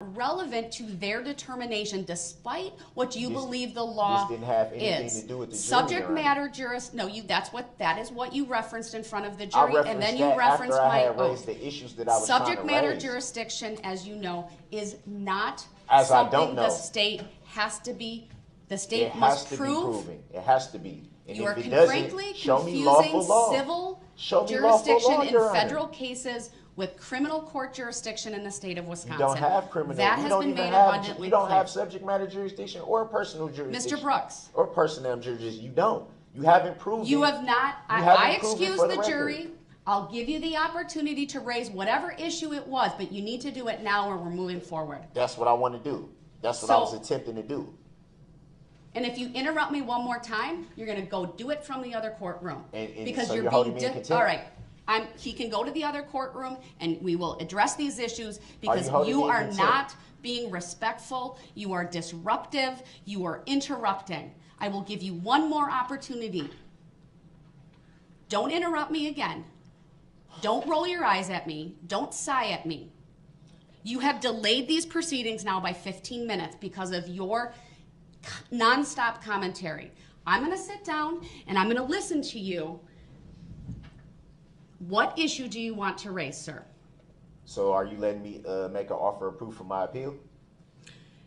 relevant to their determination, despite what you believe the law This didn't have anything is. to do with the jury, Subject Your Honor. matter no, that is what you referenced in front of the I jury, referenced and then you that referenced after I my had raised oath. the issues that I was trying to Subject matter raise. jurisdiction, as you know, is not As I don't something know. the state has to be. The It state has must to be prove. proven. It has to be. And You are if it doesn't, frankly show me confusing lawful law. civil Show me lawful jurisdiction law, in Your Honor. federal cases with criminal court jurisdiction in the state of Wisconsin. You don't have criminal. That you has don't been even made have, abundantly You don't clear. have subject matter jurisdiction or personal jurisdiction. Mr. Brooks. Or personnel jurisdiction. You don't. You haven't proven. You have not. I haven't proven excuse for the record. jury. I'll give you the opportunity to raise whatever issue it was, but you need to do it now or we're moving forward. That's what I want to do. That's what I was attempting to do. And if you interrupt me one more time, you're going to go do it from the other courtroom. So you're holding being me in contempt? all right. He can go to the other courtroom and we will address these issues because holding you me in are contempt? not being respectful. You are disruptive. You are interrupting. I will give you one more opportunity. Don't interrupt me again. Don't roll your eyes at me. Don't sigh at me. You have delayed these proceedings now by 15 minutes because of your nonstop commentary. I'm going to sit down and I'm going to listen to you. What issue do you want to raise, sir? So are you letting me make an offer of proof for my appeal?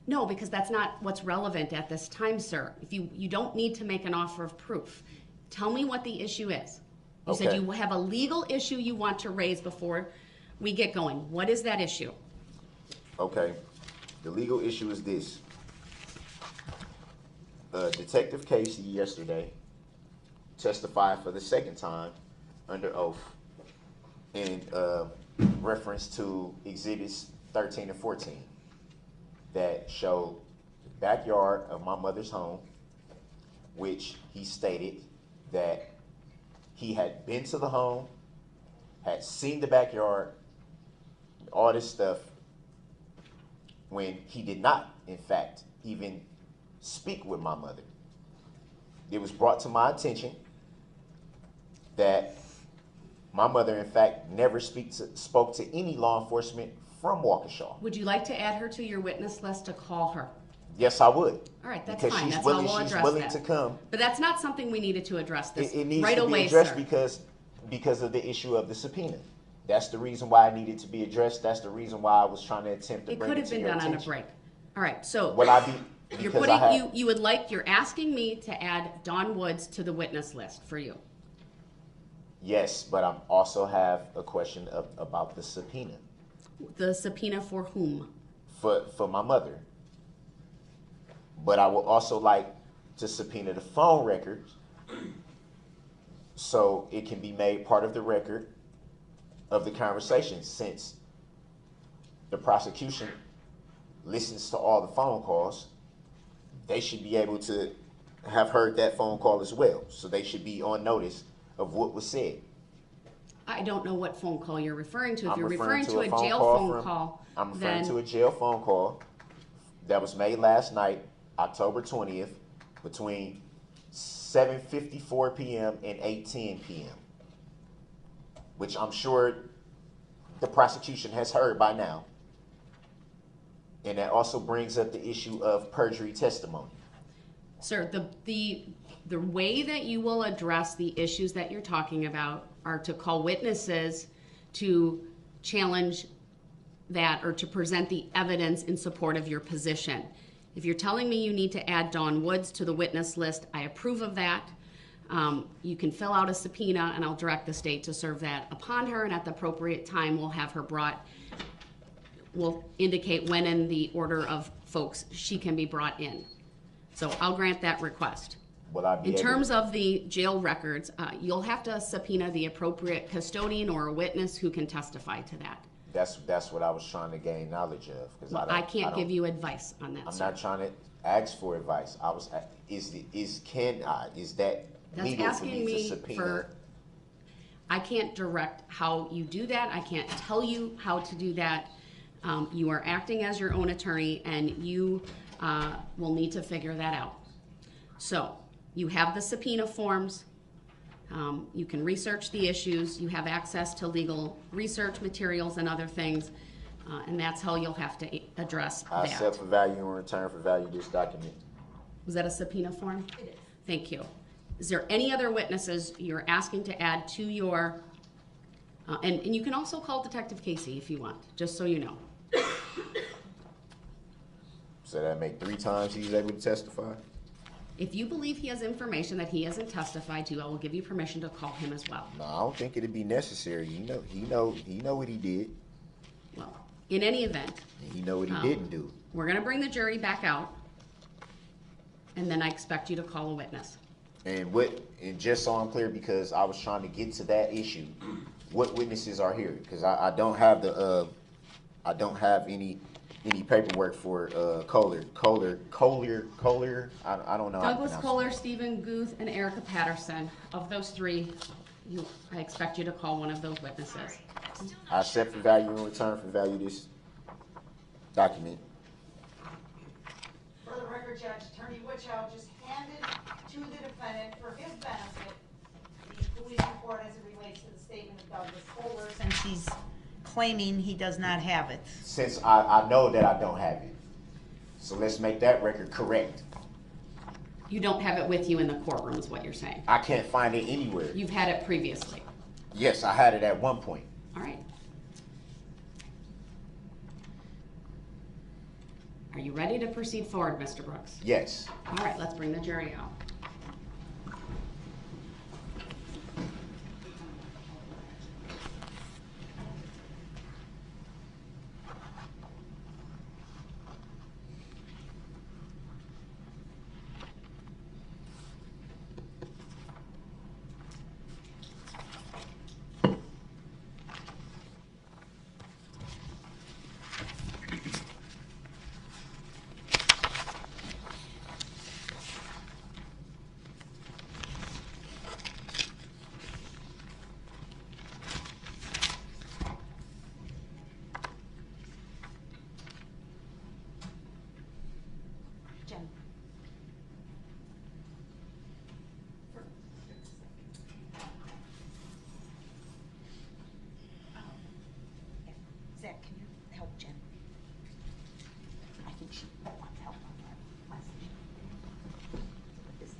No, because that's not what's relevant at this time, sir. If you don't need to make an offer of proof. Tell me what the issue is. You said you have a legal issue you want to raise before we get going. What is that issue? Okay. The legal issue is this. Detective Casey yesterday testified for the second time under oath in reference to exhibits 13 and 14 that showed the backyard of my mother's home, which he stated that he had been to the home, had seen the backyard, all this stuff, when he did not, in fact, even speak with my mother. It was brought to my attention that my mother, in fact, never spoke to any law enforcement from Waukesha. Would you like to add her to your witness list to call her? Yes, I would. All right, that's because fine. she's That's willing, how we'll she's address willing that. to come. But that's not something we needed to address this It needs right to away, be addressed sir. because of the issue of the subpoena. That's the reason why it needed to be addressed. That's the reason why I was trying to attempt to bring it to your attention. It could have been done on a break. All right, so Will I be? You're asking me to add Dawn Woods to the witness list for you. Yes, but I also have a question about the subpoena. The subpoena for whom? For my mother. But I would also like to subpoena the phone records so it can be made part of the record of the conversation, since the prosecution listens to all the phone calls. They should be able to have heard that phone call as well. So they should be on notice of what was said. I don't know what phone call you're referring to. If I'm you're referring to a phone jail call phone call, I'm referring then to a jail phone call that was made last night, October 20th, between 7:54 p.m. and 8:10 p.m., which I'm sure the prosecution has heard by now. And that also brings up the issue of perjury testimony. sir, the way that you will address the issues that you're talking about are to call witnesses to challenge that or to present the evidence in support of your position. If you're telling me you need to add Dawn Woods to the witness list, I approve of that. You can fill out a subpoena and I'll direct the state to serve that upon her, and at the appropriate time we'll have her brought. We'll indicate when in the order of folks she can be brought in. So I'll grant that request. In terms of the jail records, you'll have to subpoena the appropriate custodian or a witness who can testify to that. That's what I was trying to gain knowledge of. Well, I can't give you advice on that, I'm sir. not trying to ask for advice. Is that That's legal for asking me to me subpoena? for. I can't direct how you do that. I can't tell you how to do that. You are acting as your own attorney, and you will need to figure that out. So you have the subpoena forms. You can research the issues. You have access to legal research materials and other things. And that's how you'll have to address I that. accept for value in return for value this document. Was that a subpoena form? It is. Thank you. Is there any other witnesses you're asking to add to your, and you can also call Detective Casey if you want, just so you know. So that make 3 times he's able to testify? If you believe he has information that he hasn't testified to, I will give you permission to call him as well. No, I don't think it'd be necessary. He know what he did. Well, in any event, And he know what he didn't do. we're gonna bring the jury back out, and then I expect you to call a witness. And just so I'm clear, because I was trying to get to that issue, what witnesses are here? Because I don't have any paperwork for Kohler. I don't know. how to Douglas pronounce Kohler, it. Stephen Guth, and Erica Patterson. Of those 3, I expect you to call one of those witnesses. I accept for value in return for value this document. For the record, Judge, Attorney Witchow just handed to the defendant for his benefit the police report as it relates to the statement of Douglas Kohler, since he's claiming he does not have it. Since I know that I don't have it. So let's make that record correct. You don't have it with you in the courtroom is what you're saying. I can't find it anywhere. You've had it previously. Yes, I had it at one point. All right. Are you ready to proceed forward, Mr. Brooks? Yes. All right, let's bring the jury out. Jen. Zach, can you help Jen? I think she wants help on that message. This-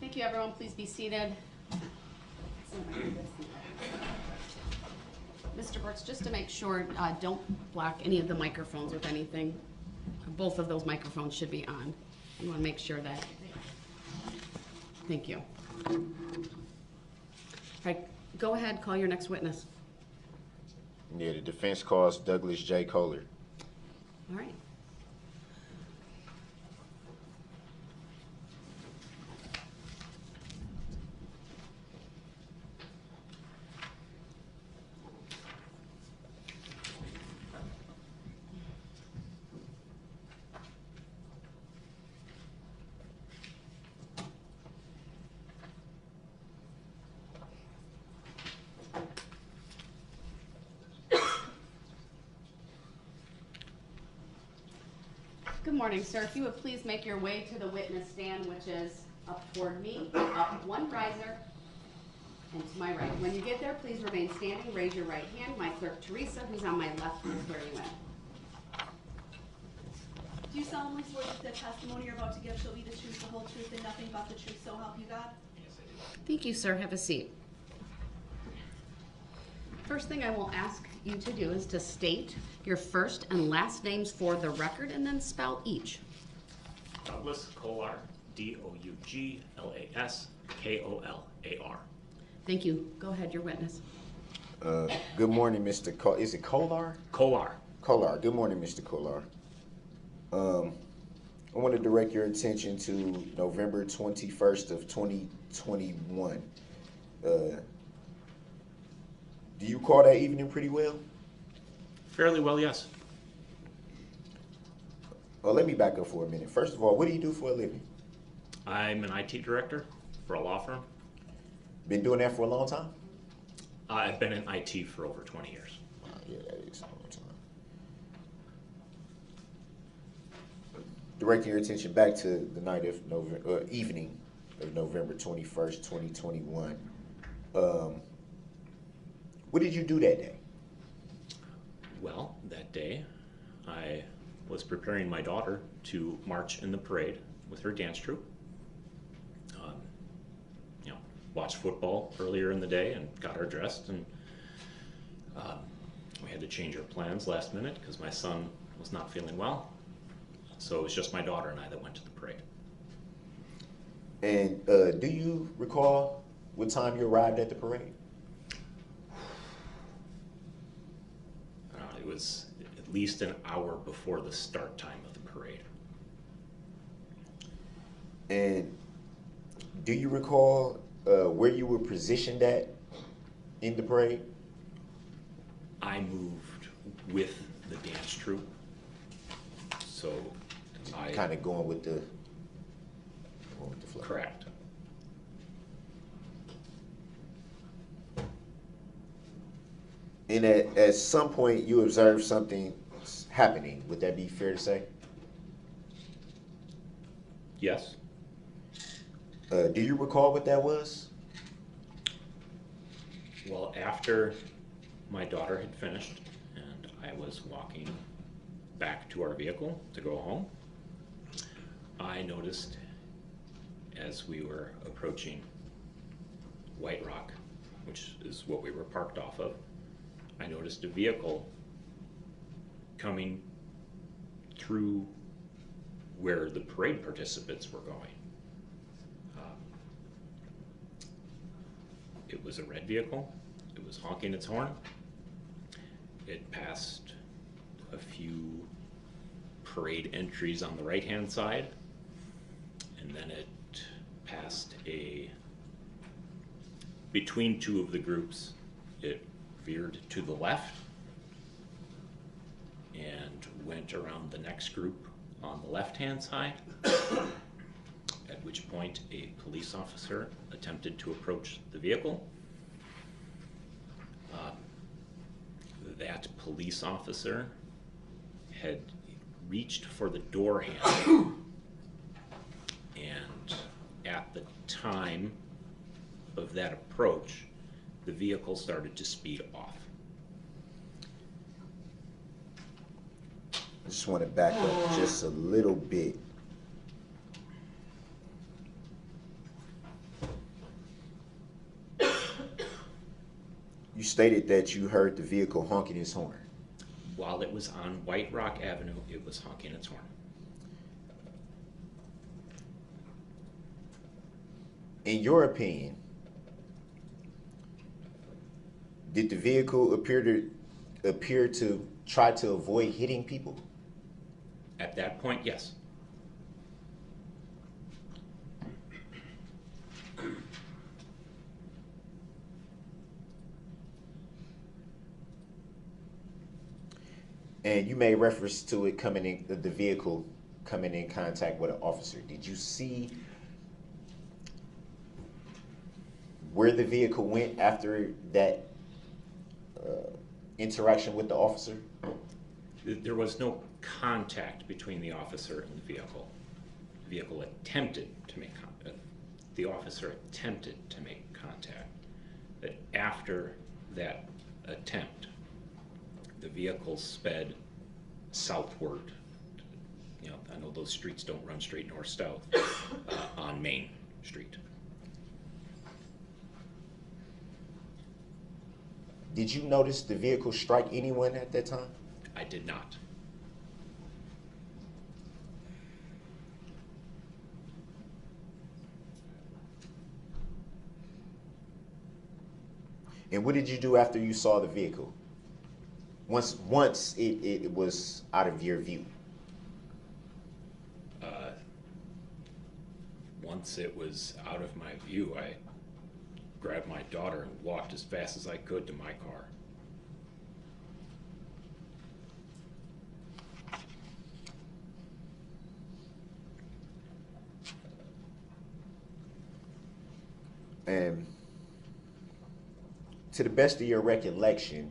Thank you, everyone. Please be seated. Mr. Brooks, just to make sure, don't block any of the microphones with anything. Both of those microphones should be on. You want to make sure that. Thank you. All right, go ahead, call your next witness. Yeah, the defense calls Douglas J. Kohler. All right. Good morning, sir. If you would please make your way to the witness stand, which is up toward me, up one riser, and to my right. When you get there, please remain standing, raise your right hand. My clerk, Teresa, who's on my left, will swear you in. Do you solemnly swear that the testimony you're about to give shall be the truth, the whole truth, and nothing but the truth, so help you God? Thank you, sir. Have a seat. First thing I will ask you to do is to state your first and last names for the record and then spell each. Douglas Kohler, Douglas Kolar. Thank you. Go ahead, your witness. Good morning, Mr. Is it Kohler? Kohler. Kohler. Good morning, Mr. Kohler. I want to direct your attention to November 21st of 2021. Do you recall that evening pretty well? Fairly well, yes. Oh, let me back up for a minute. First of all, what do you do for a living? I'm an IT director for a law firm. Been doing that for a long time? I've been in IT for over 20 years. Yeah, that is a long time. Directing your attention back to the night of November, evening of November 21st, 2021. What did you do that day? Well, that day, I was preparing my daughter to march in the parade with her dance troupe. Watched football earlier in the day and got her dressed, and we had to change our plans last minute because my son was not feeling well. So it was just my daughter and I that went to the parade. And do you recall what time you arrived at the parade? It was at least an hour before the start time of the parade. And do you recall where you were positioned at in the parade? I moved with the dance troupe, so I Kind of going with the flow. correct. And at some point you observed something happening. Would that be fair to say? Yes. Do you recall what that was? Well, after my daughter had finished and I was walking back to our vehicle to go home, I noticed as we were approaching White Rock, which is what we were parked off of, I noticed a vehicle coming through where the parade participants were going. It was a red vehicle. It was honking its horn. It passed a few parade entries on the right-hand side, and then it passed between two of the groups. It veered to the left and went around the next group on the left-hand side, at which point a police officer attempted to approach the vehicle. That police officer had reached for the door handle, and at the time of that approach, the vehicle started to speed off. I just want to back up just a little bit. You stated that you heard the vehicle honking its horn. While it was on White Rock Avenue, it was honking its horn. In your opinion, did the vehicle appear to try to avoid hitting people? At that point, yes. And you made reference to it the vehicle coming in contact with an officer. Did you see where the vehicle went after that interaction with the officer? There was no contact between the officer and the vehicle. The vehicle attempted to make contact. The officer attempted to make contact. But after that attempt, the vehicle sped southward. You know, I know those streets don't run straight north-south on Main Street. Did you notice the vehicle strike anyone at that time? I did not. And what did you do after you saw the vehicle? Once it was out of your view. Once it was out of my view, I grabbed my daughter and walked as fast as I could to my car. And to the best of your recollection,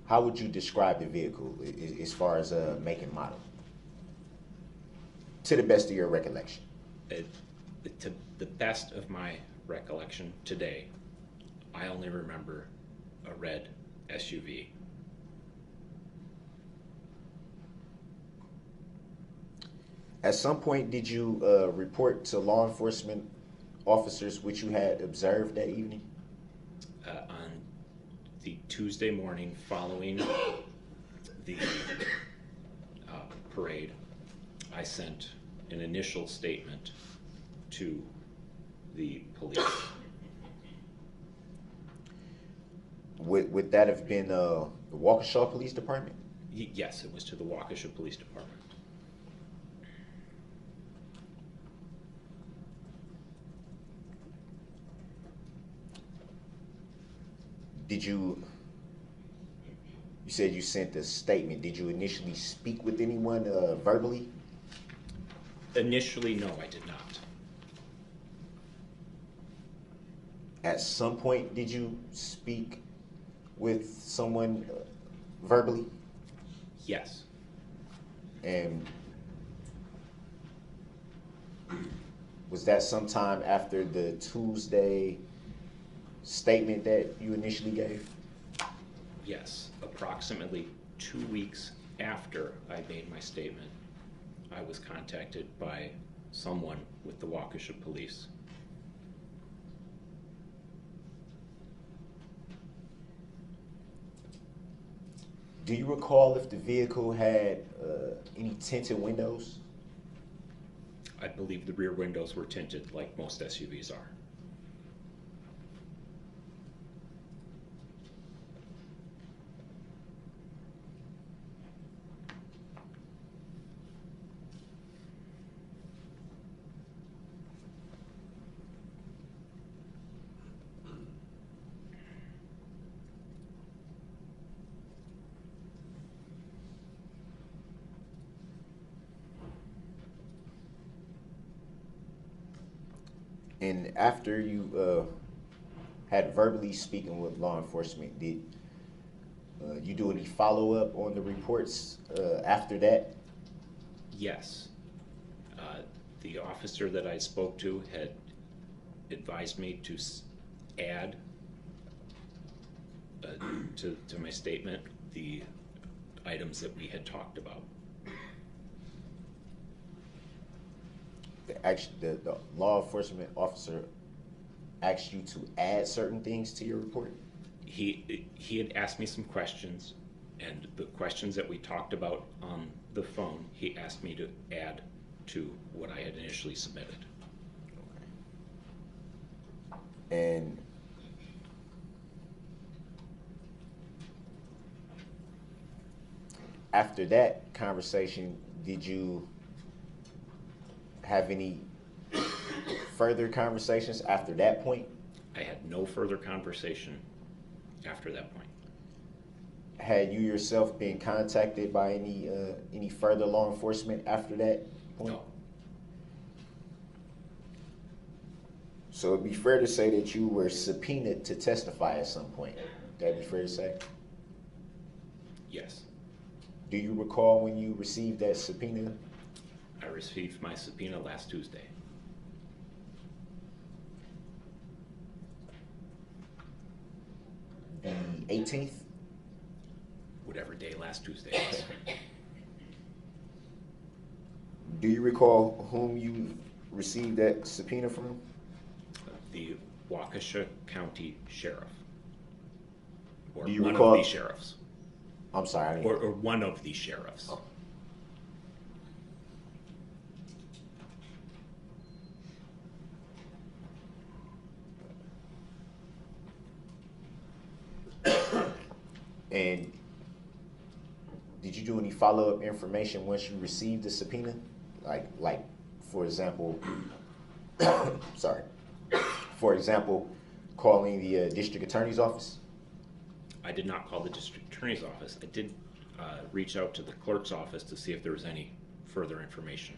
how would you describe the vehicle as far as make and model? To the best of your recollection. To the best of my recollection today, I only remember a red SUV. At some point, did you report to law enforcement officers what you had observed that evening? On the Tuesday morning following the parade, I sent an initial statement to the police. Would that have been the Waukesha Police Department? Yes, it was to the Waukesha Police Department. Did you said you sent a statement. Did you initially speak with anyone verbally? Initially, no, I did not. At some point, did you speak with someone verbally? Yes. And was that sometime after the Tuesday statement that you initially gave? Yes, approximately 2 weeks after I made my statement, I was contacted by someone with the Waukesha Police. Do you recall if the vehicle had any tinted windows? I believe the rear windows were tinted like most SUVs are. And after you had verbally speaking with law enforcement, did you do any follow-up on the reports after that? Yes. The officer that I spoke to had advised me to add to my statement the items that we had talked about. The law enforcement officer asked you to add certain things to your report? He had asked me some questions, and the questions that we talked about on the phone, he asked me to add to what I had initially submitted. Okay. And after that conversation, did you have any further conversations after that point? I had no further conversation after that point. Had you yourself been contacted by any further law enforcement after that point? No. So it'd be fair to say that you were subpoenaed to testify at some point. That'd be fair to say? Yes. Do you recall when you received that subpoena? I received my subpoena last Tuesday. The 18th? Whatever day last Tuesday was. Do you recall whom you received that subpoena from? The Waukesha County Sheriff. Or Do you one recall- of the sheriffs. I'm sorry. I didn't- Or one of the sheriffs. Oh. And did you do any follow-up information once you received the subpoena? Like, for example, sorry. For example, calling the district attorney's office? I did not call the district attorney's office. I did reach out to the clerk's office to see if there was any further information.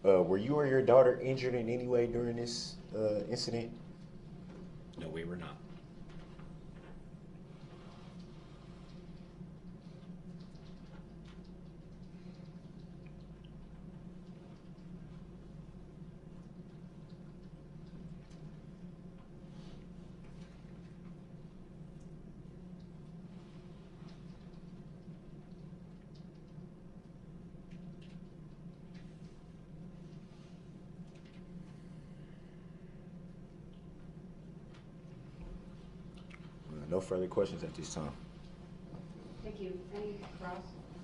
Were you or your daughter injured in any way during this incident? No, we were not. No further questions at this time. Thank you. Any cross?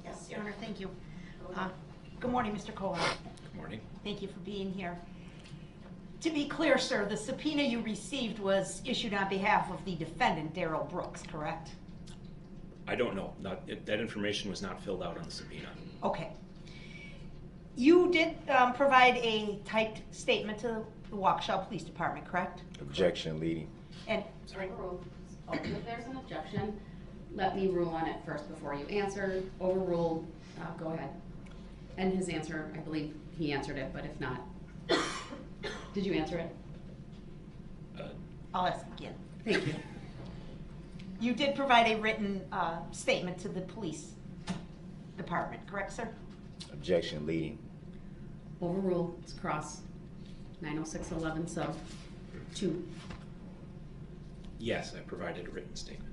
Yes, Your Honor, thank you. Good morning, Mr. Kohler. Good morning. Thank you for being here. To be clear, sir, the subpoena you received was issued on behalf of the defendant, Darrell Brooks, correct? I don't know. That information was not filled out on the subpoena. Okay. You did provide a typed statement to the Waukesha Police Department, correct? Objection, leading. And Overruled. Oh, if there's an objection, let me rule on it first before you answer. Overruled, go ahead. And his answer, I believe he answered it, but if not, did you answer it? I'll ask again. Thank you. You did provide a written statement to the police department, correct, sir? Objection, leading. Overruled, it's cross 90611 sub 2. Yes, I provided a written statement.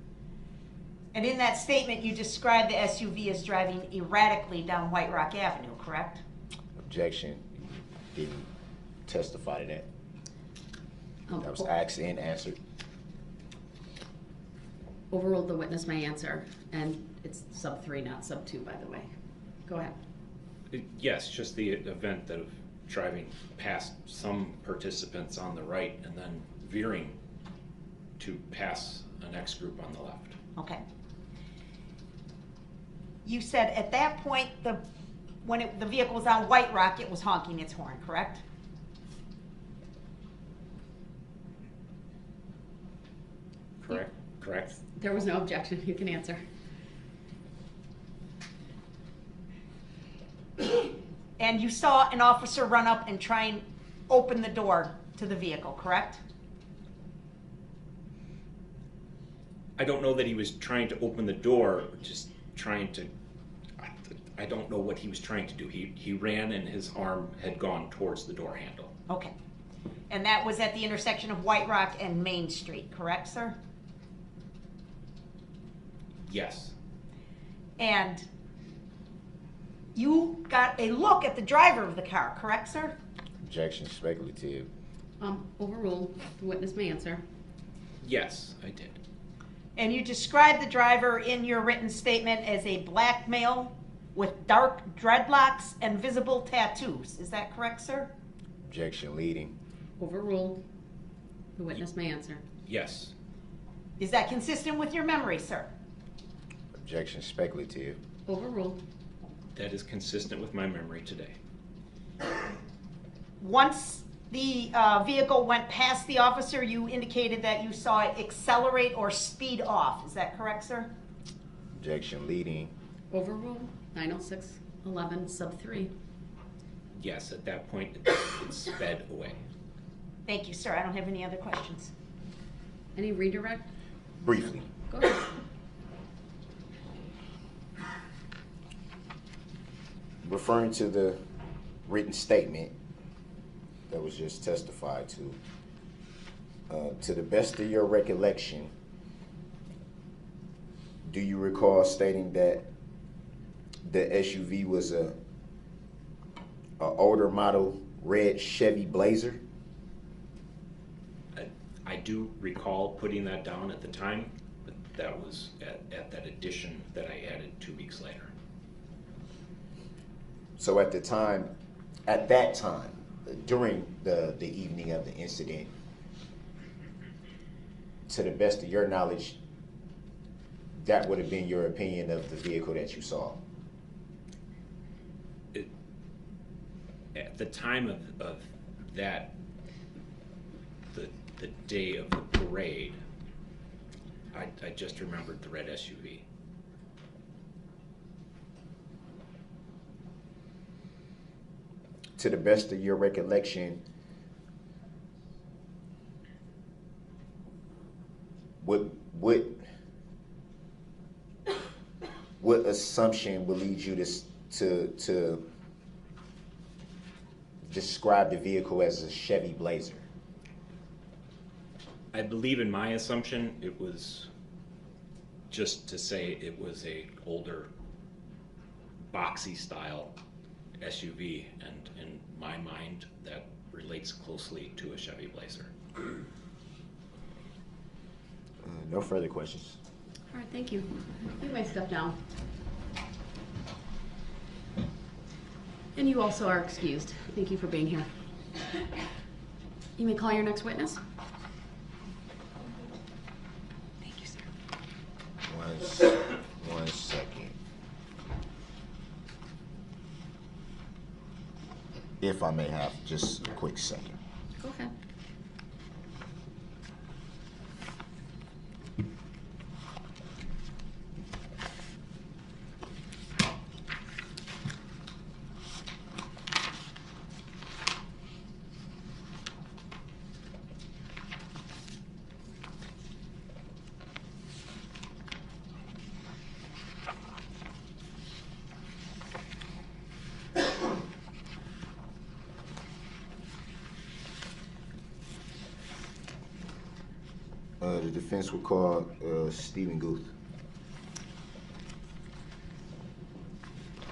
And in that statement, you described the SUV as driving erratically down White Rock Avenue, correct? Objection, didn't testify to that. That was Oh, asked and answered. overruled, the witness may answer, and it's sub 3, not sub 2, by the way. Go ahead. Yes, just the event of driving past some participants on the right and then veering to pass a next group on the left. Okay. You said at that point, when the vehicle was on White Rock, it was honking its horn, correct? Correct? Correct? There was no objection. You can answer. And you saw an officer run up and try and open the door to the vehicle, correct? I don't know that he was trying to open the door, just trying to, I don't know what he was trying to do. He ran and his arm had gone towards the door handle. Okay. And that was at the intersection of White Rock and Main Street, correct, sir? Yes. And you got a look at the driver of the car, correct, sir? Objection, speculative. Overruled, the witness may answer. Yes, I did. And you described the driver in your written statement as a black male with dark dreadlocks and visible tattoos. Is that correct, sir? Objection, leading. Overruled, the witness may answer. Yes. Is that consistent with your memory, sir? Objection, speculative. Overruled. That is consistent with my memory today. Once the vehicle went past the officer, you indicated that you saw it accelerate or speed off. Is that correct, sir? Objection, leading. Overruled, 90611 sub 3. Yes, at that point it sped away. Thank you, sir. I don't have any other questions. Any redirect? Briefly. Go ahead. Referring to the written statement that was just testified to the best of your recollection, do you recall stating that the SUV was a older model red Chevy Blazer? I do recall putting that down at the time, but that was at that addition that I added 2 weeks later. So at that time, during the evening of the incident, to the best of your knowledge, that would have been your opinion of the vehicle that you saw? At the time of that, the day of the parade, I just remembered the red SUV. to the best of your recollection, what assumption would lead you to describe the vehicle as a Chevy Blazer? I believe in my assumption, it was just to say it was a older, boxy style SUV, and in my mind, that relates closely to a Chevy Blazer. No further questions. All right, thank you. You may step down. And you also are excused. Thank you for being here. You may call your next witness. Thank you, sir. One second. If I may have just a quick second. Go ahead. The defense will call Stephen Guth.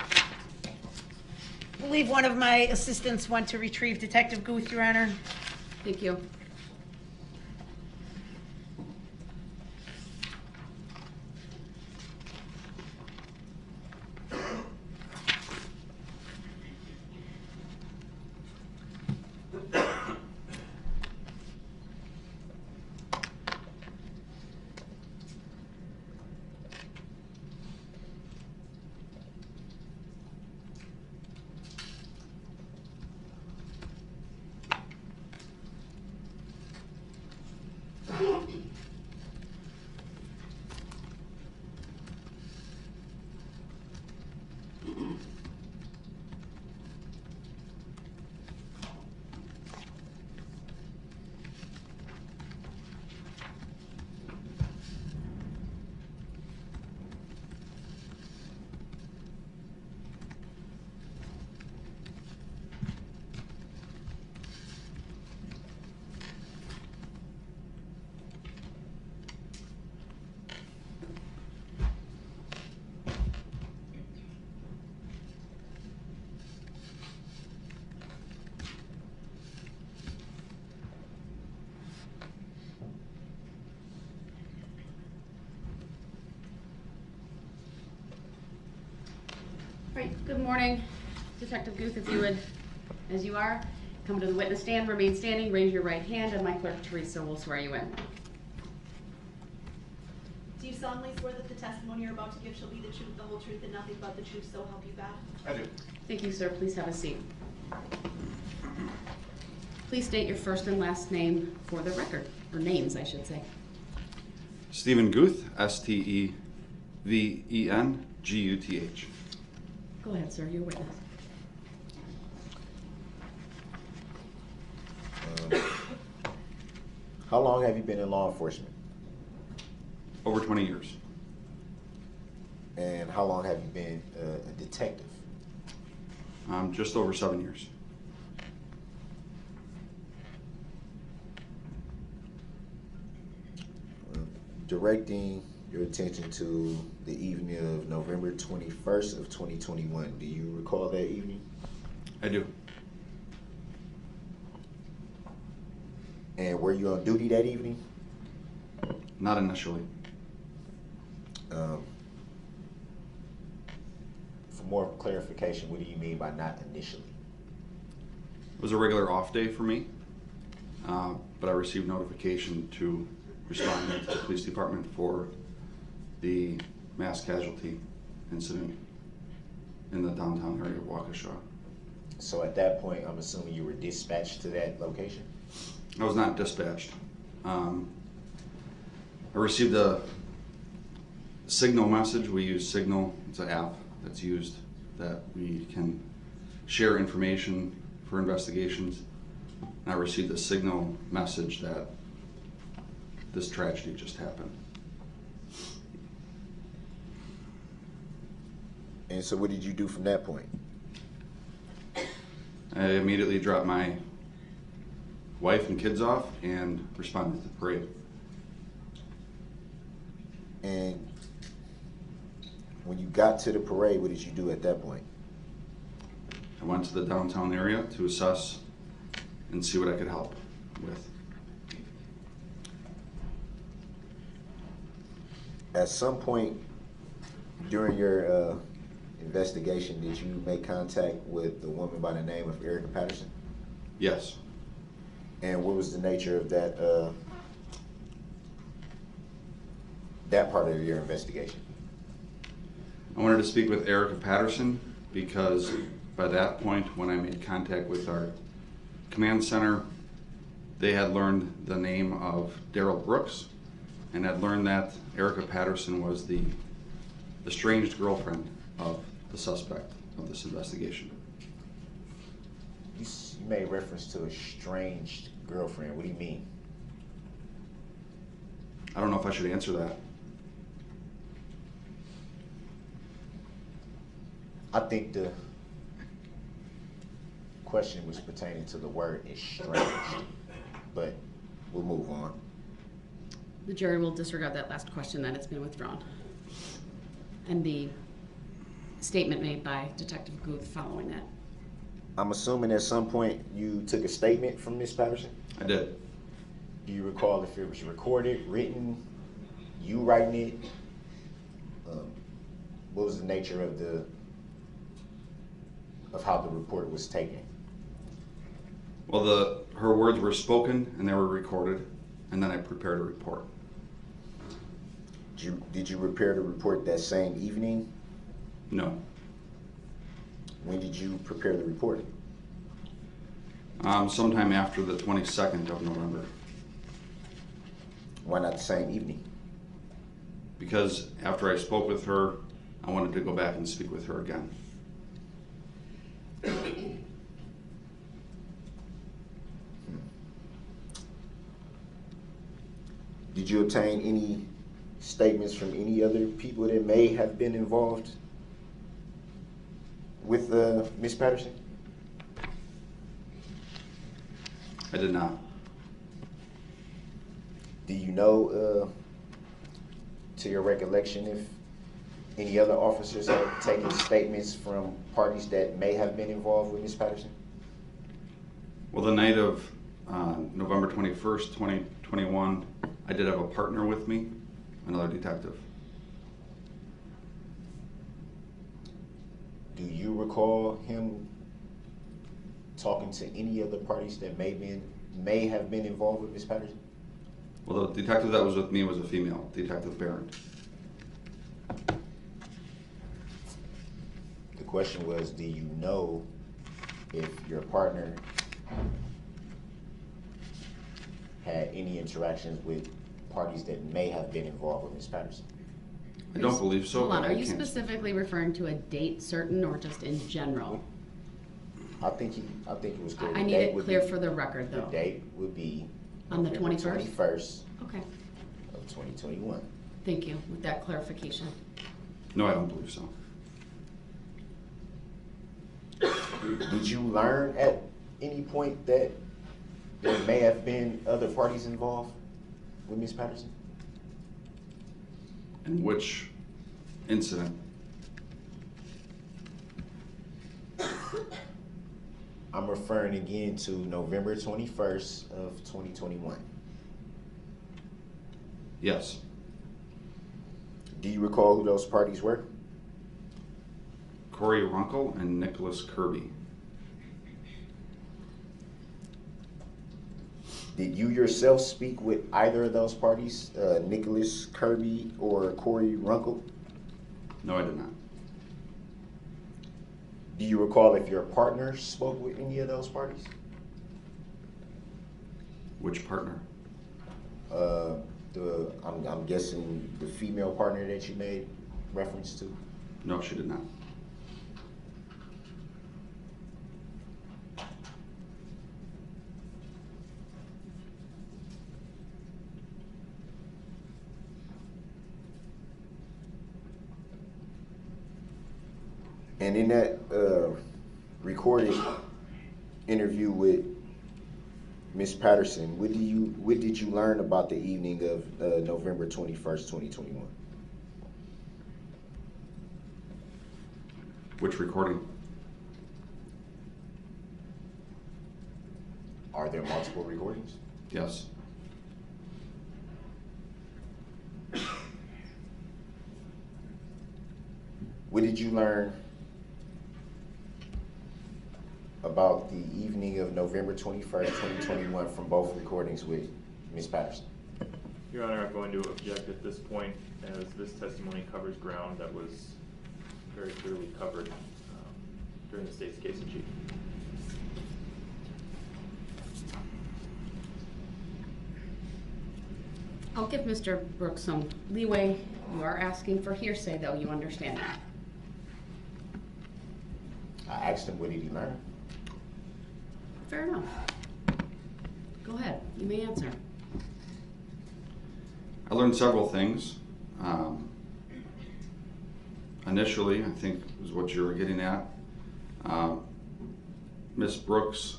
I believe one of my assistants went to retrieve Detective Guth, Your Honor. Thank you. Right, good morning. Detective Guth, if you would, as you are, come to the witness stand, remain standing, raise your right hand, and my clerk Teresa will swear you in. Do you solemnly swear that the testimony you're about to give shall be the truth, the whole truth, and nothing but the truth, so help you God? I do. Thank you, sir. Please have a seat. Please state your first and last name for the record, or names, I should say. Stephen Guth, S-T-E-V-E-N-G-U-T-H. Go ahead, sir. You're witness. How long have you been in law enforcement? Over 20 years. And how long have you been a detective? Just over 7 years. Directing your attention to the evening of November 21st of 2021. Do you recall that evening? I do. And were you on duty that evening? Not initially. For more clarification, what do you mean by not initially? It was a regular off day for me, but I received notification to respond to the police department for the mass casualty incident in the downtown area of Waukesha. So at that point, I'm assuming you were dispatched to that location? I was not dispatched. I received a Signal message. We use Signal. It's an app that's used that we can share information for investigations, and I received a signal message that this tragedy just happened. And so what did you do from that point? I immediately dropped my wife and kids off and responded to the parade. And when you got to the parade, what did you do at that point? I went to the downtown area to assess and see what I could help with. At some point during your investigation, did you make contact with the woman by the name of Erica Patterson? Yes. And what was the nature of that part of your investigation? I wanted to speak with Erica Patterson because by that point, when I made contact with our command center, they had learned the name of Darrell Brooks and had learned that Erica Patterson was the estranged girlfriend of the suspect of this investigation. You made reference to a estranged girlfriend. What do you mean? I don't know if I should answer that. I think the question was pertaining to the word estranged, but we'll move on. The jury will disregard that last question, that it's been withdrawn. And the statement made by Detective Guth following that. I'm assuming at some point you took a statement from Ms. Patterson? I did. Do you recall if it was recorded, written, you writing it? What was the nature of how the report was taken? Well, her words were spoken and they were recorded, and then I prepared a report. Did you prepare the report that same evening? No. When did you prepare the report? Sometime after the 22nd of November. Why not the same evening? Because after I spoke with her, I wanted to go back and speak with her again. Did you obtain any statements from any other people that may have been involved with Ms. Patterson? I did not. Do you know, to your recollection, if any other officers have taken statements from parties that may have been involved with Ms. Patterson? Well, the night of November 21st, 2021, I did have a partner with me, another detective. Do you recall him talking to any other parties that may have been involved with Ms. Patterson? Well, the detective that was with me was a female, Detective Barron. The question was, do you know if your partner had any interactions with parties that may have been involved with Ms. Patterson? I don't believe so. Hold on, but are I you can't- specifically referring to a date certain or just in general? I think it was clear. I need it clear for the record, The though. date would be On the November 21st? 21st Okay, of 2021. thank you with that clarification. No, I don't believe so. Did you learn at any point that there may have been other parties involved with Ms. Patterson? In which incident? I'm referring again to November 21st of 2021. Yes. Do you recall who those parties were? Corey Runkle and Nicholas Kirby. Did you yourself speak with either of those parties, Nicholas Kirby or Corey Runkle? No, I did not. Do you recall if your partner spoke with any of those Which partner? I'm guessing the female partner that you made reference to. No, she did not. And in that recorded interview with Ms. Patterson, what did you learn about the evening of November 21st, 2021? Which recording? Are there multiple recordings? Yes. What did you learn about the evening of November 21st, 2021 from both recordings with Ms. Patterson? Your Honor, I'm going to object at this point, as this testimony covers ground that was very clearly covered during the state's case in chief. I'll give Mr. Brooks some leeway. You are asking for hearsay, though. You understand that? I asked him, what did he learn? Fair enough. Go ahead. You may answer. I learned several things. Initially, I think is what you were getting at. Ms. Brooks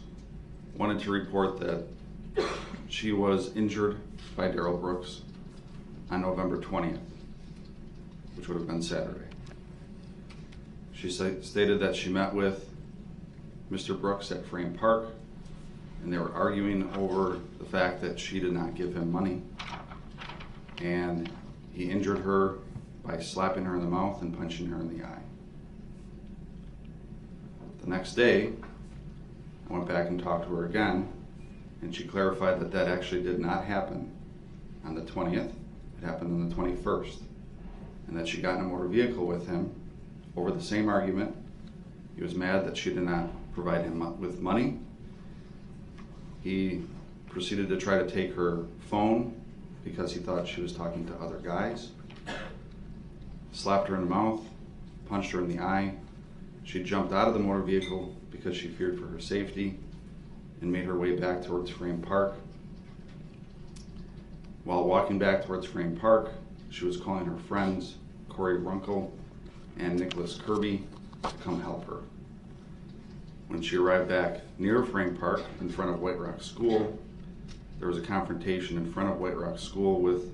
wanted to report that she was injured by Darrell Brooks on November 20th, which would have been Saturday. She stated that she met with Mr. Brooks at Frame Park, and they were arguing over the fact that she did not give him money, and he injured her by slapping her in the mouth and punching her in the eye. The next day, I went back and talked to her again, and she clarified that that actually did not happen on the 20th. It happened on the 21st, and that she got in a motor vehicle with him over the same argument. He was mad that she did not provide him with money. He proceeded to try to take her phone because he thought she was talking to other guys. Slapped her in the mouth, punched her in the eye. She jumped out of the motor vehicle because she feared for her safety and made her way back towards Frame Park. While walking back towards Frame Park, she was calling her friends, Corey Runkle and Nicholas Kirby, to come help her. When she arrived back near Frame Park in front of White Rock School, there was a confrontation in front of White Rock School with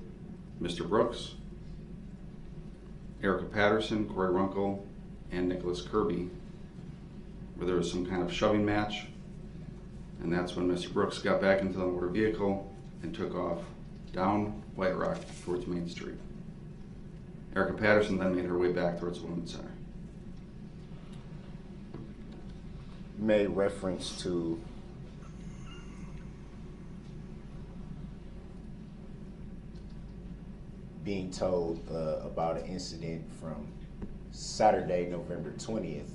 Mr. Brooks, Erica Patterson, Corey Runkle, and Nicholas Kirby, where there was some kind of shoving match. And that's when Mr. Brooks got back into the motor vehicle and took off down White Rock towards Main Street. Erica Patterson then made her way back towards the Women's Center. You made reference to being told about an incident from Saturday, November 20th.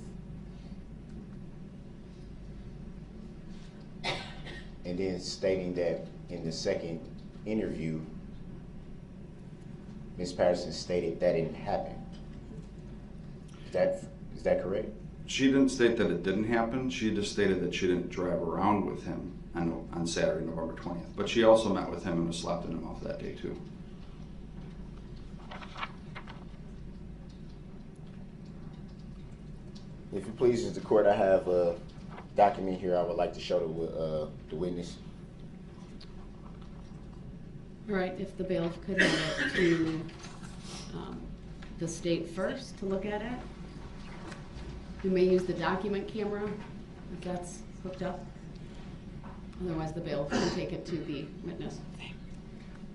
And then stating that in the second interview, Ms. Patterson stated that didn't happen. Is that correct? She didn't state that it didn't happen. She just stated that she didn't drive around with him on Saturday, November 20th. But she also met with him and was slapped in the mouth that day too. If it pleases the court, I have a document here I would like to show the witness. All right, if the bailiff could have it to the state first to look at it. You may use the document camera if that's hooked up. Otherwise, the bailiff can take it to the witness.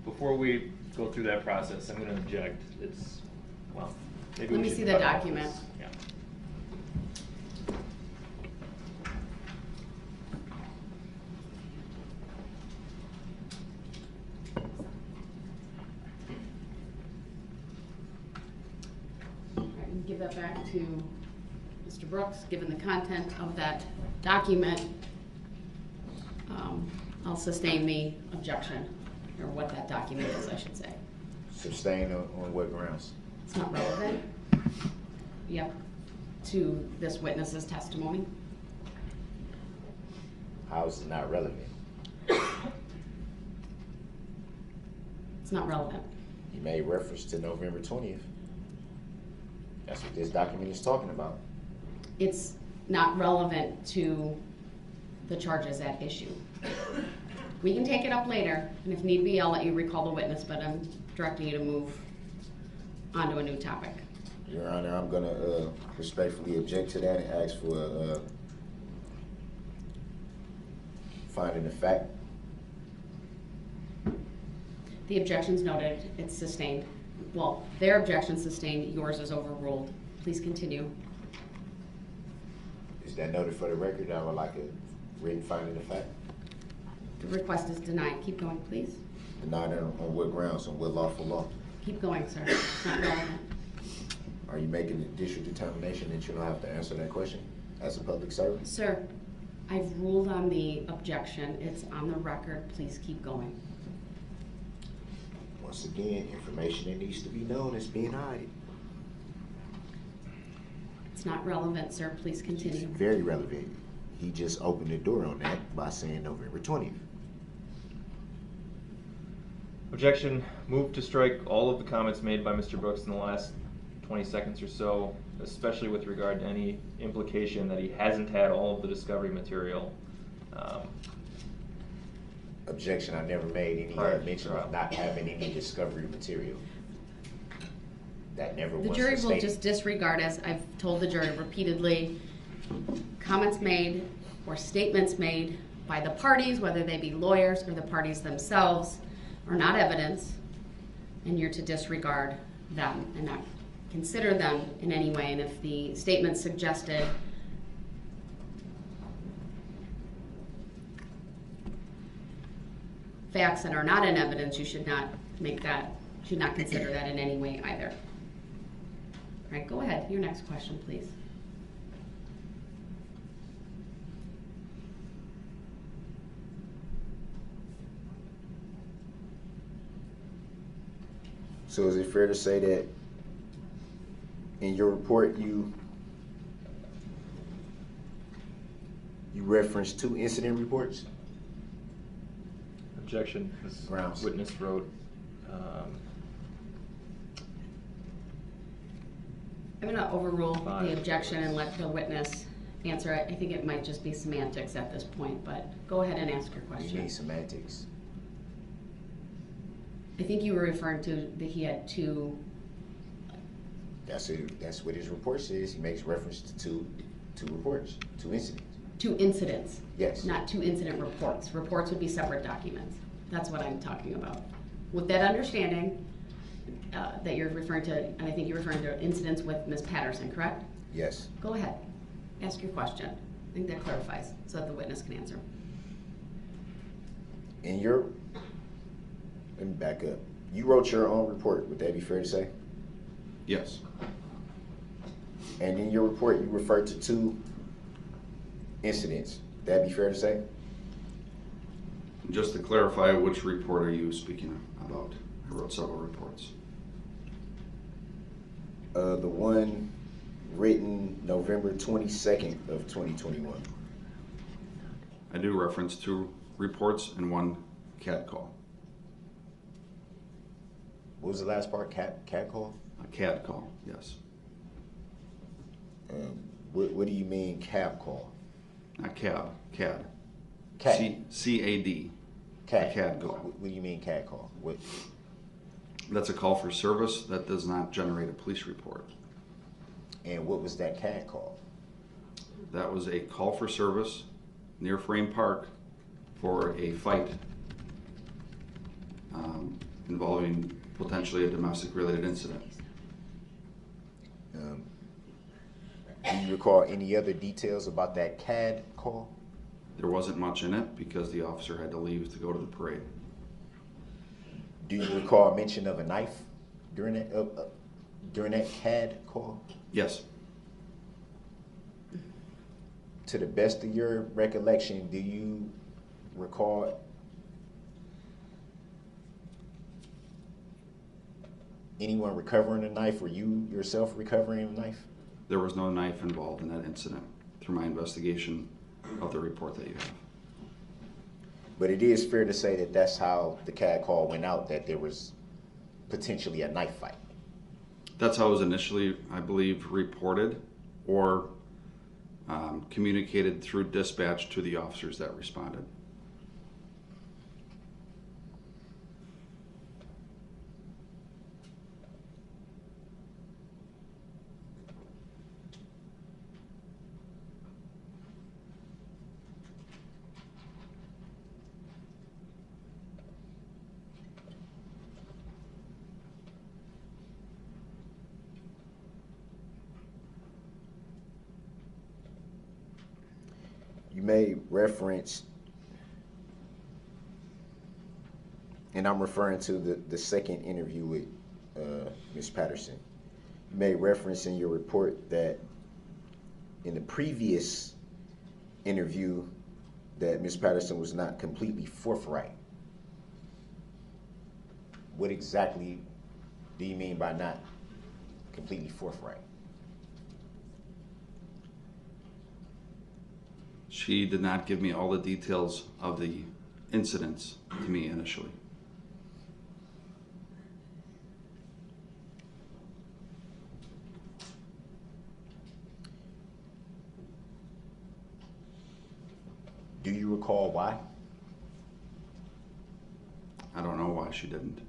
Before we go through that process, I'm going to object. It's, well, maybe Let we me should see the talk about document. this. Yeah. All right, and give that back to Mr. Brooks. Given the content of that document, I'll sustain the objection, or what that document is, I should say. Sustain on what grounds? It's not relevant, yep, to this witness's testimony. How is it not relevant? It's not relevant. You made reference to November 20th. That's what this document is talking about. it's not relevant to the charges at issue. We can take it up later, and if need be, I'll let you recall the witness, but I'm directing you to move on to a new topic. Your Honor, I'm gonna respectfully object to that and ask for a finding of fact. The objection's noted, it's sustained. Well, their objection's sustained, yours is overruled. Please continue. Is that noted for the record? I would like a written finding of fact. The request is denied. Keep going, please. Denied on what grounds, on what lawful law? Keep going, sir. It's not relevant. Are you making a judicial determination that you don't have to answer that question as a public servant? Sir, I've ruled on the objection. It's on the record. Please keep going. Once again, information that needs to be known is being hidden. It's not relevant, sir. Please It's continue. very relevant. He just opened the door on that by saying November 20th. Objection. Move to strike all of the comments made by Mr. Brooks in the last 20 seconds or so, especially with regard to any implication that he hasn't had all of the discovery material. Objection, I never made any Prior to mention trial. of not having any discovery material. That never The was jury will stated. just disregard, as I've told the jury repeatedly, comments made or statements made by the parties, whether they be lawyers or the parties themselves, are not evidence, and you're to disregard them and not consider them in any way. And if the statement suggested facts that are not in evidence, you should not consider that in any way either. All right, go ahead. Your next question, please. So is it fair to say that in your report you referenced 2 incident reports? Objection. This Grounds. witness wrote. I'm going to overrule Five. the objection and let the witness answer it. I think it might just be semantics at this point, but go ahead and ask your You question. need semantics. I think you were referring to that he had 2. That's it. That's what his report says. He makes reference to two reports, 2 incidents. 2 incidents. Yes. Not 2 incident reports. Reports would be separate documents. That's what I'm talking about. With that understanding that you're referring to, and I think you're referring to incidents with Ms. Patterson, correct? Yes. Go ahead. Ask your question. I think that clarifies so that the witness can answer. In your, let me back up. You wrote your own report. Would that be fair to say? Yes. And in your report, you referred to 2 incidents. That'd be fair to say? Just to clarify, which report are you speaking about? I wrote several reports. The one written November 22nd of 2021. I do reference 2 reports and 1 CAD call. What was the last part? Cat call? A CAD call, yes. What do you mean cab call? Not cab, CAD. Cat. C-A-D. Cat. A CAD call. What do you mean cat call? What? That's a call for service that does not generate a police report. And what was that cat call? That was a call for service near Frame Park for a fight involving potentially a domestic related incident. Do you recall any other details about that CAD call? There wasn't much in it because the officer had to leave to go to the parade. Do you recall a mention of a knife during that CAD call? Yes. To the best of your recollection, do you recall anyone recovering a knife or you yourself recovering a knife? There was no knife involved in that incident through my investigation of the report that you have. But it is fair to say that that's how the CAD call went out, that there was potentially a knife fight. That's how it was initially, I believe, reported, or communicated through dispatch to the officers that responded. You made reference, and I'm referring to the second interview with Ms. Patterson. You made reference in your report that in the previous interview that Ms. Patterson was not completely forthright. What exactly do you mean by not completely forthright? She did not give me all the details of the incidents to me initially. Do you recall why? I don't know why she didn't.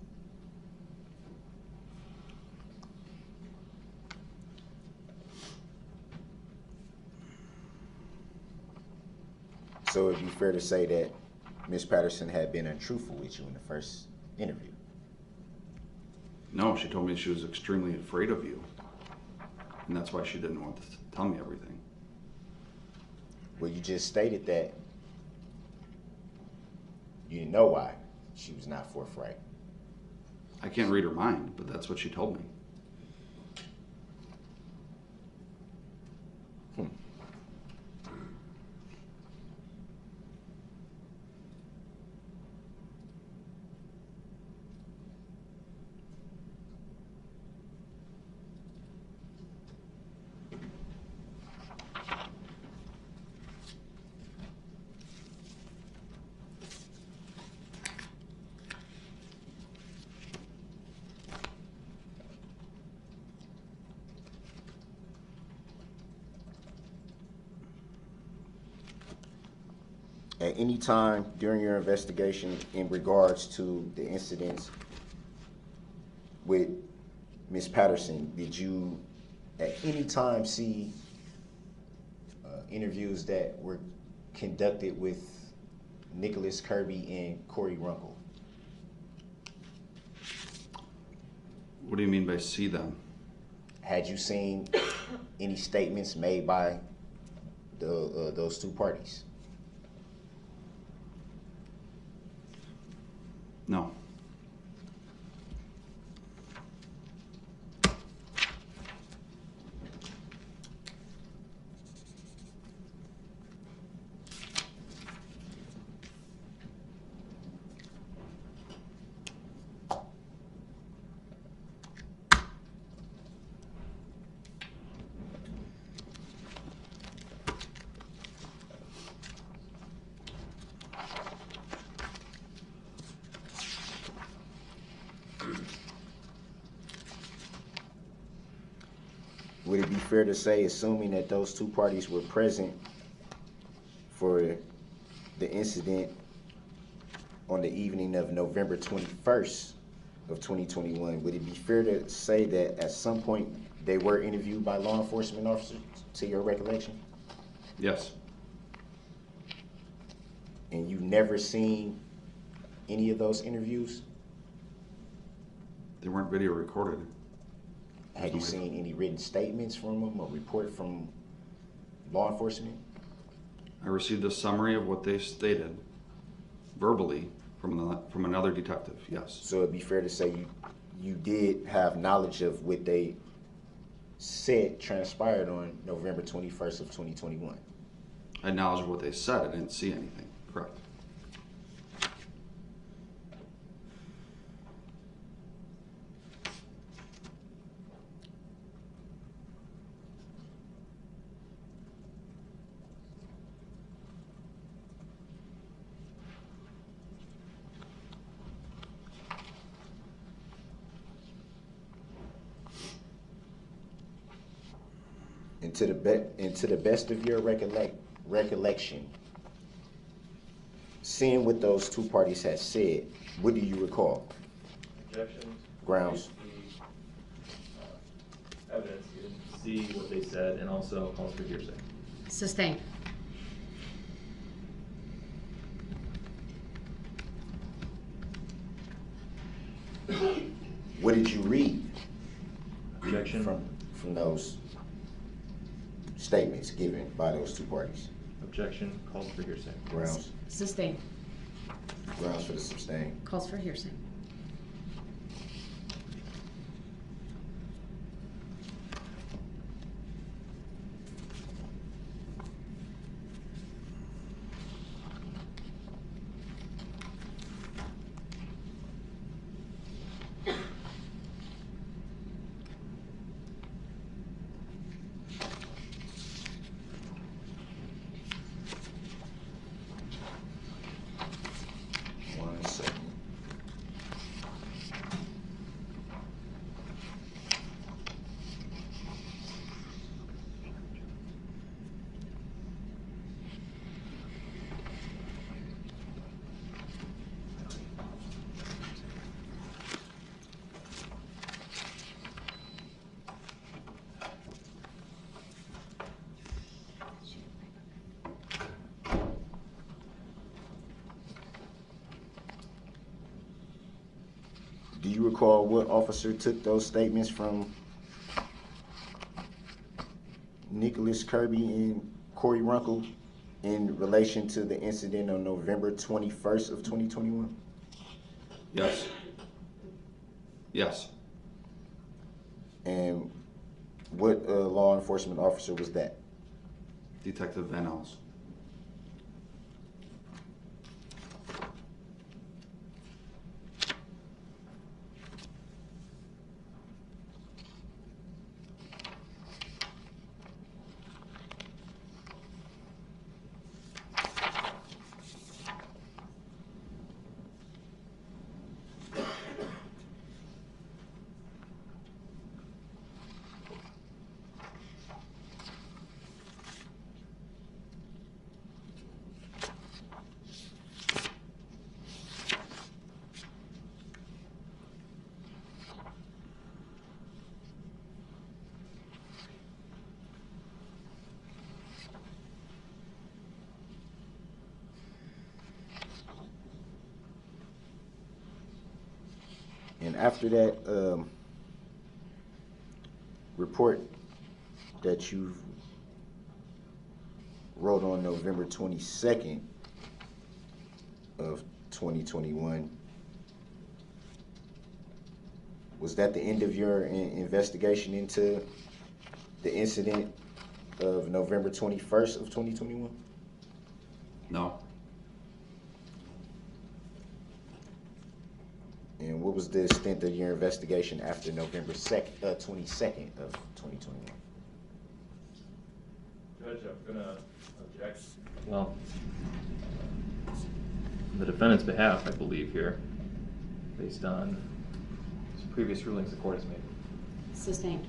So it'd be fair to say that Ms. Patterson had been untruthful with you in the first interview. No, she told me she was extremely afraid of you. And that's why she didn't want to tell me everything. Well, you just stated that you didn't know why she was not forthright. I can't read her mind, but that's what she told me. At any time during your investigation in regards to the incidents with Ms. Patterson, did you at any time see interviews that were conducted with Nicholas Kirby and Corey Runkle? What do you mean by see them? Had you seen any statements made by those two parties? No. Would it be fair to say, assuming that those two parties were present for the incident on the evening of November 21st of 2021, would it be fair to say that at some point they were interviewed by law enforcement officers, to your recollection? Yes. And you never seen any of those interviews? They weren't video recorded. Had you seen any written statements from them or report from law enforcement? I received a summary of what they stated verbally from another detective, yes. So it'd be fair to say you did have knowledge of what they said transpired on November 21st of 2021. I had knowledge of what they said. I didn't see anything. Correct. And to the best of your recollection, seeing what those two parties had said, what do you recall? Objection. Grounds. The evidence, you didn't see what they said, and also calls for hearsay. Sustained. What did you read Objection. from those statements given by those two parties? Objection. Calls for hearsay. Grounds. Sustained. Grounds for the sustain. Calls for hearsay. One second. Do you recall what officer took those statements from Nicholas Kirby and Corey Runkle in relation to the incident on November 21st of 2021? Yes. Yes. And what law enforcement officer was that? Detective Van Els. And after that report that you wrote on November 22nd of 2021, was that the end of your investigation into the incident of November 21st of 2021? No. And what was the extent of your investigation after November 22nd of 2021? Judge, I'm gonna object. Well, on the defendant's behalf, I believe here, based on some previous rulings the court has made. Sustained.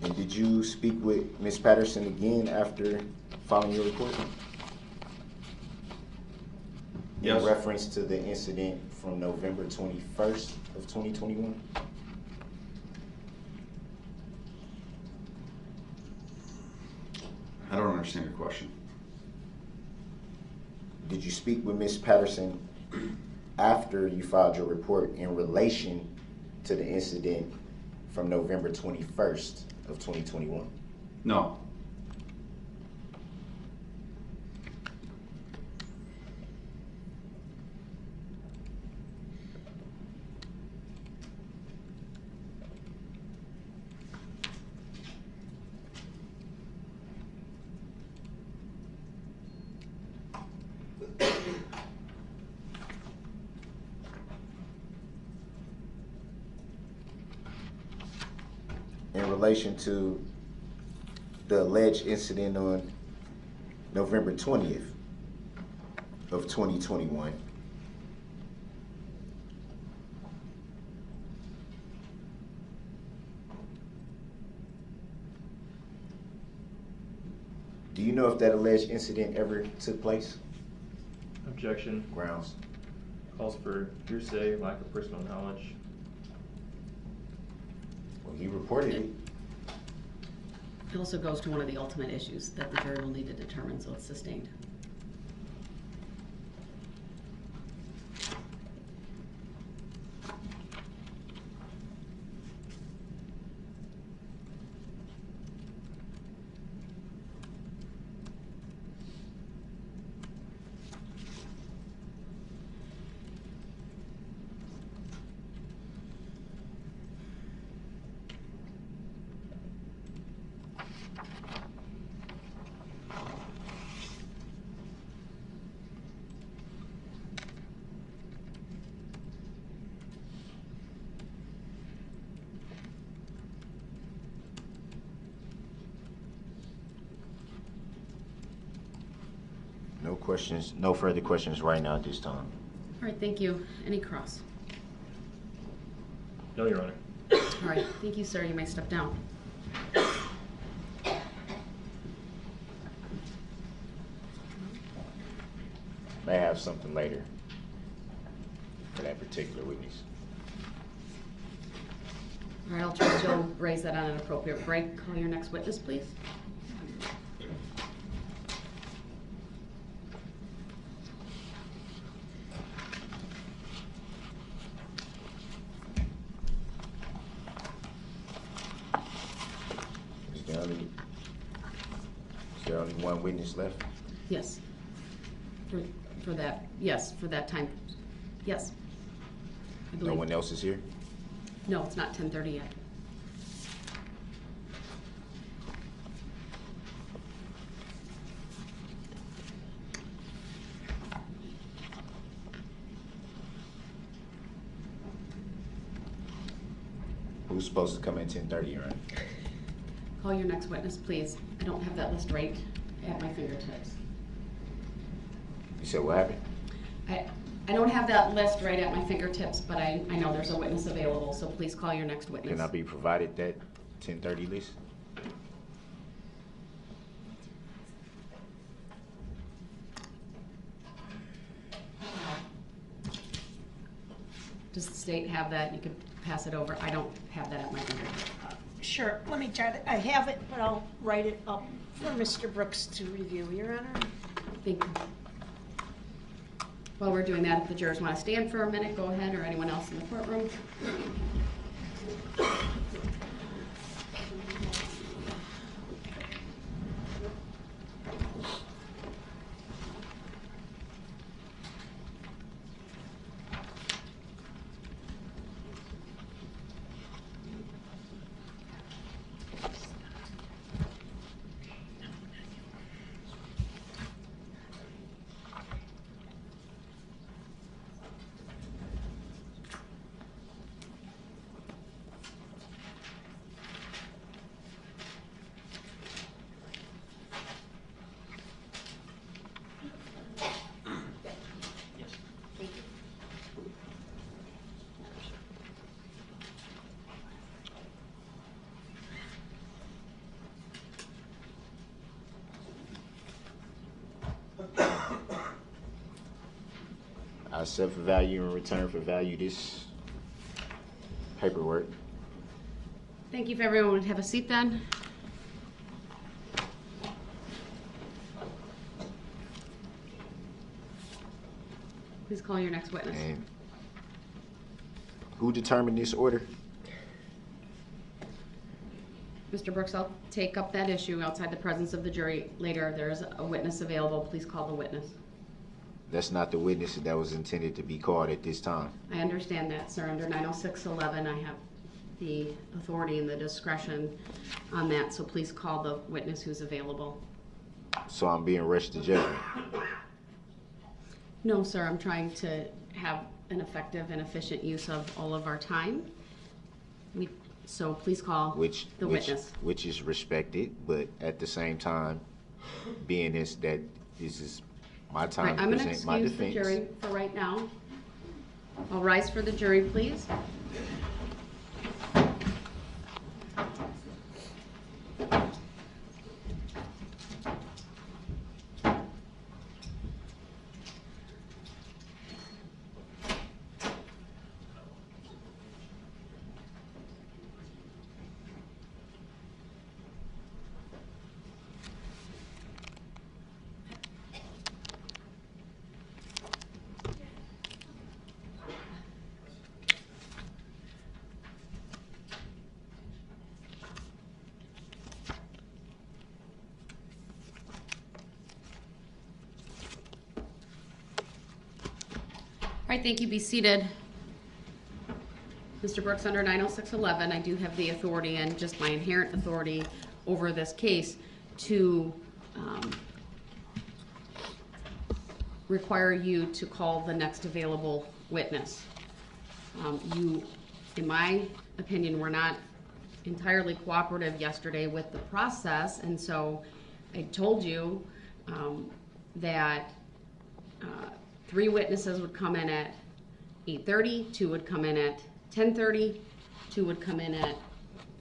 And did you speak with Ms. Patterson again after filing your report? Yes. In reference to the incident from November 21st of 2021? I don't understand your question. did you speak with Ms. Patterson after you filed your report in relation to the incident from November 21st of 2021? No. In relation to the alleged incident on November 20th of 2021, do you know if that alleged incident ever took place? Objection. Grounds. Calls for hearsay, lack of personal knowledge. Well, he reported it. It also goes to one of the ultimate issues that the jury will need to determine, so it's sustained. No questions, no further questions right now at this time. All right, thank you. Any cross? No, Your Honor. All right, thank you, sir. You may step down. May have something later for that particular witness. All right, I'll trust you'll raise that on an appropriate break. Call your next witness, please. Is there only one witness left? Yes. For that, yes, for that time. Yes. I No believe. one else is here? No, it's not 10:30 yet. Who's supposed to come at 10:30, right? Call your next witness, please. I don't have that list right at my fingertips. You said what happened? I don't have that list right at my fingertips, but I know there's a witness available, so please call your next witness. Can I be provided that 10:30 list? Does the state have that? You could pass it over. I don't have that at my fingertips. Sure, let me try to, I have it, but I'll write it up for Mr. Brooks to review, Your Honor. Thank you. While we're doing that, if the jurors want to stand for a minute, go ahead, or anyone else in the courtroom. I accept for value in return for value this paperwork. Thank you. If everyone would have a seat then. Please call your next witness. And who determined this order? Mr. Brooks, I'll take up that issue outside the presence of the jury later. There's a witness available. Please call the witness. That's not the witness that was intended to be called at this time. I understand that, sir. Under 906.11, I have the authority and the discretion on that, so please call the witness who's available. So I'm being rushed to judgment. No, sir, I'm trying to have an effective and efficient use of all of our time. So please call the witness. Which is respected, but at the same time, being that this is my time Right, to I'm going to present my excuse the defense. jury for right now. I'll rise for the jury, please. All right, thank you. Be seated. Mr. Brooks, under 906.11, I do have the authority and just my inherent authority over this case to require you to call the next available witness. You, in my opinion, were not entirely cooperative yesterday with the process, and so I told you that 3 witnesses would come in at 8:30, 2 would come in at 10:30, 2 would come in at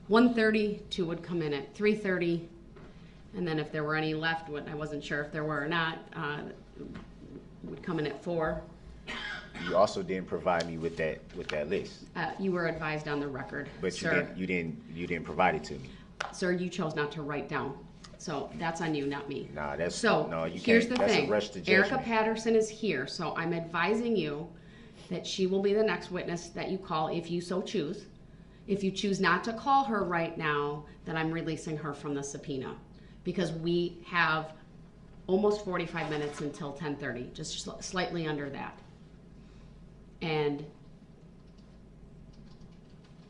1:30, 2 would come in at 3:30, and then if there were any left, I wasn't sure if there were or not, would come in at 4. You also didn't provide me with that list. You were advised on the record, But sir. you didn't provide it to me. Sir, you chose not to write down. So that's on you, not me. Nah, that's So no, you here's can't. the That's thing. a rush to Erica judgment. Patterson is here, so I'm advising you that she will be the next witness that you call if you so choose. If you choose not to call her right now, then I'm releasing her from the subpoena because we have almost 45 minutes until 10:30, just slightly under that. And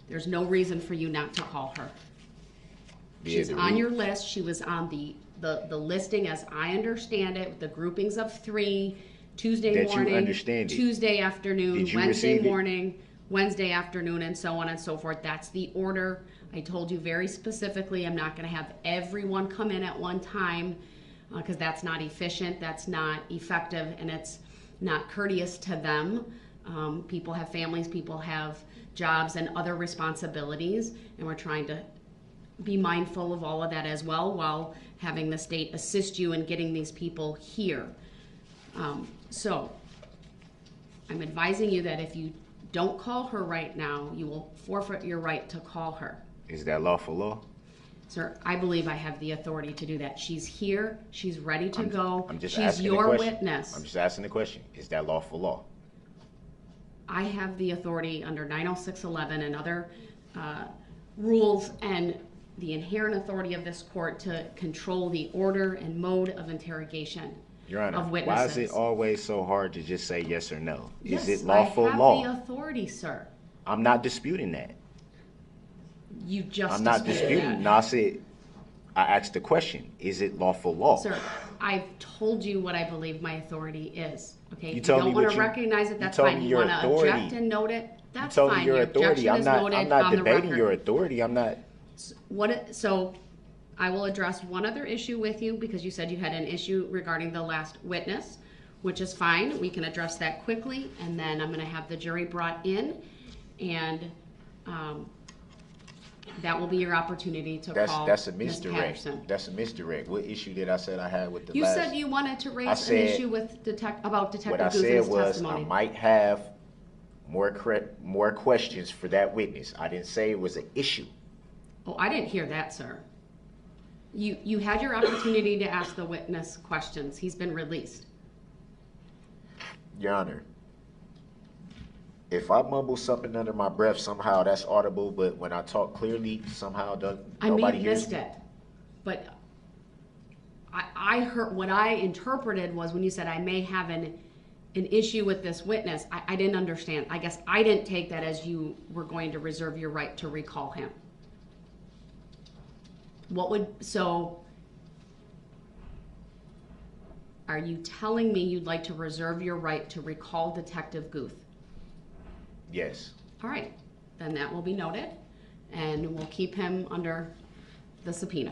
there's no reason for you not to call her. Yeah, She's the on re- your list. She was on the listing, as I understand it, with the groupings of 3, Tuesday That you morning, understand it. Tuesday afternoon, Did you Wednesday receive it? morning, Wednesday afternoon, and so on and so forth. That's the order. I told you very specifically, I'm not going to have everyone come in at one time because that's not efficient, that's not effective, and it's not courteous to them. People have families, people have jobs and other responsibilities, and we're trying to be mindful of all of that as well while having the state assist you in getting these people here. So I'm advising you that if you don't call her right now, you will forfeit your right to call her. Is that lawful law? Sir, I believe I have the authority to do that. She's here, she's ready to go, I'm just she's asking your the question. witness. I'm just asking the question. Is that lawful law? I have the authority under 906.11 and other rules and the inherent authority of this court to control the order and mode of interrogation Your Honor, of witnesses. why is it always so hard to just say yes or no? Yes, Is it lawful I have law? the authority, sir. I'm not disputing that. You just I'm not disputed disputing. that. No, I asked the question. Is it lawful law? Sir, I've told you what I believe my authority is. Okay, You if told you me don't want what to you- recognize it, you that's told fine. me You your want to authority. object and note it, that's You told fine. me your Your authority. objection I'm is not. noted I'm not on the debating record. your authority. I'm not. So I will address one other issue with you because you said you had an issue regarding the last witness, which is fine. We can address that quickly, and then I'm going to have the jury brought in, and that will be your opportunity to call That's a Ms. misdirect. Patterson. That's a misdirect. What issue did I said I had with the You last? said you wanted to raise an said- issue with about What Detective I said Guzman's was testimony. I might have more questions for that witness. I didn't say it was an issue. Oh, I didn't hear that, sir. You had your opportunity to ask the witness questions. He's been released. Your Honor, If I mumble something under my breath, somehow that's audible, but when I talk clearly, somehow I may nobody have hears missed me. it, but I heard, what I interpreted was when you said I may have an issue with this witness, I didn't understand. I guess I didn't take that as you were going to reserve your right to recall him. Are you telling me you'd like to reserve your right to recall Detective Guth? Yes. All right, then that will be noted, and we'll keep him under the subpoena.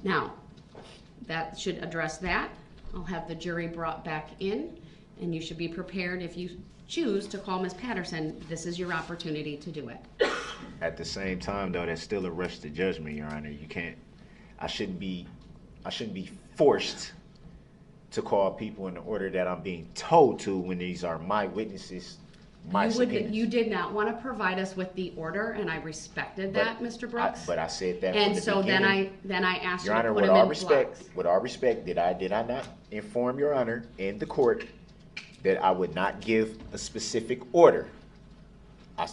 Now, that should address that. I'll have the jury brought back in, and you should be prepared if you choose to call Ms. Patterson. This is your opportunity to do it. At the same time, though, that's still a rush to judgment, Your Honor. You can't. I shouldn't be forced to call people in the order that I'm being told to when these are my witnesses, my subpoenas. You did not want to provide us with the order, and I respected that, Mr. Brooks. But I said that and from the so beginning. then I asked Your you Honor, to put with him all in respect, blocks. with all respect, did I not inform Your Honor in the court that I would not give a specific order?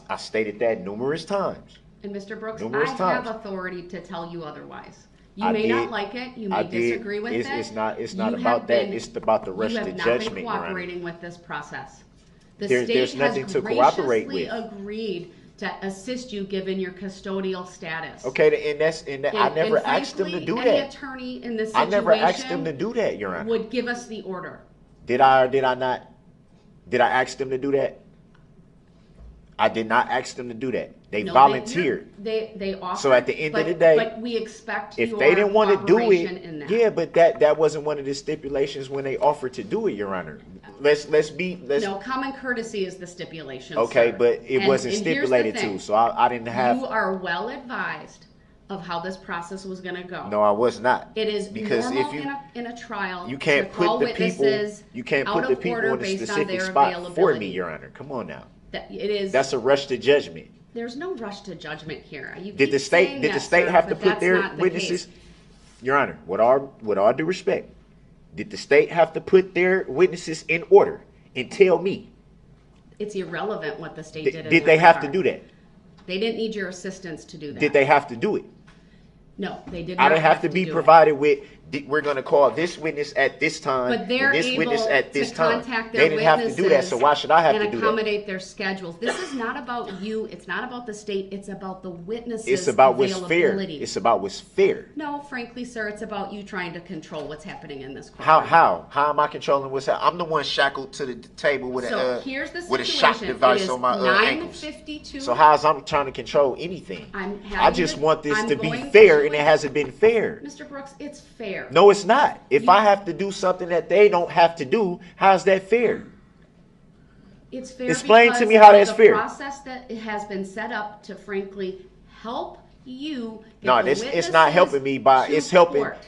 I stated that numerous times. And Mr. Brooks, Numerous I times. have authority to tell you otherwise. You I may did- not like it. You I may did. disagree with it. It's not You about have that. been- It's about the rush you to have not judgment, been Your Honor. cooperating with this process. The There's state nothing has to cooperate graciously with. agreed to assist you given your custodial status. Okay, and I And- never and asked them to frankly, do Any that. attorney in this I situation never asked them to do that, Your Honor. would give us the order. Did I or did I not? Did I ask them to do that? I did not ask them to do that. They No, volunteered. They offered. So at the end of the day, but we expect If your they didn't want to do cooperation in it, that. yeah, but that wasn't one of the stipulations when they offered to do it, Your Honor. Let's No, common courtesy is the stipulation. okay, sir. but it And- wasn't and here's the stipulated thing. to, so I didn't have. You are well advised of how this process was going to go. No, I was not. It is because normal if you in a trial. you can't to call put the people witnesses you can't out put the of people order in a based on specific their spot for me, availability. Your Honor. Come on now. That it is. That's a rush to judgment. There's no rush to judgment here. You Did keep the saying state that, sir, have to but put that's their not the witnesses? case. Your Honor, with all due respect, did the state have to put their witnesses in order and tell me? It's irrelevant what the state did. Did they have to do that? They didn't need your assistance to do that. Did they have to do it? No, they did not. I didn't have to be do it. provided with. We're going to call this witness at this time But they're and this able witness at this to time. contact They their didn't have to do that, so why should I have to and do that? accommodate their schedules. This is not about you. It's not about the state. It's about the witnesses' It's about what's fair. availability. It's about what's fair. No, frankly, sir, it's about you trying to control what's happening in this court. How am I controlling what's happening? I'm the one shackled to the table with here's the with a shock situation. device It is on my ankles. 9:52. So how's I'm trying to control anything? I'm I having just to- want this I'm to be going fair, to- and it hasn't been fair. Mr. Brooks, it's fair. No, it's not. If You- I have to do something that they don't have to do, how's that fair? It's fair. Explain to because me how of that's the fair. process that has been set up to frankly help you. Get No, the it's not witnesses helping me by to it's helping court.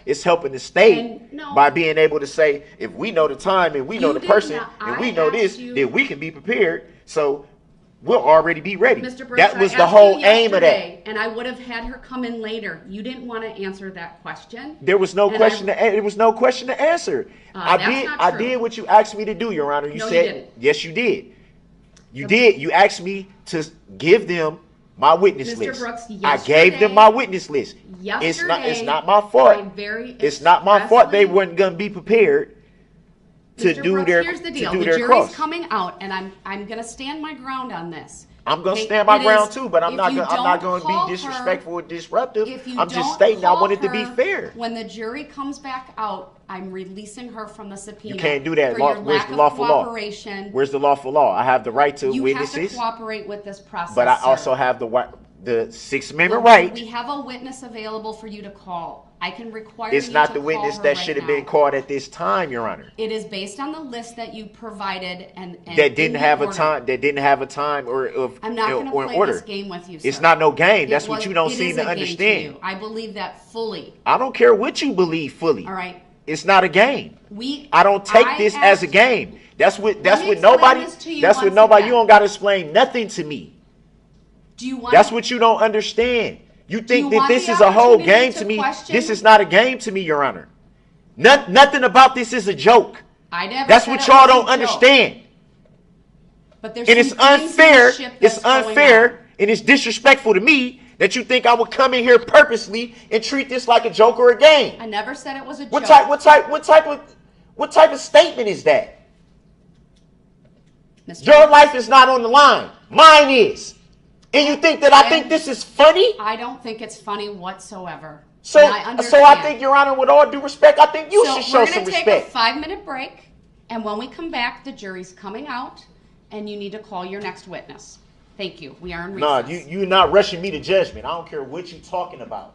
the state And no. by being able to say if we know the time and we know You the did person not- and I we know this, asked you- then we can be prepared. So we'll already be ready. Mr. Brooks, That was I the asked whole you aim of that. yesterday, and I would have had her come in later. You didn't want to answer that question. There was no And question. I- There was no question to answer. that's not I true. did what you asked me to do, Your Honor. You No, you said didn't. yes, you did. You did. You asked me to give them my witness Mr. list. Brooks, I gave them my witness list. It's not. It's Yesterday, not my fault. I very It's not my fault. They expressly- weren't gonna be prepared to Mr. do Brooks, their here's the to deal. do The their jury's cross. coming out, and I'm going to stand my ground on this. I'm gonna Okay, stand my it ground is- too, but I'm if not you gonna. I'm not don't gonna call be her- disrespectful or disruptive. If you I'm just don't stating I call wanted to be her, fair. When the jury comes back out, I'm releasing her from the subpoena. You can't do that. For Law- your where's lack the of lawful law? cooperation. Where's the lawful law? I have the right to You have witnesses, to cooperate with this process, but I sir. also have the Sixth Amendment We right. have a witness available for you to call. I can require It's you not to the call witness her that right should have now. been called at this time, Your Honor. It is based on the list that you provided and That in didn't the have a order. time. That didn't have a time or of I'm not going to or an play order. this game with you, sir. It's not no game. That's It what was- you don't it seem is to a game understand. you. I believe that fully. I don't care what you believe fully. All right. It's not a game. We. I don't take this as a asked- game. That's what me nobody. explain this to you That's what once nobody. again. You don't got to explain nothing to me. Do you want? That's what you don't understand. You think you that want this the is a whole opportunity game to to me. question? This is not a game to me, Your Honor. Nothing about this is a joke. I never That's said what it y'all was a don't joke. understand. But there's And it's some things in unfair. the ship It's that's going on. unfair and it's disrespectful to me that you think I would come in here purposely and treat this like a joke or a game. I never said it was a What joke. type of statement is that? Mr. Your Brooks, life is not on the line. Mine is. And you think that I think this is funny? I don't think it's funny whatsoever. So, And I understand. I think, Your Honor, with all due respect, I think you should show we're some going to take respect. a 5-minute break, and when we come back, the jury's coming out, and you need to call your next witness. Thank you. We are in recess. No, you're not rushing me to judgment. I don't care what you're talking about.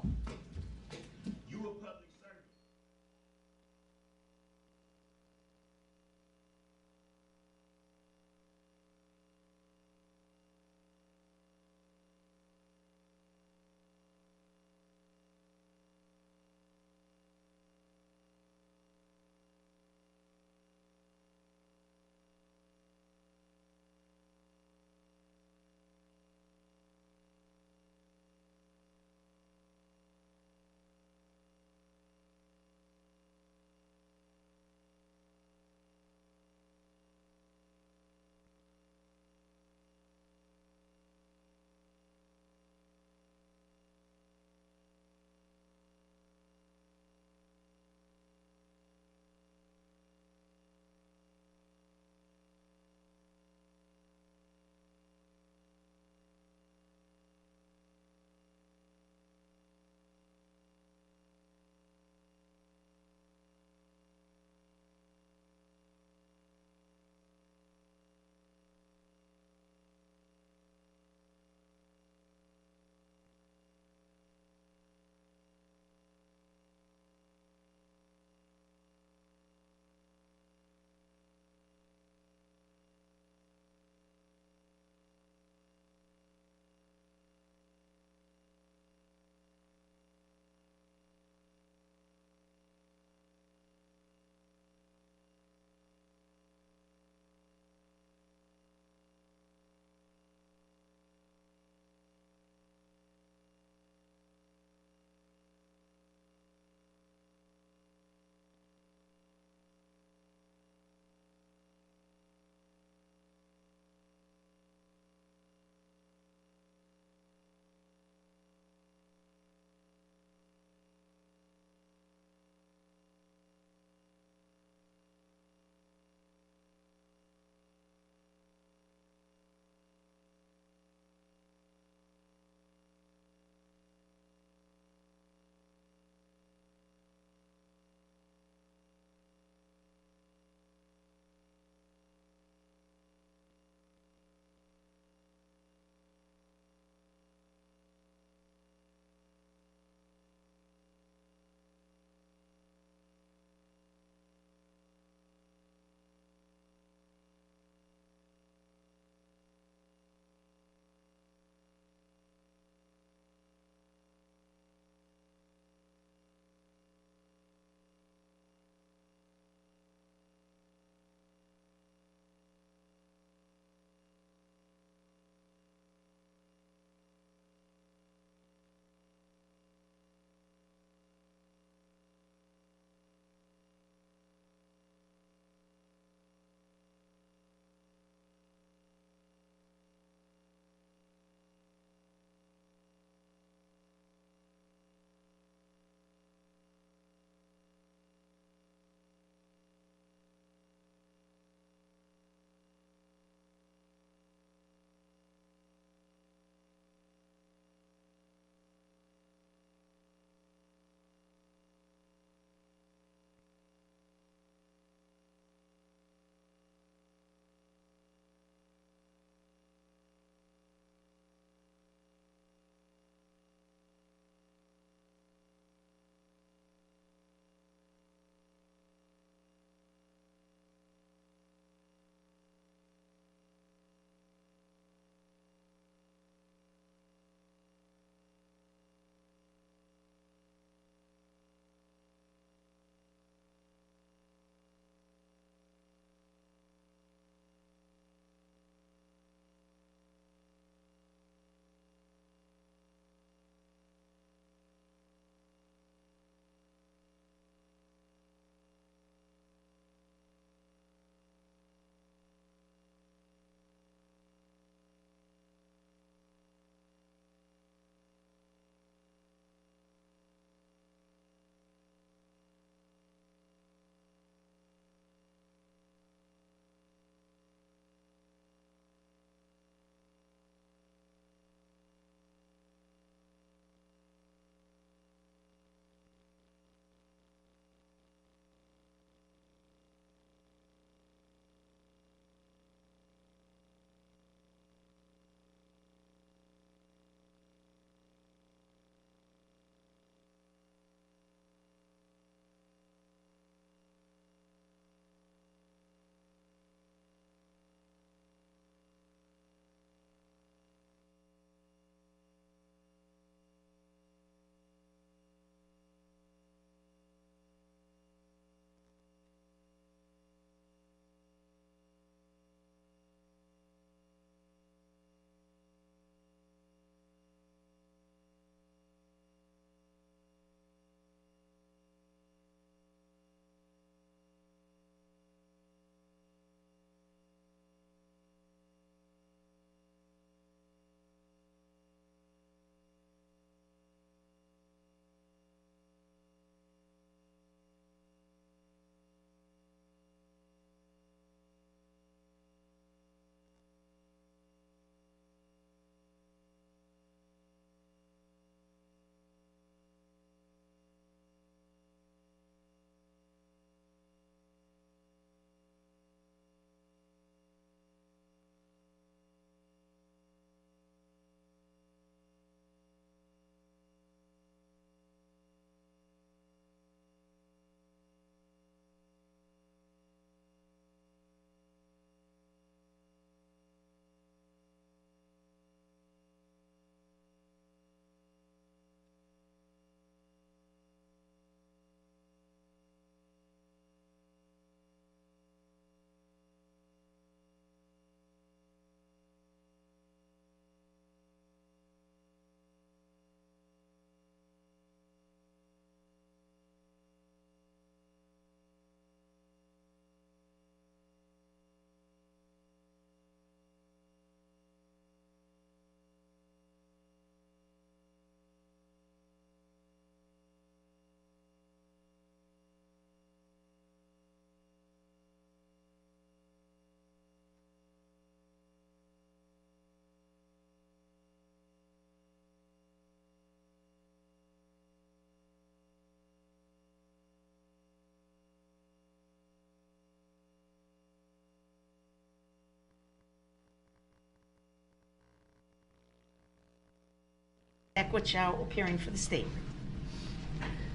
Equichow appearing for the state.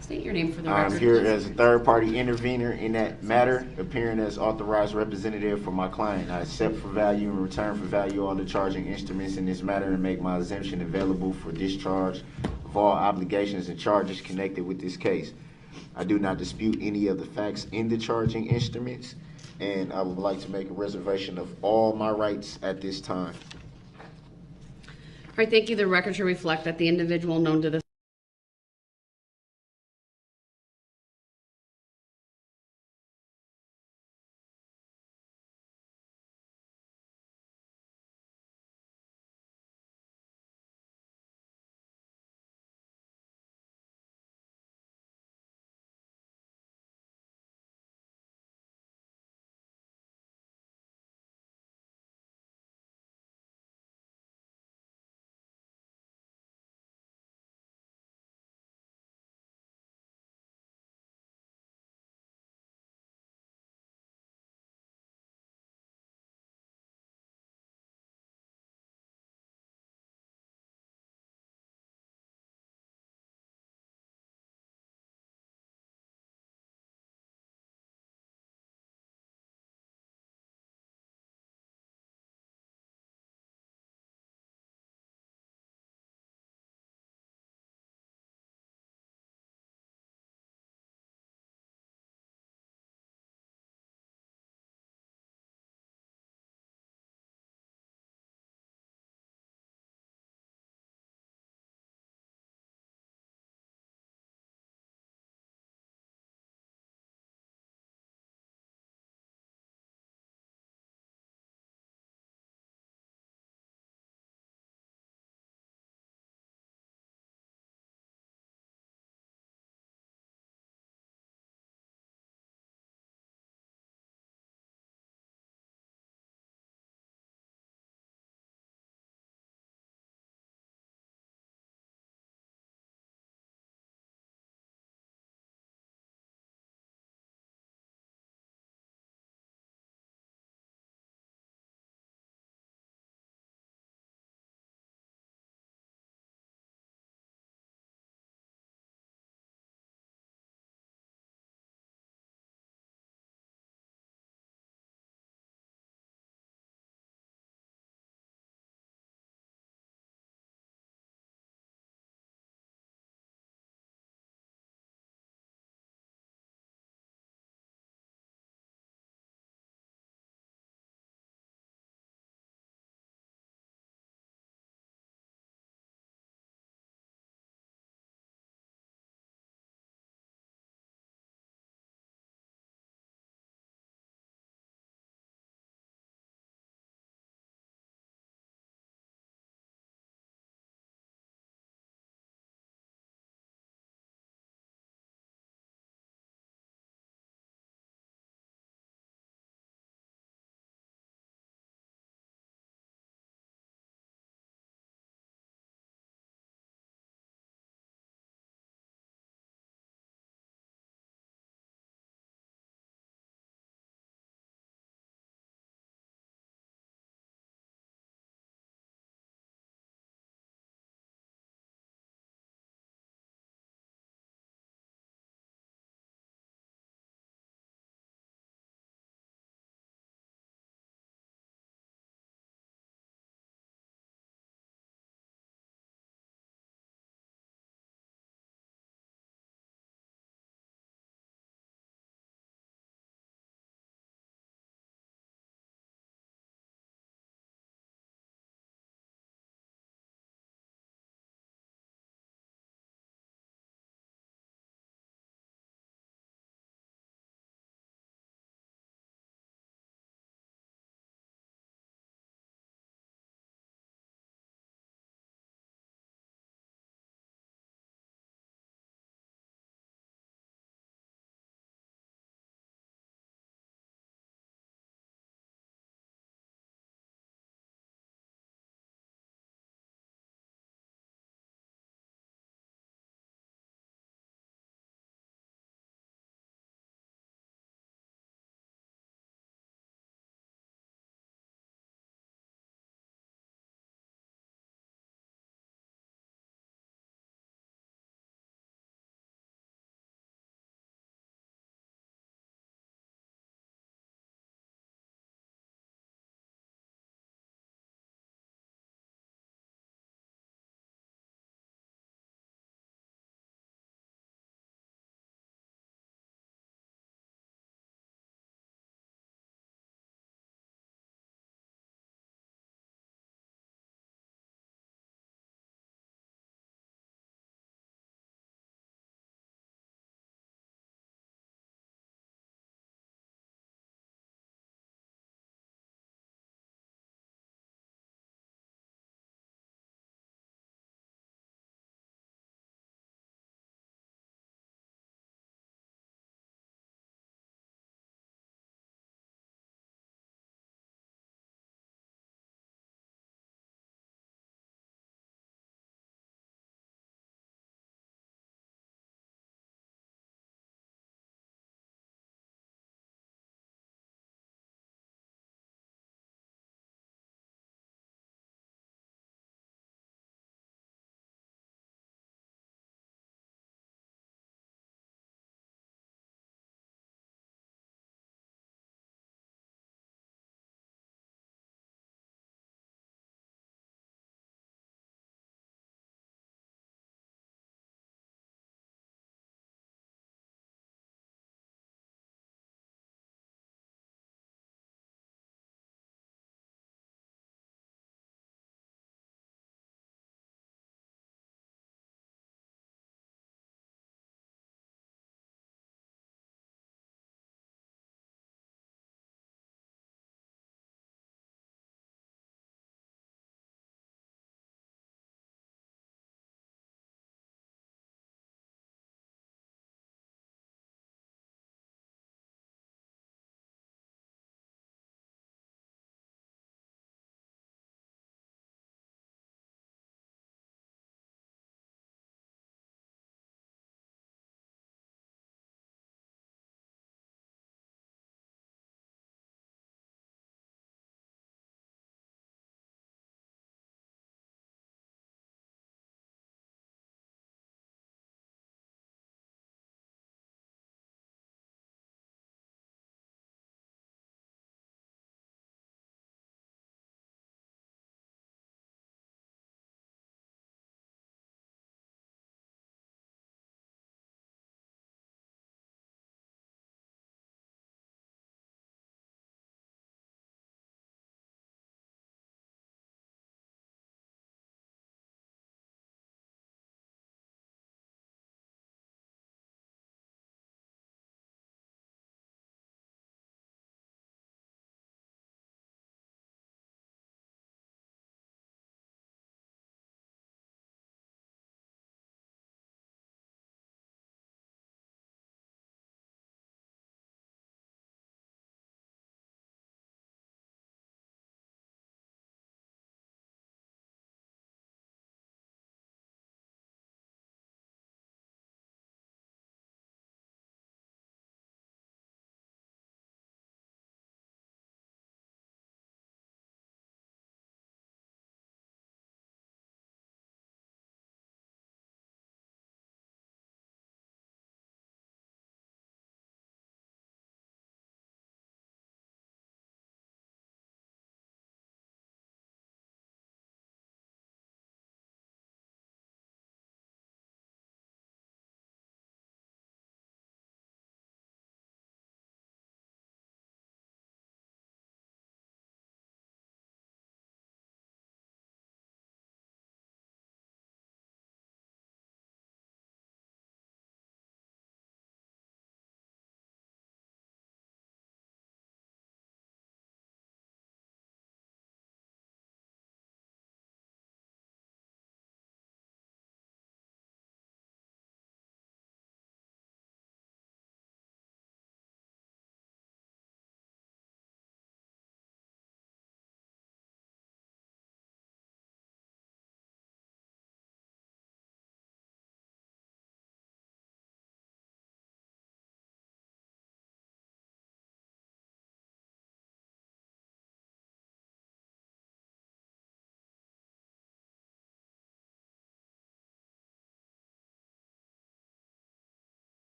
State your name for the I'm record. here please. as a third-party intervener in that matter, appearing as authorized representative for my client. I accept for value and return for value all the charging instruments in this matter and make my exemption available for discharge of all obligations and charges connected with this case. I do not dispute any of the facts in the charging instruments, and I would like to make a reservation of all my rights at this time. All right, thank you. The record should reflect that the individual known to the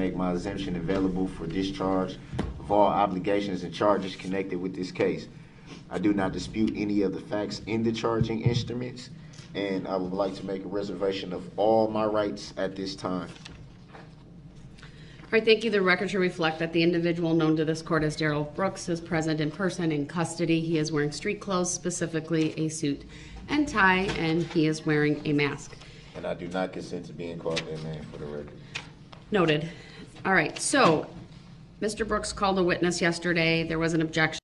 make my exemption available for discharge of all obligations and charges connected with this case. I do not dispute any of the facts in the charging instruments, and I would like to make a reservation of all my rights at this time. All right, thank you. The record should reflect that the individual known to this court as Darrell Brooks is present in person in custody. He is wearing street clothes, specifically a suit and tie, and he is wearing a mask. And I do not consent to being called that man, for the record. Noted. All right, so Mr. Brooks called a witness yesterday. There was an objection.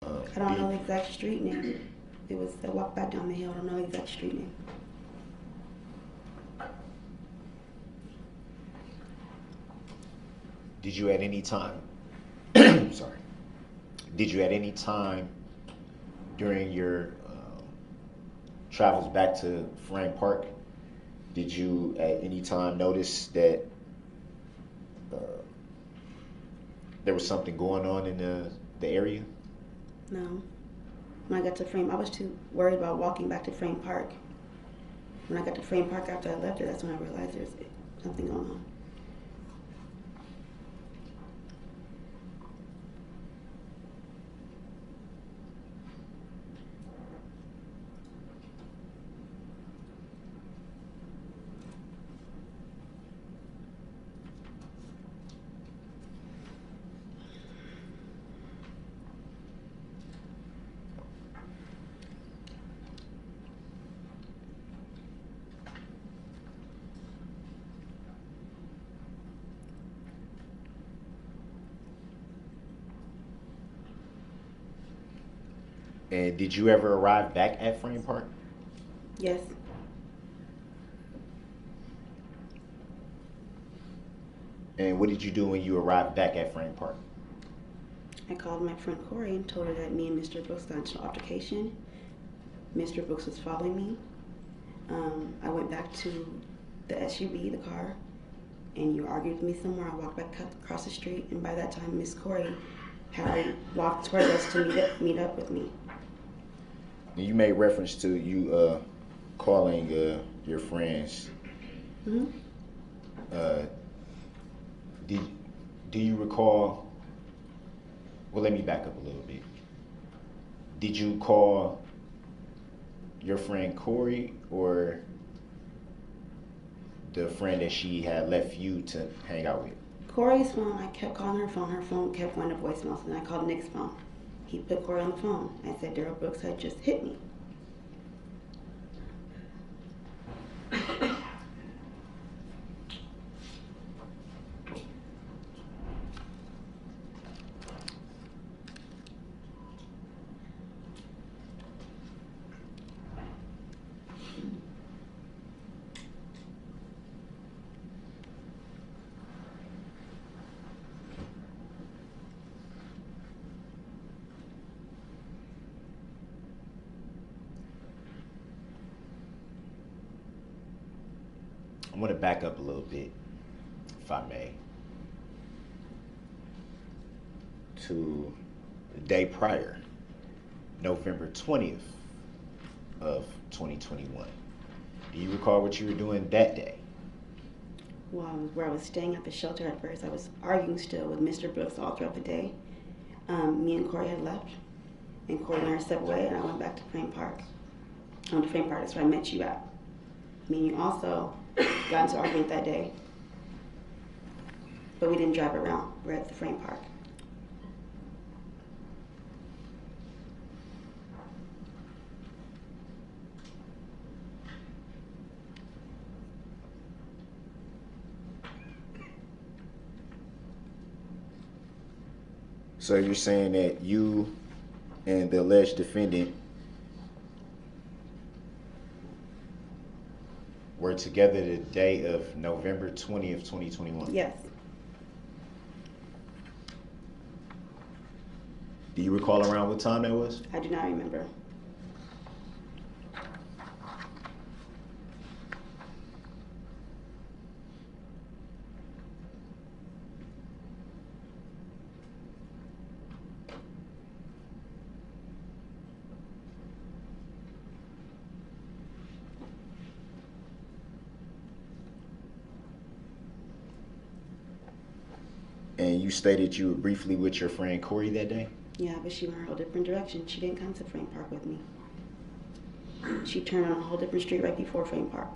I don't know the exact street name. It was a walk back down the hill. I don't know the exact street name. Did you at any time, sorry, did you at any time during your travels back to Frank Park, did you at any time notice that there was something going on in the area? No. When I got to Frame, I was too worried about walking back to Frame Park. When I got to Frame Park after I left it, that's when I realized there's something going on. And did you ever arrive back at Frame Park? Yes. And what did you do when you arrived back at Frame Park? I called my friend Corey and told her that me and Mr. Brooks got into an altercation. Mr. Brooks was following me. I went back to the SUV, the car, and you argued with me somewhere. I walked back across the street, and by that time, Miss Corey had walked towards us to meet up with me. You made reference to you calling your friends. Mm-hmm. Do you recall? Well, let me back up a little bit. Did you call your friend Corey, or the friend that she had left you to hang out with? Corey's phone, I kept calling her phone kept going to voicemail, so then I called Nick's phone. He put Corey on the phone. I said Darrell Brooks had just hit me. I want to back up a little bit, if I may, to the day prior, November 20th of 2021. Do you recall what you were doing that day? Well, where I was staying at the shelter at first, I was arguing still with Mr. Brooks all throughout the day. Me and Corey had left, and Corey and I stepped away, and I went back to Frame Park. I went to Frame Park, that's where I met you at. Me and you also got into an argument that day, but we didn't drive around. We're at the Frame Park. So you're saying that you and the alleged defendant were together the day of November 20th, 2021? Yes. Do you recall around what time that was? I do not remember. And you stated you were briefly with your friend Corey that day? Yeah, but she went a whole different direction. She didn't come to Frame Park with me. She turned on a whole different street right before Frame Park.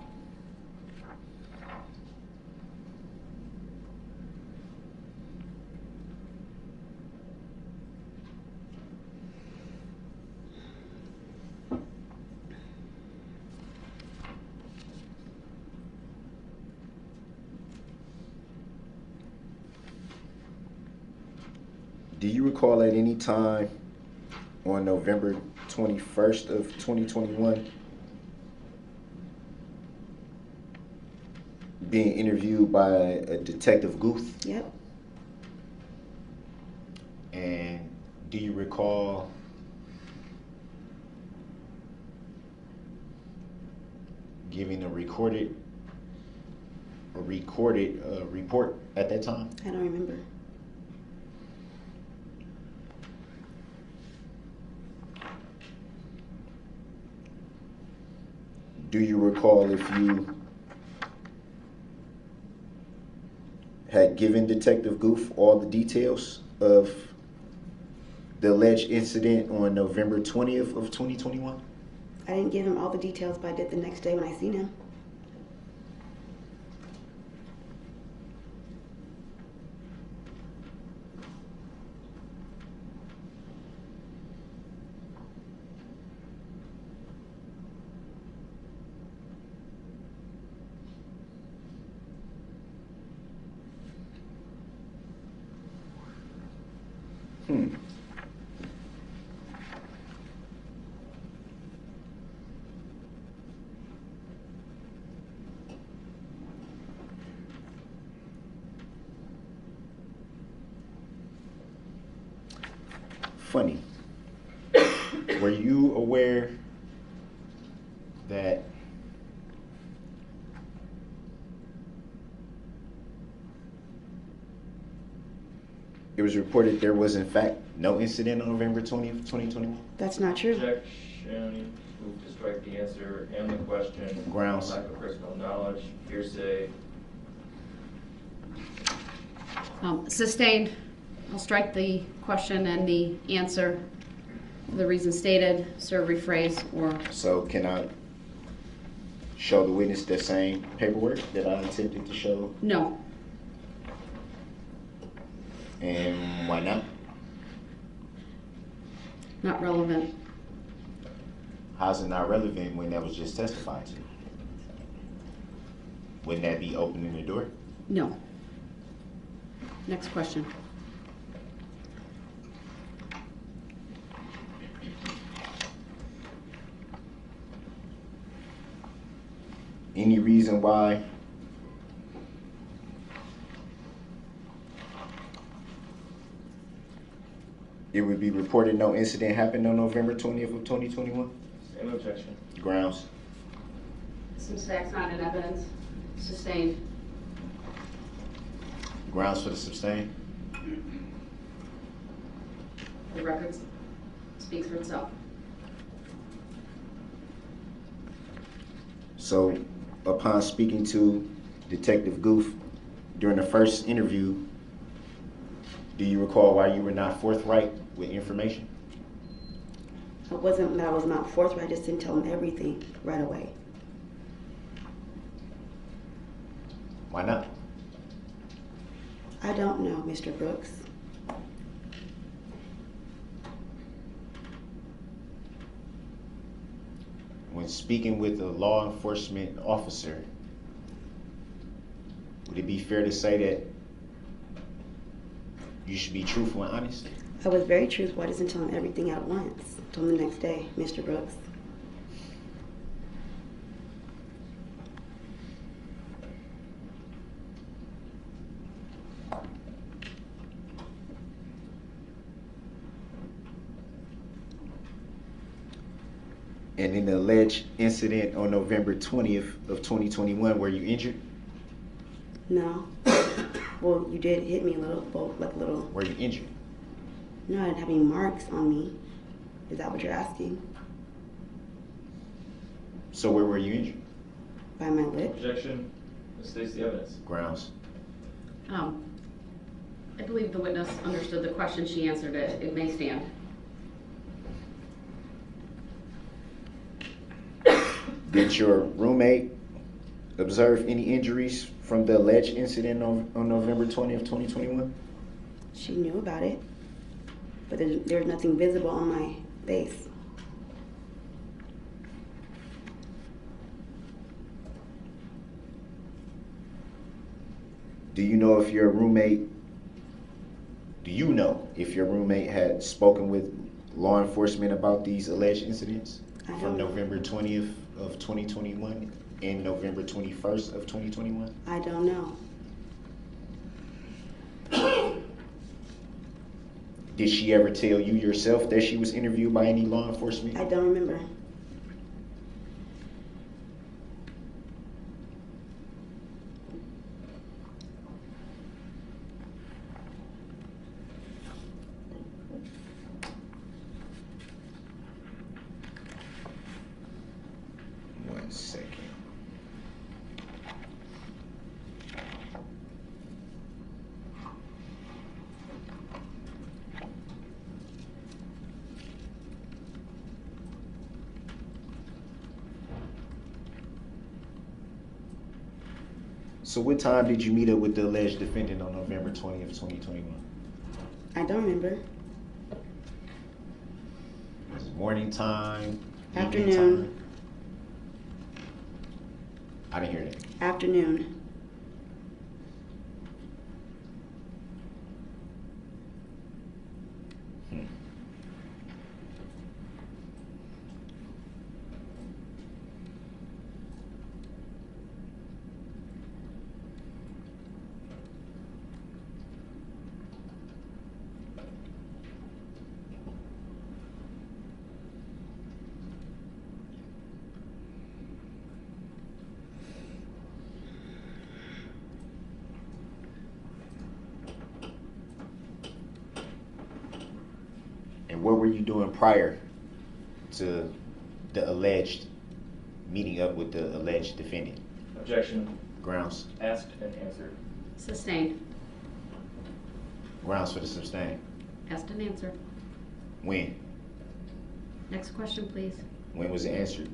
Do you recall at any time on November 21st of 2021 being interviewed by a Detective Guth? Yep. And do you recall giving a recorded report at that time? I don't remember. Do you recall if you had given Detective Guth all the details of the alleged incident on November 20th of 2021? I didn't give him all the details, but I did the next day when I seen him. Funny. Were you aware that it was reported there was in fact no incident on November 20th, 2021? That's not true. Objection. Move to strike the answer and the question. Grounds. Lack of personal knowledge. Hearsay. Sustained. I'll strike the question and the answer for the reason stated, sir, rephrase, or So can I show the witness the same paperwork that I attempted to show? No. And why not? Not relevant. How's it not relevant when that was just testified to? Wouldn't that be opening the door? No. Next question. Any reason why it would be reported no incident happened on November 20th of 2021? Same objection. Grounds. Since that's not in evidence, sustained. Grounds for the sustain. The record speaks for itself. So, upon speaking to Detective Goof during the first interview, do you recall why you were not forthright with information? It wasn't that I was not forthright, I just didn't tell him everything right away. Why not? I don't know, Mr. Brooks. When speaking with a law enforcement officer, would it be fair to say that you should be truthful and honest? I was very truthful, I just didn't tell him everything at once. I told him the next day, Mr. Brooks. And in the alleged incident on November 20th of 2021, were you injured? No. Well, you did hit me a little, both like a little. Were you injured? No, I didn't have any marks on me. Is that what you're asking? So where were you injured? By my lip? Objection. This states the evidence. Grounds. I believe the witness understood the question. She answered it. It may stand. Did your roommate observe any injuries from the alleged incident on November 20th, 2021? She knew about it, but there's nothing visible on my face. Do you know if your roommate had spoken with law enforcement about these alleged incidents from November 20th of 2021 and November 21st of 2021? I don't know. Did she ever tell you yourself that she was interviewed by any law enforcement? I don't remember. One second. So what time did you meet up with the alleged defendant on November 20th, 2021? I don't remember. Was it morning time? evening Afternoon. time? I didn't hear that. Afternoon. And what were you doing prior to the alleged meeting up with the alleged defendant? Objection. Grounds. Asked and answered. Sustained. Grounds for the sustain. Asked and answered. When? Next question, please. When was it answered?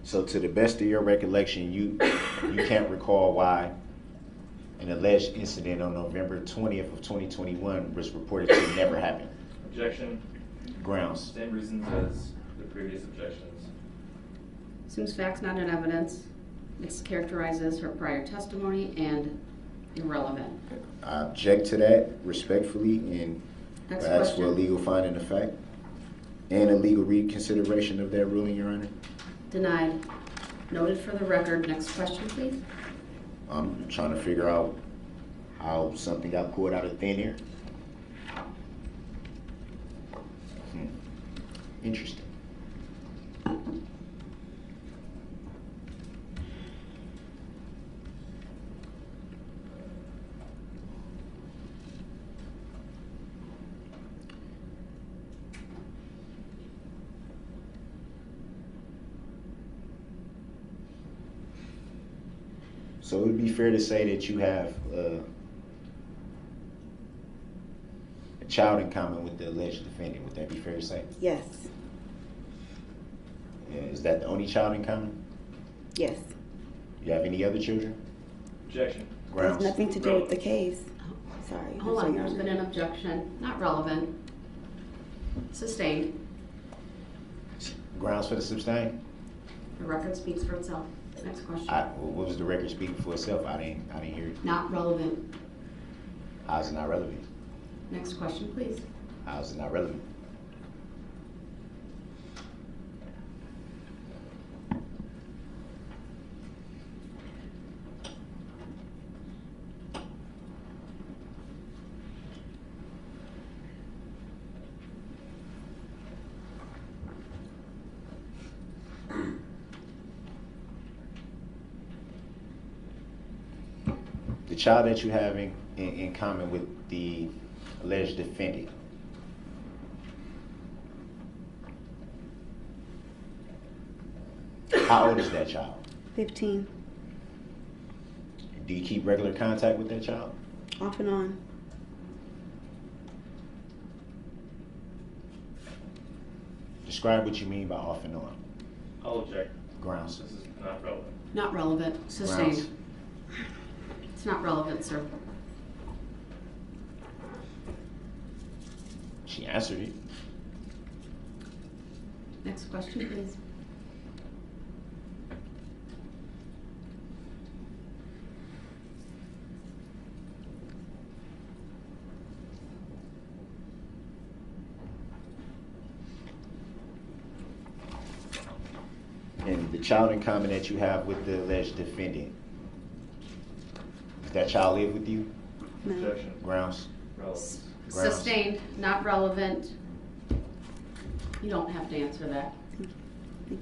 So to the best of your recollection, you can't recall why an alleged incident on November 20th of 2021 was reported to never happen. Objection. Grounds. Same reasons as the previous objections. Seems facts not in evidence. Mischaracterizes her prior testimony and irrelevant. I object to that respectfully and Next ask for a question. legal finding of fact and a legal reconsideration of that ruling, Your Honor. Denied. Noted for the record. Next question, please. I'm trying to figure out how something got pulled out of thin air. Interesting. So it would be fair to say that you have a child in common with the alleged defendant. Would that be fair to say? Yes. Yeah, is that the only child in common? Yes. You have any other children? Objection. It has Grounds? nothing to do with the case. Sorry. Hold I'm on, sorry, there's Your been Honor. an objection. Not relevant. Sustained. Grounds for the sustain? The record speaks for itself. Next question. What was the record speaking for itself? I didn't hear it. Not relevant. How's it not relevant? Next question, please. How's it not relevant? The child that you have in common with the alleged defendant, how old is that child? 15. Do you keep regular contact with that child? Off and on. Describe what you mean by off and on. I'll object. Grounds. This is not relevant. Not relevant. Sustained. Grounds. It's not relevant, sir. She answered it. Next question, please. And the child in common that you have with the alleged defendant, does that child live with you? No. Objection. Grounds. Relevance. Grounds. Sustained. Not relevant. You don't have to answer that. Thank you.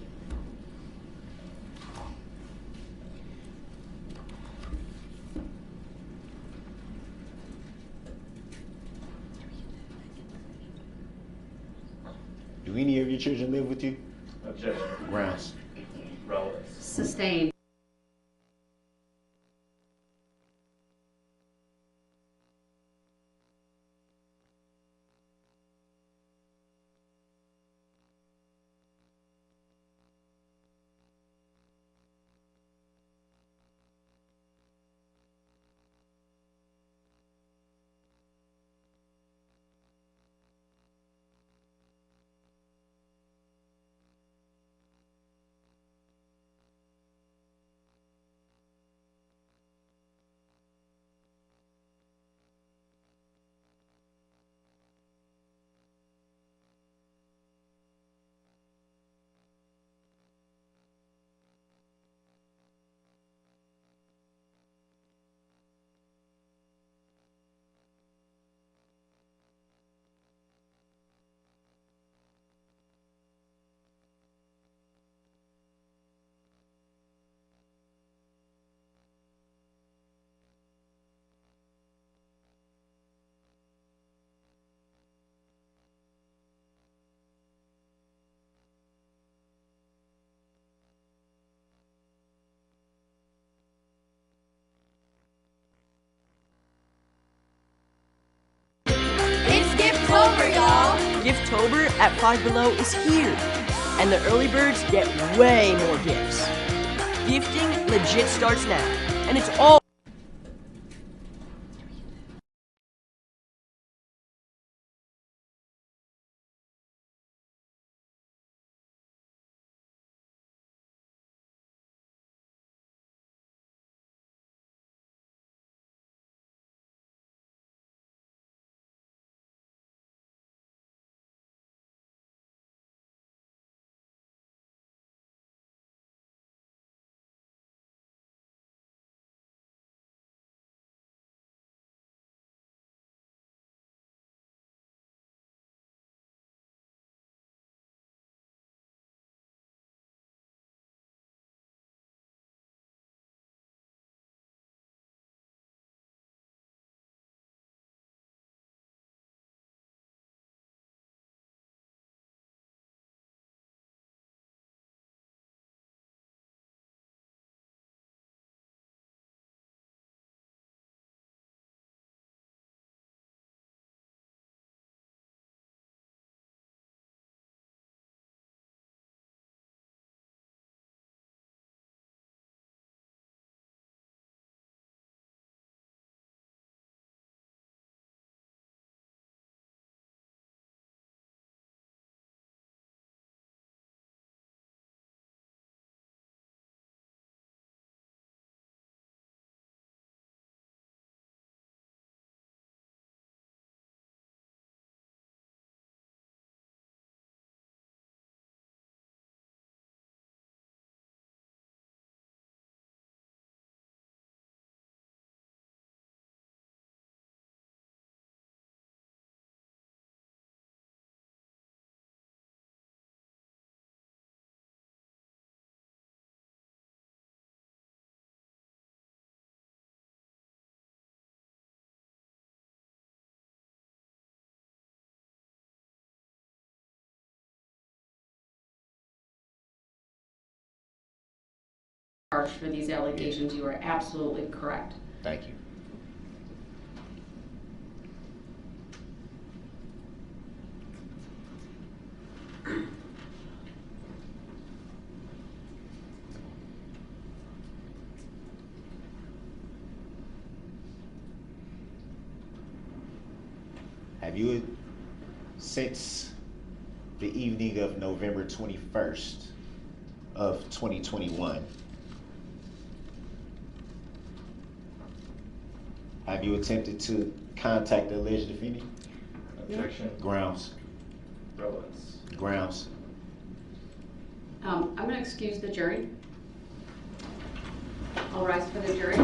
Do any of your children live with you? Objection. Grounds. Relevance. Sustained. It's Gift-tober, y'all! Gift-tober at Five Below is here. and the early birds get way more gifts. Gifting legit starts now, and it's all charged for these allegations. You are absolutely correct. Thank you. Have you, since the evening of November 21st of 2021, have you attempted to contact the alleged defendant? Objection. Grounds. Relevance. Grounds. I'm going to excuse the jury. I'll rise for the jury.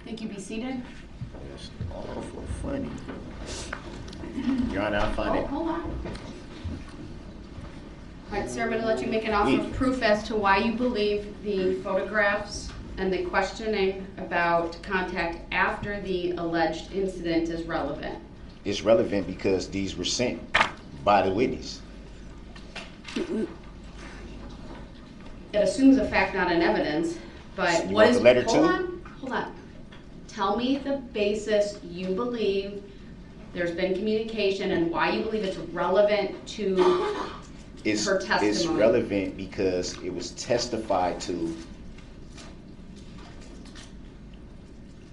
Thank you. Be seated. That's awful funny. Your Honor, I find it. Hold on. All right, sir, I'm going to let you make an offer of proof as to why you believe the photographs and the questioning about contact after the alleged incident is relevant. It's relevant because these were sent by the witness. It assumes a fact, not an evidence, but You what want is, the letter hold too? on. Tell me the basis you believe there's been communication and why you believe it's relevant to her testimony. It's relevant because it was testified to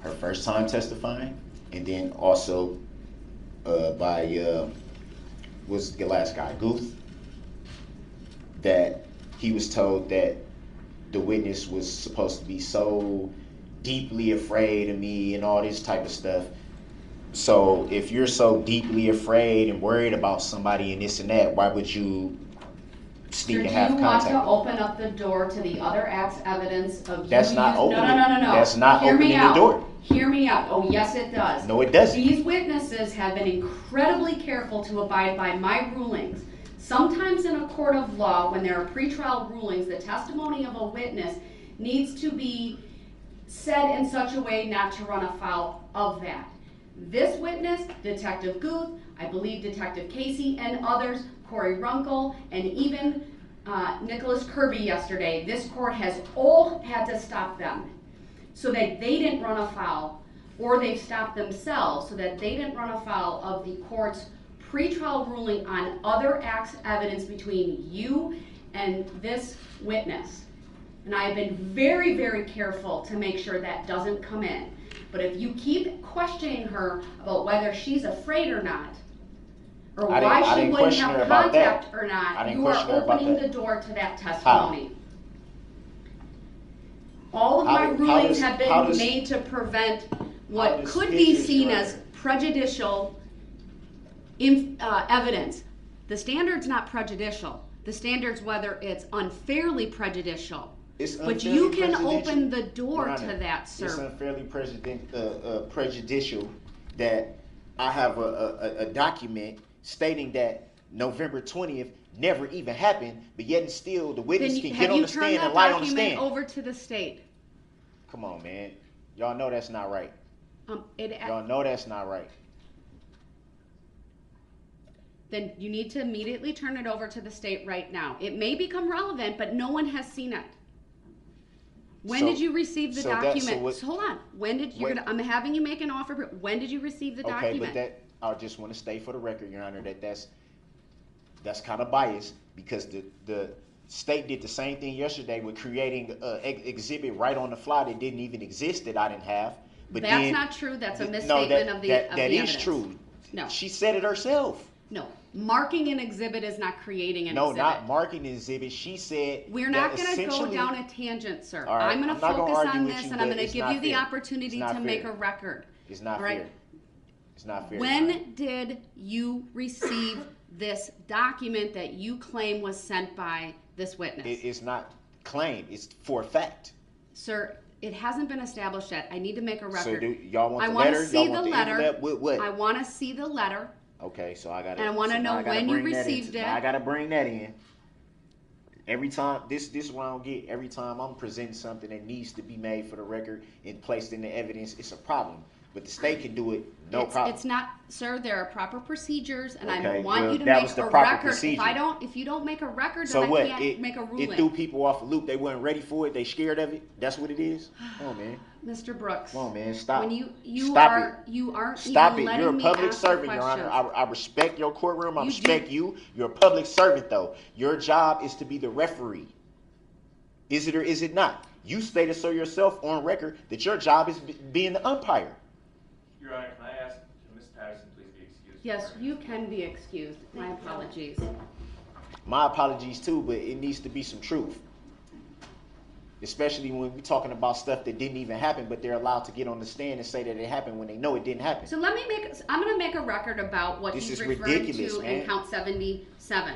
her first time testifying, and then also by what's the last guy, Guth, that he was told that the witness was supposed to be so deeply afraid of me and all this type of stuff. So if you're so deeply afraid and worried about somebody and this and that, why would you sneak and have contact? Do you want to open up the door to the other act's evidence of That's you not using, opening. no. That's not Hear me opening the out. door. Hear me out. Oh, yes, it does. No, it doesn't. These witnesses have been incredibly careful to abide by my rulings. Sometimes in a court of law, when there are pretrial rulings, the testimony of a witness needs to be said in such a way not to run afoul of that. This witness, Detective Guth, I believe Detective Casey and others, Corey Runkle, and even Nicholas Kirby yesterday, this court has all had to stop them so that they didn't run afoul, or they've stopped themselves so that they didn't run afoul of the court's pretrial ruling on other acts evidence between you and this witness. And I have been very, very careful to make sure that doesn't come in. But if you keep questioning her about whether she's afraid or not, or why she wouldn't have contact or not, you are opening the door to that testimony. How? All of my rulings have been made to prevent what could be seen as prejudicial evidence. The standard's not prejudicial. The standard's whether it's unfairly prejudicial. But you can open the door to that, sir. It's unfairly prejudicial that I have a document stating that November 20th never even happened, but yet and still the witness can get on the stand and lie on the stand. Have you turned that document over to the state? Come on, man. Y'all know that's not right. Y'all know that's not right. Then you need to immediately turn it over to the state right now. It may become relevant, but no one has seen it. When did you receive the document? Hold on. When did you? I'm having you make an offer. But when did you receive the document? Okay, but I just want to state for the record, Your Honor, that's kind of biased because the state did the same thing yesterday with creating an exhibit right on the fly that didn't even exist that I didn't have. But that's not true. That's a misstatement of the evidence. That is true. No. She said it herself. No. Marking an exhibit is not creating an exhibit. No, not marking an exhibit. She said we're not going to go down a tangent, sir. Right, I'm going to focus on this, and I'm going to give you the opportunity to make a record. It's not fair. It's not fair. When did you receive this document that you claim was sent by this witness? It's not claimed. It's for a fact. Sir, it hasn't been established yet. I need to make a record. So do y'all want the letter? I want to see the letter. What? I want to see the letter. Okay, so I got to. And I want to know when you received it. I got to bring that in. Every time, this is what I don't get. Every time I'm presenting something that needs to be made for the record and placed in the evidence, it's a problem. But the state can do it, no problem. It's not, sir. There are proper procedures, and okay, I want you to that make was the a proper record. Procedure. If you don't make a record, so then what? I can't make a ruling. It threw people off a loop. They weren't ready for it. They scared of it. That's what it is. Come on, man. Mr. Brooks. Come on, man. Stop. When you Stop aren't Stop even it. You're a public servant, Your Honor. I respect your courtroom. I respect you. You're a public servant, though. Your job is to be the referee. Is it or is it not? You stated so yourself on record that your job is being the umpire. Your Honor, can I ask Ms. Patterson please be excused? Yes, you can be excused. My apologies. My apologies too, but it needs to be some truth. Especially when we're talking about stuff that didn't even happen, but they're allowed to get on the stand and say that it happened when they know it didn't happen. So I'm going to make a record about what he's referring to in count 77.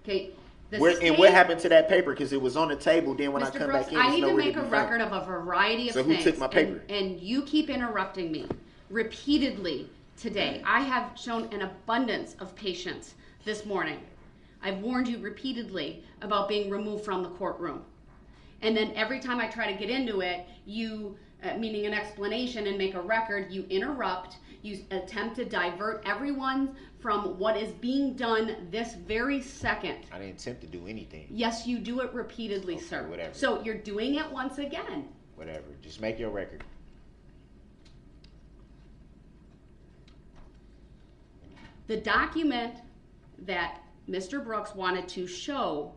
Okay. And what happened to that paper? Because it was on the table. Then when Mr. I come Brooks, back in, I need to make a record of a variety of things. So who took my paper? And you keep interrupting me repeatedly today. I have shown an abundance of patience this morning. I've warned you repeatedly about being removed from the courtroom. And then every time I try to get into it, you, meaning an explanation and make a record, you interrupt, you attempt to divert everyone from what is being done this very second. I didn't attempt to do anything. Yes, you do it repeatedly, okay, sir. Whatever. So you're doing it once again. Whatever. Just make your record. The document that Mr. Brooks wanted to show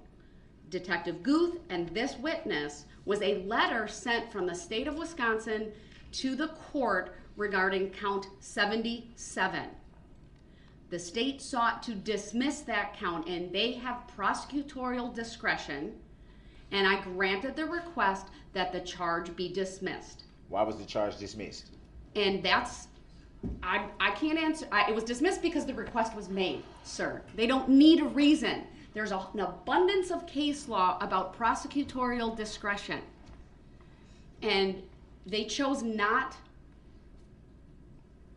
Detective Guth and this witness was a letter sent from the state of Wisconsin to the court regarding count 77. The state sought to dismiss that count, and they have prosecutorial discretion, and I granted the request that the charge be dismissed. Why was the charge dismissed? And that's, I can't answer. It was dismissed because the request was made, sir. They don't need a reason. There's an abundance of case law about prosecutorial discretion. And they chose not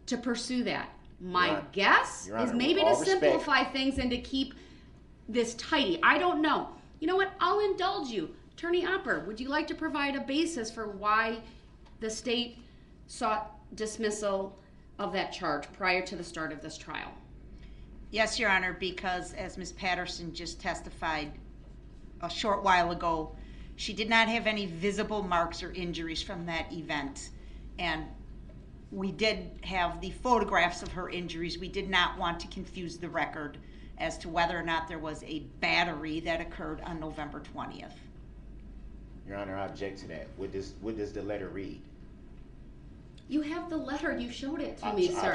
to pursue that. My Your Honor, guess Your is Honor, maybe with to all respect- simplify things and to keep this tidy. I don't know. You know what? I'll indulge you. Attorney Opper, would you like to provide a basis for why the state sought dismissal of that charge prior to the start of this trial? Yes, Your Honor, because as Ms. Patterson just testified a short while ago, she did not have any visible marks or injuries from that event. And we did have the photographs of her injuries. We did not want to confuse the record as to whether or not there was a battery that occurred on November 20th. Your Honor, I object to that. What does the letter read? You have the letter. You showed it to me, sir.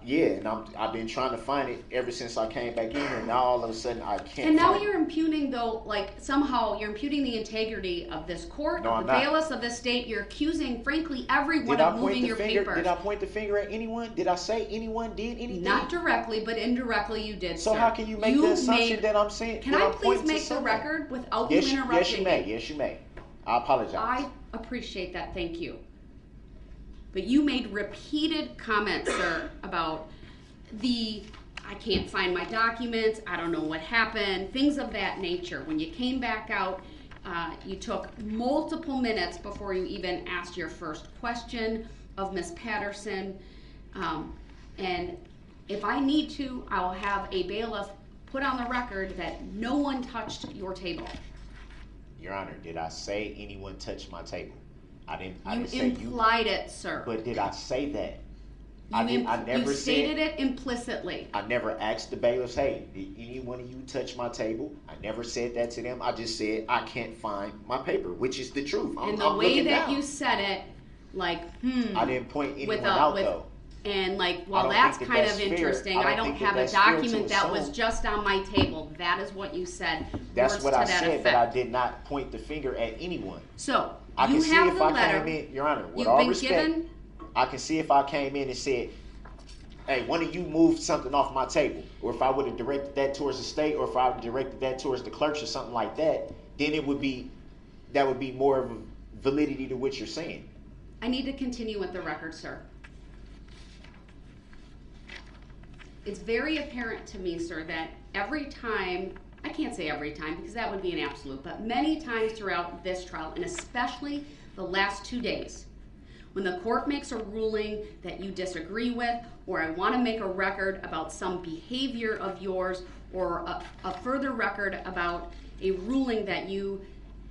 And I've been trying to find it ever since I came back in here. And now all of a sudden I can't. And now find you're impugning, though, like somehow you're impugning the integrity of this court, No, of I'm the not. bailiffs of this state. You're accusing, frankly, everyone Did I of point moving the your finger? papers. Did I point the finger at anyone? Did I say anyone did anything? Not directly, but indirectly you did, So sir. how can you make the assumption that I'm saying? Can that I I'm please pointing to make the someone? record without Yes, you interrupting yes, you may. me? Yes, you may. I apologize. I appreciate that. Thank you. But you made repeated comments, sir, about I can't find my documents, I don't know what happened, things of that nature. When you came back out, you took multiple minutes before you even asked your first question of Ms. Patterson. And if I need to, I'll have a bailiff put on the record that no one touched your table. Your Honor, did I say anyone touched my table? I didn't You say you. implied it, sir. But did I say that? You stated it implicitly. I never asked the bailiffs, hey, did any one of you touch my table? I never said that to them. I just said I can't find my paper, which is the truth. And the way that you said it, like, I didn't point anyone out though. And like, I well, don't that's think that kind that's of fair. interesting. I I don't don't think that have a that's fair to document that was assume. just on my table. That is what you said. That's Words what to I that said, effect. but I did not point the finger at anyone. So I you can see have if the I letter. came in, Your Honor, with You've all been respect, given. I can see if I came in and said, hey, one of you moved something off my table, or if I would have directed that towards the state, or if I would have directed that towards the clerks or something like that, then that would be more of a validity to what you're saying. I need to continue with the record, sir. It's very apparent to me, sir, that every time, I can't say every time because that would be an absolute, but many times throughout this trial, and especially the last 2 days, when the court makes a ruling that you disagree with, or I want to make a record about some behavior of yours, or a further record about a ruling that you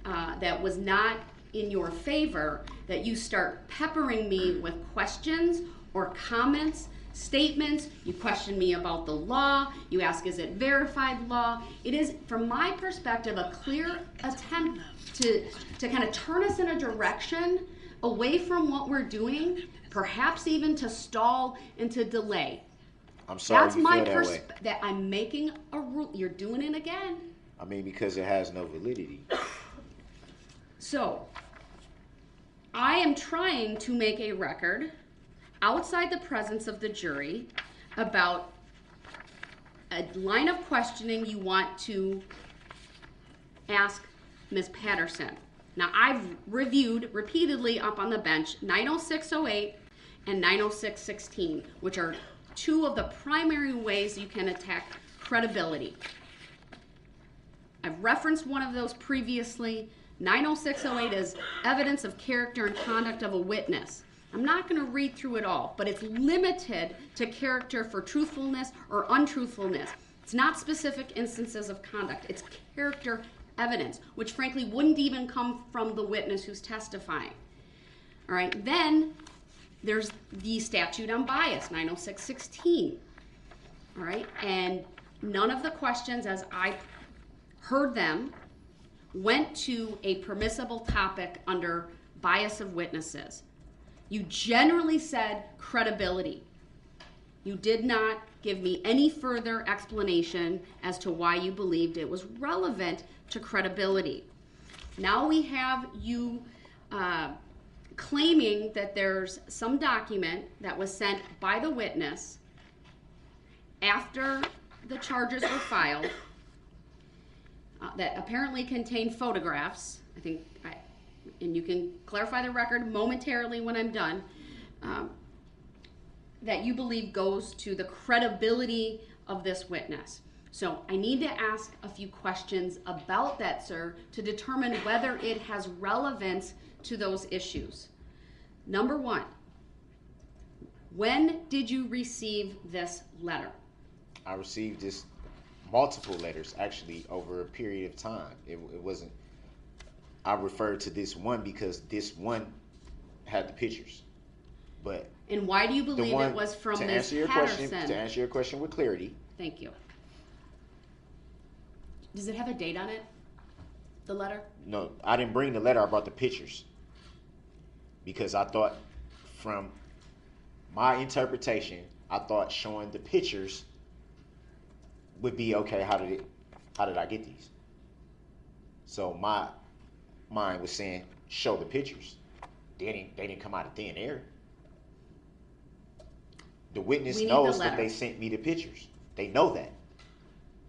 that was not in your favor, that you start peppering me with questions or comments, statements. You question me about the law. You ask, is it verified law? It is, from my perspective, a clear attempt to kind of turn us in a direction away from what we're doing, perhaps even to stall and to delay. I'm sorry That's you my feel that way. that I'm making a rule. You're doing it again. I mean, because it has no validity. So, I am trying to make a record outside the presence of the jury about a line of questioning you want to ask Ms. Patterson. Now, I've reviewed repeatedly up on the bench 90608 and 90616, which are two of the primary ways you can attack credibility. I've referenced one of those previously. 90608 is evidence of character and conduct of a witness. I'm not going to read through it all, but it's limited to character for truthfulness or untruthfulness. It's not specific instances of conduct. It's character evidence, which frankly wouldn't even come from the witness who's testifying. All right, then there's the statute on bias, 90616. All right, and none of the questions as I heard them went to a permissible topic under bias of witnesses. You generally said credibility. You did not give me any further explanation as to why you believed it was relevant to credibility. Now we have you claiming that there's some document that was sent by the witness after the charges were filed that apparently contained photographs. And you can clarify the record momentarily when I'm done. that you believe goes to the credibility of this witness. So I need to ask a few questions about that, sir, to determine whether it has relevance to those issues. Number one, when did you receive this letter? I received this multiple letters actually over a period of time. It wasn't, I referred to this one because this one had the pictures. But And why do you the believe one, it was from to Ms. answer your Patterson? question, to answer your question with clarity, Thank you. Does it have a date on it? The letter? no, I didn't bring the letter, I brought the pictures. Because I thought, from my interpretation, I thought showing the pictures would be okay. How did I get these? So my mind was saying, show the pictures. They didn't come out of thin air. The witness We need knows the that letter. they sent me the pictures. They know that.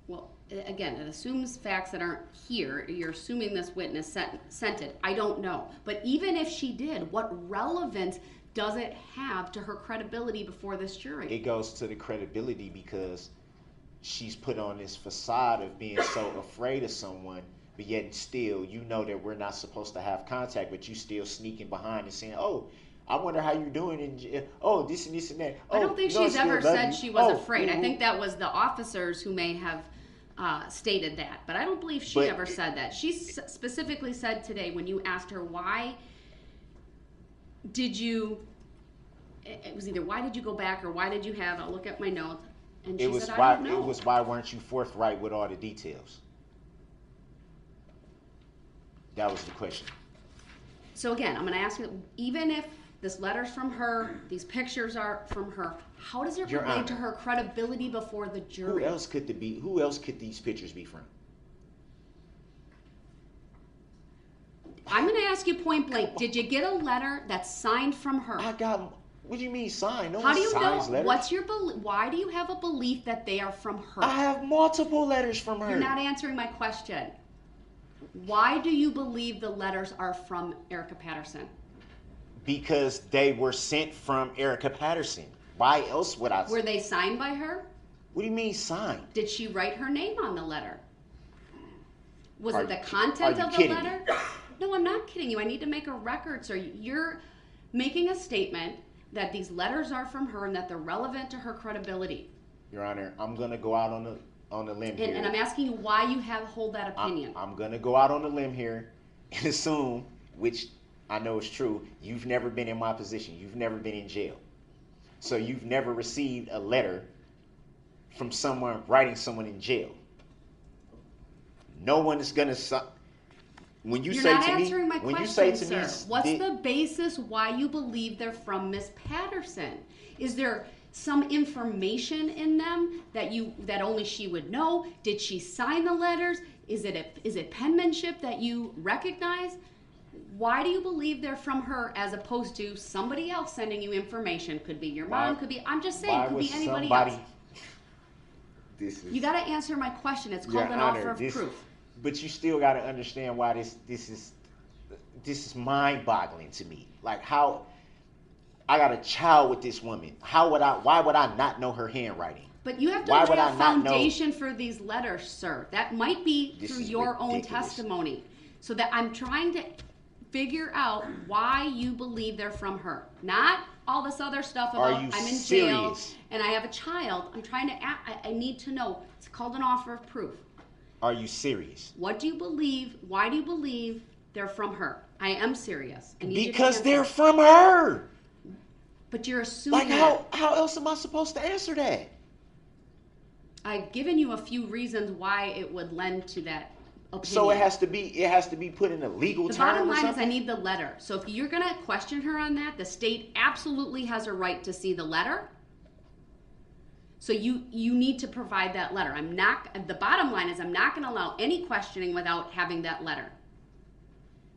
Well, again, it assumes facts that aren't here. You're assuming this witness sent it. I don't know. But even if she did, what relevance does it have to her credibility before this jury? It goes to the credibility because she's put on this facade of being so afraid of someone, but yet still, you know that we're not supposed to have contact, but you still sneaking behind and saying, oh, I wonder how you're doing, and oh, this and this and that. Oh, I don't think you know, I she's still ever love said you. she was Oh, afraid. I ooh, think ooh. that was the officers who may have stated that. But I don't believe she But ever said that. She specifically said today when you asked her, why did you, it was either why did you go back or why did you have, I'll look at my notes. And she said, I don't know. It was why weren't you forthright with all the details? That was the question. So again, I'm going to ask you, even if this letter's from her, these pictures are from her, how does it Your relate to Honor. her credibility before the Who jury? else could who else could these pictures be from? I'm going to ask you point blank, did you get a letter that's signed from her? I got, what do you mean signed? No How one do you know? signs letters. What's your why do you have a belief that they are from her? I have multiple letters from her. You're not answering my question. Why do you believe the letters are from Erica Patterson? Because they were sent from Erica Patterson. Why else would I? Were they signed by her? What do you mean signed? Did she write her name on the letter? Was Are it the you- content are you of the kidding me? letter? No, I'm not kidding you. I need to make a record, sir. You're making a statement that these letters are from her and that they're relevant to her credibility. Your Honor, I'm gonna go out on the limb here. And I'm asking you why you hold that opinion. I'm gonna go out on a limb here and assume, which I know is true, you've never been in my position. You've never been in jail. So you've never received a letter from someone writing someone in jail. No one is gonna when you You're say not to me, answering my when question, you say to sir. me, What's the basis why you believe they're from Miss Patterson? Is there some information in them that only she would know? Did she sign the letters? Is it penmanship that you recognize? Why do you believe they're from her as opposed to somebody else sending you information? Could be your mom, could be, I'm just saying, why could be was anybody somebody? else. This is, You got to answer my question. It's Your called an Honor, offer of this- proof. But you still got to understand why this is mind-boggling to me. Like, how I got a child with this woman. Why would I not know her handwriting? But you have to Why lay would a I not know? foundation for these letters, sir. That might be This through is your own ridiculous. testimony. So that I'm trying to figure out why you believe they're from her. Not all this other stuff Are about you I'm in jail serious? and I have a child. I'm trying to, I need to know. It's called an offer of proof. Are you serious? What do you believe? Why do you believe they're from her? I am serious. I need you to Because answer. they're from her. But you're assuming Like, that. how else am I supposed to answer that? I've given you a few reasons why it would lend to that opinion. So it has to be put in a legal The term bottom or line is I something? need the letter. So if you're going to question her on that, the state absolutely has a right to see the letter. So you need to provide that letter. The bottom line is I'm not going to allow any questioning without having that letter.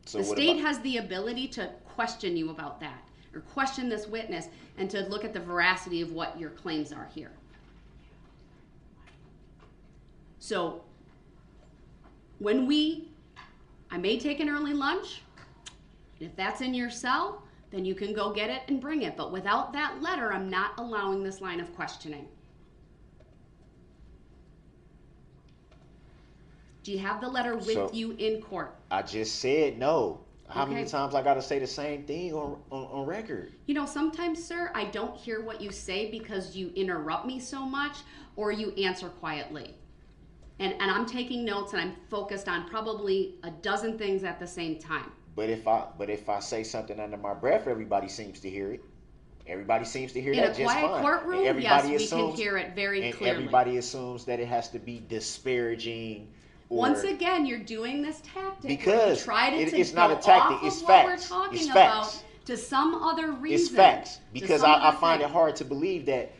So The what state about- has the ability to question you about that or question this witness and to look at the veracity of what your claims are here. So when I may take an early lunch, and if that's in your cell, then you can go get it and bring it. But without that letter, I'm not allowing this line of questioning. Do you have the letter with you in court? I just said no. How Okay. many times I gotta say the same thing on record? You know, sometimes, sir, I don't hear what you say because you interrupt me so much or you answer quietly. And I'm taking notes and I'm focused on probably a dozen things at the same time. But if I say something under my breath, everybody seems to hear it. Everybody seems to hear In that a just quiet fine. courtroom, And yes, everybody we can hear it very and clearly. everybody assumes that it has to be disparaging. Or, Once again, you're doing this tactic where you because try to it's not a go tactic, off it's of what facts. we're talking It's about facts. to some other reason. It's facts. to Because some I other find thing. it hard to believe that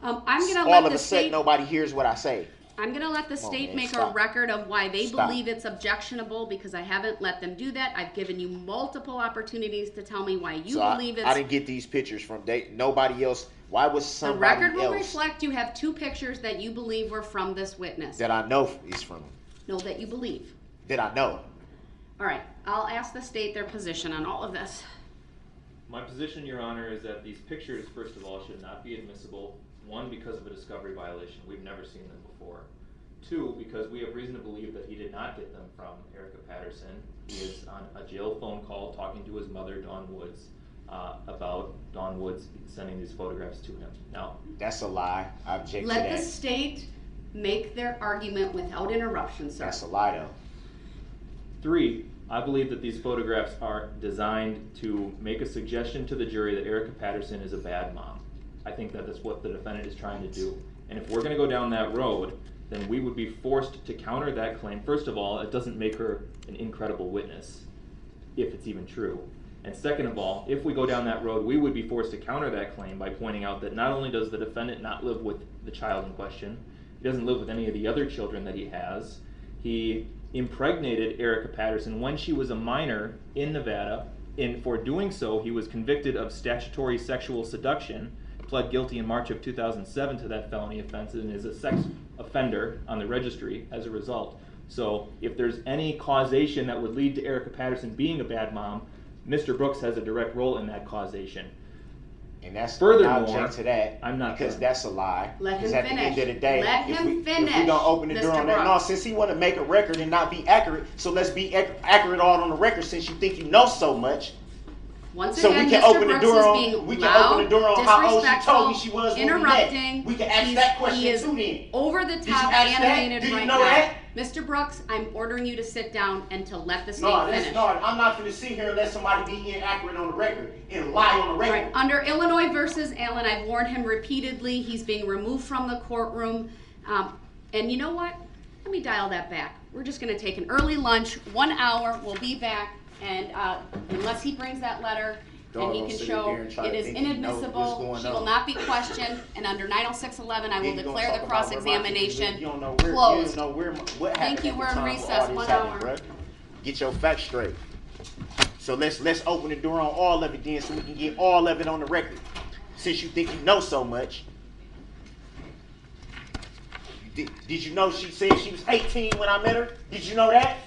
I'm gonna all let of the a sudden state. nobody hears what I say. I'm going to let the Come on, state man, make a stop. record of why they Stop. believe it's objectionable because I haven't let them do that. I've given you multiple opportunities to tell me why you So believe it's. I didn't get these pictures from nobody else. Why was The somebody record will else reflect you have 2 pictures that you believe were from this witness. that I know is from him? No, that you believe. That I know. All right, I'll ask the state their position on all of this. My position, Your Honor, is that these pictures, first of all, should not be admissible. 1, because of a discovery violation. We've never seen them before. 2, because we have reason to believe that he did not get them from Erica Patterson. He is on a jail phone call talking to his mother, Dawn Woods, about Dawn Woods sending these photographs to him. Now, That's a lie. I object to Let the that. state make their argument without interruption, sir. That's a lie, though. 3, I believe that these photographs are designed to make a suggestion to the jury that Erica Patterson is a bad mom. I think that is what the defendant is trying to do. And if we're going to go down that road, then we would be forced to counter that claim. First of all, it doesn't make her an incredible witness, if it's even true. And second of all, if we go down that road, we would be forced to counter that claim by pointing out that not only does the defendant not live with the child in question, he doesn't live with any of the other children that he has. He impregnated Erica Patterson when she was a minor in Nevada, and for doing so, he was convicted of statutory sexual seduction, pled guilty in March of 2007 to that felony offense, and is a sex offender on the registry as a result. So if there's any causation that would lead to Erica Patterson being a bad mom, Mr. Brooks has a direct role in that causation. And that's Furthermore, I object to that. I'm not because done. that's a lie. Let Because him at the end finish. of the day, Let if him we finish, gonna open the door Mr. on that, no, Brooks. since he want to make a record and not be accurate, so let's be accurate all on the record. Since you think you know so much, Once so again, we can Mr. open the Brooks door is on. being We can loud, open the door on how old she told me she was when we met. interrupting. We can ask that question He is too. Then over the you top ask that? animated Do you right know now. that? Mr. Brooks, I'm ordering you to sit down and to let the state no, finish. no, I'm not going to sit here and let somebody be inaccurate on the record and lie on the All record. right, under Illinois versus Allen, I've warned him repeatedly. He's being removed from the courtroom. And you know what? Let me dial that back. We're just going to take an early lunch, 1 hour. We'll be back. And unless he brings that letter and Dog he gonna can sit show there and try it to is think he knows what's inadmissible, going she will on. not be questioned. And under 906.11, I will Then you gonna declare talk the about where my kids live. cross-examination You don't know where, closed. You don't know where, what happened Thank you. at the We're in time recess, all this 1 happened, hour. bruh. Get your facts straight. So let's open the door on all of it then, so we can get all of it on the record. Since you think you know so much. Did you know she said she was 18 when I met her? Did you know that?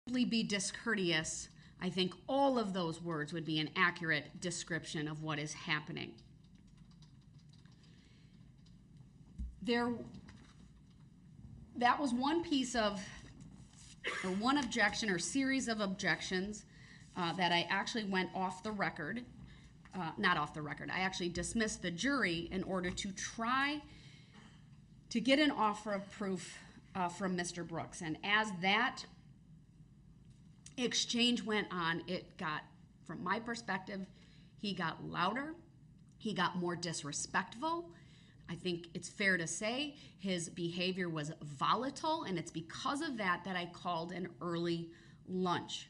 be discourteous, I think all of those words would be an accurate description of what is happening. That was one piece of, or one objection or series of objections that I actually went off the record. Not off the record. I actually dismissed the jury in order to try to get an offer of proof from Mr. Brooks. And as that exchange went on, it got, from my perspective, he got louder, he got more disrespectful. I think it's fair to say his behavior was volatile, and it's because of that that I called an early lunch.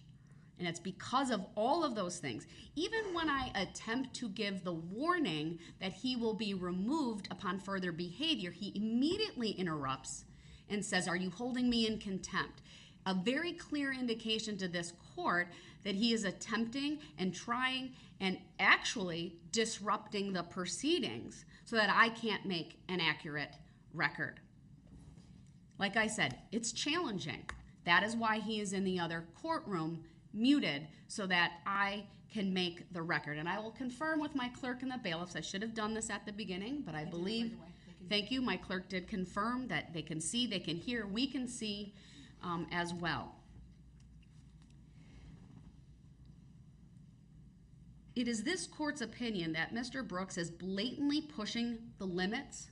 And it's because of all of those things. Even when I attempt to give the warning that he will be removed upon further behavior, he immediately interrupts and says, "Are you holding me in contempt?" A very clear indication to this court that he is attempting and trying and actually disrupting the proceedings so that I can't make an accurate record. Like I said, it's challenging. That is why he is in the other courtroom muted, so that I can make the record. And I will confirm with my clerk and the bailiffs. I should have done this at the beginning, but I believe, thank you, my clerk did confirm that they can see, they can hear, we can see as well. It is this court's opinion that Mr. Brooks is blatantly pushing the limits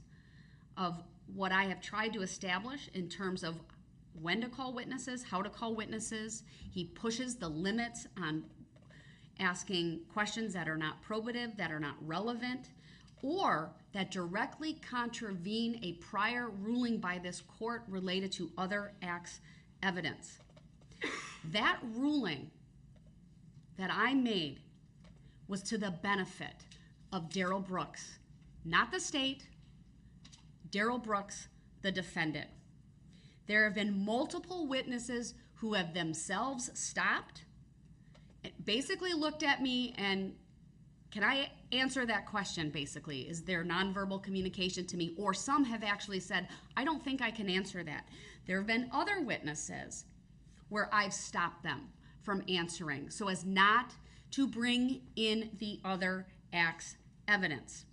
of what I have tried to establish in terms of when to call witnesses, how to call witnesses. He pushes the limits on asking questions that are not probative, that are not relevant, or that directly contravene a prior ruling by this court related to other acts evidence. That ruling that I made was to the benefit of Darrell Brooks, not the state, Darrell Brooks, the defendant. There have been multiple witnesses who have themselves stopped, basically looked at me and, can I answer that question, basically? Is there nonverbal communication to me? Or some have actually said, I don't think I can answer that. There have been other witnesses where I've stopped them from answering so as not to bring in the other act's evidence.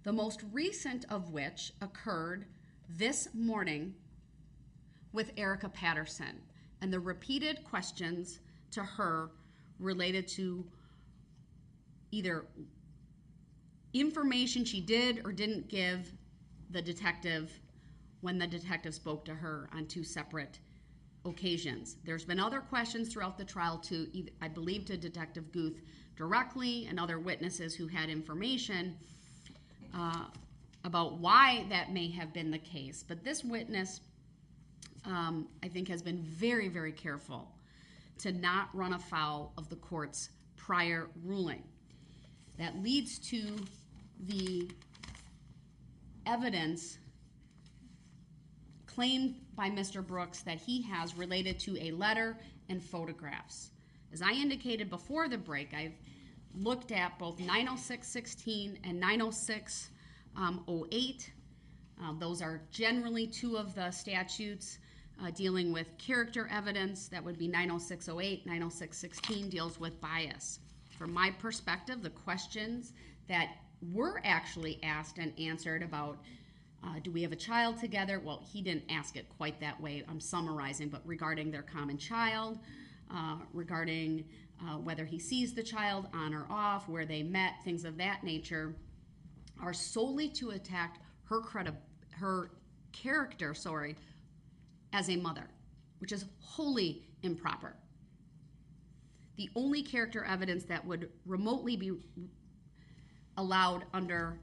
The most recent of which occurred this morning with Erica Patterson, and the repeated questions to her related to either information she did or didn't give the detective when the detective spoke to her on two separate occasions. There's been other questions throughout the trial to, I believe, to Detective Guth directly and other witnesses who had information about why that may have been the case. But this witness, I think, has been very, very careful to not run afoul of the court's prior ruling. That leads to the evidence claimed by Mr. Brooks that he has related to a letter and photographs. As I indicated before the break, I've looked at both 906-16 and 906-08. Those are generally two of the statutes dealing with character evidence. That would be 906-08, 906-16 deals with bias. From my perspective, the questions that were actually asked and answered about do we have a child together? Well, he didn't ask it quite that way. I'm summarizing, but regarding their common child, regarding whether he sees the child on or off, where they met, things of that nature, are solely to attack her character, as a mother, which is wholly improper. The only character evidence that would remotely be allowed under,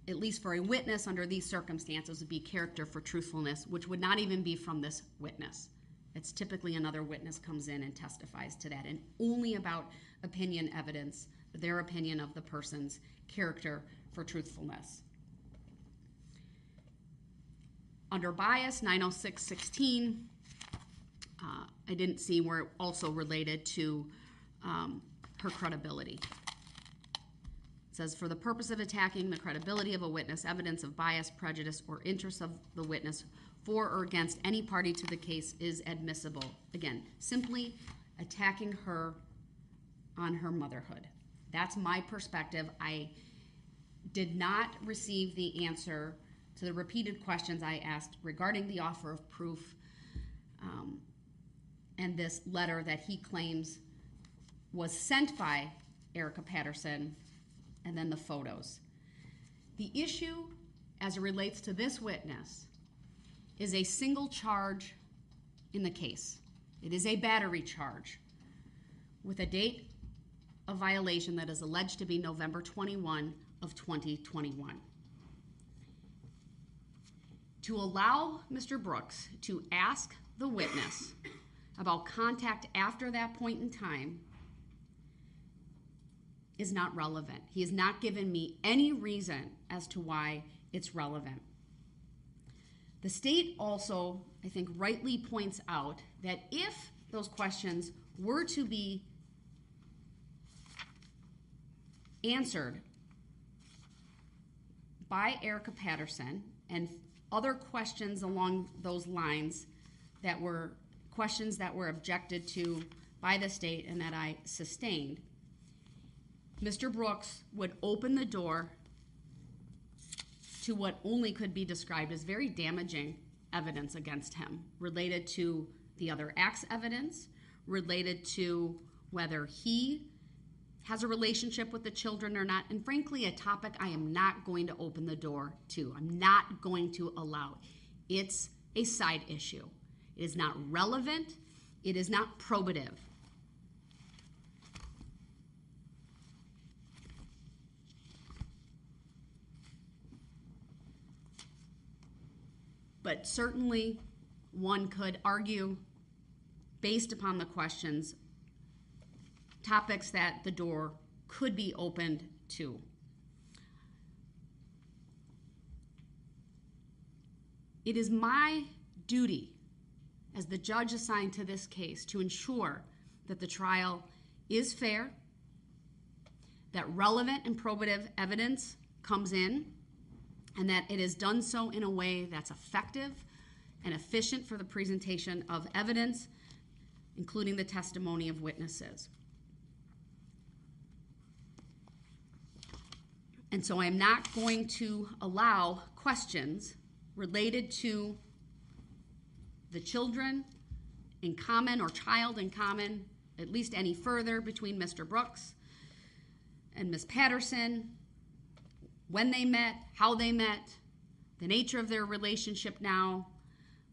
at least for a witness under these circumstances, would be character for truthfulness, which would not even be from this witness. It's typically another witness comes in and testifies to that, and only about opinion evidence, their opinion of the person's character for truthfulness. Under bias, 906-16, I didn't see where it also related to her credibility. It says, for the purpose of attacking the credibility of a witness, evidence of bias, prejudice, or interest of the witness for or against any party to the case is admissible. Again, simply attacking her on her motherhood. That's my perspective. I did not receive the answer to the repeated questions I asked regarding the offer of proof and this letter that he claims was sent by Erica Patterson, and then the photos. The issue as it relates to this witness is a single charge in the case. It is a battery charge with a date of violation that is alleged to be November 21 of 2021. To allow Mr. Brooks to ask the witness about contact after that point in time is not relevant. He has not given me any reason as to why it's relevant. The state also, I think, rightly points out that if those questions were to be answered by Erica Patterson and other questions along those lines that were questions that were objected to by the state and that I sustained, Mr. Brooks would open the door to what only could be described as very damaging evidence against him, related to the other acts evidence, related to whether he has a relationship with the children or not, and frankly, a topic I am not going to open the door to. I'm not going to allow. It's a side issue. It is not relevant. It is not probative. But certainly one could argue, based upon the questions, topics that the door could be opened to. It is my duty as the judge assigned to this case to ensure that the trial is fair, that relevant and probative evidence comes in, and that it is done so in a way that's effective and efficient for the presentation of evidence, including the testimony of witnesses. And so I'm not going to allow questions related to the children in common or child in common, at least any further, between Mr. Brooks and Ms. Patterson, when they met, how they met, the nature of their relationship now,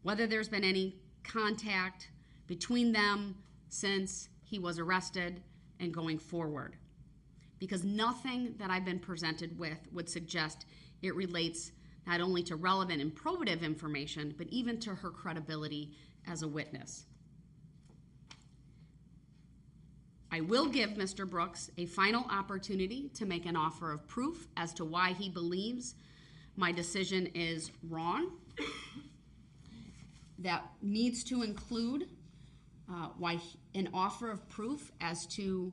whether there's been any contact between them since he was arrested and going forward. Because nothing that I've been presented with would suggest it relates not only to relevant and probative information, but even to her credibility as a witness. I will give Mr. Brooks a final opportunity to make an offer of proof as to why he believes my decision is wrong. That needs to include an offer of proof as to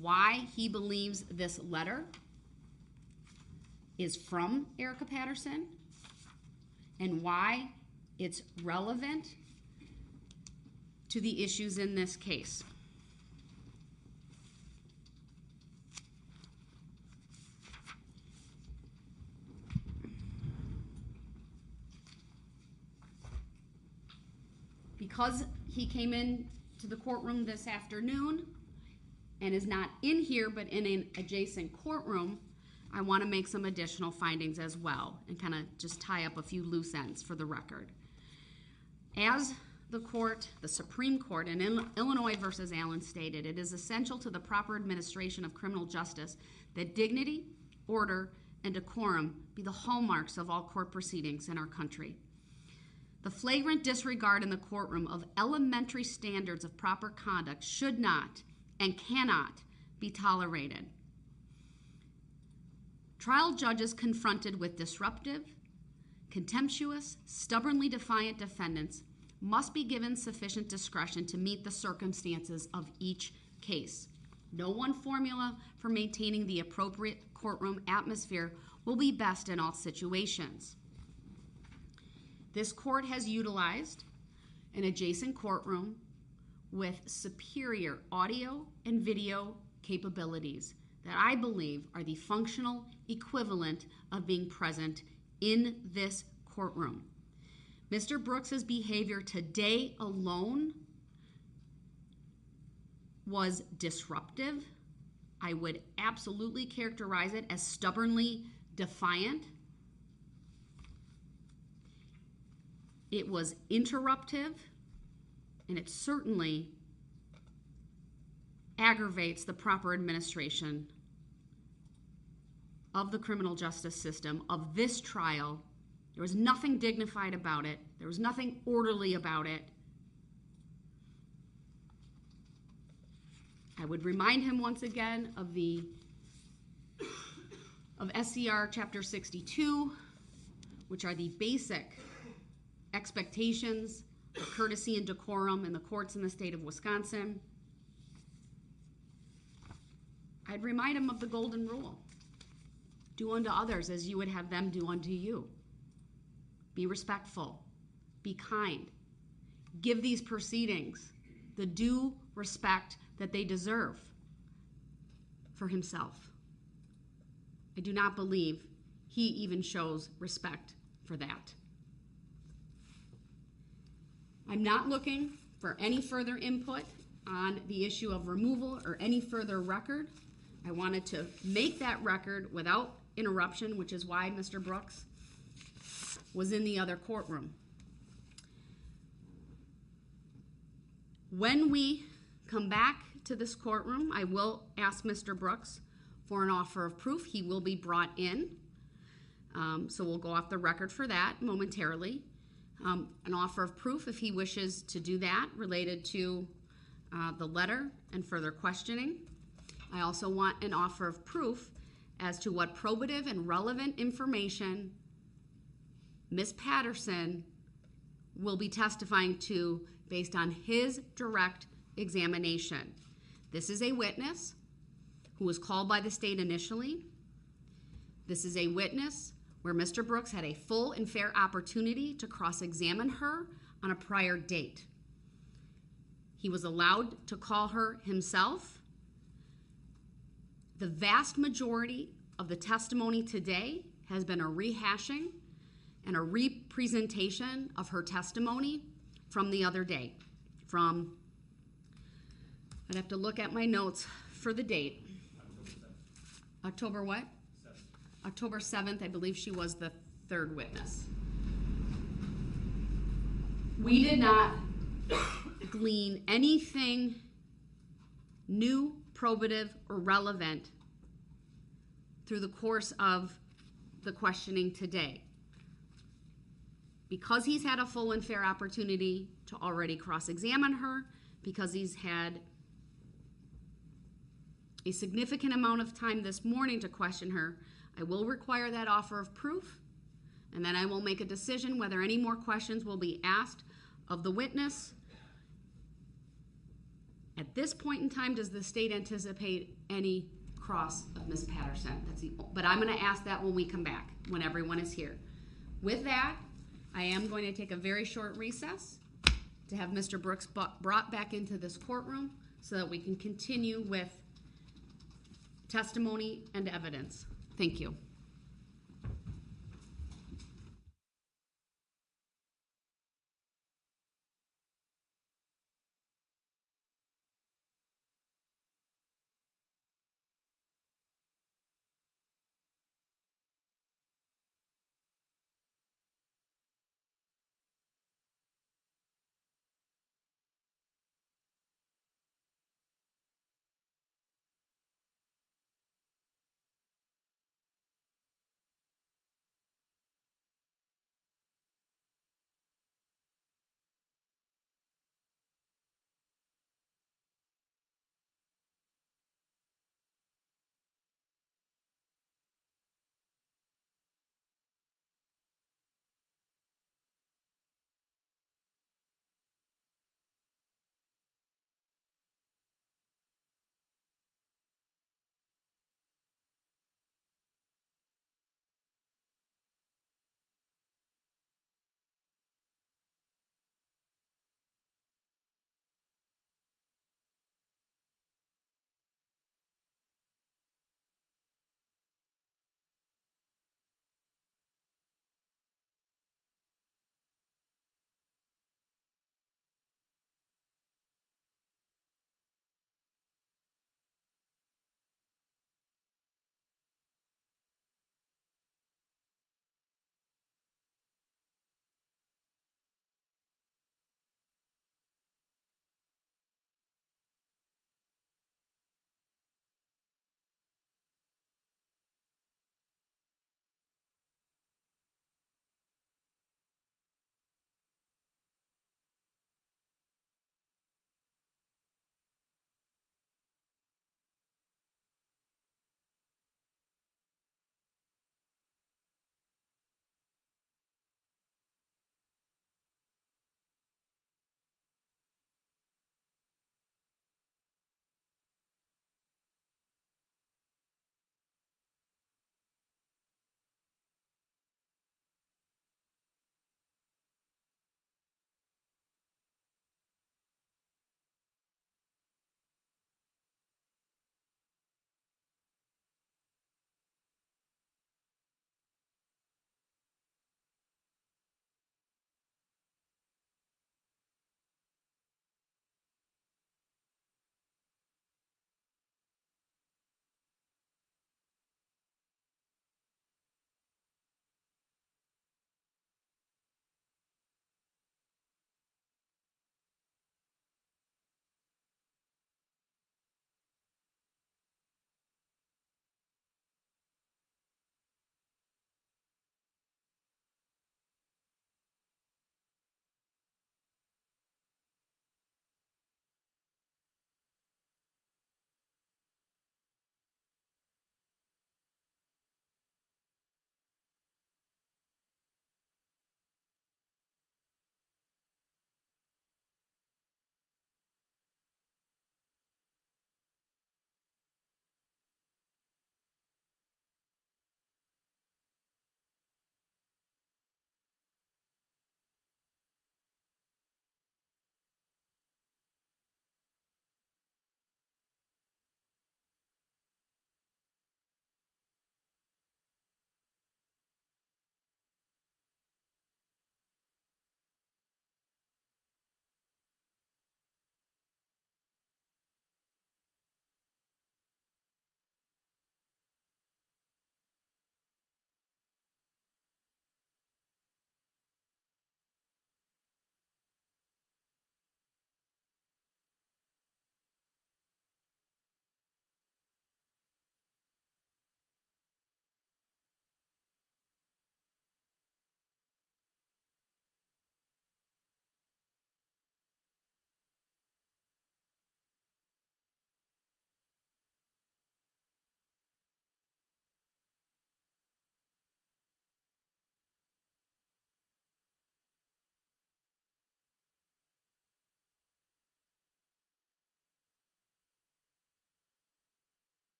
why he believes this letter is from Erica Patterson and why it's relevant to the issues in this case. Because he came in to the courtroom this afternoon and is not in here but in an adjacent courtroom, I want to make some additional findings as well and kind of just tie up a few loose ends for the record. As the Supreme Court in Illinois versus Allen stated, it is essential to the proper administration of criminal justice that dignity, order, and decorum be the hallmarks of all court proceedings in our country. The flagrant disregard in the courtroom of elementary standards of proper conduct should not and cannot be tolerated. Trial judges confronted with disruptive, contemptuous, stubbornly defiant defendants must be given sufficient discretion to meet the circumstances of each case. No one formula for maintaining the appropriate courtroom atmosphere will be best in all situations. This court has utilized an adjacent courtroom with superior audio and video capabilities that I believe are the functional equivalent of being present in this courtroom. Mr. Brooks's behavior today alone was disruptive. I would absolutely characterize it as stubbornly defiant. It was interruptive, and it certainly aggravates the proper administration of the criminal justice system, of this trial. There was nothing dignified about it. There was nothing orderly about it. I would remind him once again of SCR Chapter 62, which are the basic expectations of courtesy and decorum in the courts in the state of Wisconsin. I'd remind him of the golden rule. Do unto others as you would have them do unto you. Be respectful. Be kind. Give these proceedings the due respect that they deserve for himself. I do not believe he even shows respect for that. I'm not looking for any further input on the issue of removal or any further record. I wanted to make that record without interruption, which is why Mr. Brooks was in the other courtroom. When we come back to this courtroom, I will ask Mr. Brooks for an offer of proof. He will be brought in. So we'll go off the record for that momentarily. An offer of proof, if he wishes to do that, related to the letter and further questioning. I also want an offer of proof as to what probative and relevant information Ms. Patterson will be testifying to based on his direct examination. This is a witness who was called by the state initially. This is a witness where Mr. Brooks had a full and fair opportunity to cross-examine her on a prior date. He was allowed to call her himself. The vast majority of the testimony today has been a rehashing and a representation of her testimony from the other day. I'd have to look at my notes for the date. October what? 7th. October 7th, I believe she was the third witness. We did not glean anything new, probative, or relevant through the course of the questioning today. Because he's had a full and fair opportunity to already cross-examine her, because he's had a significant amount of time this morning to question her, I will require that offer of proof, and then I will make a decision whether any more questions will be asked of the witness. At this point in time, does the state anticipate any cross of Ms. Patterson? But I'm going to ask that when we come back, when everyone is here. With that, I am going to take a very short recess to have Mr. Brooks brought back into this courtroom so that we can continue with testimony and evidence. Thank you.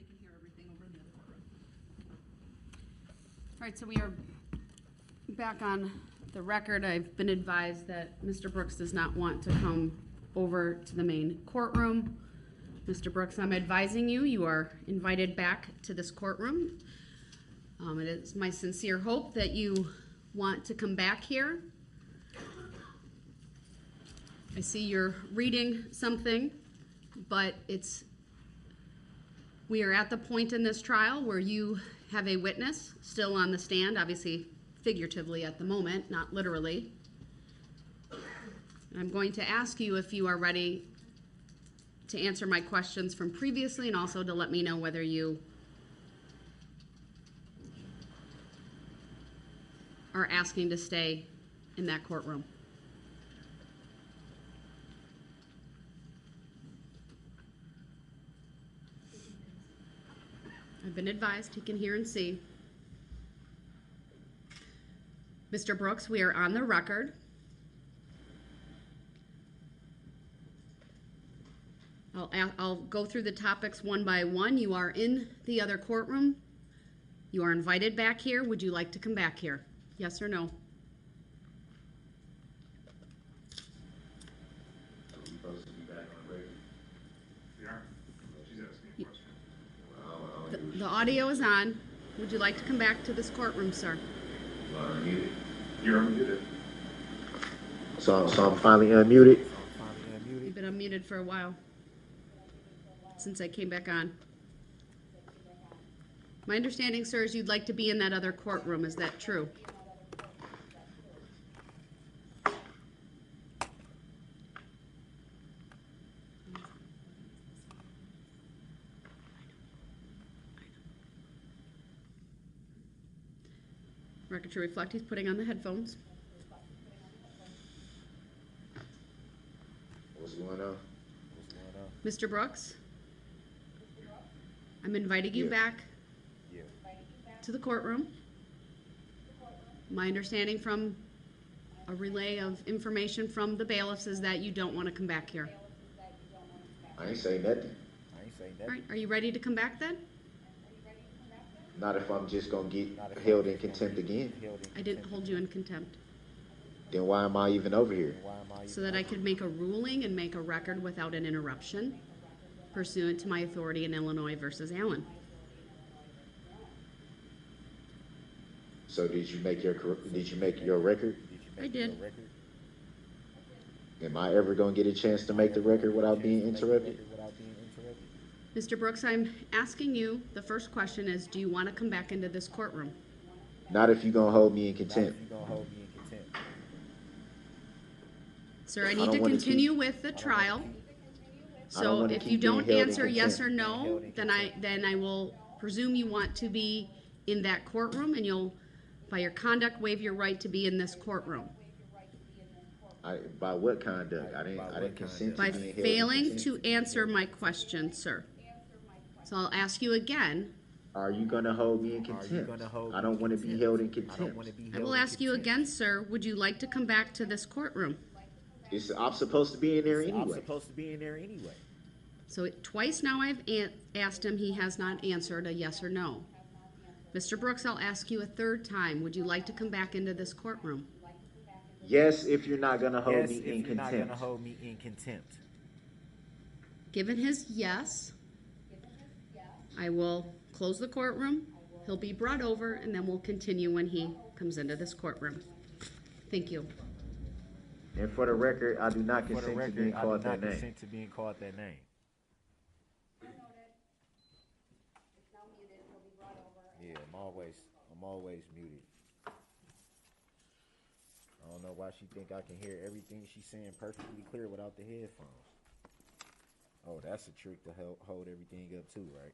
can hear everything over in the other courtroom. All right, so we are back on the record. I've been advised that Mr. Brooks does not want to come over to the main courtroom. Mr. Brooks, I'm advising you, you are invited back to this courtroom. It is my sincere hope that you want to come back here. I see you're reading something, but we are at the point in this trial where you have a witness still on the stand, obviously figuratively at the moment, not literally. I'm going to ask you if you are ready to answer my questions from previously and also to let me know whether you are asking to stay in that courtroom. I've been advised he can hear and see. Mr. Brooks, we are on the record. I'll go through the topics one by one. You are in the other courtroom. You are invited back here. Would you like to come back here? Yes or no? The audio is on. Would you like to come back to this courtroom, sir? You're unmuted. So I'm finally unmuted. You've been unmuted for a while, since I came back on. My understanding, sir, is you'd like to be in that other courtroom. Is that true? Record to reflect, he's putting on the headphones. What's going on? Mr. Brooks, I'm inviting you back to the courtroom. My understanding from a relay of information from the bailiffs is that you don't want to come back here. I ain't say nothing. All right, are you ready to come back then? Not if I'm just gonna get held in contempt again. I didn't hold you in contempt. Then why am I even over here? So that I could make a ruling and make a record without an interruption pursuant to my authority in Illinois versus Allen. So did you make your record? I did. Am I ever gonna get a chance to make the record without being interrupted? Mr. Brooks, I'm asking you, the first question is, do you want to come back into this courtroom? Not if you're gonna hold me in contempt. Sir, I need to continue with the trial. So if you don't answer yes or no, then I will presume you want to be in that courtroom, and you'll, by your conduct, waive your right to be in this courtroom. By what conduct? I didn't consent By to being held in failing contempt. to answer my question, sir. So I'll ask you again. Are you gonna hold me in contempt? I don't want to be held in contempt. I will ask you again, sir. Would you like to come back to this courtroom? I'm supposed to be in there anyway. So twice now I've asked him. He has not answered a yes or no. Mr. Brooks, I'll ask you a third time. Would you like to come back into this courtroom? Yes, if you're not gonna hold me in contempt. Given his yes, I will close the courtroom. He'll be brought over, and then we'll continue when he comes into this courtroom. Thank you. And for the record, I do not consent to being called that name. Yeah, I'm always muted. I don't know why she think I can hear everything she's saying perfectly clear without the headphones. Oh, that's a trick to hold everything up too, right?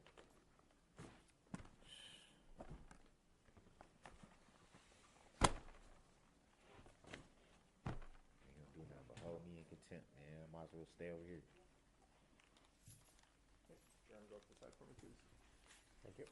Ain't gonna do nothing but hold me in contempt, man. I might as well stay over here. Thank you.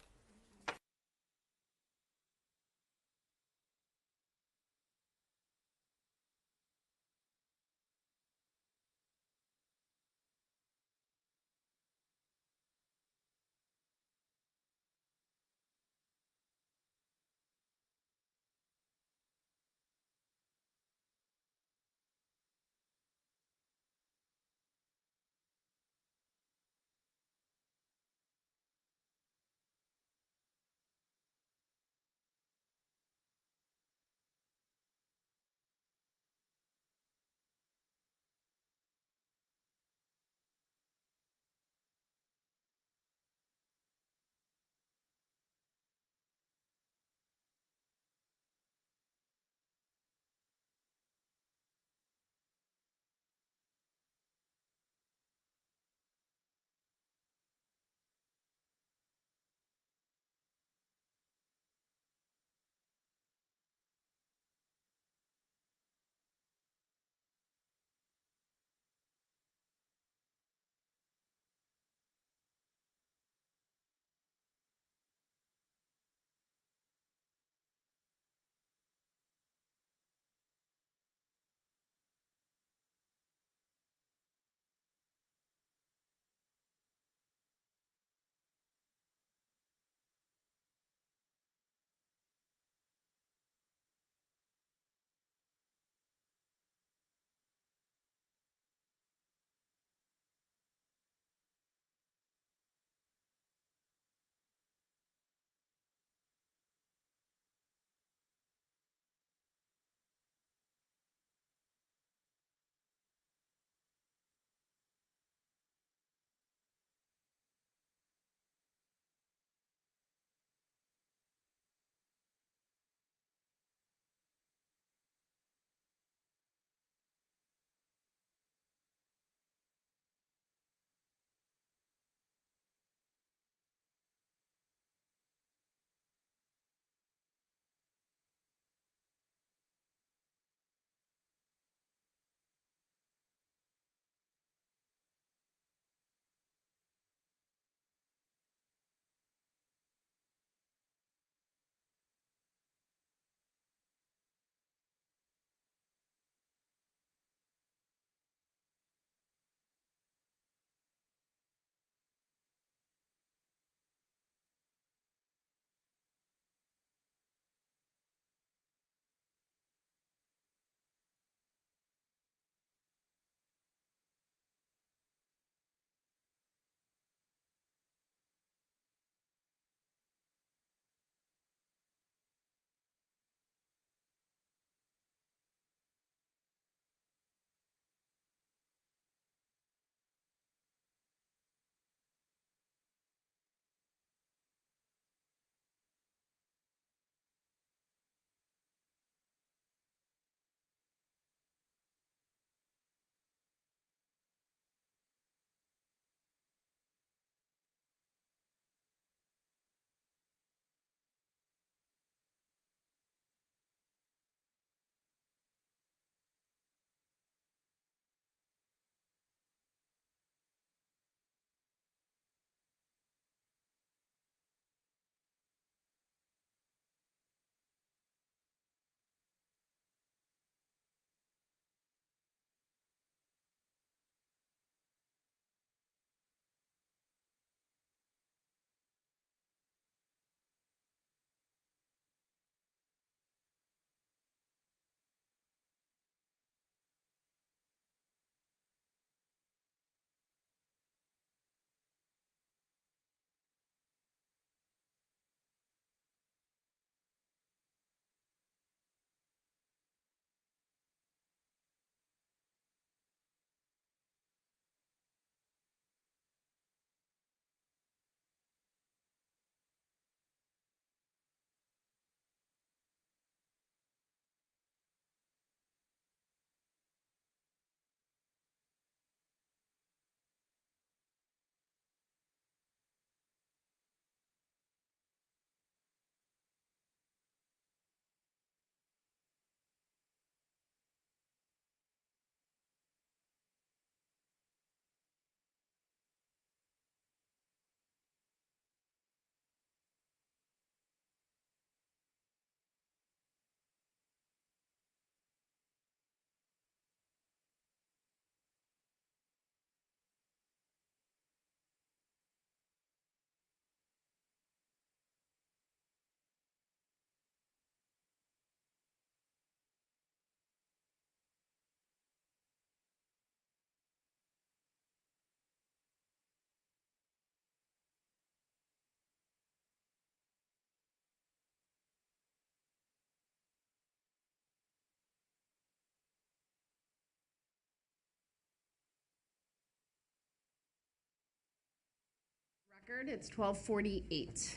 record, it's 12:48.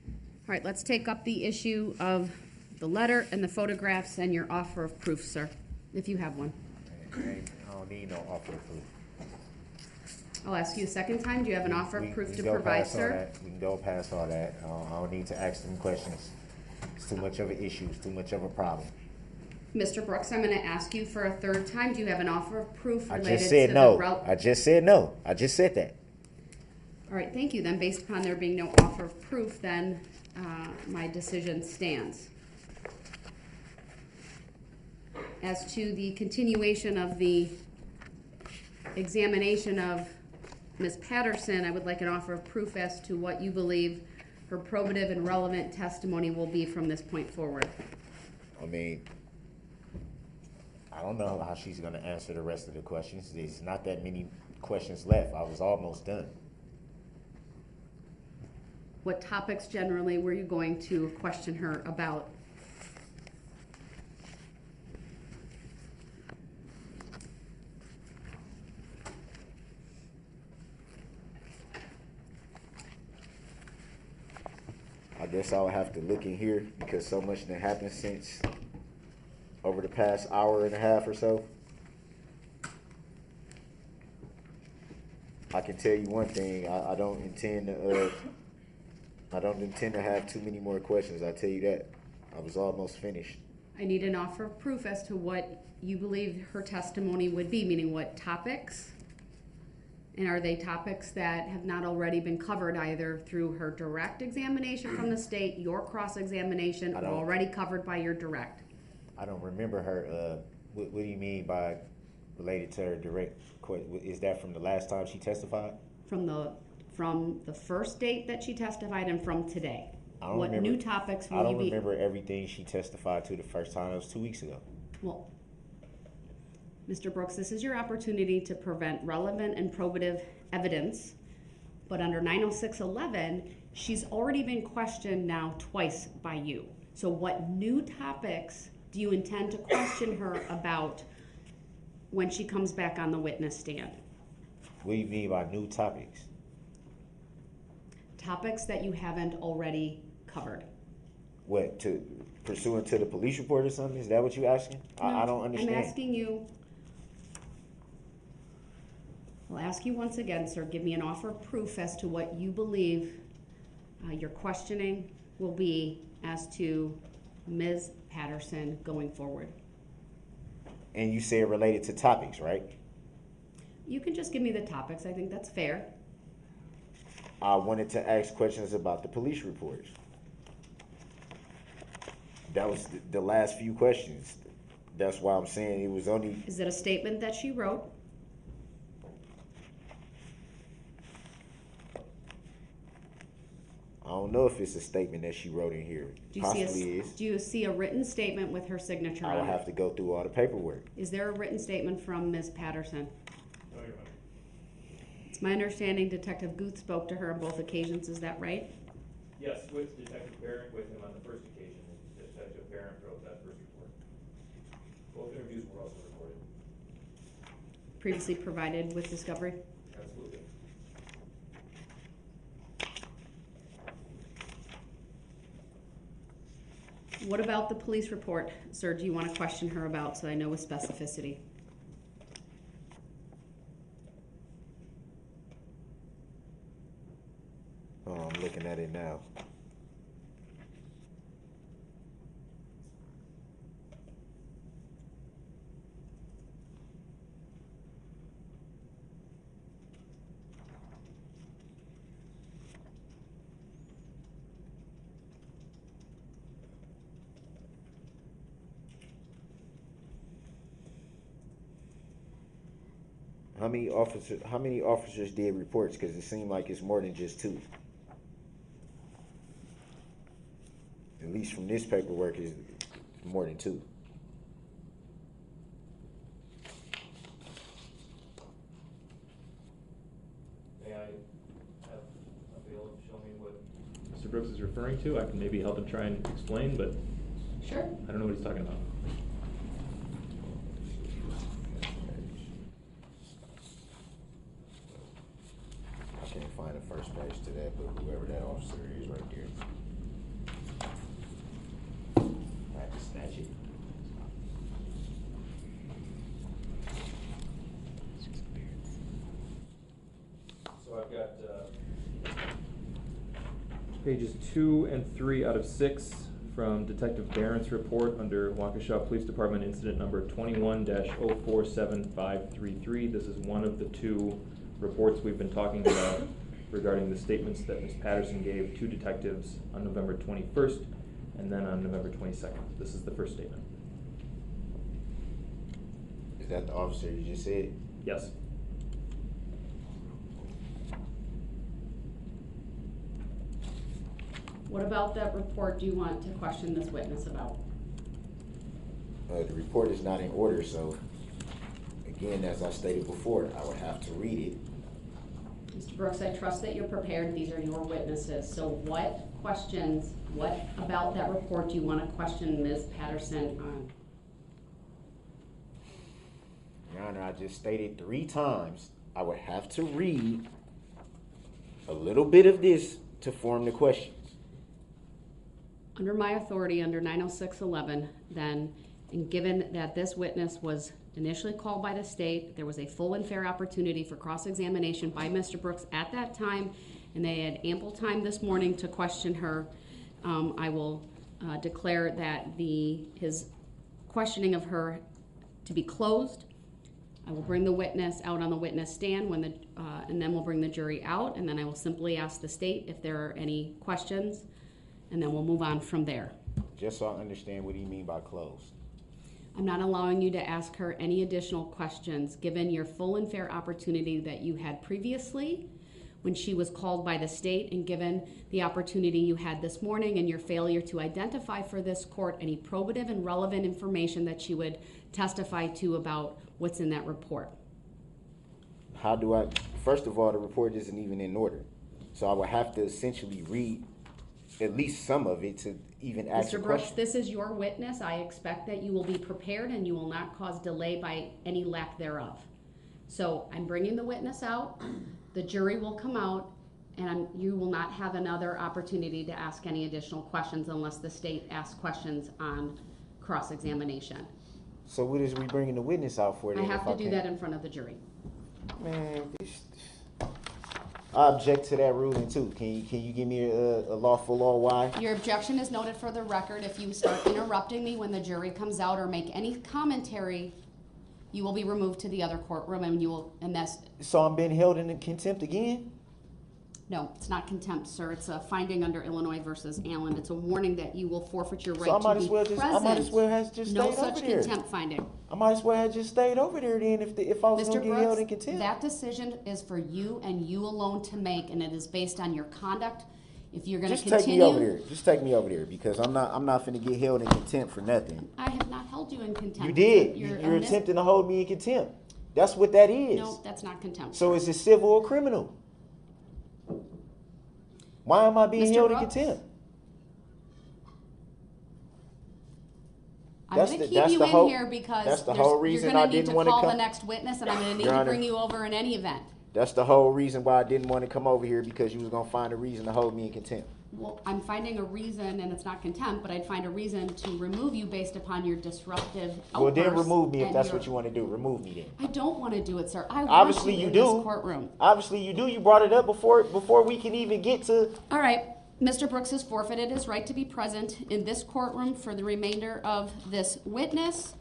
All right, let's take up the issue of the letter and the photographs and your offer of proof, sir, if you have one. I don't need no offer of proof. I'll ask you a second time. Do you have an offer of proof to go provide, past all sir? that. We can go past all that. I don't need to ask them questions. It's too much of an issue. It's too much of a problem. Mr. Brooks, I'm going to ask you for a third time. Do you have an offer of proof I related just said to no. the I just said no. I just said that. All right, thank you. Then, based upon there being no offer of proof, then my decision stands. As to the continuation of the examination of Ms. Patterson, I would like an offer of proof as to what you believe her probative and relevant testimony will be from this point forward. I mean, I don't know how she's going to answer the rest of the questions. There's not that many questions left. I was almost done. What topics generally were you going to question her about? I guess I'll have to look in here because so much that happened since over the past hour and a half or so. I can tell you one thing. I don't intend to have too many more questions. I tell you that. I was almost finished. I need an offer of proof as to what you believe her testimony would be, meaning what topics? And are they topics that have not already been covered either through her direct examination from the state, your cross-examination, or already covered by your direct? I don't remember her. What do you mean by related to her direct? Is that from the last time she testified? From the first date that she testified and from today. What remember, new topics will you be? I don't remember everything she testified to the first time. It was 2 weeks ago. Well, Mr. Brooks, this is your opportunity to prevent relevant and probative evidence, but under 906.11, she's already been questioned now twice by you. So what new topics do you intend to question her about when she comes back on the witness stand? What do you mean by new topics? Topics that you haven't already covered. What, pursuant to the police report or something? Is that what you're asking? No, I don't understand. I'm asking you. I'll ask you once again, sir, give me an offer of proof as to what you believe your questioning will be as to Ms. Patterson going forward. And you say it related to topics, right? You can just give me the topics. I think that's fair. I wanted to ask questions about the police reports. That was the last few questions. That's why I'm saying it was only... Is it a statement that she wrote? I don't know if it's a statement that she wrote in here. Do Possibly you see a written statement with her signature I on will it? have to go through all the paperwork. Is there a written statement from Ms. Patterson? No, Your Honor. It's my understanding Detective Guth spoke to her on both occasions. Is that right? Yes, with Detective Barrett with him on the first occasion. Detective Barrett wrote that first report. Both interviews were also recorded. Previously provided with discovery? Absolutely. What about the police report, sir? Do you want to question her about, so I know with specificity? Oh, I'm looking at it now. How many officers did reports? Because it seemed like it's more than just 2. At least from this paperwork, is more than 2. May I have Bill show me what Mr. Brooks is referring to? I can maybe help him try and explain, but Sure. I don't know what he's talking about. I can't find the first page to that, but whoever that officer is right there. I have to snatch it. So I've got pages 2 and 3 out of 6 from Detective Barron's report under Waukesha Police Department incident number 21-047533. This is one of the 2 reports we've been talking about regarding the statements that Ms. Patterson gave to detectives on November 21st and then on November 22nd. This is the first statement. Is that the officer you just said? Yes. What about that report do you want to question this witness about? The report is not in order, so again, as I stated before, I would have to read it. Mr. Brooks, I trust that you're prepared. These are your witnesses. So what questions, what about that report do you want to question Ms. Patterson on? Your Honor, I just stated 3 times I would have to read a little bit of this to form the questions. Under my authority, under 90611, then, and given that this witness was initially called by the state, there was a full and fair opportunity for cross-examination by Mr. Brooks at that time, and they had ample time this morning to question her. I will declare that his questioning of her to be closed. I will bring the witness out on the witness stand and then we'll bring the jury out, and then I will simply ask the state if there are any questions, and then we'll move on from there. Just so I understand what do you mean by closed? I'm not allowing you to ask her any additional questions, given your full and fair opportunity that you had previously when she was called by the state, and given the opportunity you had this morning and your failure to identify for this court any probative and relevant information that she would testify to about what's in that report. How do I, first of all, the report isn't even in order. So I would have to essentially read at least some of it to even ask a Mr. Brooks, question. this is your witness. I expect that you will be prepared and you will not cause delay by any lack thereof. So I'm bringing the witness out, the jury will come out, and you will not have another opportunity to ask any additional questions unless the state asks questions on cross-examination. So what is we bringing the witness out for? I then have if to do can't? that in front of the jury. Man, I object to that ruling too. Can you give me a lawful law why? Your objection is noted for the record. If you start interrupting me when the jury comes out or make any commentary, you will be removed to the other courtroom, and that's. So I'm being held in contempt again? No, it's not contempt, sir. It's a finding under Illinois versus Allen. It's a warning that you will forfeit your right So I might to as be well present. I might as well have just No stayed such over there. contempt finding. I might as well have just stayed over there then if I was Mr. going to get held in Brooks, contempt. that decision is for you and you alone to make, and it is based on your conduct. If you're going to Just continue, take me over there. Just take me over there because I'm not finna get held in contempt for nothing. I have not held you in contempt. You did. You're You're attempting to hold me in contempt. That's what that is. No, that's not contempt. So is it civil or criminal? Why am I being Mr. held in Brooks? contempt? I'm going to keep you in here because that's the whole reason I didn't want to call come. the next witness, and I'm going to need Your to Honor. bring you over in any event. That's the whole reason why I didn't want to come over here because you was gonna find a reason to hold me in contempt. Well, I'm finding a reason, and it's not contempt, but I'd find a reason to remove you based upon your disruptive outbursts. Well, then remove me if and that's your- what you want to do. Remove me then. I don't want to do it, sir. I want Obviously you you in do. this courtroom. Obviously you do. You brought it up before we can even get to. All right. Mr. Brooks has forfeited his right to be present in this courtroom for the remainder of this witness.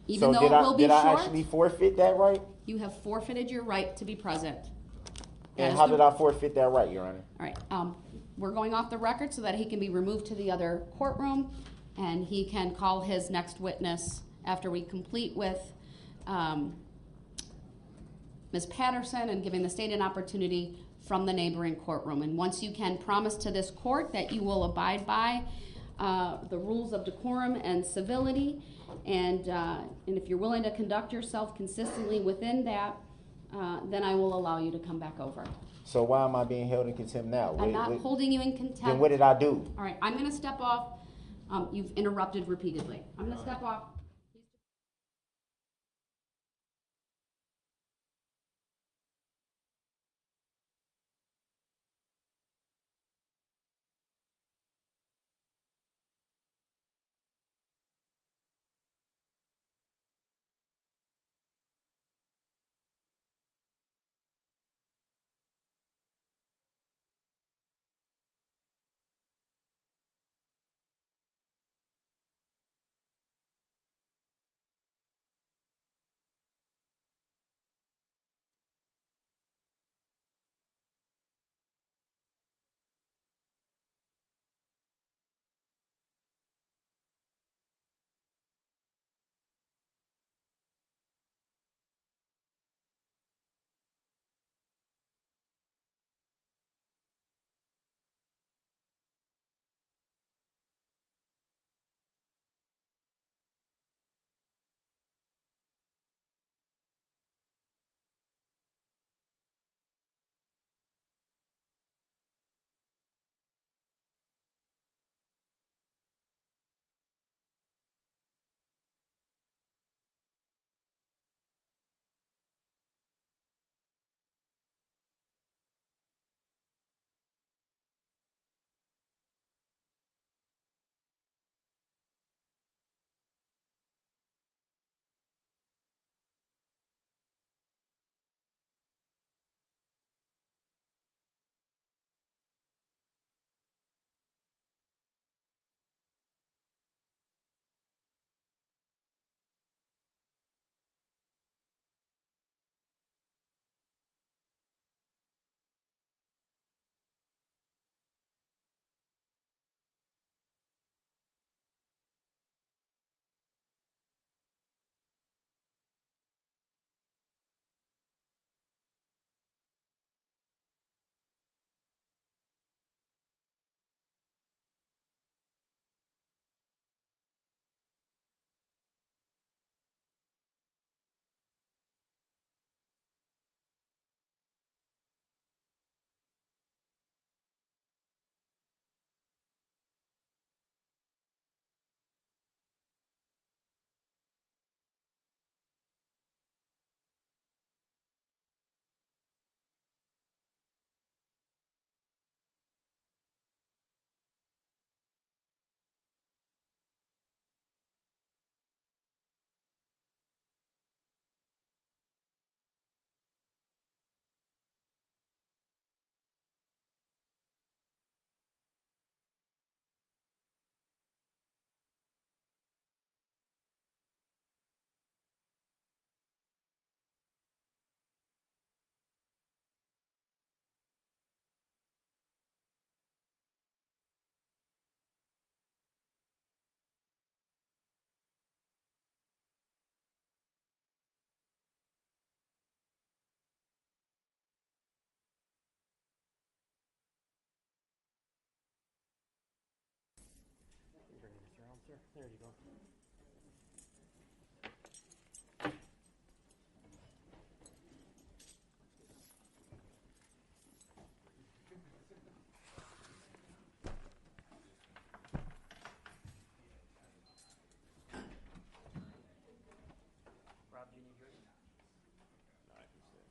Even So though did it will be I short, actually forfeit that right? you have forfeited your right to be present. That And is how the- did I forfeit that right, Your Honor? All right, we're going off the record so that he can be removed to the other courtroom, and he can call his next witness after we complete with Ms. Patterson and giving the state an opportunity from the neighboring courtroom. And once you can promise to this court that you will abide by the rules of decorum and civility, and if you're willing to conduct yourself consistently within that, then I will allow you to come back over. So why am I being held in contempt now? I'm not holding you in contempt. Then what did I do? All right, I'm going to step off. You've interrupted repeatedly. I'm going to step off. sir. There you go. Rob, do you need yours? No, I can say.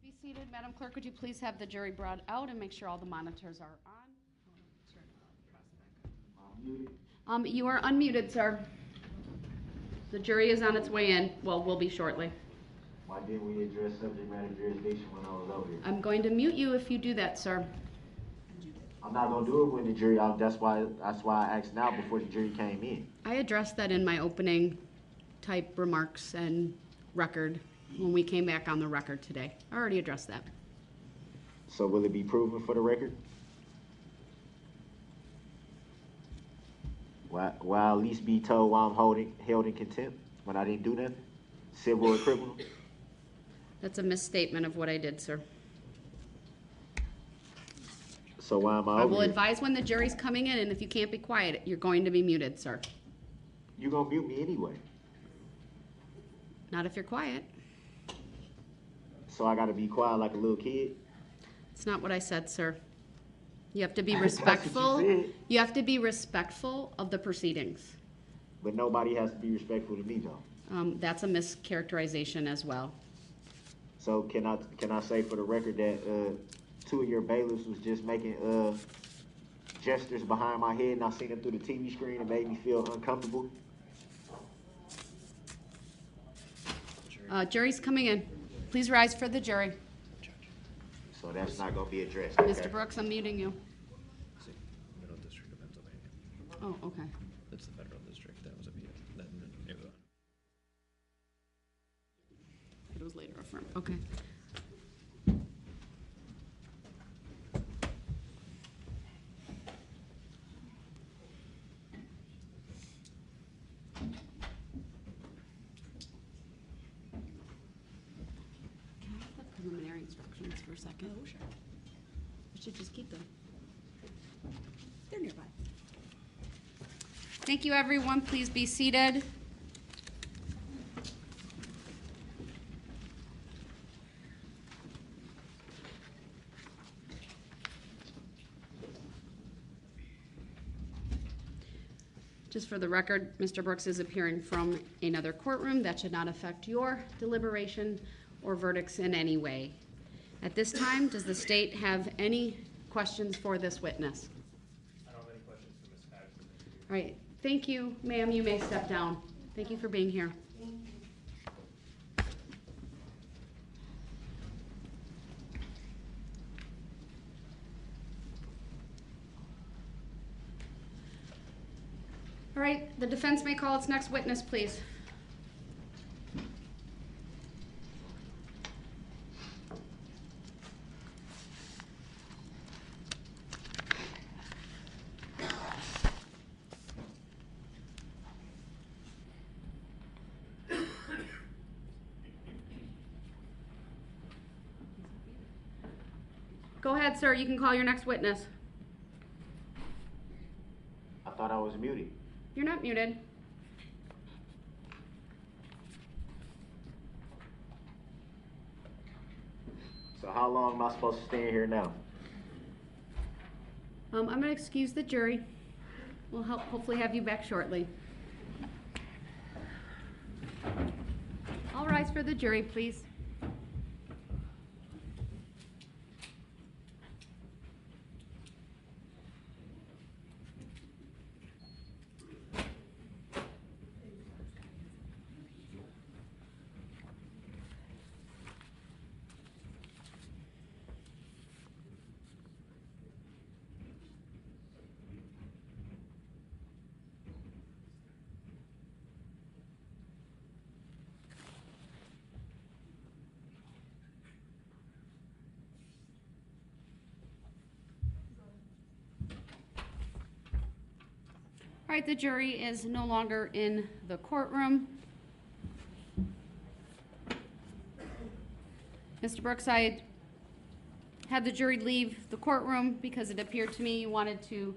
Please be seated. Madam Clerk, would you please have the jury brought out and make sure all the monitors are on? You are unmuted, sir. The jury is on its way in. Well, will be shortly. Why didn't we address subject matter jurisdiction when I was over here? I'm going to mute you if you do that, sir. I'm not gonna do it when the jury. That's why I asked now before the jury came in. I addressed that in my opening type remarks and record when we came back on the record today. I already addressed that. So will it be proven for the record? Will I at least be told why I'm held in contempt when I didn't do nothing? Civil or criminal? That's a misstatement of what I did, sir. So why am I I over will here? advise when the jury's coming in, and if you can't be quiet, you're going to be muted, sir. You gonna mute me anyway. Not if you're quiet. So I gotta be quiet like a little kid? It's not what I said, sir. You have to be That's what you respectful. said. You have to be respectful of the proceedings. But nobody has to be respectful to me though. That's a mischaracterization as well. So can I say for the record that two of your bailiffs was just making gestures behind my head and I seen them through the TV screen and made me feel uncomfortable? Jury's coming in. Please rise for the jury. So that's not gonna be addressed. Mr. Okay? Brooks, I'm muting you. Middle District of Pennsylvania. Oh, okay. That's the federal district. That was appeal. It was later affirmed. Okay. Can I have the preliminary instructions for a second? Oh, sure. I should just keep them. They're nearby. Thank you, everyone. Please be seated. Just for the record, Mr. Brooks is appearing from another courtroom. That should not affect your deliberation or verdicts in any way. At this time, does the state have any questions for this witness? I don't have any questions for Ms. Patterson. All right, thank you, ma'am. You may step down. Thank you for being here. All right, the defense may call its next witness, please. Go ahead, sir. You can call your next witness. I thought I was muted. You're not muted. So how long am I supposed to stay in here now? I'm going to excuse the jury. We'll hopefully have you back shortly. All rise for the jury, please. All right, the jury is no longer in the courtroom. Mr. Brooks, I had the jury leave the courtroom because it appeared to me you wanted to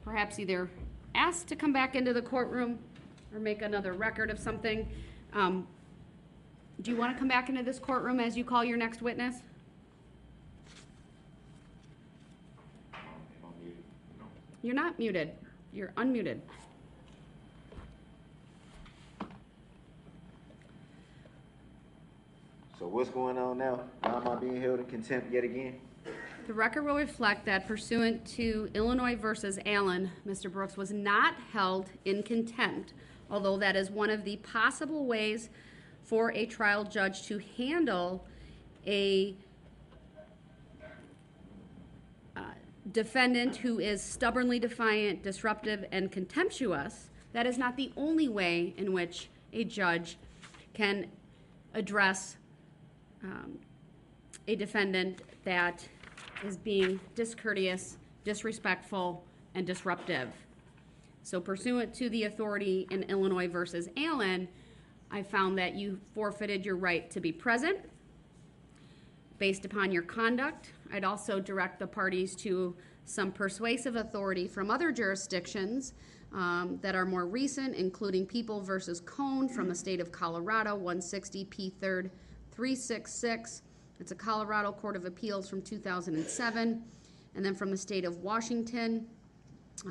perhaps either ask to come back into the courtroom or make another record of something. Do you want to come back into this courtroom as you call your next witness? You're not muted. You're unmuted. So what's going on now? Why am I being held in contempt yet again? The record will reflect that pursuant to Illinois versus Allen, Mr. Brooks was not held in contempt, although that is one of the possible ways for a trial judge to handle a defendant who is stubbornly defiant, disruptive, and contemptuous, that is not the only way in which a judge can address a defendant that is being discourteous, disrespectful, and disruptive. So pursuant to the authority in Illinois versus Allen, I found that you forfeited your right to be present based upon your conduct. I'd also direct the parties to some persuasive authority from other jurisdictions that are more recent, including People versus Cone from the state of Colorado, 160 P. 3rd 366. It's a Colorado Court of Appeals from 2007. And then from the state of Washington,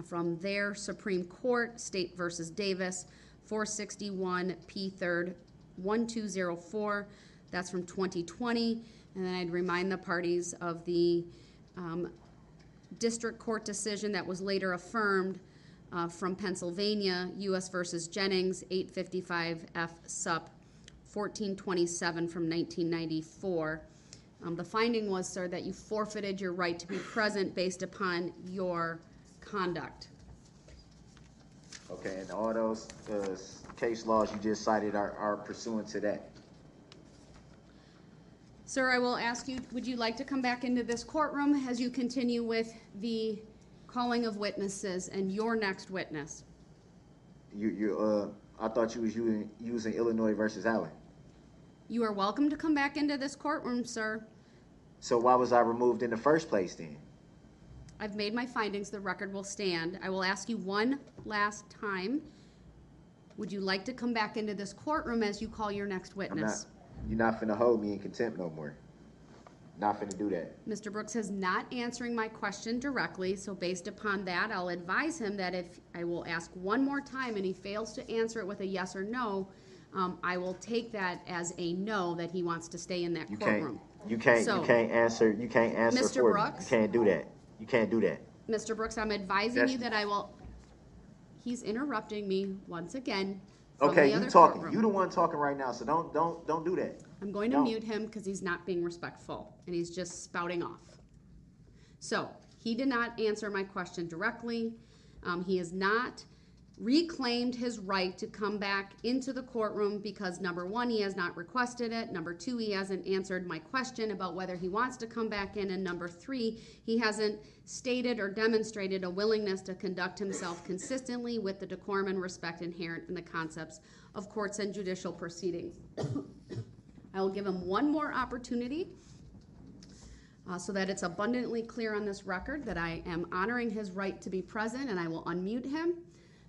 from their Supreme Court, State versus Davis, 461 P. 3rd 1204. That's from 2020. And then I'd remind the parties of the district court decision that was later affirmed from Pennsylvania, U.S. versus Jennings, 855 F. Sup. 1427 from 1994. The finding was, sir, that you forfeited your right to be present based upon your conduct. Okay, and all those case laws you just cited are pursuant to that. Sir, I will ask you, would you like to come back into this courtroom as you continue with the calling of witnesses and your next witness? I thought you was using Illinois versus Allen. You are welcome to come back into this courtroom, sir. So why was I removed in the first place then? I've made my findings. The record will stand. I will ask you one last time. Would you like to come back into this courtroom as you call your next witness? You're not finna hold me in contempt no more. Not finna do that. Mr. Brooks is not answering my question directly, so based upon that, I'll advise him that if I will ask one more time and he fails to answer it with a yes or no, I will take that as a no, that he wants to stay in that courtroom. You can't answer Mr. for Brooks? me. You can't do that. You can't do that. Mr. Brooks, I'm advising you that I will. He's interrupting me once again. Okay, you talking. Courtroom. You the one talking right now, so don't do that. I'm going to mute him because he's not being respectful and he's just spouting off. So he did not answer my question directly. He has not reclaimed his right to come back into the courtroom because number one, he has not requested it. Number two, he hasn't answered my question about whether he wants to come back in. And number three, he hasn't stated or demonstrated a willingness to conduct himself consistently with the decorum and respect inherent in the concepts of courts and judicial proceedings. I will give him one more opportunity so that it's abundantly clear on this record that I am honoring his right to be present, and I will unmute him.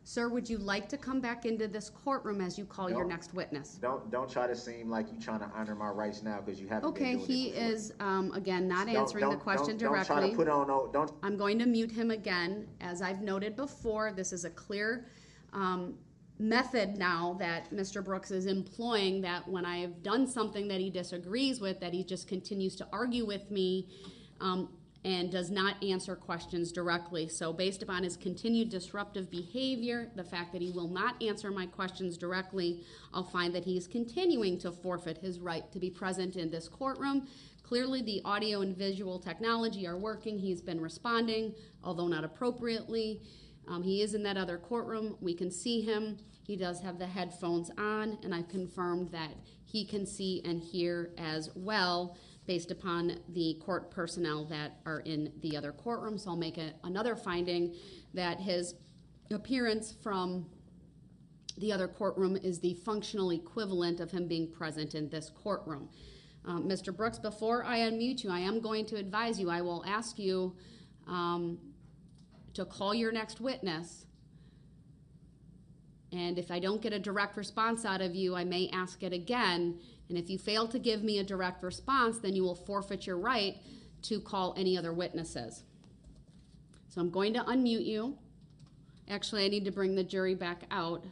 Sir, would you like to come back into this courtroom as you call your next witness? Don't try to seem like you're trying to honor my rights now because you haven't been doing it he before. is, again, not answering the question directly. Don't try to put on, don't. I'm going to mute him again. As I've noted before, this is a clear method now that Mr. Brooks is employing, that when I have done something that he disagrees with, that he just continues to argue with me and does not answer questions directly. So based upon his continued disruptive behavior, the fact that he will not answer my questions directly, I'll find that he is continuing to forfeit his right to be present in this courtroom. Clearly the audio and visual technology are working. He's been responding, although not appropriately. He is in that other courtroom. We can see him. He does have the headphones on, and I've confirmed that he can see and hear as well based upon the court personnel that are in the other courtroom. So I'll make another finding that his appearance from the other courtroom is the functional equivalent of him being present in this courtroom. Mr. Brooks, before I unmute you, I am going to advise you, I will ask you to call your next witness. And if I don't get a direct response out of you, I may ask it again. And if you fail to give me a direct response, then you will forfeit your right to call any other witnesses. So I'm going to unmute you. Actually, I need to bring the jury back out.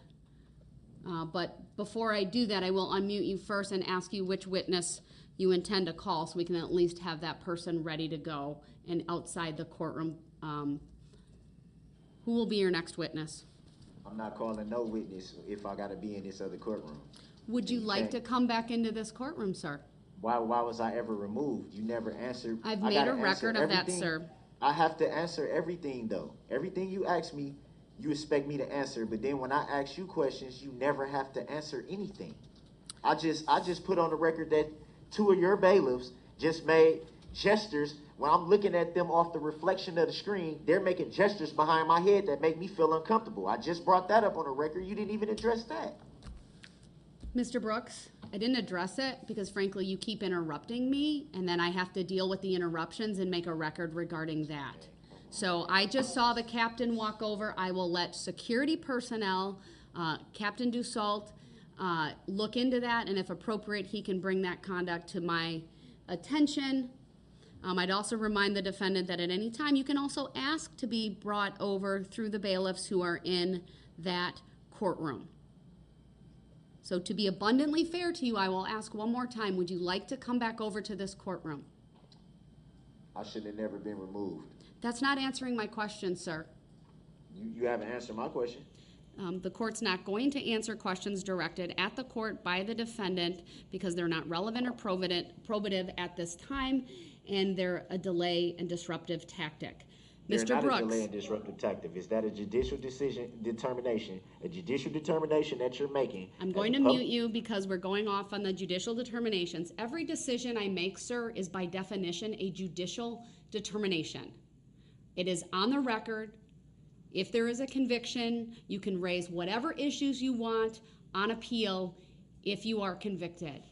But before I do that, I will unmute you first and ask you which witness you intend to call so we can at least have that person ready to go and outside the courtroom. Who will be your next witness? I'm not calling no witness if I got to be in this other courtroom. Would you like to come back into this courtroom, sir? Why was I ever removed? You never answered. I've made a record of that, sir. I have to answer everything though. Everything you ask me, you expect me to answer, but then when I ask you questions, you never have to answer anything. I just put on the record that 2 of your bailiffs just made gestures. When I'm looking at them off the reflection of the screen, they're making gestures behind my head that make me feel uncomfortable. I just brought that up on the record. You didn't even address that. Mr. Brooks, I didn't address it because frankly you keep interrupting me and then I have to deal with the interruptions and make a record regarding that. So I just saw the captain walk over. I will let security personnel, Captain Dussault, look into that, and if appropriate, he can bring that conduct to my attention. I'd also remind the defendant that at any time you can also ask to be brought over through the bailiffs who are in that courtroom. So to be abundantly fair to you, I will ask one more time, would you like to come back over to this courtroom? I should have never been removed. That's not answering my question, sir. You haven't answered my question. The court's not going to answer questions directed at the court by the defendant because they're not relevant or probative at this time, and they're a delay and disruptive tactic. Mr. They're not Brooks. a delay and disruptive tactic. Is that a judicial determination that you're making? I'm going to mute you because we're going off on the judicial determinations. Every decision I make, sir, is by definition a judicial determination. It is on the record. If there is a conviction, you can raise whatever issues you want on appeal if you are convicted.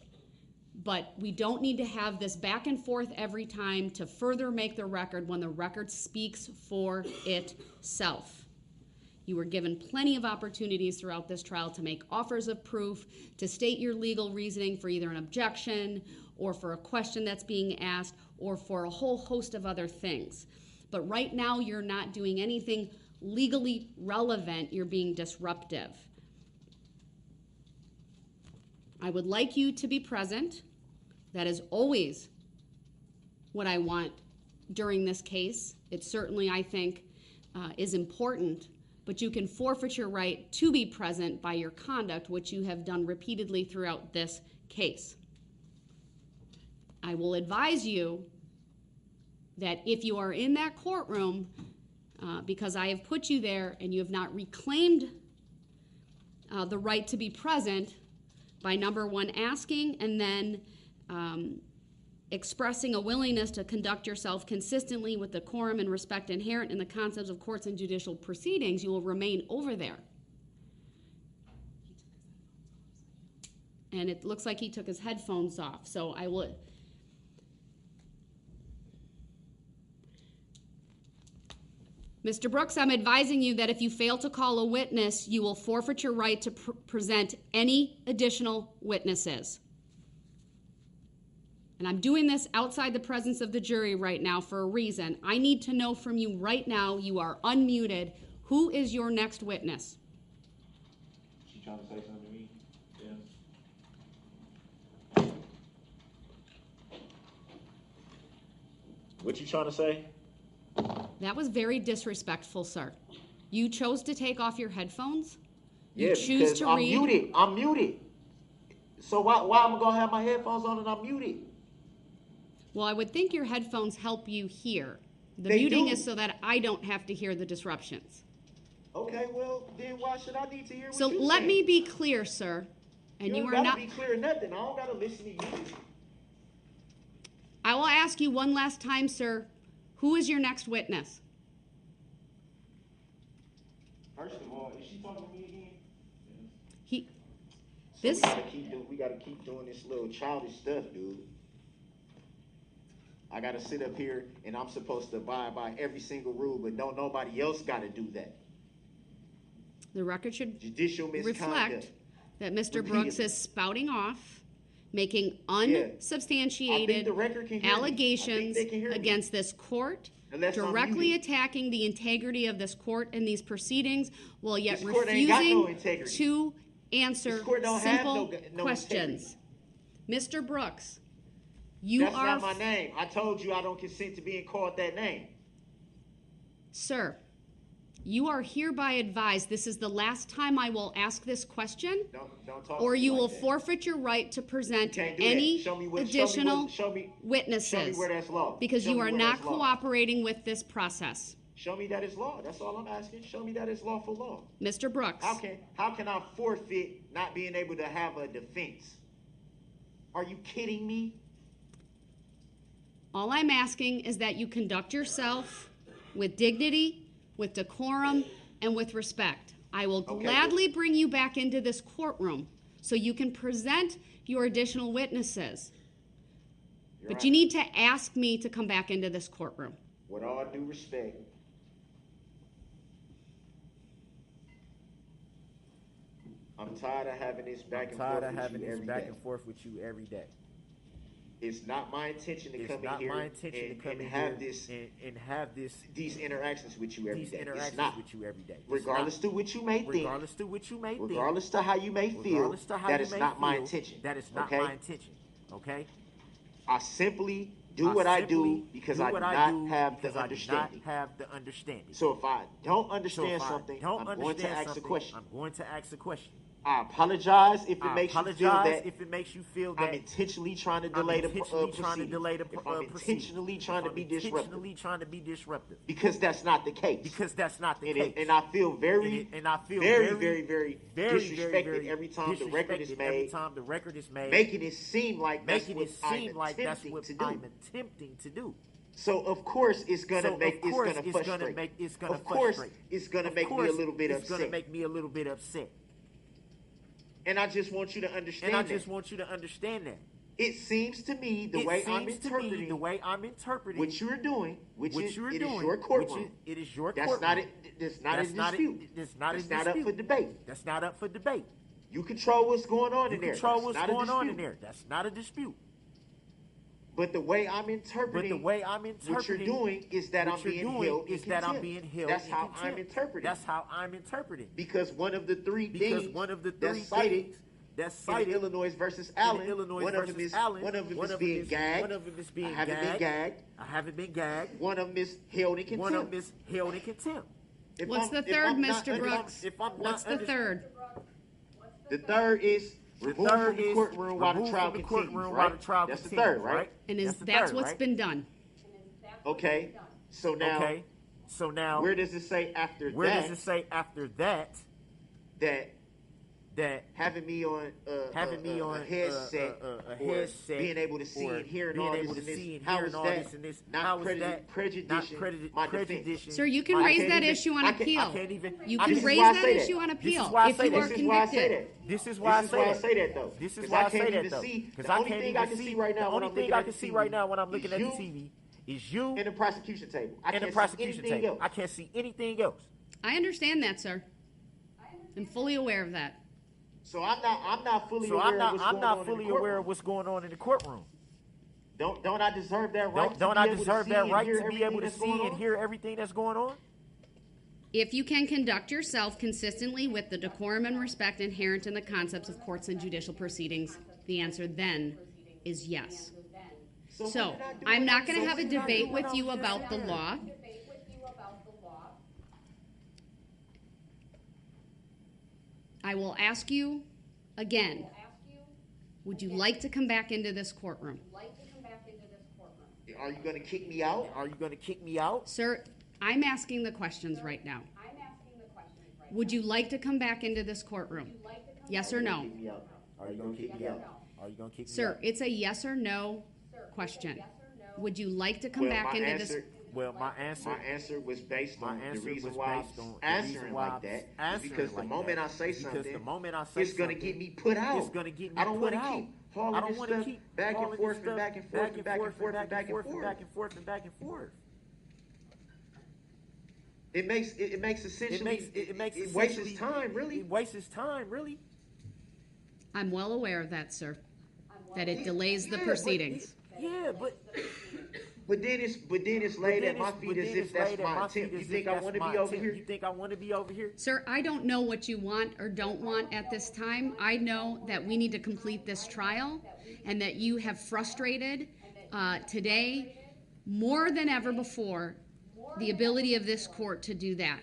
But we don't need to have this back and forth every time to further make the record when the record speaks for itself. You were given plenty of opportunities throughout this trial to make offers of proof, to state your legal reasoning for either an objection or for a question that's being asked or for a whole host of other things. But right now you're not doing anything legally relevant, you're being disruptive. I would like you to be present. That is always what I want during this case. It certainly, I think, is important, but you can forfeit your right to be present by your conduct, which you have done repeatedly throughout this case. I will advise you that if you are in that courtroom, because I have put you there and you have not reclaimed the right to be present by number one, asking and then expressing a willingness to conduct yourself consistently with the decorum and respect inherent in the concepts of courts and judicial proceedings, you will remain over there. And it looks like he took his headphones off, so I will. Mr. Brooks, I'm advising you that if you fail to call a witness, you will forfeit your right to present any additional witnesses. And I'm doing this outside the presence of the jury right now for a reason. I need to know from you right now, you are unmuted, who is your next witness? She trying to say something to me? Yeah. What you trying to say? That was very disrespectful, sir. You chose to take off your headphones? You Yeah, choose because to I'm read. muted. I'm muted. So why am I gonna have my headphones on and I'm muted? Well, I would think your headphones help you hear. The They muting do. is so that I don't have to hear the disruptions. Okay, well then why should I need to hear what So you let saying? me be clear, sir. And you don't are gotta not. be clear or nothing. I don't gotta listen to you. I will ask you one last time, sir. Who is your next witness? First of all, is she talking to me again? He. So This. we gotta keep doing this little childish stuff, dude. I gotta sit up here and I'm supposed to abide by every single rule, but don't nobody else gotta do that. The record should Judicial misconduct. reflect that Mr. Repeatedly. Brooks is spouting off, making I think unsubstantiated the record can hear me. allegations I think they can hear me. against this court, Unless I'm directly muted. attacking the integrity of this court and these proceedings, while yet This court ain't got no refusing integrity. to answer This court don't have simple no questions. Mr. Brooks, you That's are, not my name. I told you I don't consent to being called that name. sir, You are hereby advised this is the last time I will ask this question, Don't talk or to me you like will that. forfeit your right to present You can't do that. any Show me what- additional show me witnesses. where that's law. Because Show you me are where not that's law. cooperating with this process. Show me that it's law. That's all I'm asking. Show me that it's lawful law. Mr. Brooks, How can I forfeit not being able to have a defense? Are you kidding me? all I'm asking is that you conduct yourself with dignity, with decorum, and with respect. I will Okay, gladly bring you back into this courtroom so you can present your additional witnesses. You're But you right. need to ask me to come back into this courtroom. With all due respect, I'm tired of having this back and forth with you every day. It's not my intention to come in here and have these interactions with you every day. It's not. Regardless to what you may think, regardless to how you may feel, that is not my intention. Okay? I simply do what I do because I do not have the understanding. So if I don't understand something, I'm going to ask a question. I apologize if it makes you feel that I'm intentionally trying to delay the proceedings. If I'm intentionally trying to be disruptive. Because that's not the case. And I feel very disrespected every time the record is made, making it seem like that's what I'm attempting to do. So of course it's gonna frustrate. Of course it's gonna make me a little bit upset. And I just want you to understand that. It seems to me the way I'm interpreting what you're doing, it is your courtroom. That's not a dispute. That's not up for debate. You control what's going on in there. That's not a dispute. But the way I'm interpreting what you're doing is that I'm being held in contempt. That's how I'm interpreting. Because one of the three things that's cited in Illinois versus Allen, one of them is being gagged. I haven't been gagged. One of them is held in contempt. What's the third, Mr. Brooks? What's the third? The third is removed from the courtroom while the trial continues, right? That's the third, right? And that's what's been done. Okay. So now, where does it say after that having me on a headset, or being able to see and hear all this, how is that not prejudicing my defense? Sir, you can raise that issue on appeal. You can raise that issue on appeal if you are convicted. This is why I say that, though. Because I can't even see. The only thing I can see right now when I'm looking at the TV is you and the prosecution table. I can't see anything else. I understand that, sir. I'm fully aware of that. So I'm not fully aware of what's going on in the courtroom. Don't I deserve that right? Don't I deserve that right to be able to see and hear everything that's going on? If you can conduct yourself consistently with the decorum and respect inherent in the concepts of courts and judicial proceedings, the answer then is yes. So, I'm not going to have a debate with you about the law. I will ask you again, would you like to come back into this courtroom? Are you going to kick me out? Sir, I'm asking the questions right now. Would you like to come back into this courtroom? Yes or no? Are you going to kick me out? Sir, it's a yes or no question. Would you like to come back into this? Well, my answer was based on the reason why I'm answering like that is because the moment I say something, it's going to get me put out. I don't want to keep hauling this stuff back and forth and back and forth and back and forth and back and forth. It makes essentially it wastes time, really. I'm well aware of that, sir. That it delays the proceedings. But then it's laid at my feet as if that's my attempt. You think I want to be over here? Sir, I don't know what you want or don't want at this time. I know that we need to complete this trial and that you have frustrated today more than ever before the ability of this court to do that.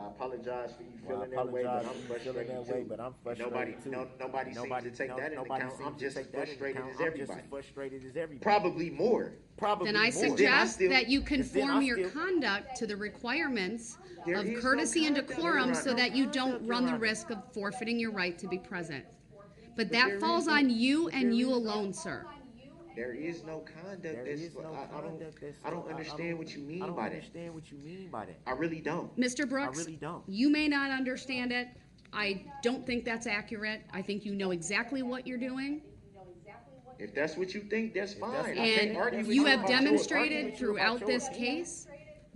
I apologize for you Well, I feeling that way, but apologize I'm for you feeling frustrated that too. way, but I'm And frustrated too. nobody seems to take that into account. I'm just as frustrated as everybody. Everybody. Probably more. Probably Then I more. suggest still- that you then I conform your still- conduct to the requirements There of is no courtemy and conduct, decorum Your so Honor. that you don't Conduct, run Your the Honor. risk of forfeiting your right to be present. But there that is falls no- on you but and there you is no- alone, sir. There is no conduct. There That's is no I conduct. I don't understand what you mean I don't by that. understand what you mean by that. I really don't. Mr. Brooks, I really don't. you may not understand it. I don't think that's accurate. I think you know exactly what you're doing. If that's what you think, that's fine. I can't And argue with you about have yours. demonstrated throughout this case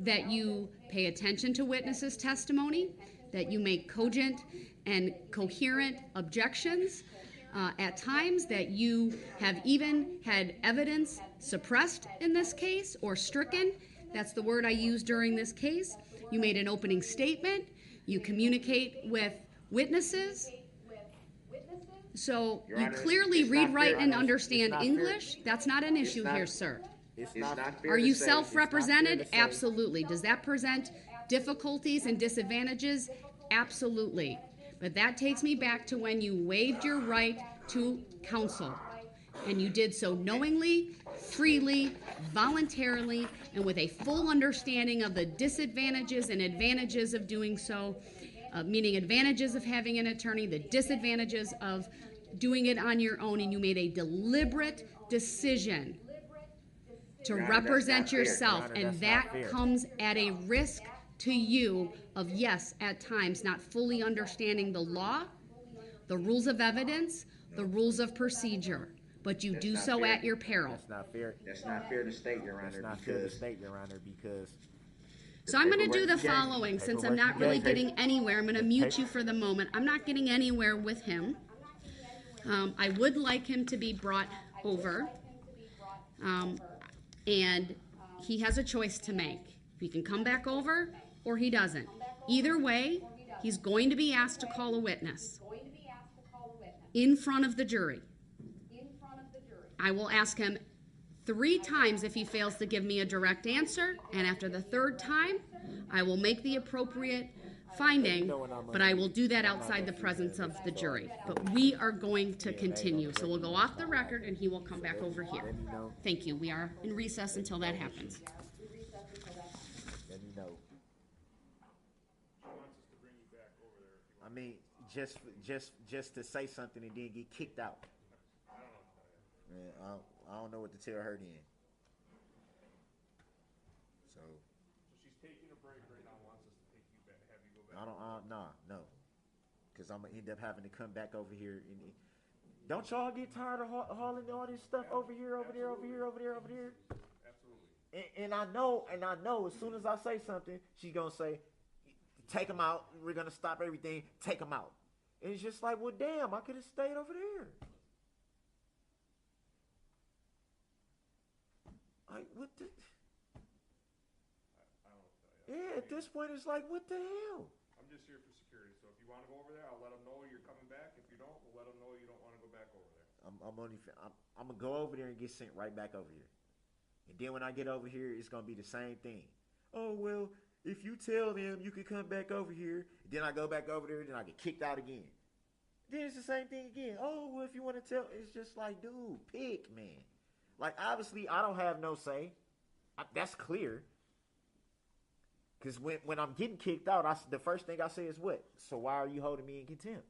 that you pay attention to witnesses' testimony, that you make cogent and coherent objections at times, that you have even had evidence suppressed in this case or stricken. That's the word I used during this case. You made an opening statement. You communicate with witnesses. So Your you Honor, clearly it's read, not write, fair. and It's understand not fair. English. That's not an issue not- here, sir. It's not fair Are to you say- self-represented? it's not fair to say- Absolutely. Does that present difficulties and disadvantages? Absolutely. But that takes me back to when you waived your right to counsel. And you did so knowingly, freely, voluntarily, and with a full understanding of the disadvantages and advantages of doing so, meaning advantages of having an attorney, the disadvantages of doing it on your own, and you made a deliberate decision to Your Honor, that's represent not fair. yourself, Your Honor, and that's that not fair. comes at a risk to you of, yes, at times not fully understanding the law, the rules of evidence, the rules of procedure, but you do not so fair. at your peril. That's not fair. That's not fair to state, Your That's Honor, not fair to because state, Your Honor, because So I'm going to do the Paperwork you gave me. following, since I'm Paperwork not you really gave me. getting anywhere. I'm going to mute you for the moment. I'm not getting anywhere with him. I would like him to be brought over, and he has a choice to make. He can come back over, or he doesn't. Either way, he's going to be asked to call a witness in front of the jury. I will ask him 3 times if he fails to give me a direct answer, and after the 3rd time, I will make the appropriate finding, but I will do that outside the presence of the jury. But we are going to continue, so we'll go off the record, and he will come back over here. Thank you. We are in recess until that happens. let me know. I mean, just to say something and then get kicked out. Man, I don't know what to tell her then. So she's taking a break right now, wants us to take you back, have you go back. I don't, no, because I'm gonna end up having to come back over here. And don't y'all get tired of hauling all this stuff over here, over there, over here, over there, over there? Absolutely. And I know, as soon as I say something, she's gonna say, "Take them out. We're gonna stop everything. Take them out." And it's just like, well, damn, I could have stayed over there. Like, what the? I don't know. Yeah, at this point, it's like, what the hell? I'm just here for security, so if you want to go over there, I'll let them know you're coming back. If you don't, we'll let them know you don't want to go back over there. I'm gonna go over there and get sent right back over here. And then when I get over here, it's gonna be the same thing. Oh well, if you tell them you can come back over here, then I go back over there, then I get kicked out again. Then it's the same thing again. Oh well, if you want to tell, it's just like, dude, pick, man. Like obviously, I don't have no say. That's clear. Because when I'm getting kicked out, the first thing I say is what? So why are you holding me in contempt?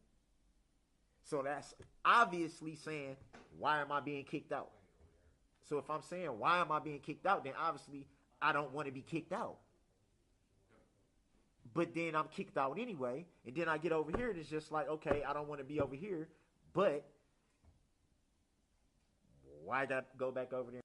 So that's obviously saying, why am I being kicked out? So if I'm saying, why am I being kicked out, then obviously I don't want to be kicked out. But then I'm kicked out anyway, and then I get over here, and it's just like, okay, I don't want to be over here, but why did I go back over there?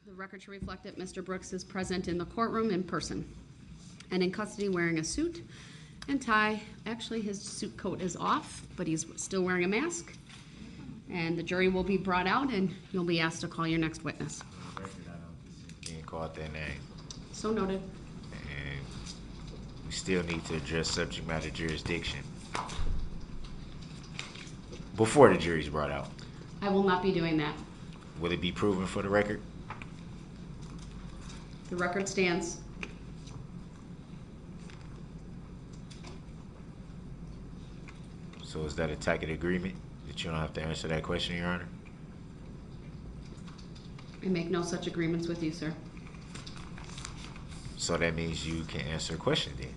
The record should reflect that Mr. Brooks is present in the courtroom in person and in custody wearing a suit and tie. Actually, his suit coat is off, but he's still wearing a mask. And the jury will be brought out and you'll be asked to call your next witness. Being called their name. So noted. And we still need to address subject matter jurisdiction before the jury's brought out. I will not be doing that. Will it be proven for the record? The record stands. So is that a tacit agreement that you don't have to answer that question, Your Honor? I make no such agreements with you, sir. So that means you can answer a question then.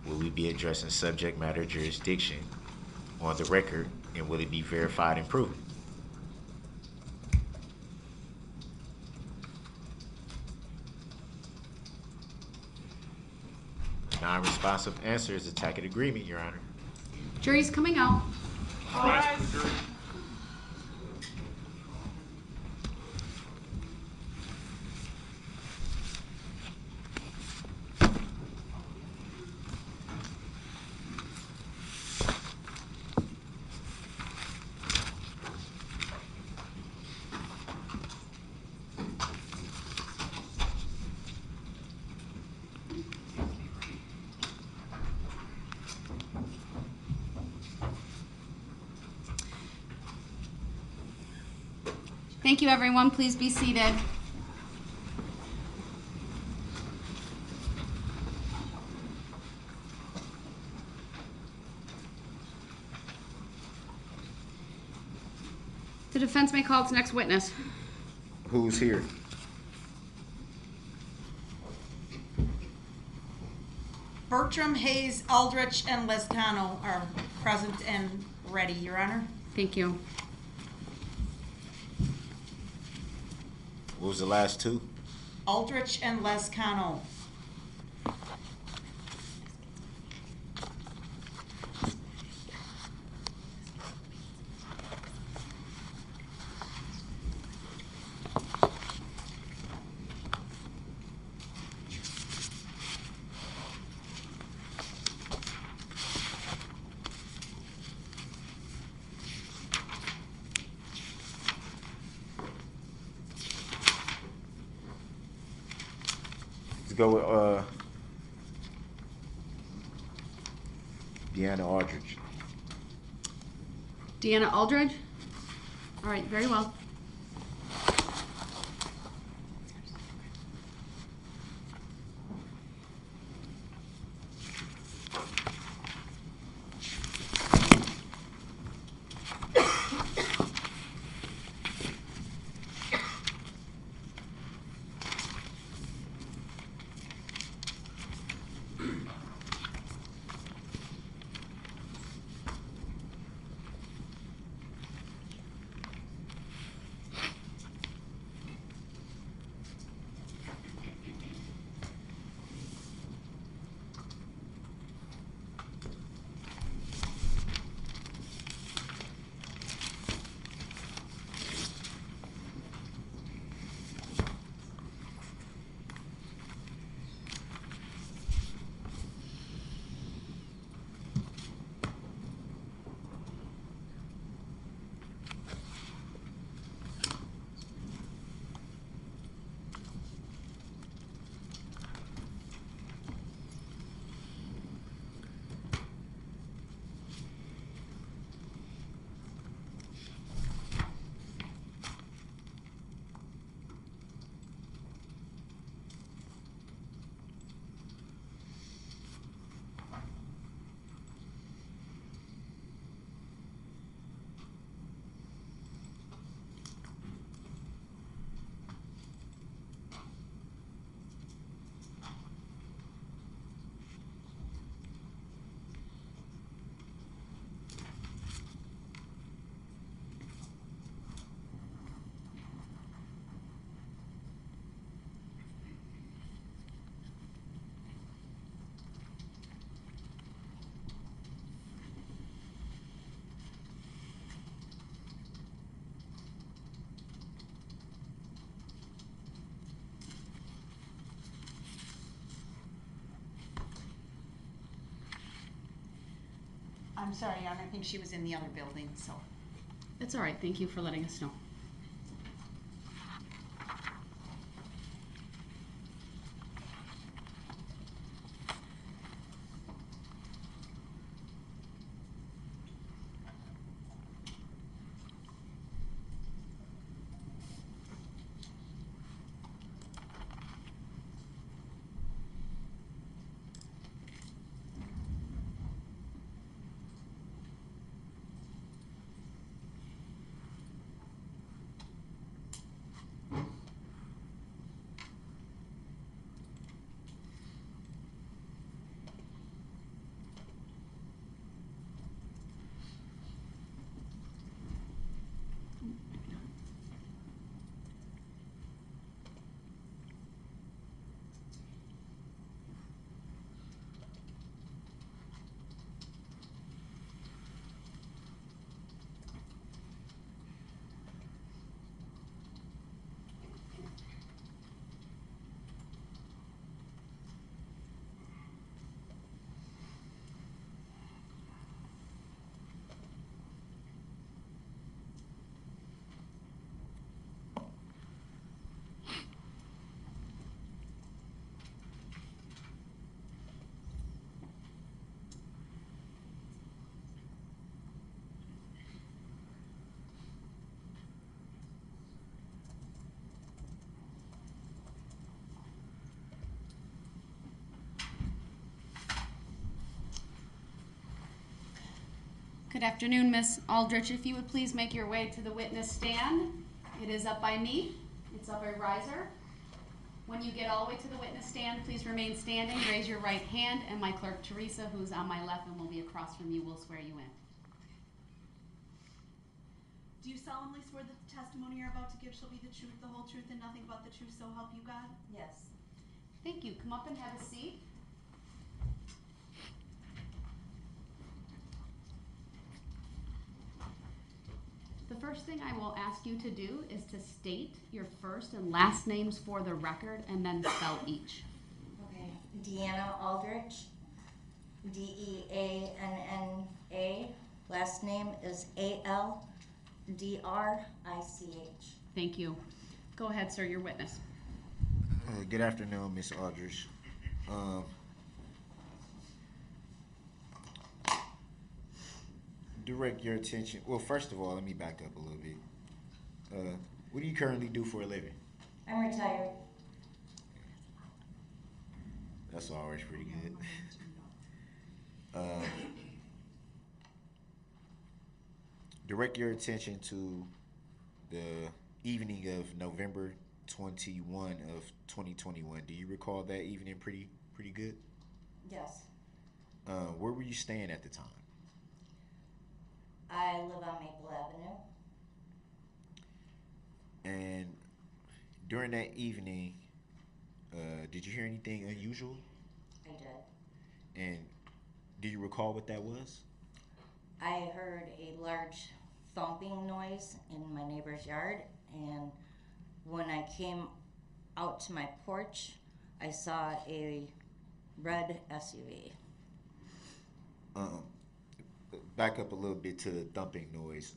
Will we be addressing subject matter jurisdiction on the record, and will it be verified and proven? Non-responsive answer is a tacit agreement, Your Honor. Jury's coming out. Rise to the jury. Thank you, everyone. Please be seated. The defense may call its next witness. Who's here? Bertram, Hayes, Aldrich, and Lescano are present and ready, Your Honor. Thank you. What was the last two? Aldrich and Lescano. Go with Deanna Aldridge. Deanna Aldridge? All right, very well. I'm sorry, Your Honor, I think she was in the other building, so. That's all right. Thank you for letting us know. Good afternoon, Miss Aldrich. If you would please make your way to the witness stand. It is up by me. It's up a riser. When you get all the way to the witness stand, please remain standing, raise your right hand, and my clerk, Teresa, who's on my left and will be across from you, will swear you in. Do you solemnly swear that the testimony you're about to give shall be the truth, the whole truth, and nothing but the truth, so help you God? Yes. Thank you. Come up and have a seat. The first thing I will ask you to do is to state your first and last names for the record and then spell each. Okay. Deanna Aldrich, Deanna. Last name is Aldrich. Thank you. Go ahead, sir, your witness. Good afternoon, Miss Aldrich. Direct your attention. Well, first of all, let me back up a little bit. What do you currently do for a living? I'm retired. That's always pretty good. Direct your attention to the evening of November 21 of 2021. Do you recall that evening pretty good? Yes. Where were you staying at the time? I live on Maple Avenue. And during that evening, did you hear anything unusual? I did. And do you recall what that was? I heard a large thumping noise in my neighbor's yard, and when I came out to my porch, I saw a red SUV. Back up a little bit to the thumping noise.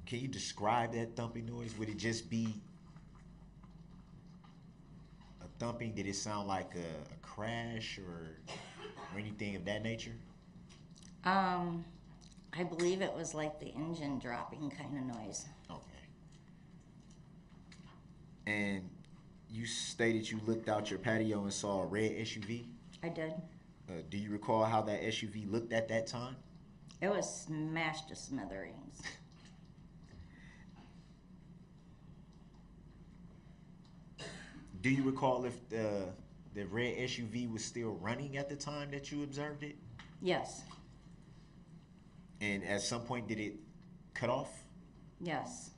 Can you describe that thumping noise? Would it just be a thumping? Did it sound like a crash or anything of that nature? I believe it was like the engine dropping kind of noise. Okay. And you stated you looked out your patio and saw a red SUV? I did. Do you recall how that SUV looked at that time? It was smashed to smithereens. Do you recall if the red SUV was still running at the time that you observed it? Yes. And at some point, did it cut off? Yes.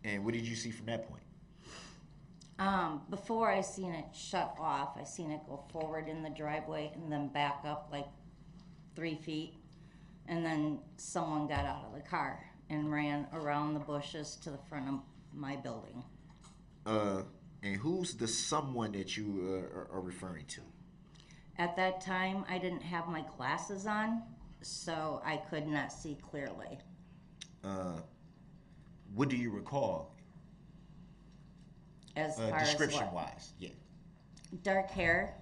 And what did you see from that point? Before I seen it shut off, I seen it go forward in the driveway and then back up like 3 feet. And then someone got out of the car and ran around the bushes to the front of my building. And who's the someone that you are referring to? At that time, I didn't have my glasses on, so I could not see clearly. What do you recall? As far as Description what? wise, yeah. Dark hair,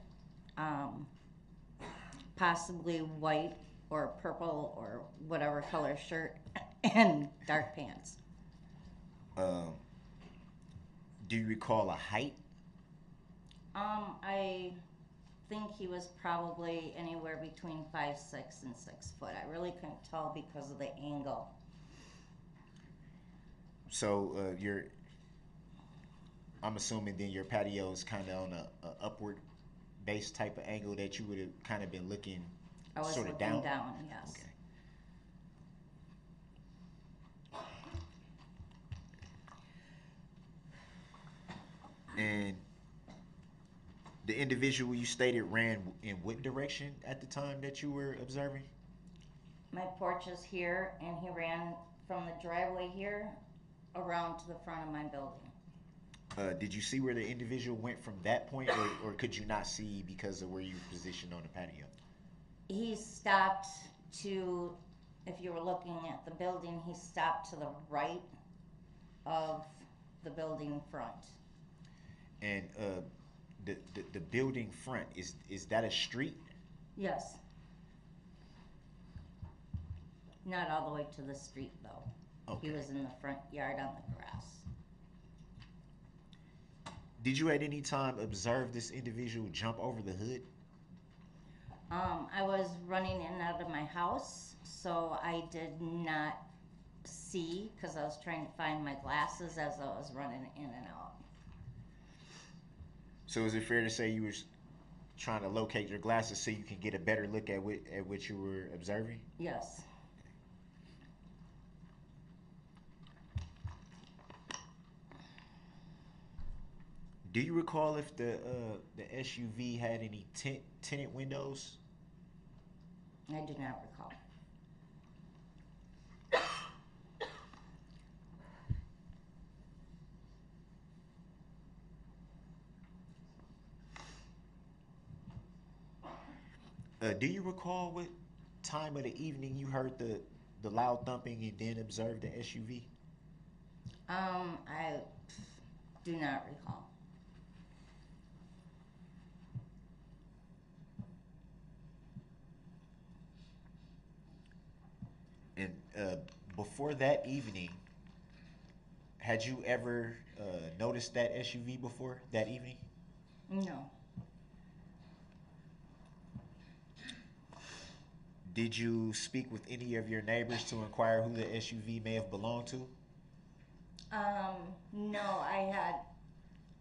possibly white or purple or whatever color shirt, and dark pants. Do you recall a height? I think he was probably anywhere between 5'6" and 6 foot. I really couldn't tell because of the angle. So I'm assuming then your patio is kind of on a upward base type of angle that you would have kind of been looking I was sort of looking down. down, yes. Okay. And the individual you stated ran in what direction at the time that you were observing? My porch is here, and he ran from the driveway here around to the front of my building. Did you see where the individual went from that point, or could you not see because of where you were positioned on the patio? He stopped to, if you were looking at the building, he stopped to the right of the building front. And the building front, is that a street? Yes. Not all the way to the street, though. Okay. He was in the front yard on the grass. Did you at any time observe this individual jump over the hood? I was running in and out of my house, so I did not see because I was trying to find my glasses as I was running in and out. So is it fair to say you were trying to locate your glasses so you can get a better look at what you were observing? Yes. Do you recall if the SUV had any tinted windows? I do not recall. Do you recall what time of the evening you heard the loud thumping and then observed the SUV? I do not recall. And before that evening, had you ever noticed that SUV before that evening? No. Did you speak with any of your neighbors to inquire who the SUV may have belonged to? No,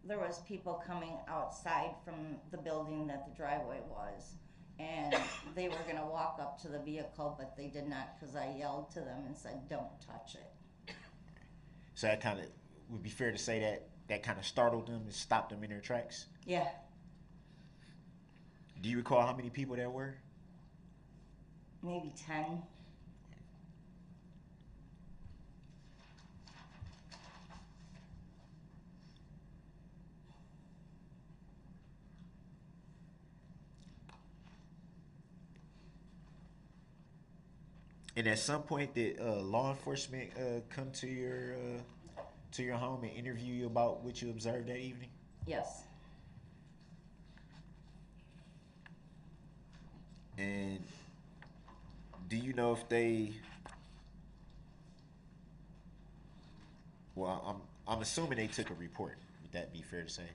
there was people coming outside from the building that the driveway was, and they were gonna walk up to the vehicle, but they did not because I yelled to them and said, "Don't touch it." So that kind of would be fair to say that kind of startled them and stopped them in their tracks. Yeah. Do you recall how many people there were? Maybe 10. And at some point, did law enforcement come to your home and interview you about what you observed that evening? Yes. And do you know if they? Well, I'm assuming they took a report. Would that be fair to say?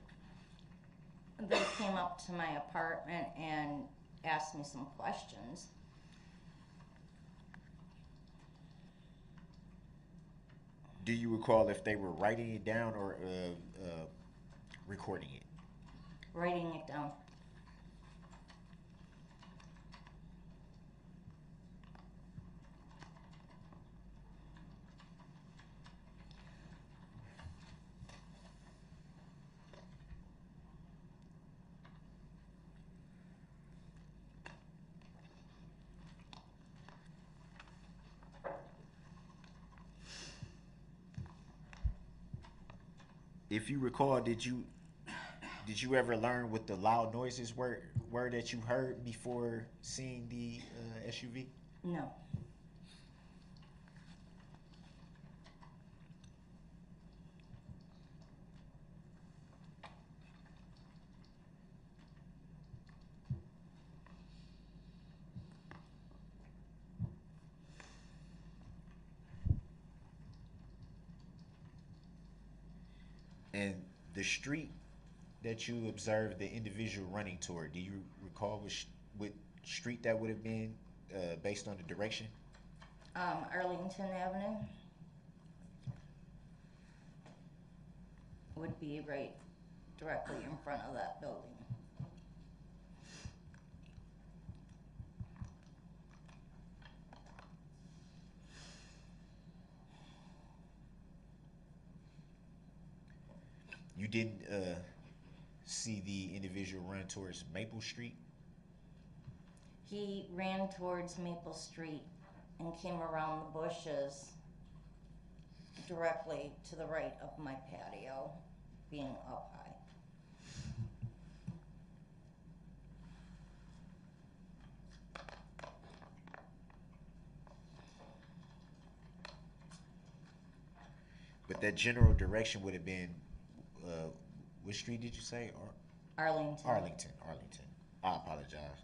They came up to my apartment and asked me some questions. Do you recall if they were writing it down or recording it? Writing it down. If you recall, did you Did you ever learn what the loud noises were that you heard before seeing the SUV? No. And the street that you observed the individual running toward, do you recall what street that would have been based on the direction? Arlington Avenue would be right directly in front of that building. You didn't see the individual run towards Maple Street? He ran towards Maple Street and came around the bushes directly to the right of my patio, being up high. But that general direction would have been, which street did you say? Arlington. Arlington. I apologize.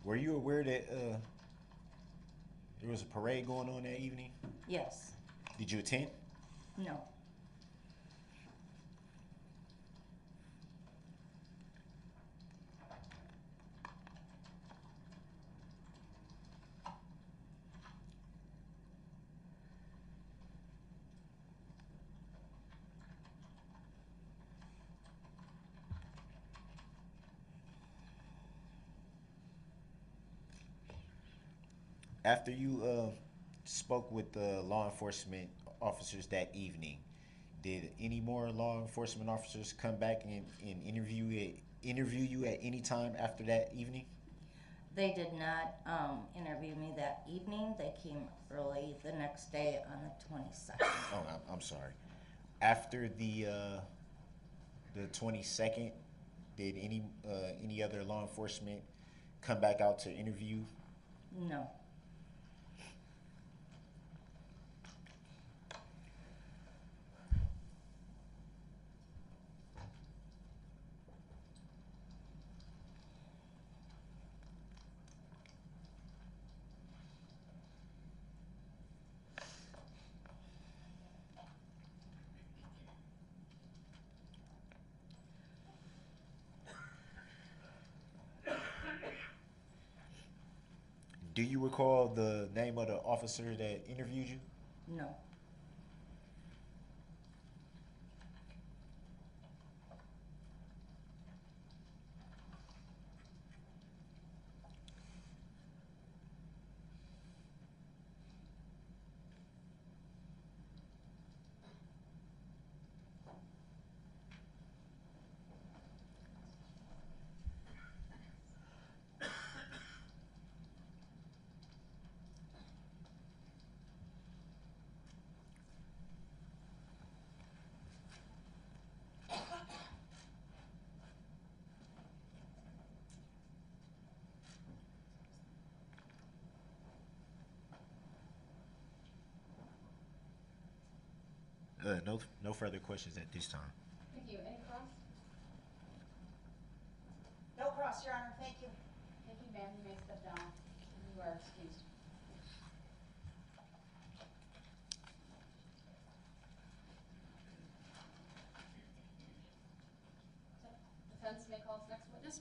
Were you aware that there was a parade going on that evening? Yes. Did you attend? No. After you spoke with the law enforcement officers that evening, did any more law enforcement officers come back and interview you at any time after that evening? They did not interview me that evening. They came early the next day on the 22nd. Oh, I'm sorry. After the 22nd, did any other law enforcement come back out to interview? No. Do you recall the name of the officer that interviewed you? No. No further questions at this time. Thank you. Any cross? No cross, Your Honor, thank you. Thank you, ma'am. You may step down. You are excused. Defense may call its next witness.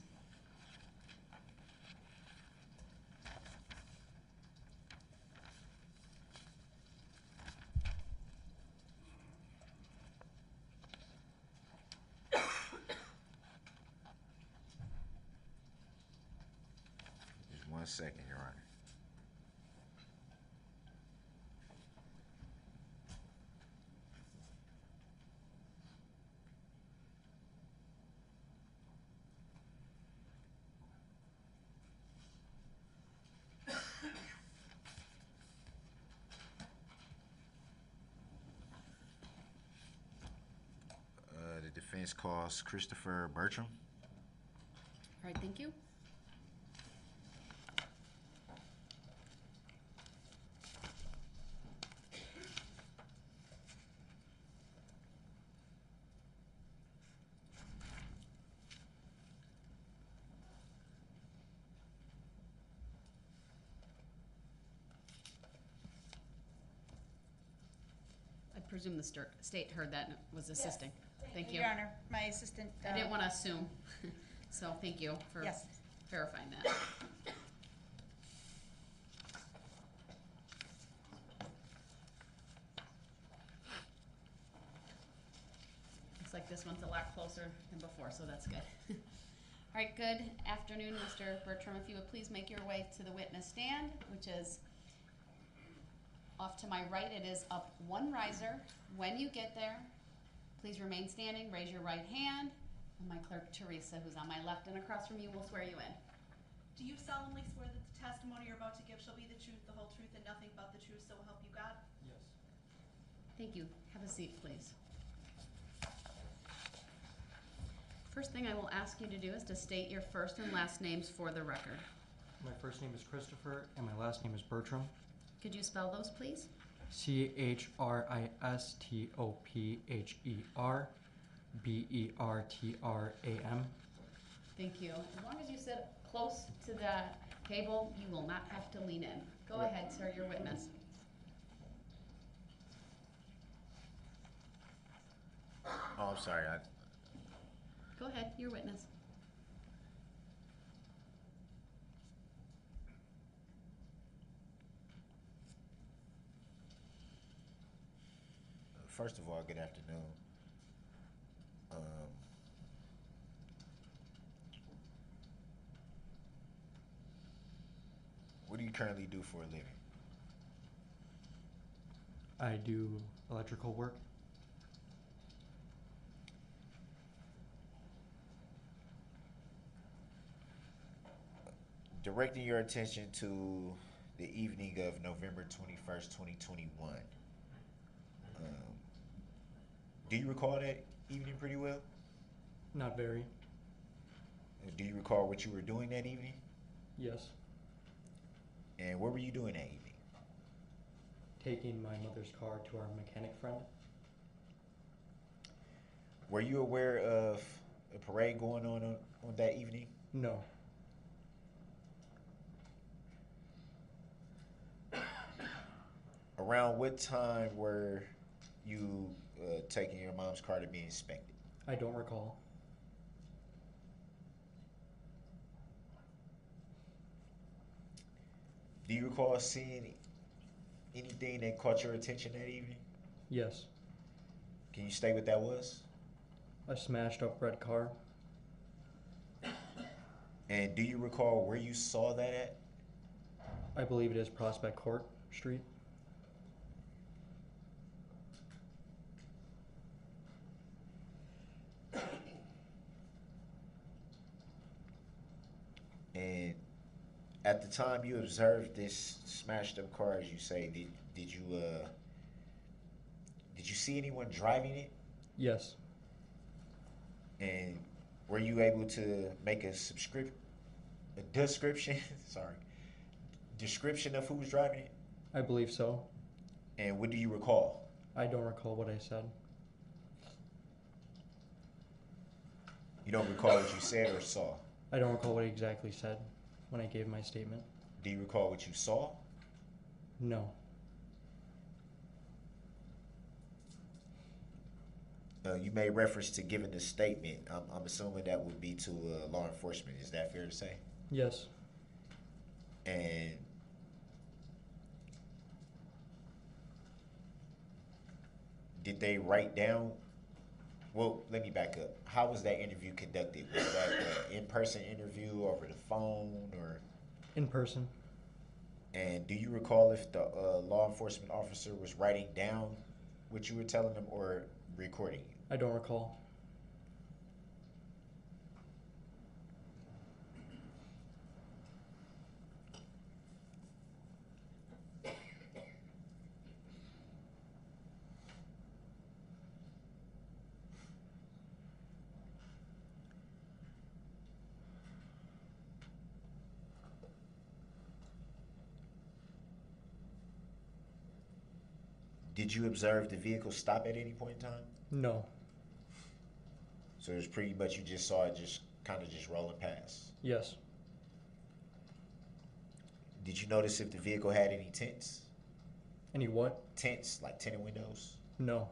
1 second, Your Honor. The defense calls Christopher Bertram. All right, thank you. I presume the state heard that and was assisting. Thank you. Your Honor, my assistant. I didn't want to assume, so thank you for Yes. verifying that. Looks like this one's a lot closer than before, so that's good. All right, good afternoon, Mr. Bertram. If you would please make your way to the witness stand, which is off to my right. It is up one riser. When you get there, please remain standing, raise your right hand, and my clerk Teresa, who's on my left and across from you, will swear you in. Do you solemnly swear that the testimony you're about to give shall be the truth, the whole truth, and nothing but the truth, so help you God? Yes. Thank you. Have a seat, please. First thing I will ask you to do is to state your first and last names for the record. My first name is Christopher, and my last name is Bertram. Could you spell those, please? CHRISTOPHER BERTRAM. Thank you. As long as you sit close to the table, you will not have to lean in. Go ahead, sir, your witness. Oh, I'm sorry. Go ahead, your witness. First of all, good afternoon. What do you currently do for a living? I do electrical work. Directing your attention to the evening of November 21st, 2021. Do you recall that evening pretty well? Not very. Do you recall what you were doing that evening? Yes. And what were you doing that evening? Taking my mother's car to our mechanic friend. Were you aware of a parade going on that evening? No. Around what time were you taking your mom's car to be inspected? I don't recall. Do you recall seeing anything that caught your attention that evening? Yes. Can you state what that was? A smashed up red car. And do you recall where you saw that at? I believe it is Prospect Court Street. And at the time you observed this smashed up car, as you say, did you see anyone driving it? Yes. And were you able to make a description? Sorry, description of who was driving it? I believe so. And what do you recall? I don't recall what I said. You don't recall what you said or saw? I don't recall what I exactly said when I gave my statement. Do you recall what you saw? No. You made reference to giving a statement. I'm assuming that would be to law enforcement. Is that fair to say? Yes. And did they write down? Well, let me back up. How was that interview conducted? Was that an in-person interview over the phone, or? In person. And do you recall if the law enforcement officer was writing down what you were telling them or recording you? I don't recall. Did you observe the vehicle stop at any point in time? No. So it was pretty much you just saw it just kind of just rolling past. Yes. Did you notice if the vehicle had any tents? Any what? Tents, like tinted windows? No.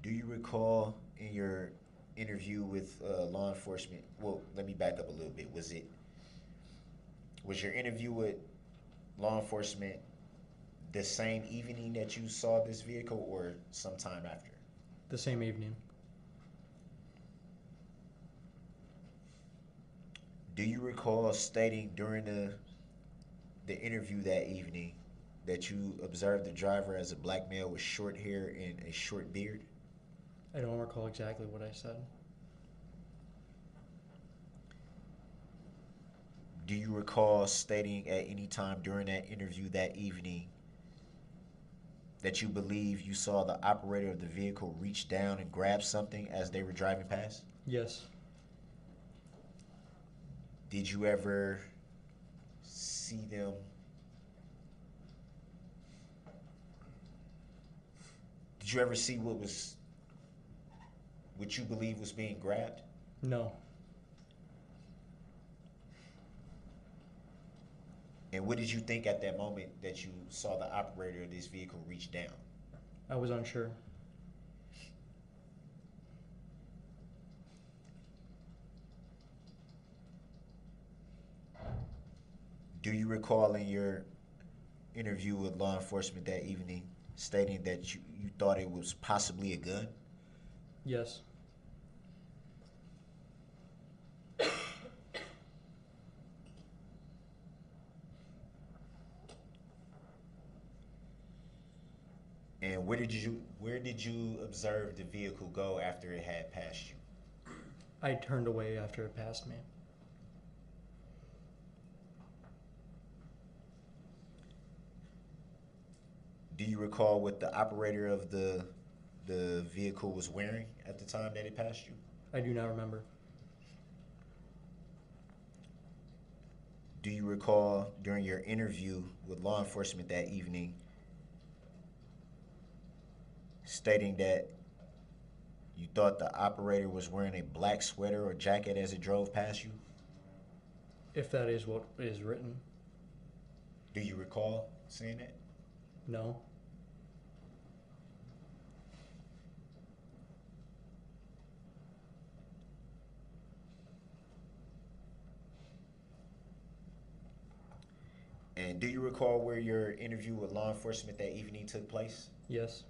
Do you recall in your interview with law enforcement? Well, let me back up a little bit. Was your interview with law enforcement the same evening that you saw this vehicle, or sometime after? The same evening. Do you recall stating during the interview that evening that you observed the driver as a black male with short hair and a short beard? I don't recall exactly what I said. Do you recall stating at any time during that interview that evening that you believe you saw the operator of the vehicle reach down and grab something as they were driving past? Yes. Did you ever see them? Did you ever see what you believe was being grabbed? No. And what did you think at that moment that you saw the operator of this vehicle reach down? I was unsure. Do you recall in your interview with law enforcement that evening stating that you thought it was possibly a gun? Yes. And where did you observe the vehicle go after it had passed you? I turned away after it passed me. Do you recall what the operator of the vehicle was wearing at the time that it passed you? I do not remember. Do you recall during your interview with law enforcement that evening stating that you thought the operator was wearing a black sweater or jacket as it drove past you? If that is what is written. Do you recall saying that? No. And do you recall where your interview with law enforcement that evening took place? Yes.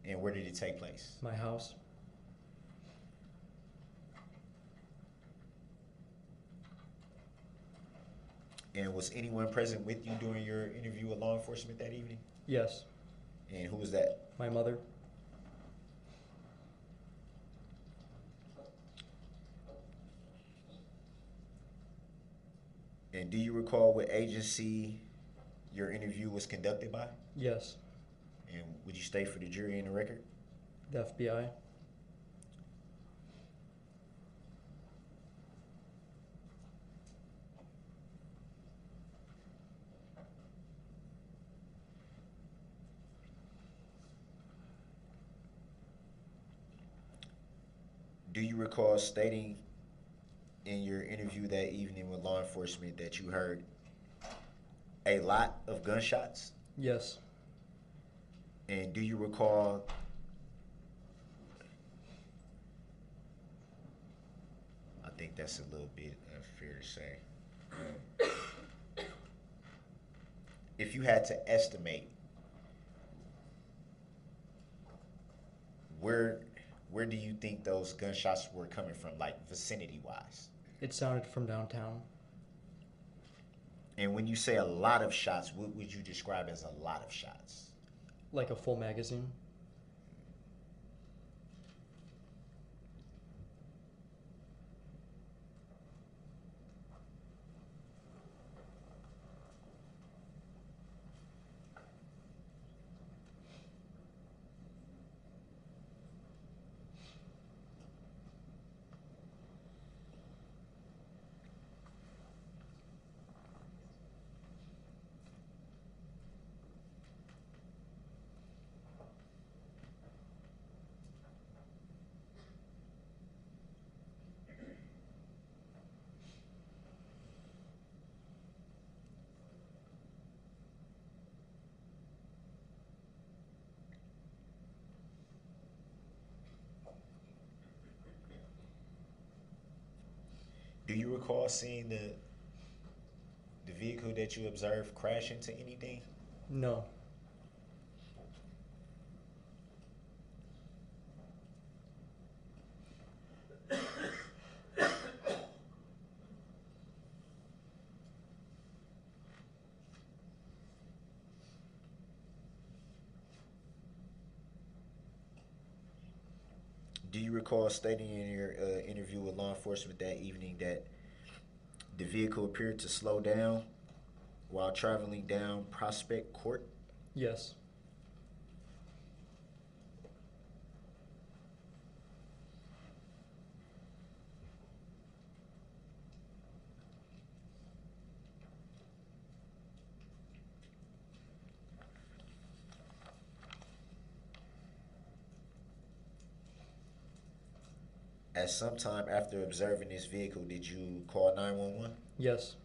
And where did it take place? My house. And was anyone present with you during your interview with law enforcement that evening? Yes. And who was that? My mother. And do you recall what agency your interview was conducted by? Yes. And would you state for the jury in the record? The FBI. Do you recall stating in your interview that evening with law enforcement that you heard a lot of gunshots? Yes. And do you recall think that's a little bit unfair to say. If you had to estimate where do you think those gunshots were coming from, like vicinity wise? It sounded from downtown. And when you say a lot of shots, what would you describe as a lot of shots? Like a full magazine. Do you recall seeing the vehicle that you observed crash into anything? No. Do you recall stating in your interview with law enforcement that evening that the vehicle appeared to slow down while traveling down Prospect Court? Yes. At some time after observing this vehicle, did you call 911? Yes.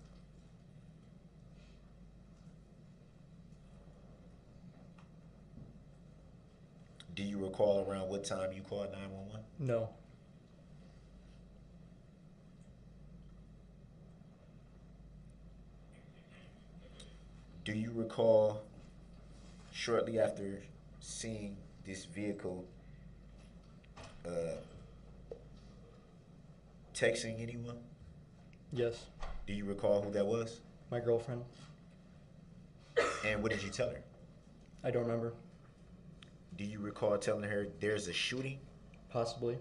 Do you recall around what time you called 911? No. Do you recall shortly after seeing this vehicle texting anyone? Yes. Do you recall who that was? My girlfriend. And what did you tell her? I don't remember. Do you recall telling her there's a shooting? Possibly.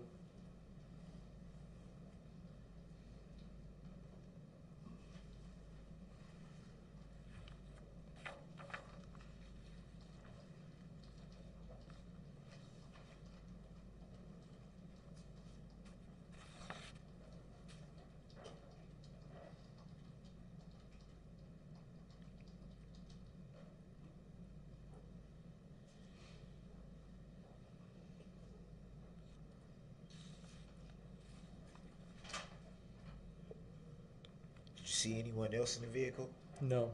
Did you see anyone else in the vehicle? No.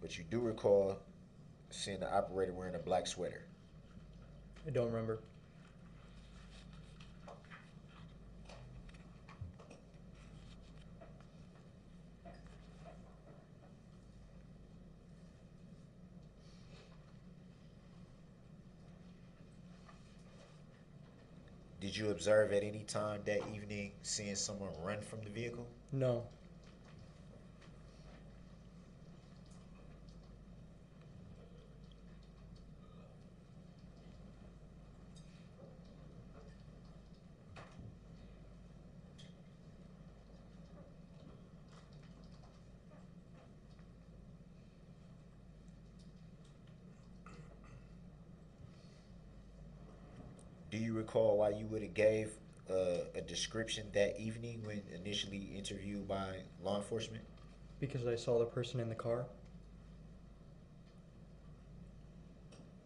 But you do recall seeing the operator wearing a black sweater. I don't remember. Did you observe at any time that evening seeing someone run from the vehicle? No. Do you recall why you would have gave a description that evening when initially interviewed by law enforcement? Because I saw the person in the car.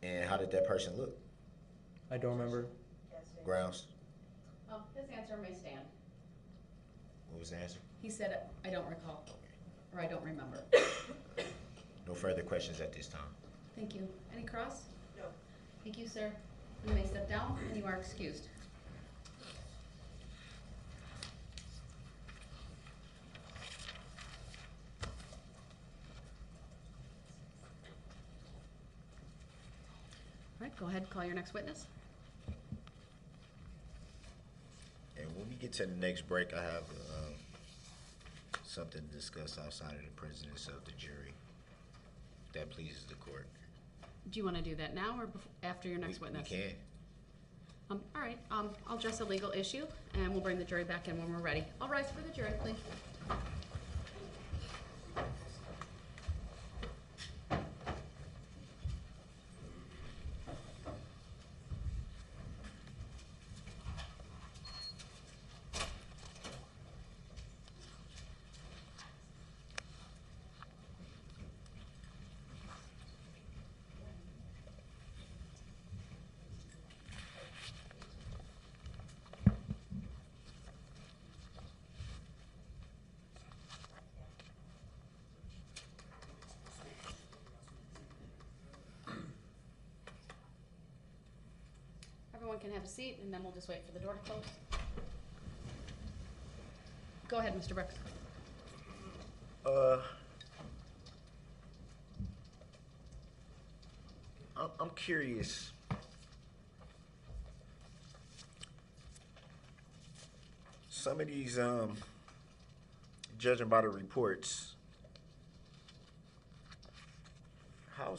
And how did that person look? I don't remember. Grounds? His answer may stand. What was the answer? He said, I don't recall, or I don't remember. No further questions at this time. Thank you. Any cross? No. Thank you, sir. You may step down and you are excused. All right, go ahead and call your next witness. And when we get to the next break, I have something to discuss outside of the presence of the jury. If that pleases the court. Do you want to do that now or after your next witness? We can. All right, I'll address a legal issue and we'll bring the jury back in when we're ready. I'll rise for the jury, please. Everyone can have a seat, and then we'll just wait for the door to close. Go ahead, Mr. Brooks. I'm curious. Some of these, judging by the reports, how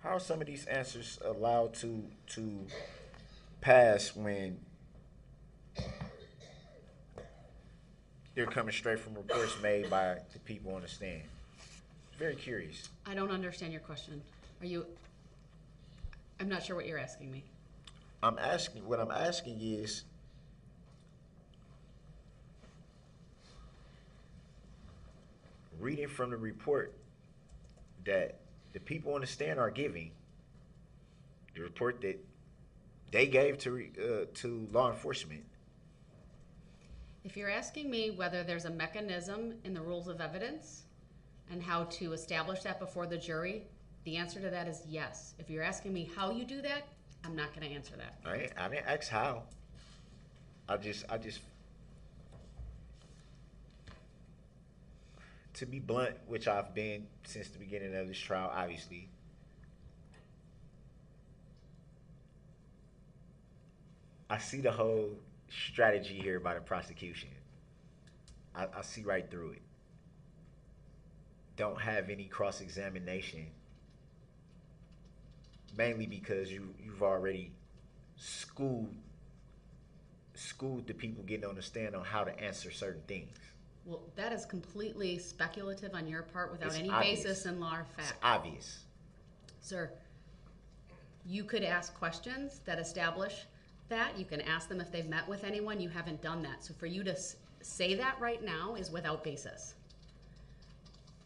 are some of these answers allowed to pass when they're coming straight from reports made by the people on the stand? Very curious. I don't understand your question. I'm not sure what you're asking me. What I'm asking is, reading from the report that the people on the stand are giving, the report that they gave to law enforcement. If you're asking me whether there's a mechanism in the rules of evidence and how to establish that before the jury, the answer to that is yes. If you're asking me how you do that, I'm not going to answer that. I didn't ask how. I just, to be blunt, which I've been since the beginning of this trial, obviously, I see the whole strategy here by the prosecution. I see right through it. Don't have any cross-examination, mainly because you've already schooled the people getting on the stand on how to answer certain things. Well, that is completely speculative on your part without It's any obvious. basis in law or fact. It's obvious. Sir, you could ask questions that establish that. You can ask them if they've met with anyone. You haven't done that. So for you to say that right now is without basis.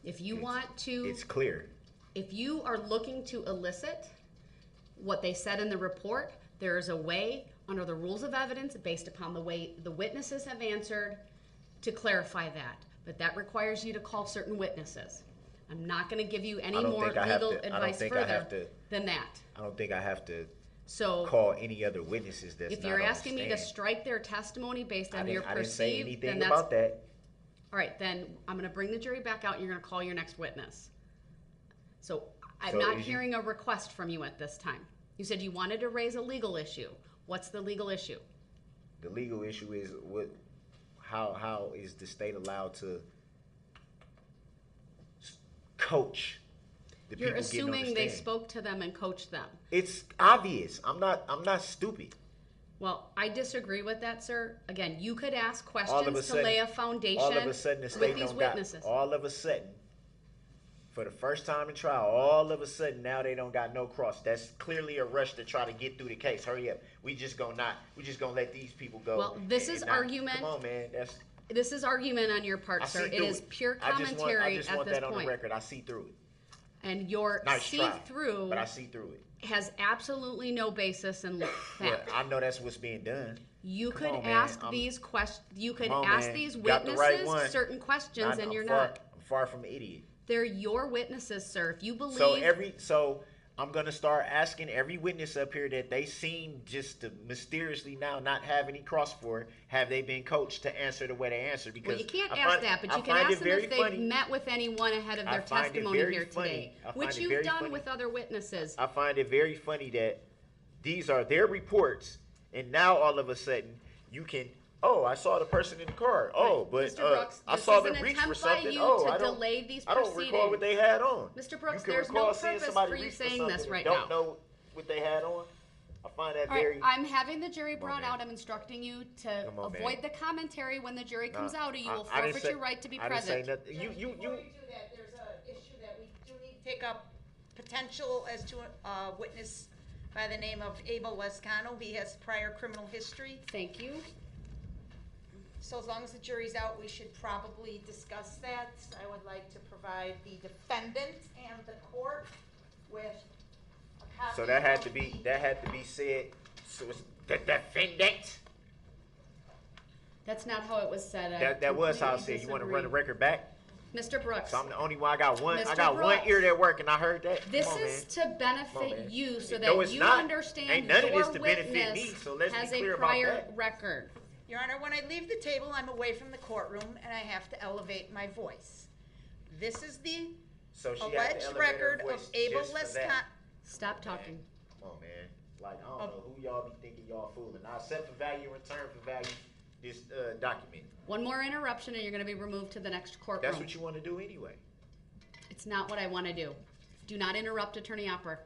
If you want to... It's clear. If you are looking to elicit what they said in the report, there is a way under the rules of evidence based upon the way the witnesses have answered to clarify that. But that requires you to call certain witnesses. I'm not going to give you any more legal advice further than that. I don't think I have to So call any other witnesses that's if not you're on the asking me to stand. strike their testimony based on your I didn't say perceived, anything then that's about that. all right. Then I'm going to bring the jury back out. And you're going to call your next witness. So I'm not hearing a request from you at this time. You said you wanted to raise a legal issue. What's the legal issue? The legal issue is how is the state allowed to coach the You're people getting on the assuming they stand? spoke to them and coached them. It's obvious. I'm not stupid. Well, I disagree with that, sir. Again, you could ask All of a questions to sudden, lay a foundation all of a sudden the with state these don't got, witnesses. all of a sudden, for the first time in trial, all of a sudden now they don't got no cross. That's clearly a rush to try to get through the case. Hurry up. We just gonna let these people go. Well, this is and not- argument. Come on, man. This is argument on your part, I sir. see It through is pure I just commentary want at that this on point. the record. I see through it. and your Nice try, see-through but I see through it. has absolutely no basis in Well, fact. I know that's what's being done. You Come could on, man. ask I'm- these questions. You could Come on, ask man. these You got the right witnesses one. certain questions, and I'm you're far, not. I'm far from an idiot. They're your witnesses, sir. If you believe. So I'm gonna start asking every witness up here that they seem just to mysteriously now not have any cross for. Have they been coached to answer the way they answer? Because Well, you can't I ask find- that, but I you can find ask it them very if they've funny. met with anyone ahead of I their find it testimony very here funny. today, I find which it you've very done funny. with other witnesses. I find it very funny that these are their reports, and now all of a sudden you can. Oh, I saw the person in the car. Oh, but Mr. Brooks, I this saw is them an reach attempt for by something. you Oh, to I don't. delay these I don't recall what proceedings. they had on. Mr. Brooks, you can there's recall no seeing purpose somebody for you reach saying something this and right don't now. know what they had on. I find that All right, very. I'm having the jury brought man. out. I'm instructing you to Come on, avoid man. the commentary when the jury comes out, or you will I didn't forfeit say- your right to be I present. didn't say nothing. Before we do that, there's an issue that we do need to take up, potential as to a witness by the name of Abel Lescano. He has prior criminal history. Thank you. So as long as the jury's out, we should probably discuss that. I would like to provide the defendant and the court with a copy. So that had to of be the- said. So it's the defendant. That's not how it was said. I That was how I completely said. You want to run the disagree. record back? Mr. Brooks, So I'm the only one. I got one. I Mr. got one Brooks. ear that work, and I heard that. this Come on, is man. to Come on, benefit man. you so No, that it's you not. understand Ain't none of your this to benefit witness me, so let's be has clear a about prior that. record. Your Honor, when I leave the table, I'm away from the courtroom and I have to elevate my voice. This is the So she had to alleged elevate her record voice of Abel just for Lescano. that. Stop talking. Come on, man. Like, I don't know who y'all be thinking y'all fooling. I accept the value in return for value this document. One more interruption and you're going to be removed to the next courtroom. That's what you want to do anyway. It's not what I want to do. Do not interrupt Attorney Opper.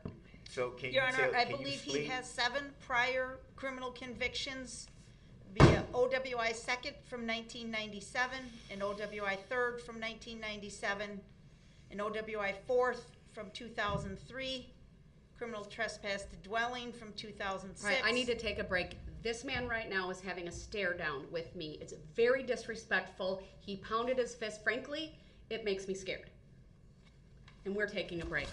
So can Your you Honor, tell? I can you believe he split? has 7 prior criminal convictions via OWI 2nd from 1997, and OWI 3rd from 1997, and OWI 4th from 2003, criminal trespass to dwelling from 2006. All right, I need to take a break. This man right now is having a stare down with me. It's very disrespectful. He pounded his fist. Frankly, it makes me scared. And we're taking a break.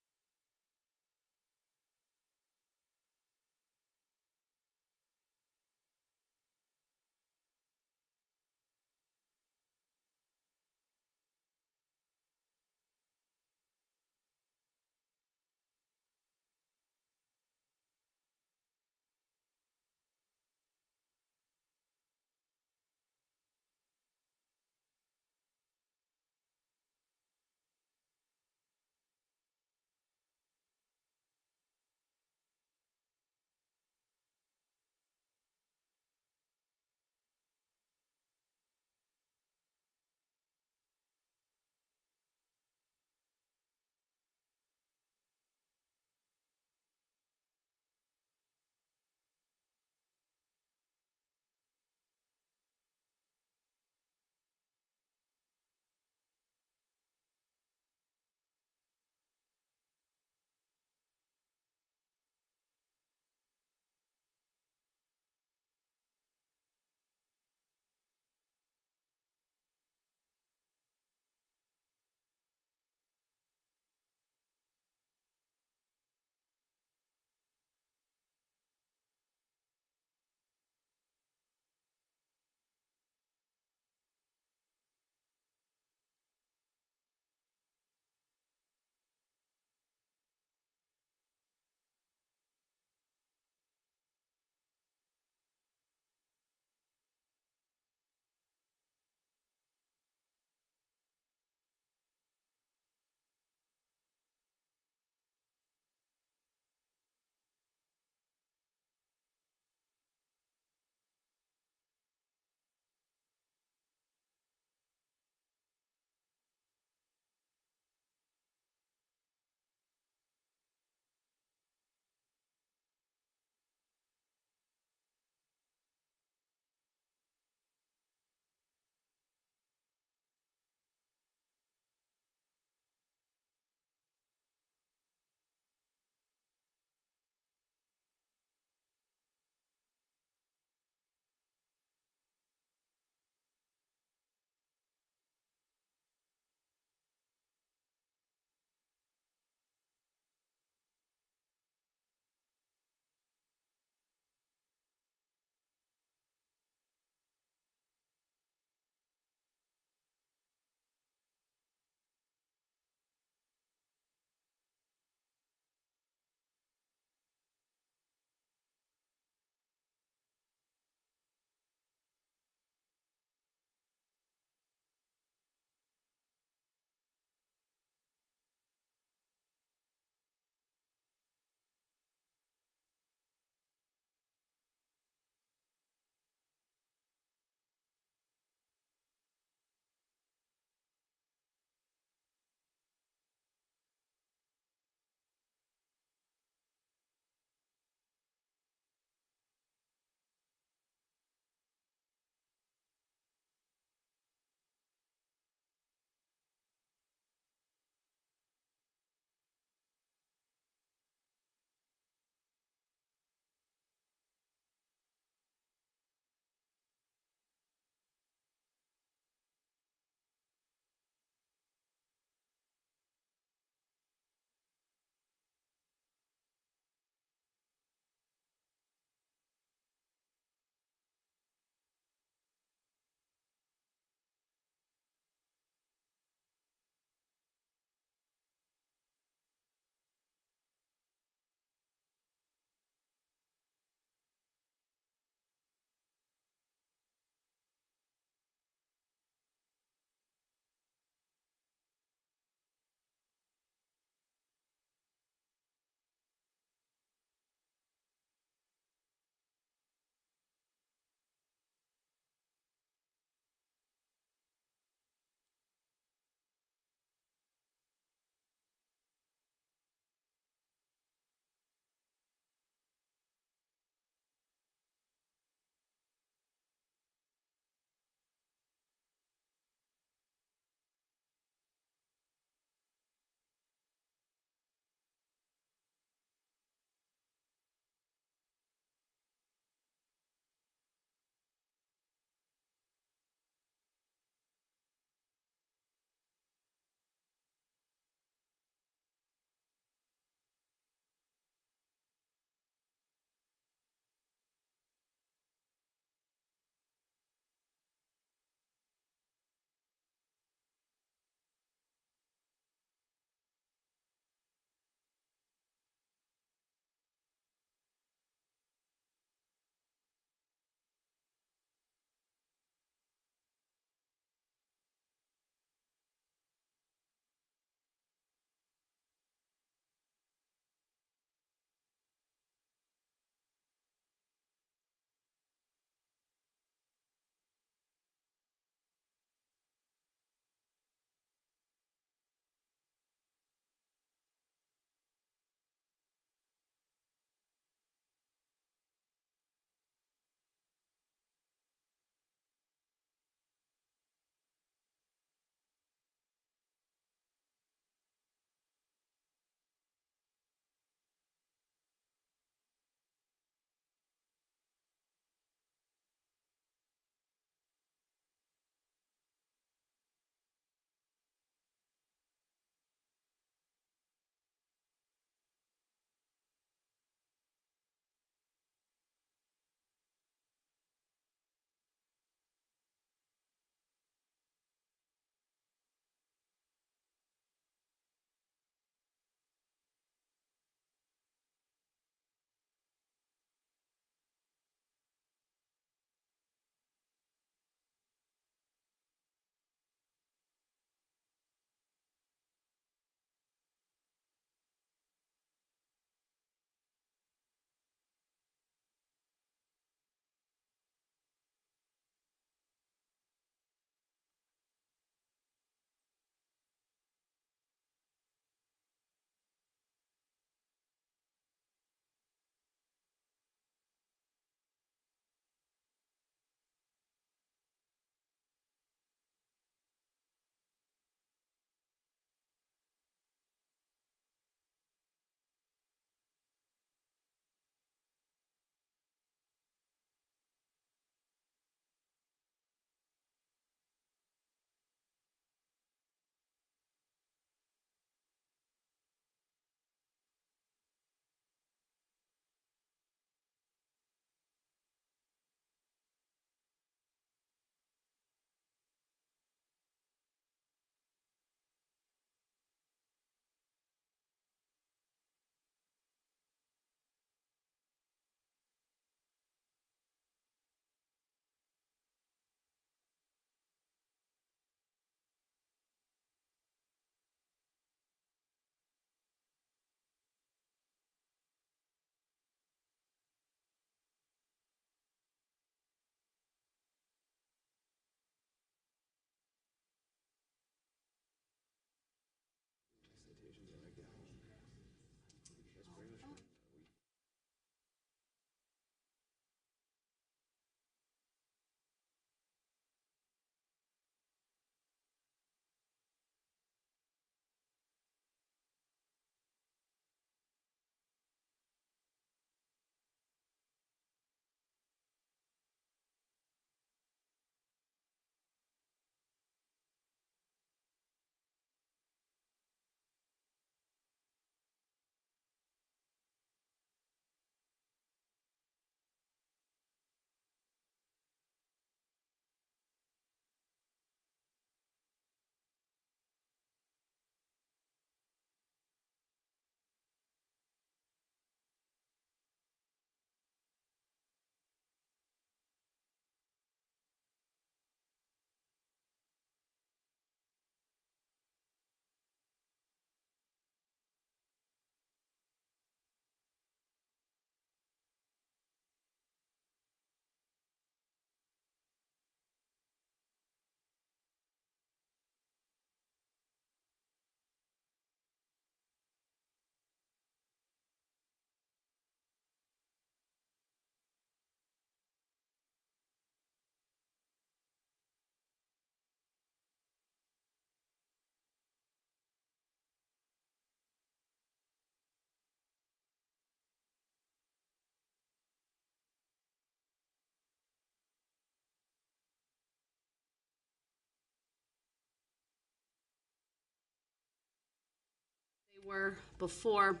were before.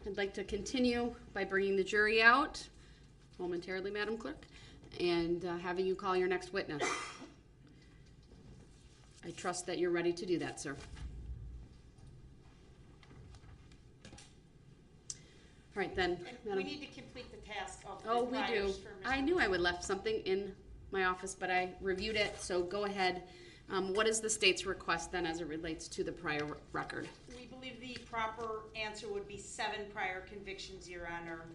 I'd like to continue by bringing the jury out momentarily, Madam Clerk, and having you call your next witness. I trust that you're ready to do that, sir. All right, then, Madam. We need to complete the task of the Oh, we do. priors for Mr. I knew I would left something in my office, but I reviewed it, so go ahead. What is the state's request then as it relates to the prior record? We believe the proper answer would be 7 prior convictions, Your Honor,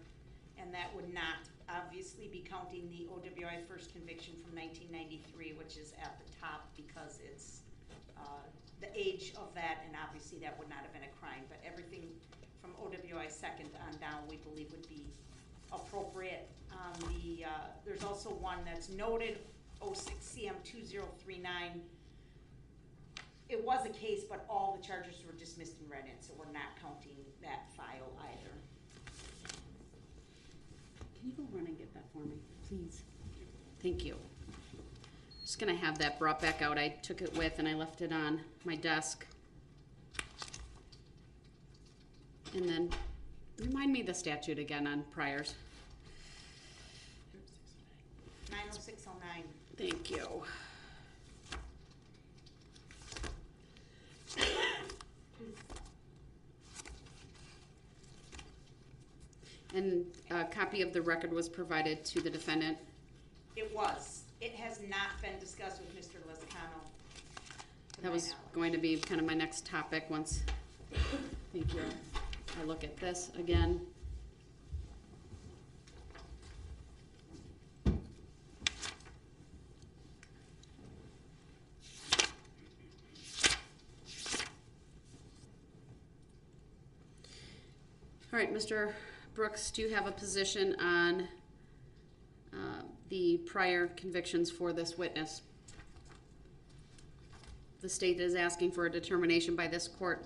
and that would not obviously be counting the OWI first conviction from 1993, which is at the top because it's the age of that, and obviously that would not have been a crime, but everything from OWI second on down we believe would be appropriate. There's also one that's noted, 06CM2039. It was a case, but all the charges were dismissed and read in, so we're not counting that file either. Can you go run and get that for me, please? Thank you. Just gonna have that brought back out. I took it with and I left it on my desk. And then remind me the statute again on priors. 90609. Thank you. And a copy of the record was provided to the defendant. It was. It has not been discussed with Mr. Lizcano. That was going to be kind of my next topic once, thank you, I look at this again. All right, Mr. Brooks, do you have a position on the prior convictions for this witness? The state is asking for a determination by this court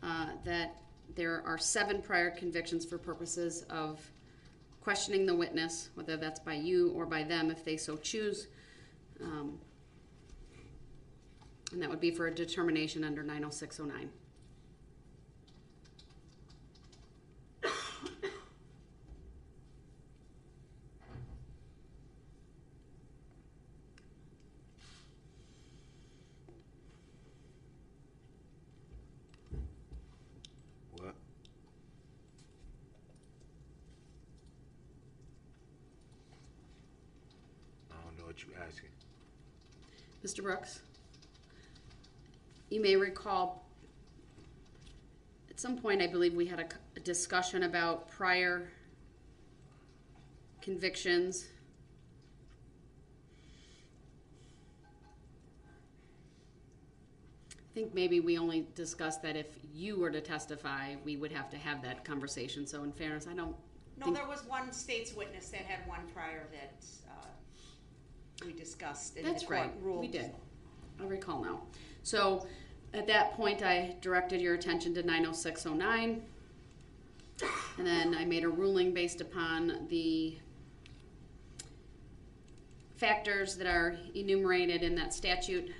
that there are 7 prior convictions for purposes of questioning the witness, whether that's by you or by them if they so choose. And that would be for a determination under 90609. What? I don't know what you're asking. Mr. Brooks, you may recall at some point I believe we had a discussion about prior convictions. I think maybe we only discussed that if you were to testify, we would have to have that conversation. So in fairness, I don't No, there was one state's witness that had one prior that we discussed and That's the court right, ruled. we did. I recall now. So at that point, I directed your attention to 90609. And then I made a ruling based upon the factors that are enumerated in that statute.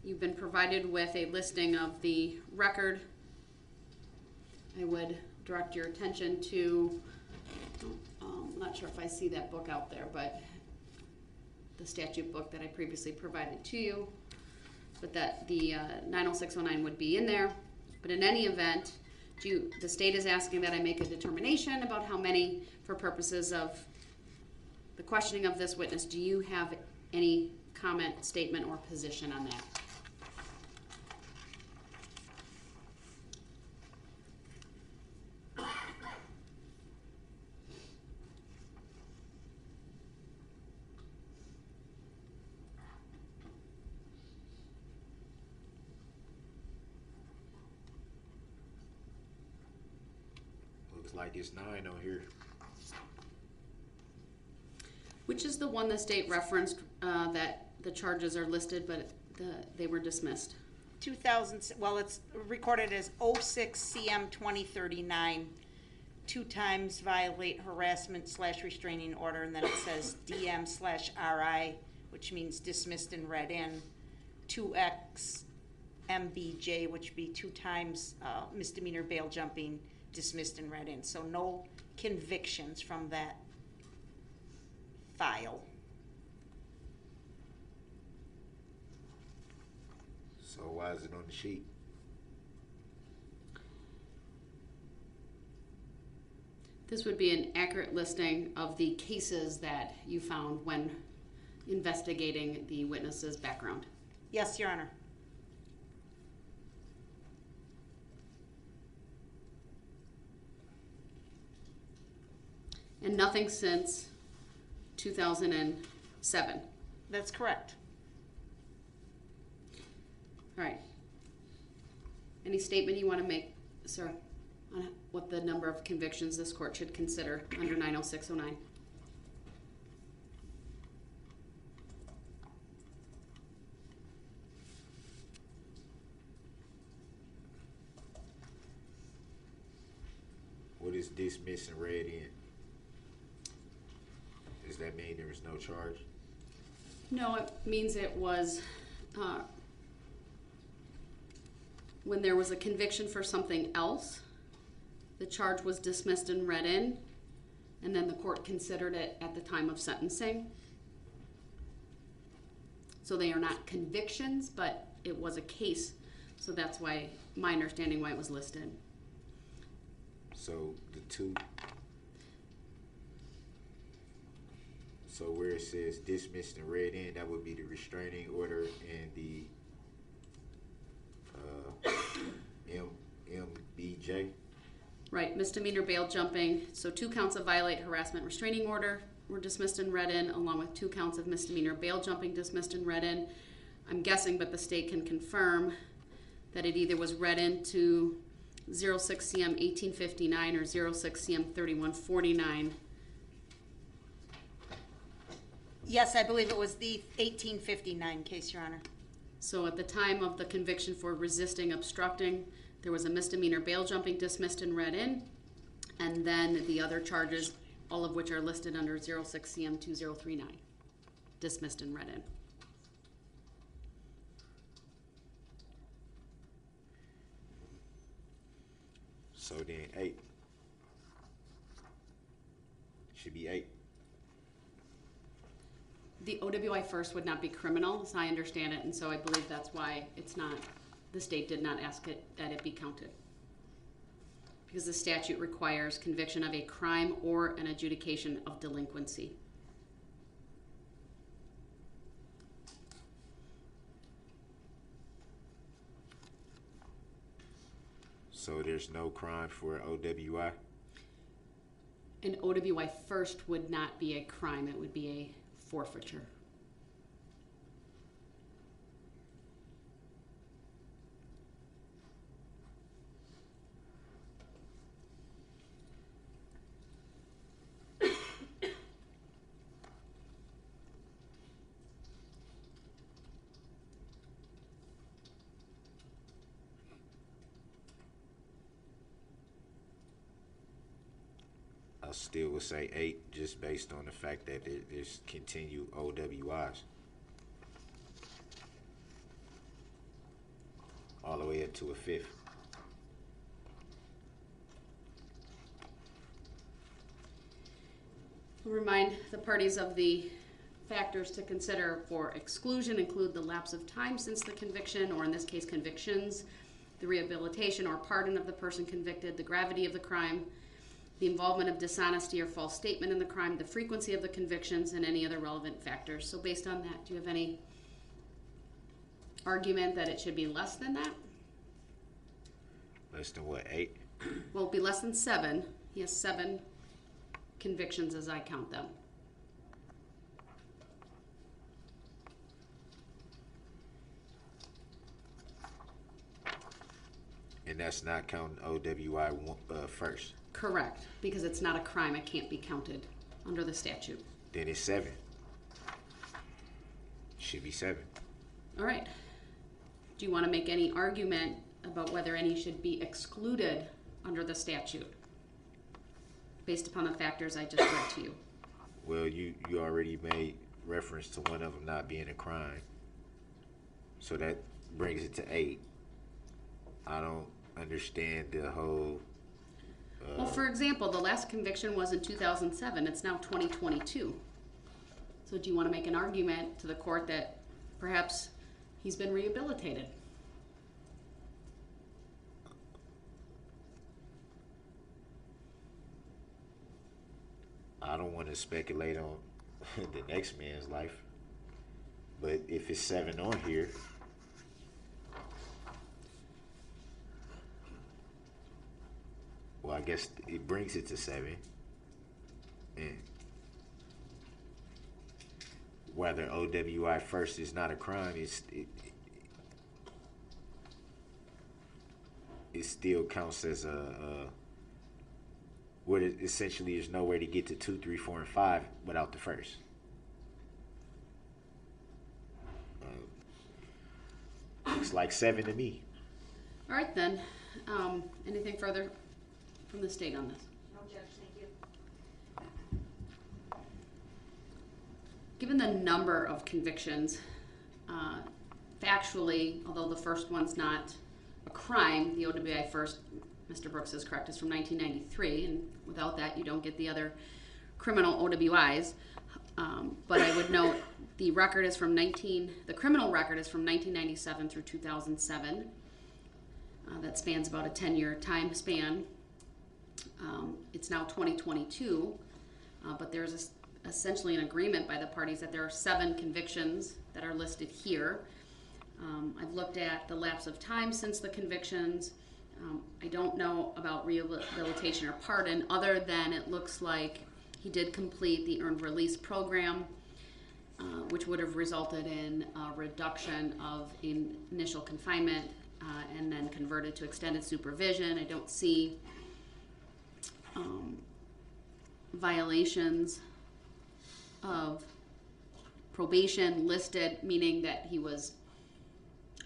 You've been provided with a listing of the record. I would direct your attention to, I'm not sure if I see that book out there, but the statute book that I previously provided to you, but that the 90609 would be in there. But in any event, the state is asking that I make a determination about how many for purposes of the questioning of this witness. Do you have any comment, statement, or position on that? Looks like it's 9 on here. Which is the one the state referenced that the charges are listed, but they were dismissed? 2000, well, it's recorded as 06CM2039, 2 times violate harassment/restraining order, and then it says DM/RI, which means dismissed and read in. 2X MBJ, which would be 2 times misdemeanor bail jumping, dismissed and read in. So no convictions from that file. So why is it on the sheet? This would be an accurate listing of the cases that you found when investigating the witness's background. Yes, Your Honor. And nothing since 2007. That's correct. All right. Any statement you want to make, sir, on what the number of convictions this court should consider under 90609? What is dismissed and read in? Does that mean there was no charge? No, it means it was when there was a conviction for something else, the charge was dismissed and read in, and then the court considered it at the time of sentencing. So they are not convictions, but it was a case. So that's why, my understanding why it was listed. So the two. So where it says dismissed and read in, that would be the restraining order and the MBJ. Right, misdemeanor bail jumping. So 2 counts of violate harassment restraining order were dismissed and read in, along with 2 counts of misdemeanor bail jumping dismissed and read in. I'm guessing, but the state can confirm that it either was read into 06 CM 1859 or 06 CM 3149. Yes, I believe it was the 1859 case, Your Honor. So at the time of the conviction for resisting obstructing, there was a misdemeanor bail jumping dismissed and read in, and then the other charges, all of which are listed under 06 CM 2039, dismissed and read in. So then 8. Should be 8. The OWI first would not be criminal, as I understand it, and so I believe that's why it's not, the state did not ask it that it be counted. Because the statute requires conviction of a crime or an adjudication of delinquency. So there's no crime for OWI? An OWI first would not be a crime, it would be a forfeiture. I still would say 8, just based on the fact that there's continued OWIs. All the way up to a 5th. I'll remind the parties of the factors to consider for exclusion include the lapse of time since the conviction, or in this case convictions, the rehabilitation or pardon of the person convicted, the gravity of the crime, the involvement of dishonesty or false statement in the crime, the frequency of the convictions, and any other relevant factors. So based on that, do you have any argument that it should be less than that? Less than what, 8? Well, it'd be less than 7. He has 7 convictions as I count them. And that's not counting OWI first. Correct, because it's not a crime, it can't be counted under the statute. Then it's 7. Should be 7. All right. Do you want to make any argument about whether any should be excluded under the statute based upon the factors I just read to you? Well, you already made reference to one of them not being a crime. So that brings it to 8. I don't understand the whole. Well, for example, the last conviction was in 2007. It's now 2022. So do you want to make an argument to the court that perhaps he's been rehabilitated? I don't want to speculate on the next man's life, but if it's 7 on here, well, I guess it brings it to 7. And whether OWI first is not a crime, it still counts as what it essentially is nowhere to get to 2, 3, 4, and 5 without the first. Looks like 7 to me. All right, then. Anything further from the state on this? No, Judge, thank you. Given the number of convictions, factually, although the first one's not a crime, the OWI first, Mr. Brooks is correct, is from 1993, and without that you don't get the other criminal OWIs. But I would note the record is from the criminal record is from 1997 through 2007. That spans about a 10-year time span. It's now 2022, but there's essentially an agreement by the parties that there are 7 convictions that are listed here. I've looked at the lapse of time since the convictions. I don't know about rehabilitation or pardon, other than it looks like he did complete the earned release program, which would have resulted in a reduction of initial confinement and then converted to extended supervision. I don't see violations of probation listed, meaning that he was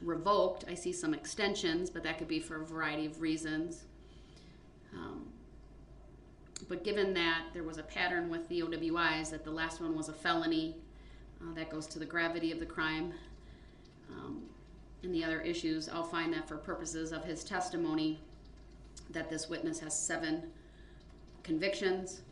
revoked. I see some extensions, but that could be for a variety of reasons. But given that there was a pattern with the OWIs, that the last one was a felony, that goes to the gravity of the crime. And the other issues, I'll find that for purposes of his testimony, that this witness has 7 convictions.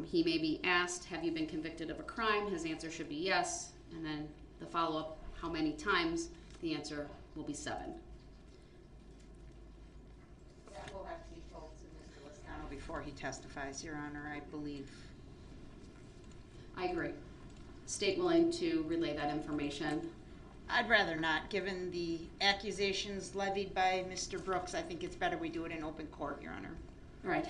He may be asked, have you been convicted of a crime? His answer should be yes. And then the follow-up, how many times? The answer will be 7. That will have to be told to Mr. Lozano before he testifies, Your Honor, I believe. I agree. State willing to relay that information? I'd rather not, given the accusations levied by Mr. Brooks. I think it's better we do it in open court, Your Honor. All right.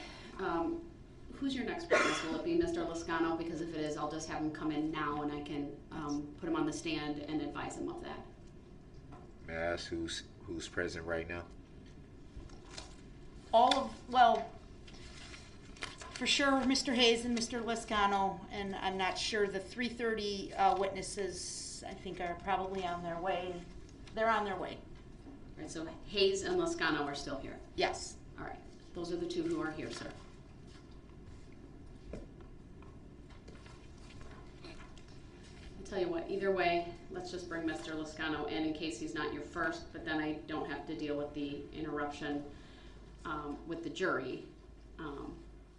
Who's your next witness? Will it be Mr. Lozano? Because if it is, I'll just have him come in now and I can put him on the stand and advise him of that. May I ask who's present right now? For sure, Mr. Hayes and Mr. Lozano, and I'm not sure the 330 witnesses, I think, are probably on their way. They're on their way. All right, so Hayes and Lozano are still here? Yes. All right. Those are the 2 who are here, sir. I'll tell you what, either way, let's just bring Mr. Lozano in case he's not your first, but then I don't have to deal with the interruption with the jury.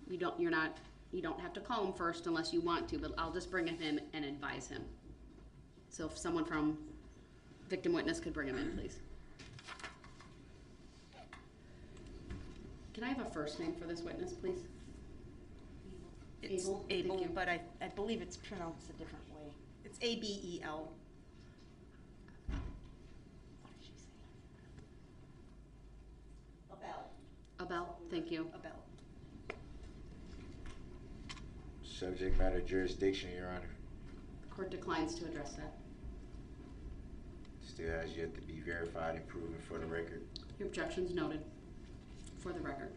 You don't have to call him first unless you want to, but I'll just bring him in and advise him. So if someone from victim witness could bring him in, please. Can I have a first name for this witness, please? It's Abel? Abel, Thank you. but I believe it's pronounced a different way. It's A-B-E-L. What did she say? Abel, thank you. Abel. Subject matter jurisdiction, Your Honor. Court declines to address that. Still has yet to be verified and proven for the record. Your objection's noted for the record.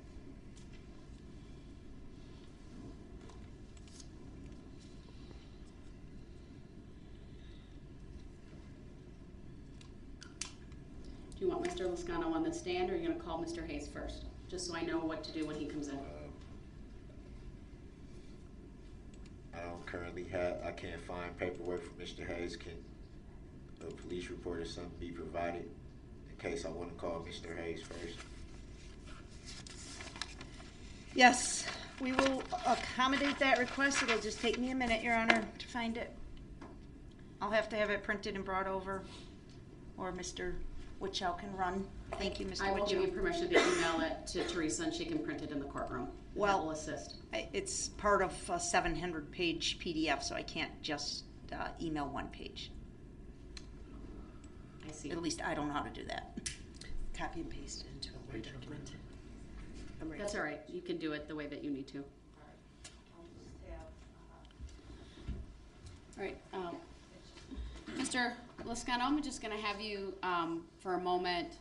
Do you want Mr. Lozano on the stand, or are you going to call Mr. Hayes first? Just so I know what to do when he comes in. I don't currently I can't find paperwork from Mr. Hayes. Can a police report or something be provided in case I want to call Mr. Hayes first? Yes, we will accommodate that request. It'll just take me a minute, Your Honor, to find it. I'll have to have it printed and brought over, or Mr. Witchow can run. Thank you, Mr. I will give you Witchow. permission to email it to Teresa and she can print it in the courtroom. Well, That will assist. It's part of a 700-page PDF, so I can't just email one page. I see. At least I don't know how to do that. Copy and paste it into a Word document. I'm ready. That's all right. You can do it the way that you need to. All right. Mr. Lascano, I'm just going to have you, for a moment,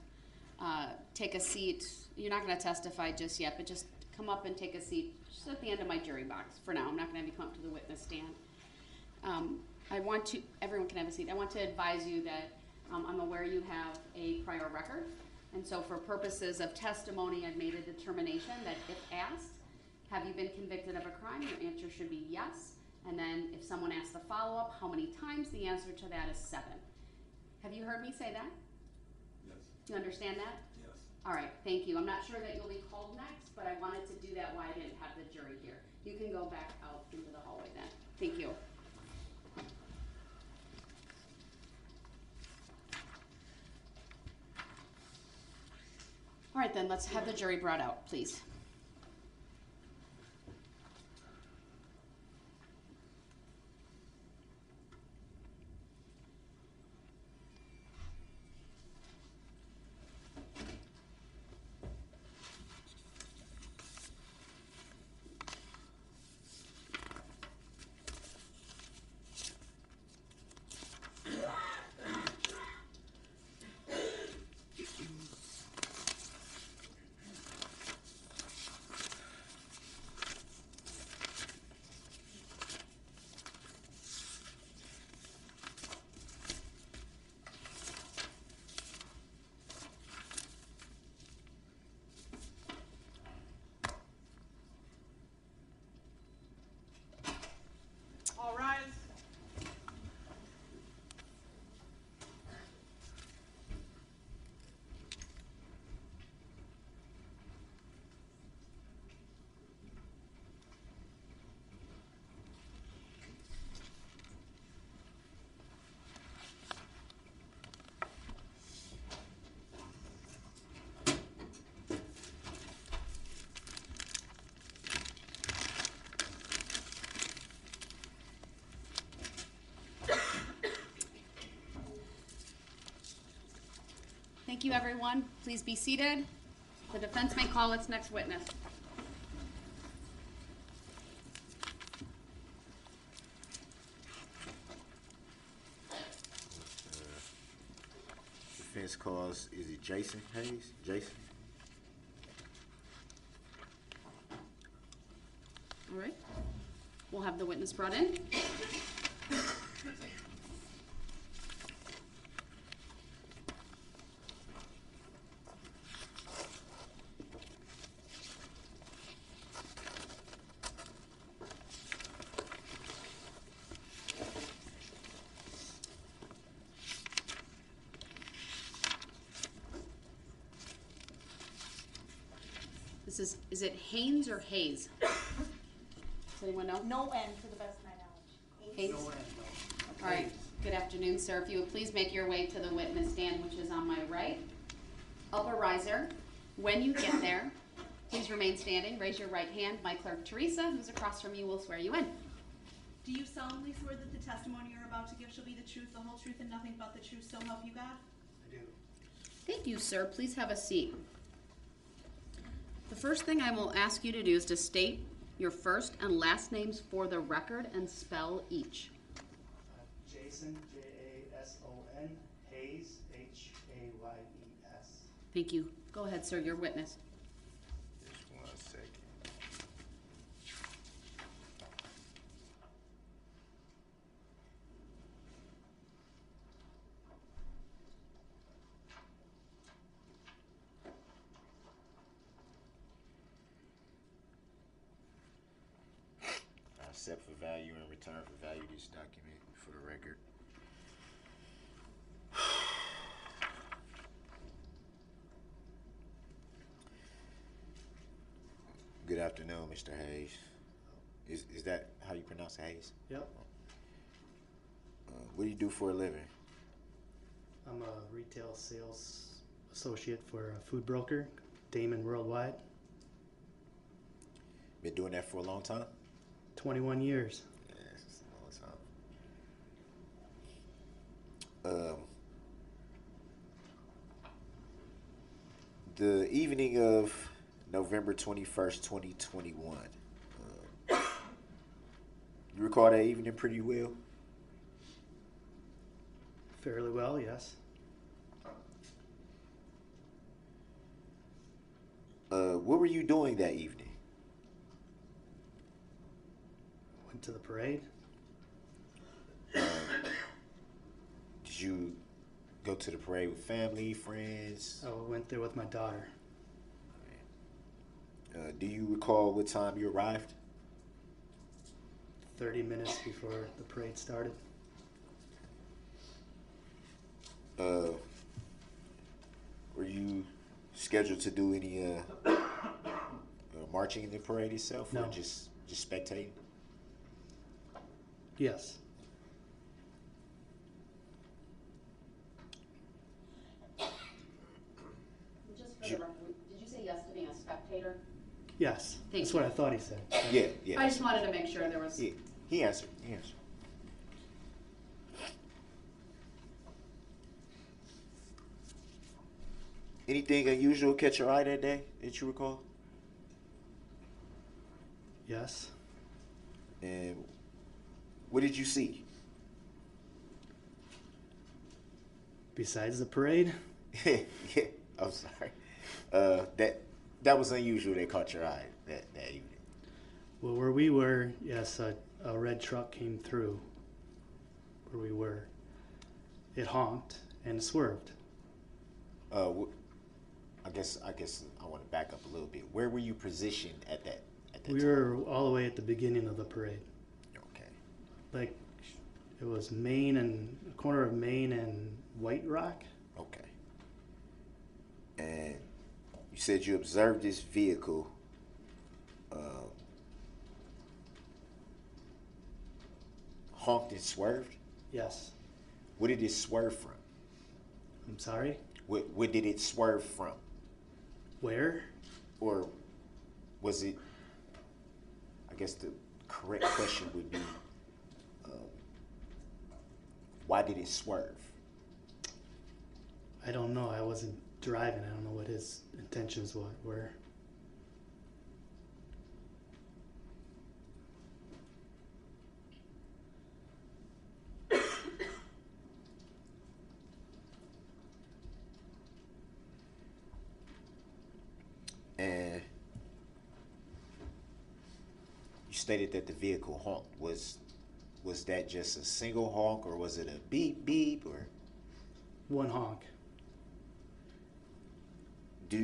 take a seat. You're not going to testify just yet, but just come up and take a seat just at the end of my jury box for now. I'm not going to have you come up to the witness stand. Everyone can have a seat. I want to advise you that I'm aware you have a prior record. And so for purposes of testimony, I've made a determination that if asked, have you been convicted of a crime? Your answer should be yes. And then if someone asks the follow-up, how many times? The answer to that is 7. Have you heard me say that? Yes. Do you understand that? Yes. All right, thank you. I'm not sure that you'll be called next, but I wanted to do that while I didn't have the jury here. You can go back out into the hallway then. Thank you. All right then, let's have the jury brought out, please. All rise. Thank you, everyone. Please be seated. The defense may call its next witness. Defense calls, is it Jason Hayes? Jason? All right. We'll have the witness brought in. Is it Haynes or Hayes? Does anyone know? No N to the best of my knowledge. Hayes? No end, no. All right. Good afternoon, sir. If you would please make your way to the witness stand, which is on my right. Upper riser. When you get there, please remain standing. Raise your right hand. My clerk, Teresa, who's across from you, will swear you in. Do you solemnly swear that the testimony you're about to give shall be the truth, the whole truth, and nothing but the truth, so help you God? I do. Thank you, sir. Please have a seat. The first thing I will ask you to do is to state your first and last names for the record and spell each. Jason, Jason, Hayes, Hayes. Thank you. Go ahead, sir. Your witness. Just 1 second. I accept for value and return for value this document for the record. afternoon, Mr. Hayes. Is that how you pronounce it, Hayes? Yep. What do you do for a living? I'm a retail sales associate for a food broker, Damon Worldwide. Been doing that for a long time? 21 years. Yeah, it's a long time. The evening of November 21st, 2021. You recall that evening pretty well? Fairly well, yes. What were you doing that evening? Went to the parade. Did you go to the parade with family, friends? I went there with my daughter. Do you recall what time you arrived? 30 minutes before the parade started. Were you scheduled to do any marching in the parade itself, No. or just spectating? Yes. Just for the record, did you say yes to being a spectator? Yes. Thank That's you. what I thought he said. Yeah. I just wanted to make sure there was. Yeah, he answered. Anything unusual catch your eye that day that you recall? Yes. And what did you see? Besides the parade? Yeah, I'm sorry. That was unusual that caught your eye that evening. Well, where we were, yes, a red truck came through where we were. It honked and swerved. I guess I want to back up a little bit. Where were you positioned at that We time? were all the way at the beginning of the parade. Okay. Like, it was Main and a corner of Main and White Rock. Okay. And you said you observed this vehicle honked and swerved? Yes. What did it swerve from? I'm sorry? What did it swerve from? Where? Or was it, I guess the correct question would be, why did it swerve? I don't know. I wasn't driving. I don't know what his intentions were. And you stated that the vehicle honked. Was that just a single honk, or was it a beep beep, or? One honk. Do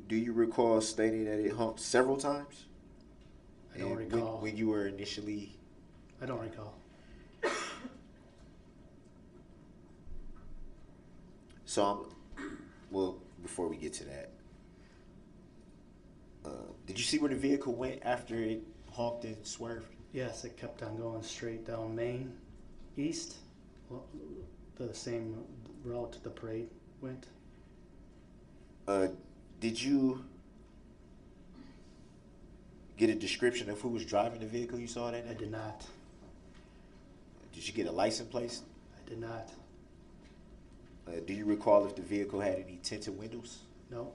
you recall stating that it honked several times? I don't And recall. when you were initially. I don't recall. So well, before we get to that, did you see where the vehicle went after it honked and swerved? Yes, it kept on going straight down Main, east, the same route the parade went. Did you get a description of who was driving the vehicle you saw that day? I did not. Did you get a license plate? I did not. Do you recall if the vehicle had any tinted windows? No.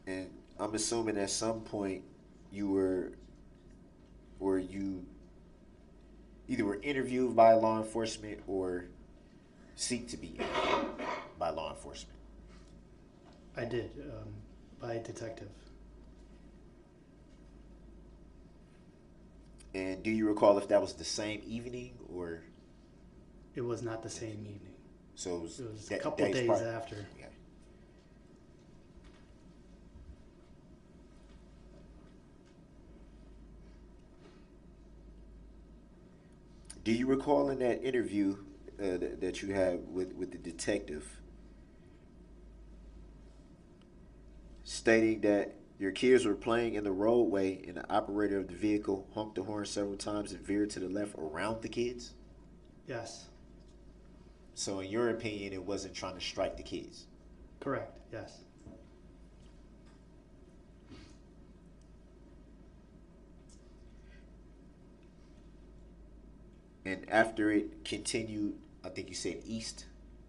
And I'm assuming at some point you either were interviewed by law enforcement or seek to be interviewed by law enforcement. I did, by a detective. And do you recall if that was the same evening or? It was not the same evening. So it was a couple days after. Yeah. Do you recall in that interview that you had with the detective, stating that your kids were playing in the roadway and the operator of the vehicle honked the horn several times and veered to the left around the kids? Yes. So in your opinion, it wasn't trying to strike the kids? Correct. Yes. And after it continued, I think you said east?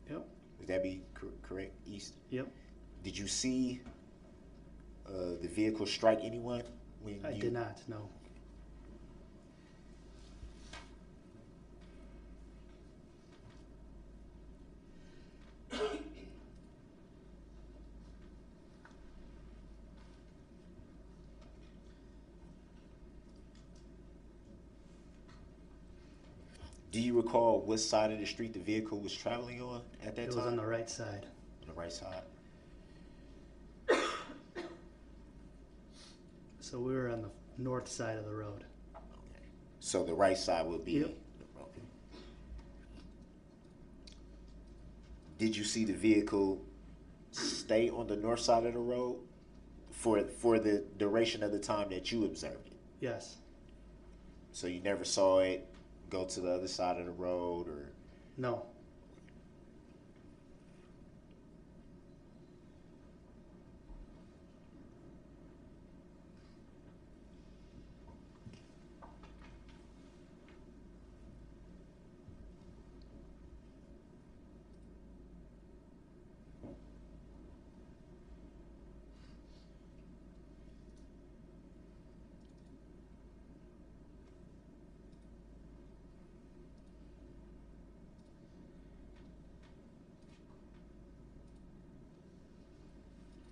Yep. Would that be correct? East? Yep. Did you see the vehicle strike anyone? When I did not. No. Do you recall what side of the street the vehicle was traveling on at that It time? was on the right side. On the right side. So we were on the north side of the road. Okay. So the right side would be. Yep. Okay. Did you see the vehicle stay on the north side of the road for the duration of the time that you observed it? Yes. So you never saw it go to the other side of the road, or? No.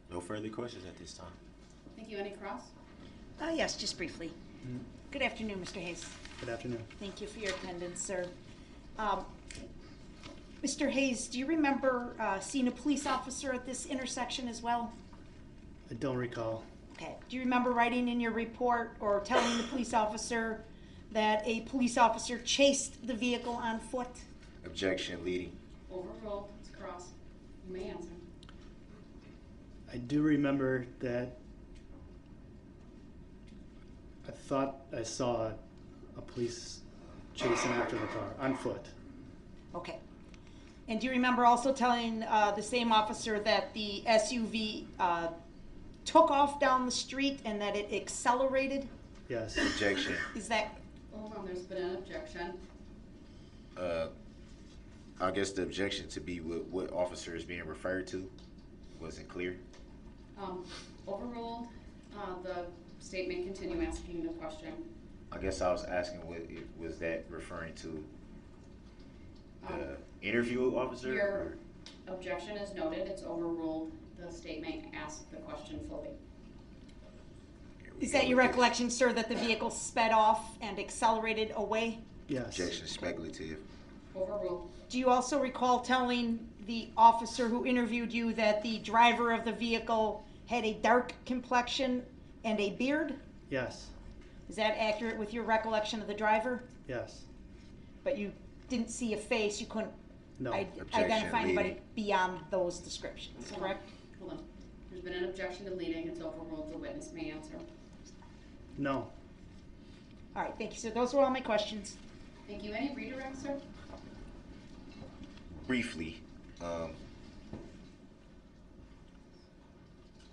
No further questions at this time. Thank you. Any cross? Yes, just briefly. Good afternoon, Mr. Hayes. Good afternoon. Thank you for your attendance, sir. Mr. Hayes, do you remember seeing a police officer at this intersection as well? I don't recall. Okay. Do you remember writing in your report or telling the police officer that a police officer chased the vehicle on foot? Objection, leading. Overruled. It's cross. You may answer. I do remember that I thought I saw a police chasing after the car on foot. Okay. And do you remember also telling the same officer that the SUV took off down the street and that it accelerated? Yes. Objection. Is that? Hold on, there's been an objection. I guess the objection to be what officer is being referred to wasn't clear. Overruled. The state may continue asking the question. I guess I was asking, was that referring to the interview officer? Your objection is noted. It's overruled. The state may ask the question fully. Is that your recollection, sir, that the vehicle sped off and accelerated away? Yes. Objection speculative. Overruled. Do you also recall telling the officer who interviewed you that the driver of the vehicle had a dark complexion and a beard? Yes. Is that accurate with your recollection of the driver? Yes. But you didn't see a face, you couldn't No. identify anybody beyond those descriptions, correct? Hold on. There's been an objection to leading. It's overruled. The witness may answer. No. All right, thank you, sir. Those were all my questions. Thank you. Any redirect, sir? Briefly,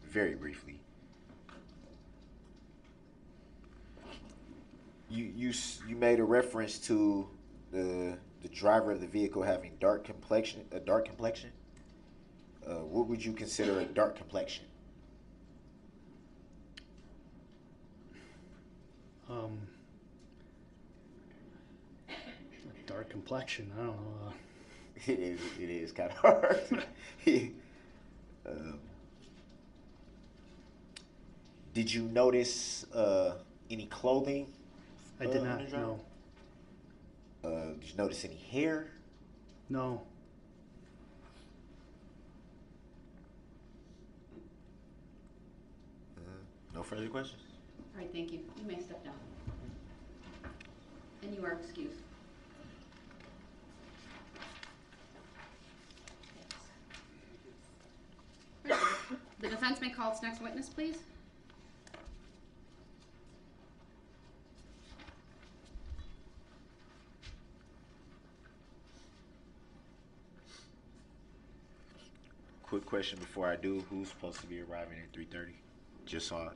very briefly, you made a reference to the driver of the vehicle having a dark complexion. What would you consider a dark complexion? A dark complexion. I don't know. It is kind of hard. Did you notice any clothing? I did not. No. Did you notice any hair? No. No further questions? All right, thank you. You may step down. And you are excused. The defense may call its next witness, please. Quick question before I do: who's supposed to be arriving at 3:30? Just so I know.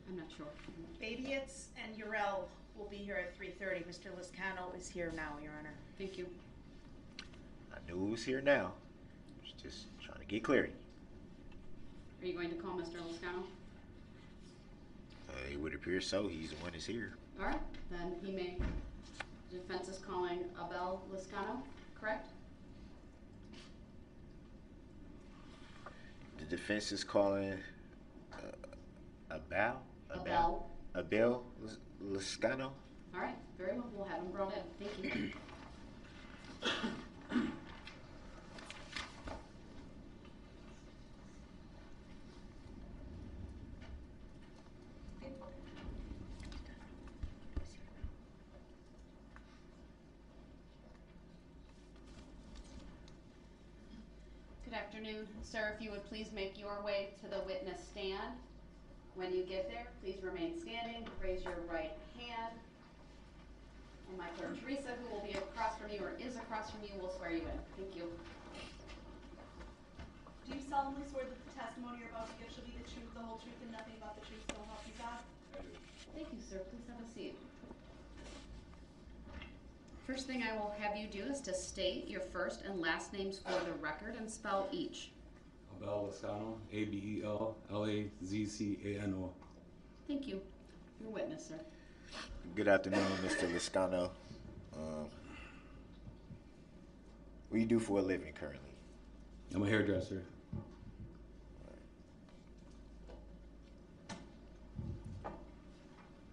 I'm not sure. Babietz and Urel will be here at 3:30. Mr. Liscano is here now, Your Honor. Thank you. I knew it was here now. Just trying to get clarity. Are you going to call Mr. Liscano? It would appear so. He's the one that's here. All right, then he may. The defense is calling Abel Liscano, correct? The defense is calling Abel Liscano. All right, very well. We'll have him brought in. Thank you. Good afternoon, sir. If you would please make your way to the witness stand. When you get there, please remain standing. Raise your right hand. And my clerk Teresa, who will be across from you or is across from you, will swear you in. Thank you. Do you solemnly swear that the testimony you're about to give shall be the truth, the whole truth, and nothing but the truth, so help you God? I do. Thank you, sir. Please have a seat. First thing I will have you do is to state your first and last names for the record and spell each. Abel Liscano, ABEL LAZCANO. Thank you. Your witness, sir. Good afternoon, Mr. Liscano. What do you do for a living currently? I'm a hairdresser.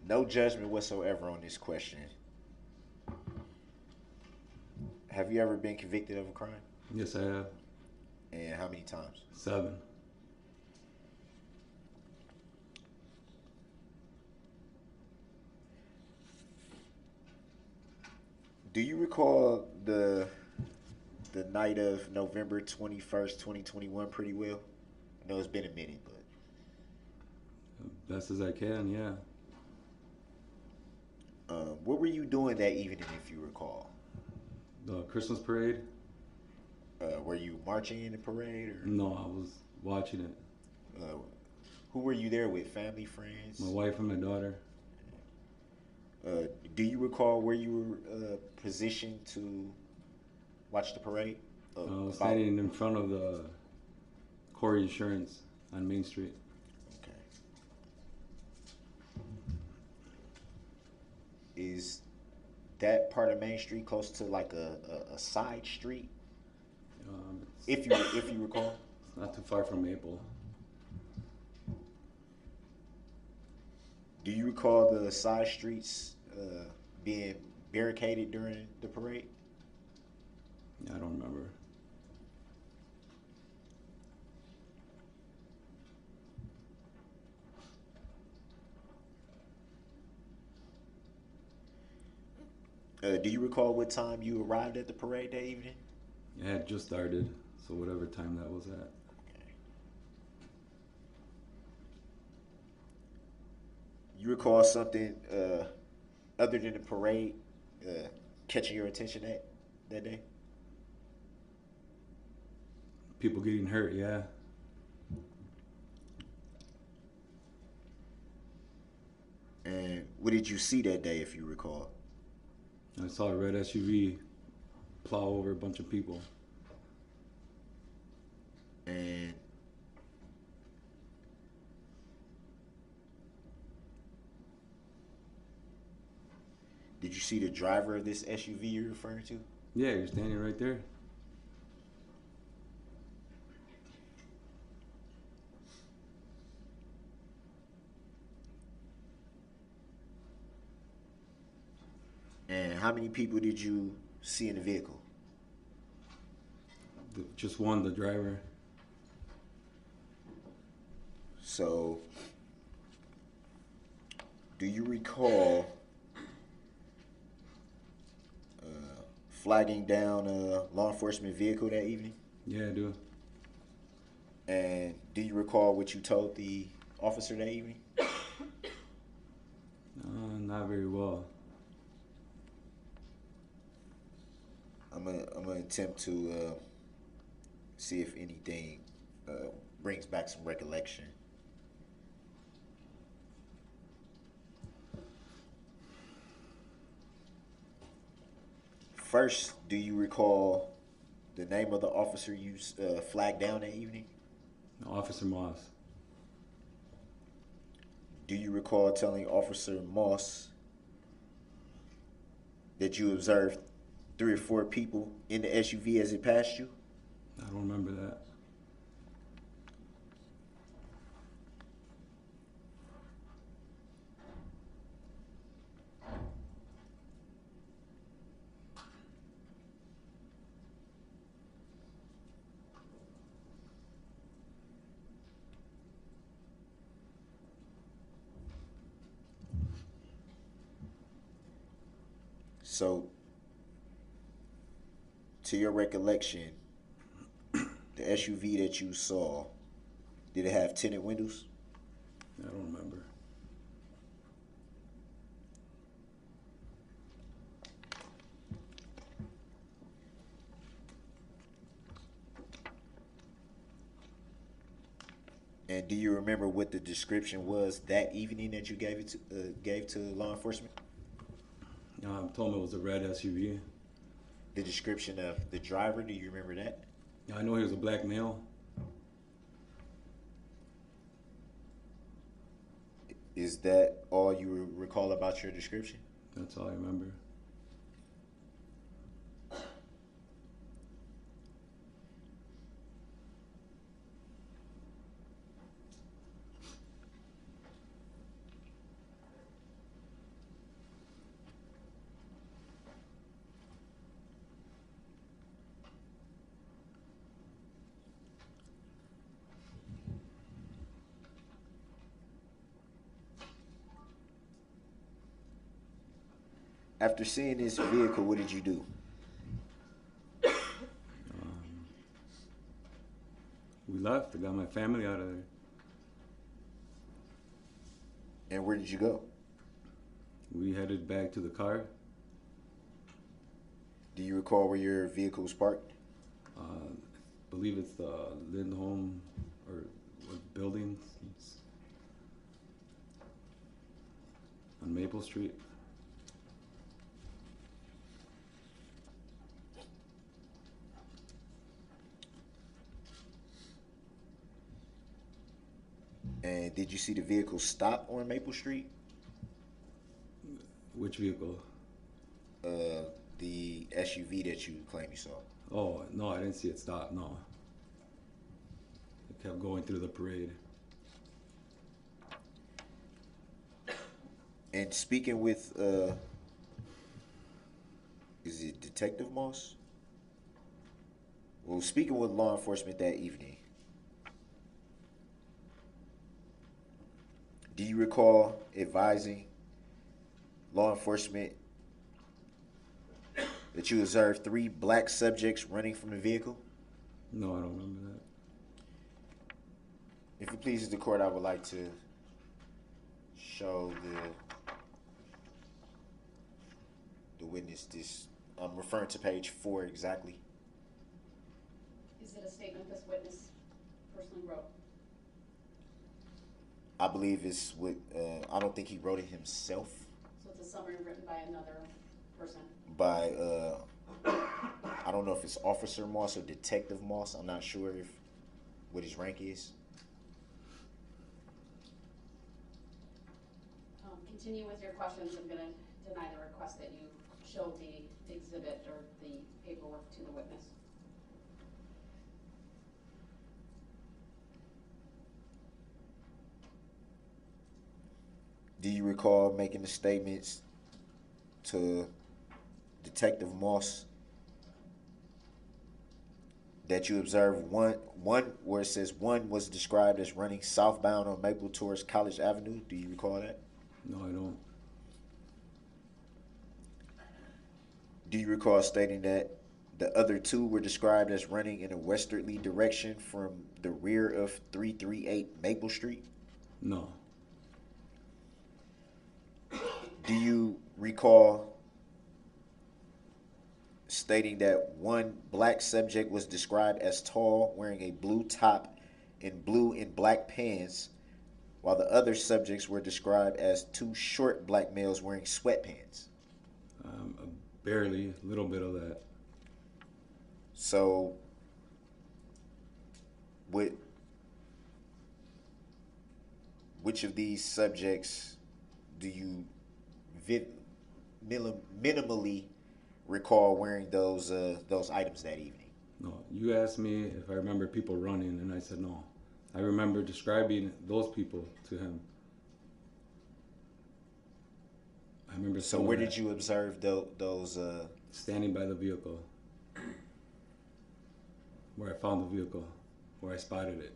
No judgment whatsoever on this question. Have you ever been convicted of a crime? Yes, I have. And how many times? 7. Do you recall the night of November 21st, 2021 pretty well? I know it's been a minute, but... Best as I can, yeah. What were you doing that evening, if you recall? The Christmas parade? Were you marching in the parade? Or? No, I was watching it. Who were you there with? Family, friends? My wife and my daughter. Do you recall where you were positioned to watch the parade? I was standing in front of the Corey Insurance on Main Street. Okay. Is that part of Main Street close to like a side street? If you recall? It's not too far from Maple. Do you recall the side streets being barricaded during the parade? I don't remember. Do you recall what time you arrived at the parade that evening? It had just started, so whatever time that was at. Okay. You recall something other than the parade catching your attention that day? People getting hurt, yeah. And what did you see that day, if you recall? I saw a red SUV plow over a bunch of people. And did you see the driver of this SUV you're referring to? Yeah, you're standing right there. And how many people did you see in the vehicle? Just one, the driver. So, do you recall flagging down a law enforcement vehicle that evening? Yeah, I do. And do you recall what you told the officer that evening? Not very well. I'm gonna attempt to see if anything brings back some recollection. First, do you recall the name of the officer you flagged down that evening? Officer Moss. Do you recall telling Officer Moss that you observed 3 or 4 people in the SUV as it passed you? I don't remember that. So, to your recollection, the SUV that you saw, did it have tinted windows? I don't remember. And do you remember what the description was that evening that you gave to law enforcement? I told him it was a red SUV. The description of the driver, do you remember that? I know he was a black male. Is that all you recall about your description? That's all I remember. After seeing this vehicle, what did you do? We left. I got my family out of there. And where did you go? We headed back to the car. Do you recall where your vehicle was parked? I believe it's the Lindholm or building on Maple Street. And did you see the vehicle stop on Maple Street? Which vehicle? The SUV that you claim you saw. Oh, no, I didn't see it stop, no. It kept going through the parade. And speaking with, is it Detective Moss? Well, speaking with law enforcement that evening, do you recall advising law enforcement that you observed 3 black subjects running from the vehicle? No, I don't remember that. If it pleases the court, I would like to show the witness this. I'm referring to page 4 exactly. Is it a statement this witness personally wrote? I believe it's what, I don't think he wrote it himself. So it's a summary written by another person? By, I don't know if it's Officer Moss or Detective Moss. I'm not sure what his rank is. Continue with your questions. I'm going to deny the request that you show the exhibit or the paperwork to the witness. Do you recall making the statements to Detective Moss that you observed one where it says one was described as running southbound on Maple towards College Avenue? Do you recall that? No, I don't. Do you recall stating that The other two were described as running in a westerly direction from the rear of 338 Maple Street. No. Do you recall stating that one black subject was described as tall, wearing a blue top and blue and black pants, while the other subjects were described as two short black males wearing sweatpants? Barely, a little bit of that. So, which of these subjects do you minimally recall wearing those items that evening? No, you asked me if I remember people running, and I said no. I remember describing those people to him. I remember. So where did you observe those? Standing by the vehicle, where I found the vehicle, where I spotted it.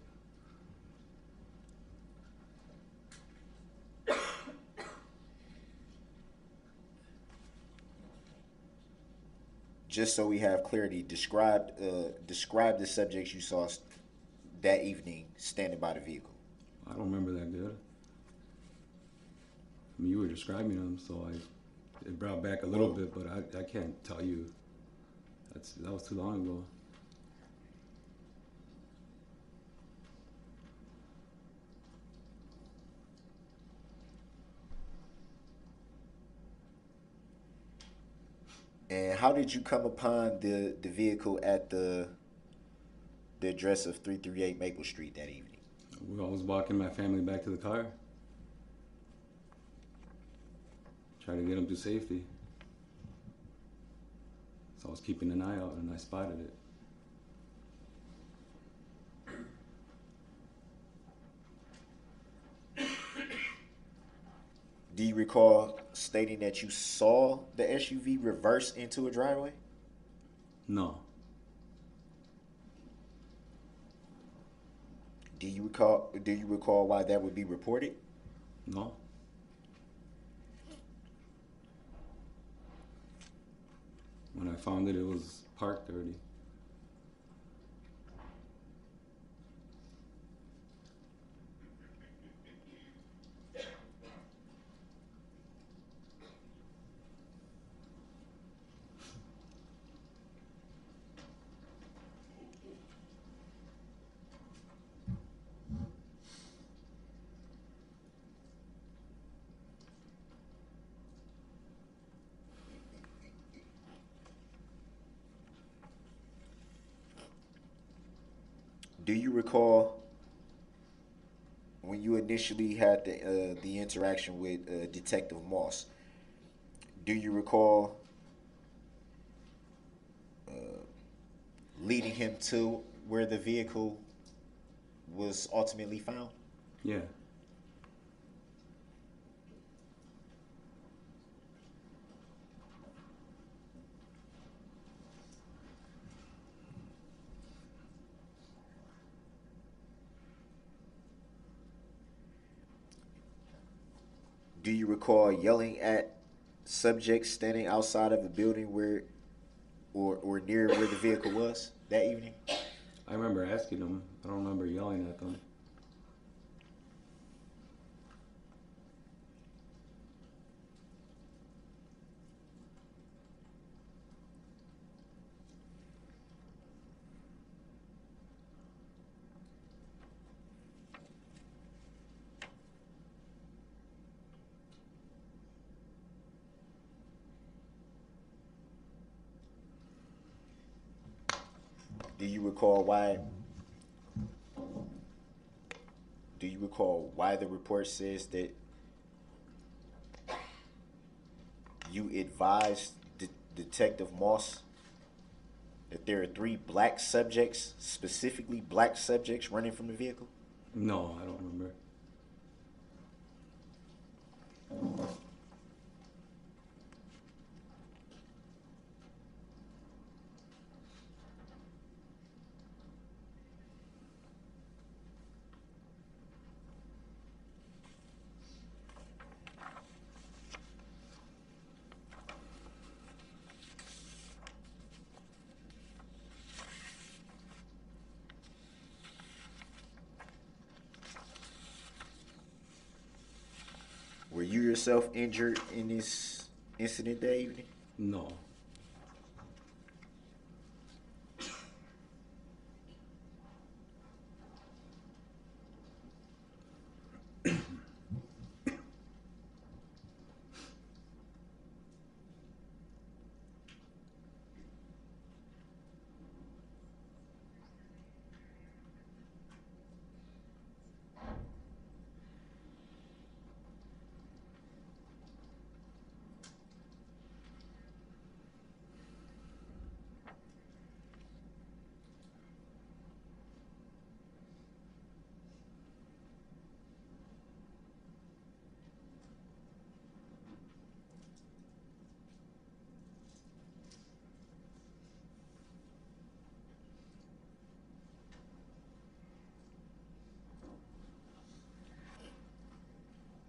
Just so we have clarity, describe the subjects you saw that evening standing by the vehicle. I don't remember that good. I mean, you were describing them, so it brought back a little bit, but I can't tell you. That was too long ago. And how did you come upon the vehicle at the address of 338 Maple Street that evening? I was walking my family back to the car. Try to get them to safety. So I was keeping an eye out and I spotted it. Do you recall stating that you saw the SUV reverse into a driveway? No. Do you recall why that would be reported? No. When I found it was parked already. Do you recall when you initially had the interaction with Detective Moss? Do you recall leading him to where the vehicle was ultimately found? Yeah. Do you recall yelling at subjects standing outside of a building where, or near where the vehicle was that evening? I remember asking them. I don't remember yelling at them. Do you recall why? Do you recall why the report says that you advised Detective Moss that there are 3 black subjects, specifically black subjects, running from the vehicle? No, I don't remember. yourself injured in this incident that evening? No.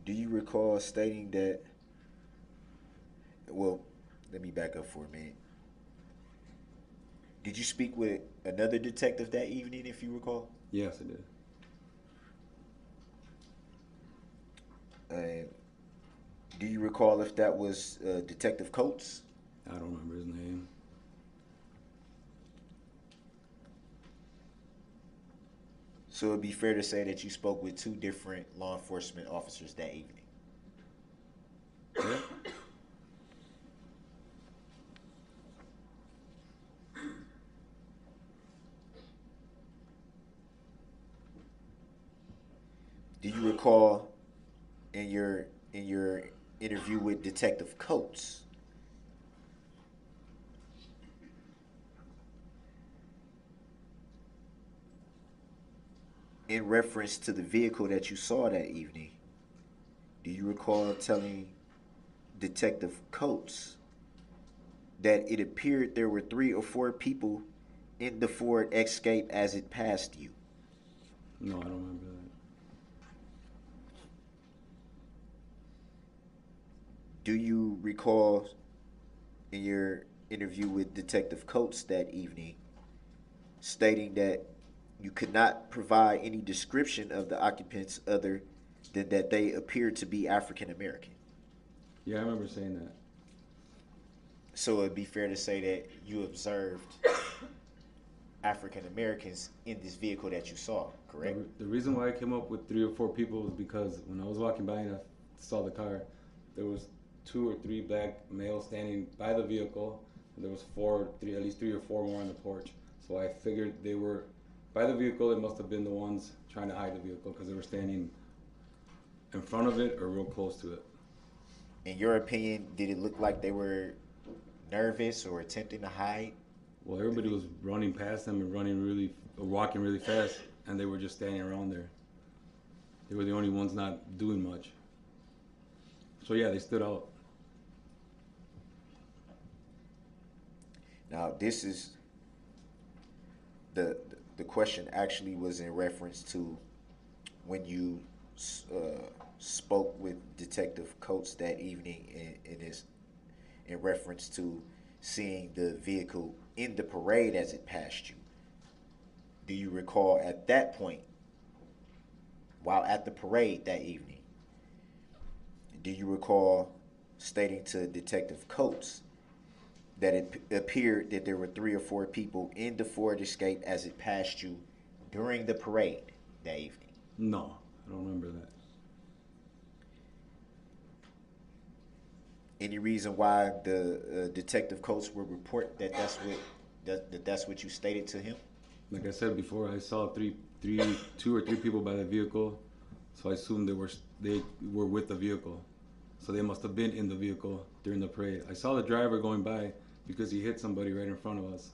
Do you recall stating that? Well, let me back up for a minute. Did you speak with another detective that evening, if you recall? Yes, I did. Do you recall if that was Detective Coates? I don't remember his name. So it'd be fair to say that you spoke with two different law enforcement officers that evening. Yeah. Do you recall in your interview with Detective Coates, in reference to the vehicle that you saw that evening, do you recall telling Detective Coates that it appeared there were 3 or 4 people in the Ford Escape as it passed you? No, I don't remember that. Do you recall in your interview with Detective Coates that evening stating that you could not provide any description of the occupants other than that they appeared to be African American? Yeah, I remember saying that. So it'd be fair to say that you observed African Americans in this vehicle that you saw, correct? The reason why I came up with 3 or 4 people was because when I was walking by and I saw the car, there was 2 or 3 black males standing by the vehicle, and there was at least 3 or 4 more on the porch. So I figured they were by the vehicle. It must have been the ones trying to hide the vehicle because they were standing in front of it or real close to it. In your opinion, did it look like they were nervous or attempting to hide? Well, everybody was running past them and walking really fast, and they were just standing around there. They were the only ones not doing much. So yeah, they stood out. Now, this is the question actually was in reference to when you spoke with Detective Coates that evening, in reference to seeing the vehicle in the parade as it passed you. Do you recall at that point, while at the parade that evening, do you recall stating to Detective Coates that it appeared that there were 3 or 4 people in the Ford Escape as it passed you during the parade that evening? No, I don't remember that. Any reason why the Detective Coates would report that that's what you stated to him? Like I said before, I saw 2 or 3 people by the vehicle, so I assumed they were with the vehicle. So they must have been in the vehicle during the parade. I saw the driver going by because he hit somebody right in front of us.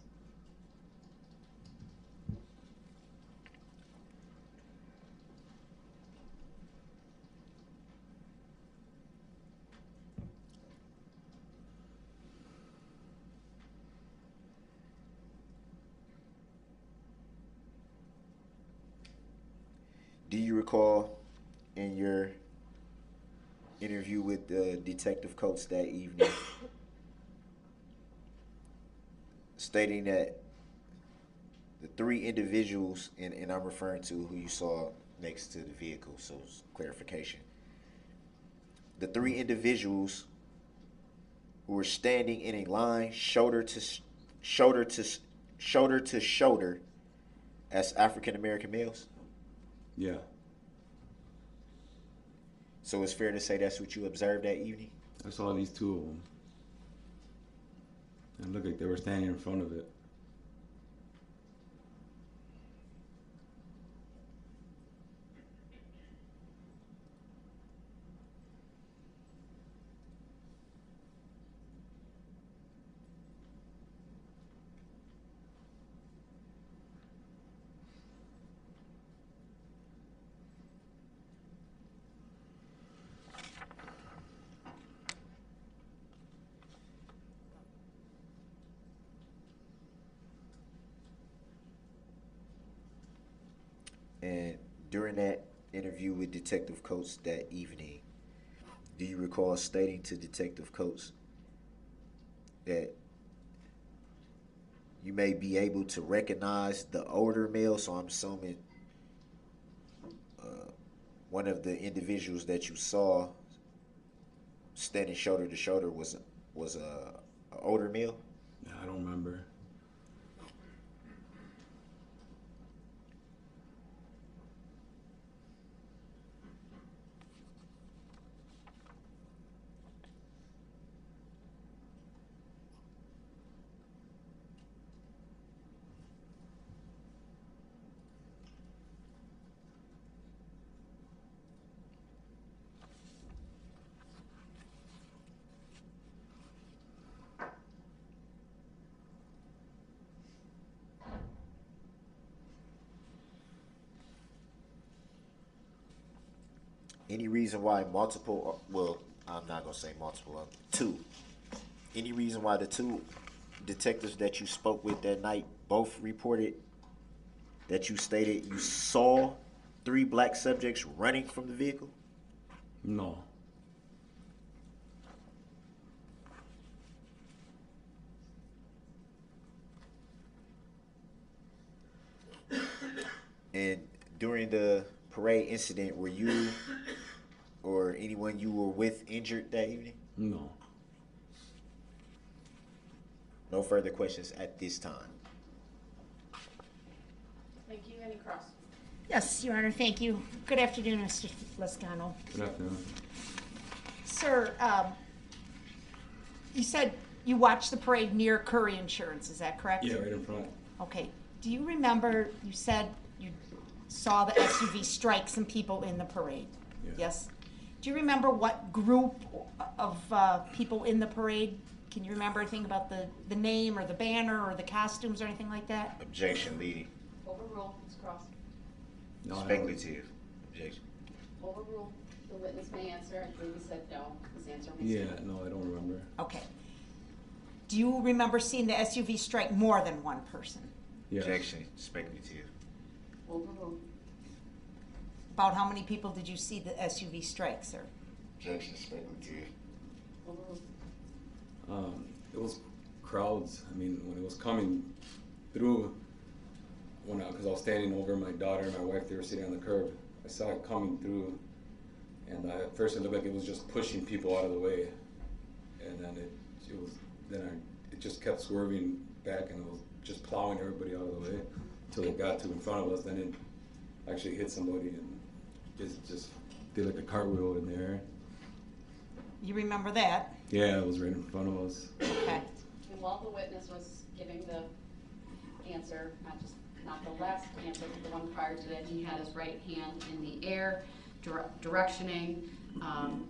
Do you recall in your interview with Detective Coates that evening stating that the 3 individuals, and I'm referring to who you saw next to the vehicle, so it's clarification, the three individuals who were standing in a line, shoulder to shoulder, as African American males? Yeah. So it's fair to say that's what you observed that evening? I saw at least two of them. And it looked like they were standing in front of it. And during that interview with Detective Coates that evening, do you recall stating to Detective Coates that you may be able to recognize the older male? So I'm assuming one of the individuals that you saw standing shoulder to shoulder was a older male? Yeah, I don't remember. Any reason why multiple, well, I'm not going to say multiple, two. Any reason why the two detectives that you spoke with that night both reported that you stated you saw three black subjects running from the vehicle? No. And during the parade incident, were you or anyone you were with injured that evening? No. No further questions at this time. Thank you. Any cross? Yes, Your Honor, thank you. Good afternoon, Mr. Lescano. Good afternoon. Sir, you said you watched the parade near Curry Insurance, is that correct? Yeah, right in front. Okay. Do you remember, you said you saw the SUV strike some people in the parade? Yeah. Yes? Do you remember what group of people in the parade? Can you remember anything about the name or the banner or the costumes or anything like that? Objection, leading. Overrule. It's cross. No, Speculative. Objection. Overrule. The witness may answer. I believe he said no. His answer may Yeah, stand. no, I don't remember. Okay. Do you remember seeing the SUV strike more than one person? Yes. Objection. Speculative. Overrule. About how many people did you see the SUV strike, sir? Objection. Speculative. Overrule. It was crowds. I mean, when it was coming through, because I was standing over my daughter and my wife, they were sitting on the curb. I saw it coming through, and at first it looked like it was just pushing people out of the way, and then it just kept swerving back, and it was just plowing everybody out of the way until it got to in front of us. Then it actually hit somebody, and it just did like a cartwheel in the air. You remember that? Yeah, it was right in front of us. Okay. And while the witness was giving the answer, not the last answer, but the one prior to that, he had his right hand in the air, directioning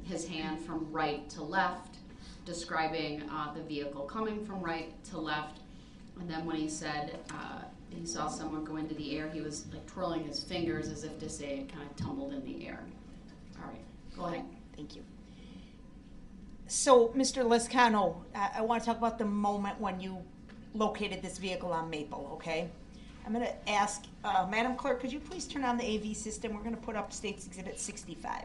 his hand from right to left, describing the vehicle coming from right to left. And then when he said he saw someone go into the air, he was like twirling his fingers as if to say it kind of tumbled in the air. All right, go ahead. Thank you. So, Mr. Lescano, I want to talk about the moment when you located this vehicle on Maple, okay? I'm going to ask, Madam Clerk, could you please turn on the AV system? We're going to put up State's Exhibit 65.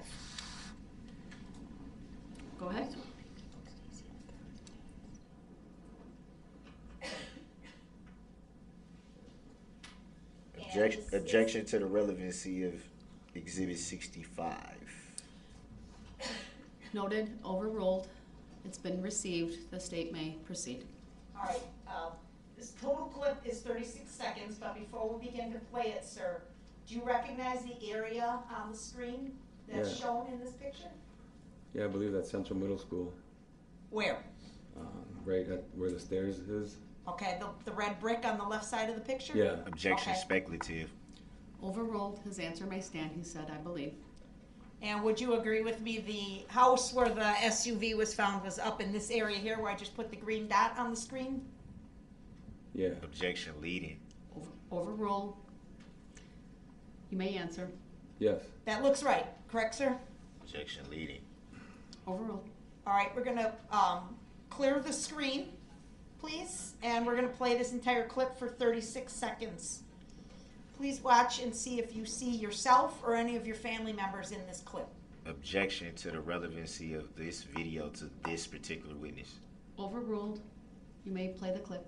Go ahead. Objection to the relevancy of Exhibit 65. Noted, overruled. It's been received. The state may proceed. All right, this total clip is 36 seconds, but before we begin to play it, sir, do you recognize the area on the screen that's Yeah. shown in this picture? Yeah, I believe that's Central Middle School, Where? right at where the stairs is. Okay, the red brick on the left side of the picture? Yeah. Objection Okay. speculative. Overruled. His answer may stand, he said, I believe. And would you agree with me, the house where the SUV was found was up in this area here where I just put the green dot on the screen? Yeah. Objection leading. Overruled. You may answer. Yes. That looks right, correct, sir? Objection leading. Overruled. All right, we're gonna clear the screen, please, and we're gonna play this entire clip for 36 seconds. Please watch and see if you see yourself or any of your family members in this clip. Objection to the relevancy of this video to this particular witness. Overruled. You may play the clip.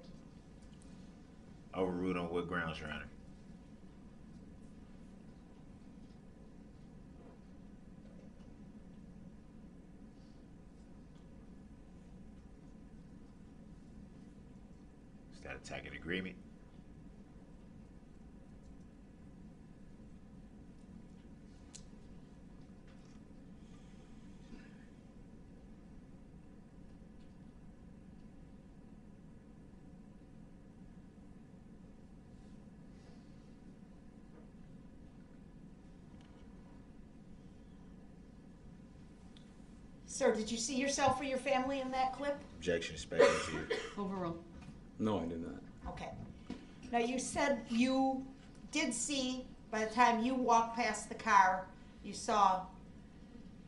Overruled on what grounds, Your Honor? Is that attacking agreement? Sir, did you see yourself or your family in that clip? Objection speculative. Overruled. No, I did not. Okay. Now, you said you did see, by the time you walked past the car, you saw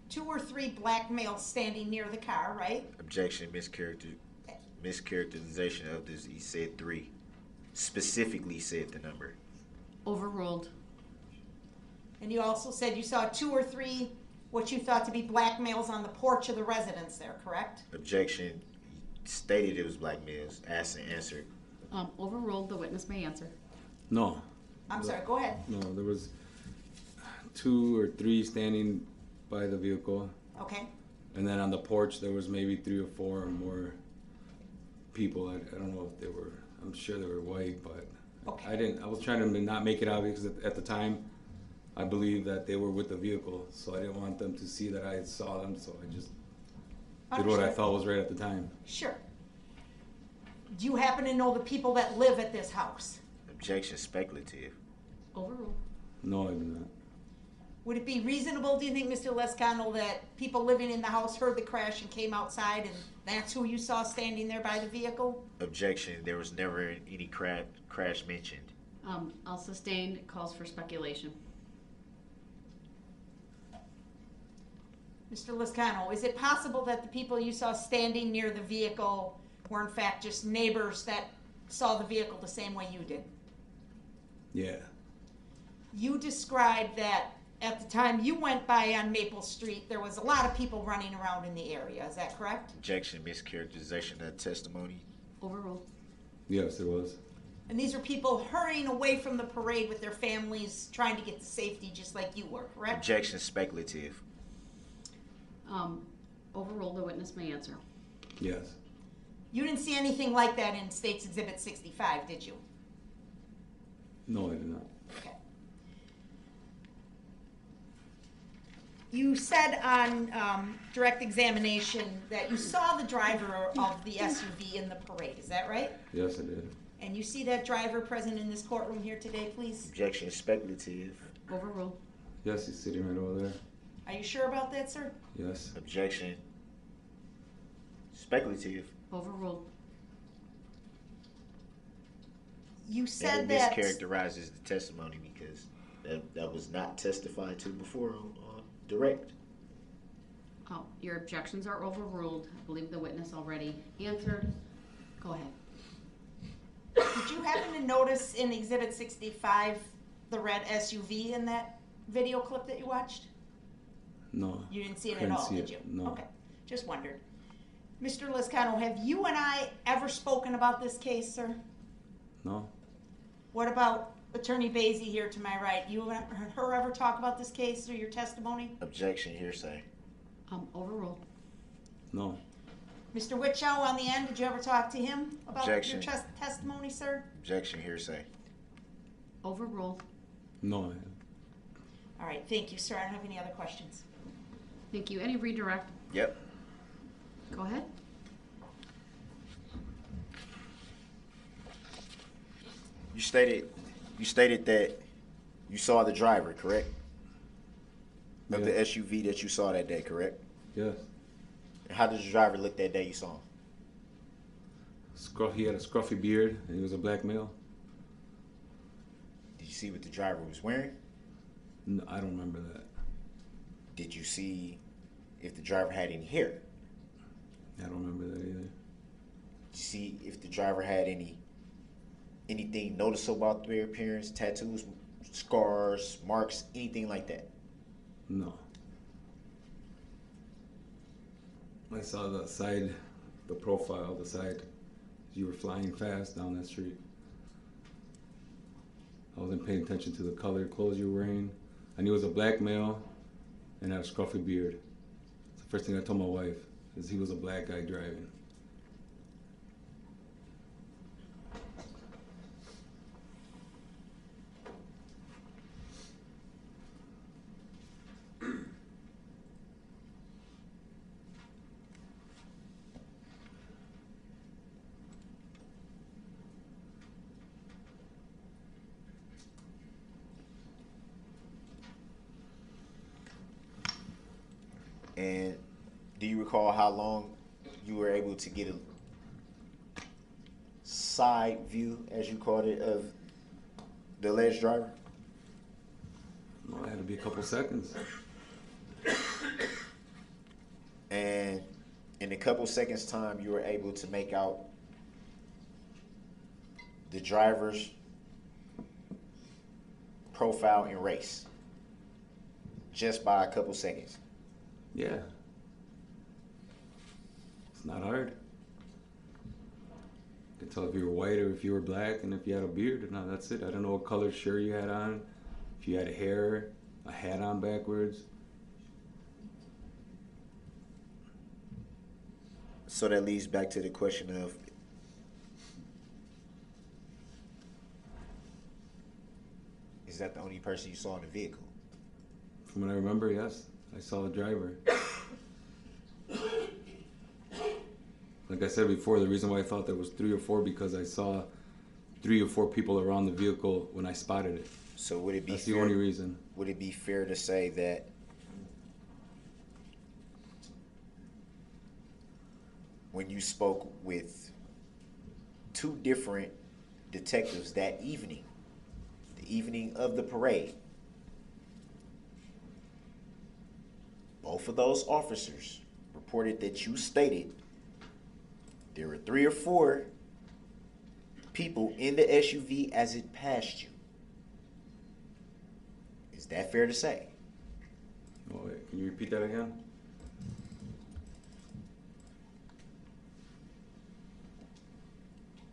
2 or 3 black males standing near the car, right? Objection mischaracterization of this. He said 3. Specifically said the number. Overruled. And you also said you saw 2 or 3 what you thought to be black males on the porch of the residence there, correct? Objection. He stated it was black males. Asked and answered. Overruled. The witness may answer. No. I'm sorry, go ahead. No, there was 2 or 3 standing by the vehicle. Okay. And then on the porch, there was maybe 3 or 4 or more people. I don't know if they were, I'm sure they were white, but okay. I was trying to not make it obvious because at the time, I believe that they were with the vehicle, so I didn't want them to see that I saw them, so I just did what I thought was right at the time. Sure. Do you happen to know the people that live at this house? Objection speculative. Overruled. No, I do not. Would it be reasonable, do you think, Mr. Lescano, that people living in the house heard the crash and came outside and that's who you saw standing there by the vehicle? Objection. There was never any crash mentioned. I'll sustain. It calls for speculation. Mr. Lescano, is it possible that the people you saw standing near the vehicle were in fact just neighbors that saw the vehicle the same way you did? Yeah. You described that at the time you went by on Maple Street, there was a lot of people running around in the area. Is that correct? Objection mischaracterization of testimony. Overruled. Yes, there was. And these are people hurrying away from the parade with their families, trying to get to safety just like you were, correct? Objection speculative. Overruled. The witness may answer. Yes. You didn't see anything like that in State's Exhibit 65, did you? No, I did not. Okay. You said on direct examination that you saw the driver of the SUV in the parade. Is that right? Yes, I did. And you see that driver present in this courtroom here today, please? Objection speculative. Overruled. Yes, he's sitting right over there. Are you sure about that, sir? Yes. Objection speculative. Overruled. You said and that... it mischaracterizes the testimony because that was not testified to before on direct. Oh, your objections are overruled. I believe the witness already answered. Go ahead. Did you happen to notice in Exhibit 65 the red SUV in that video clip that you watched? No. You didn't see it at Couldn't all, see did it, you? no. Okay, just wondered. Mr. Lescano, have you and I ever spoken about this case, sir? No. What about Attorney Basie here to my right? You and her ever talk about this case or your testimony? Objection hearsay. Overruled. No. Mr. Witchow, on the end, did you ever talk to him about Objection. your testimony, sir? Objection, hearsay. Overruled. No. All right, thank you, sir. I don't have any other questions. Thank you. Any redirect? Yep. Go ahead. You stated that you saw the driver, correct? Of the SUV that you saw that day, correct? Yes. And how did the driver look that day you saw him? He had a scruffy beard, and he was a black male. Did you see what the driver was wearing? No, I don't remember that. Did you see if the driver had any hair? I don't remember that either. Did you see if the driver had anything noticeable about their appearance? Tattoos, scars, marks, anything like that? No. I saw the side, the profile, the side. You were flying fast down that street. I wasn't paying attention to the colored clothes you were wearing. I knew it was a black male and had a scruffy beard. It's the first thing I told my wife, is he was a black guy driving. And do you recall how long you were able to get a side view, as you called it, of the alleged driver? Well, it had to be a couple seconds. And in a couple seconds time, you were able to make out the driver's profile and race just by a couple seconds. Yeah. It's not hard. You can tell if you were white or if you were black and if you had a beard or not. That's it. I don't know what color shirt you had on. If you had hair, a hat on backwards. So that leads back to the question of, is that the only person you saw in the vehicle? From what I remember, yes. I saw the driver. Like I said before, the reason why I thought there was 3 or 4 because I saw 3 or 4 people around the vehicle when I spotted it. So would it be That's fair, the only reason. Would it be fair to say that when you spoke with 2 different detectives that evening, the evening of the parade, both of those officers reported that you stated there were 3 or 4 people in the SUV as it passed you? Is that fair to say? Oh, wait, can you repeat that again?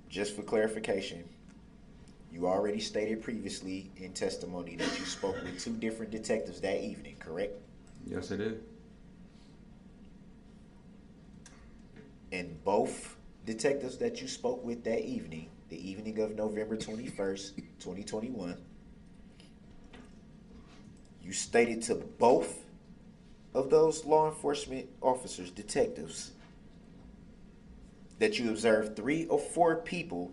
Just for clarification, you already stated previously in testimony that you spoke with 2 different detectives that evening, correct? Yes, I did. And both detectives that you spoke with that evening, the evening of November 21st, 2021, you stated to both of those law enforcement officers, detectives, that you observed 3 or 4 people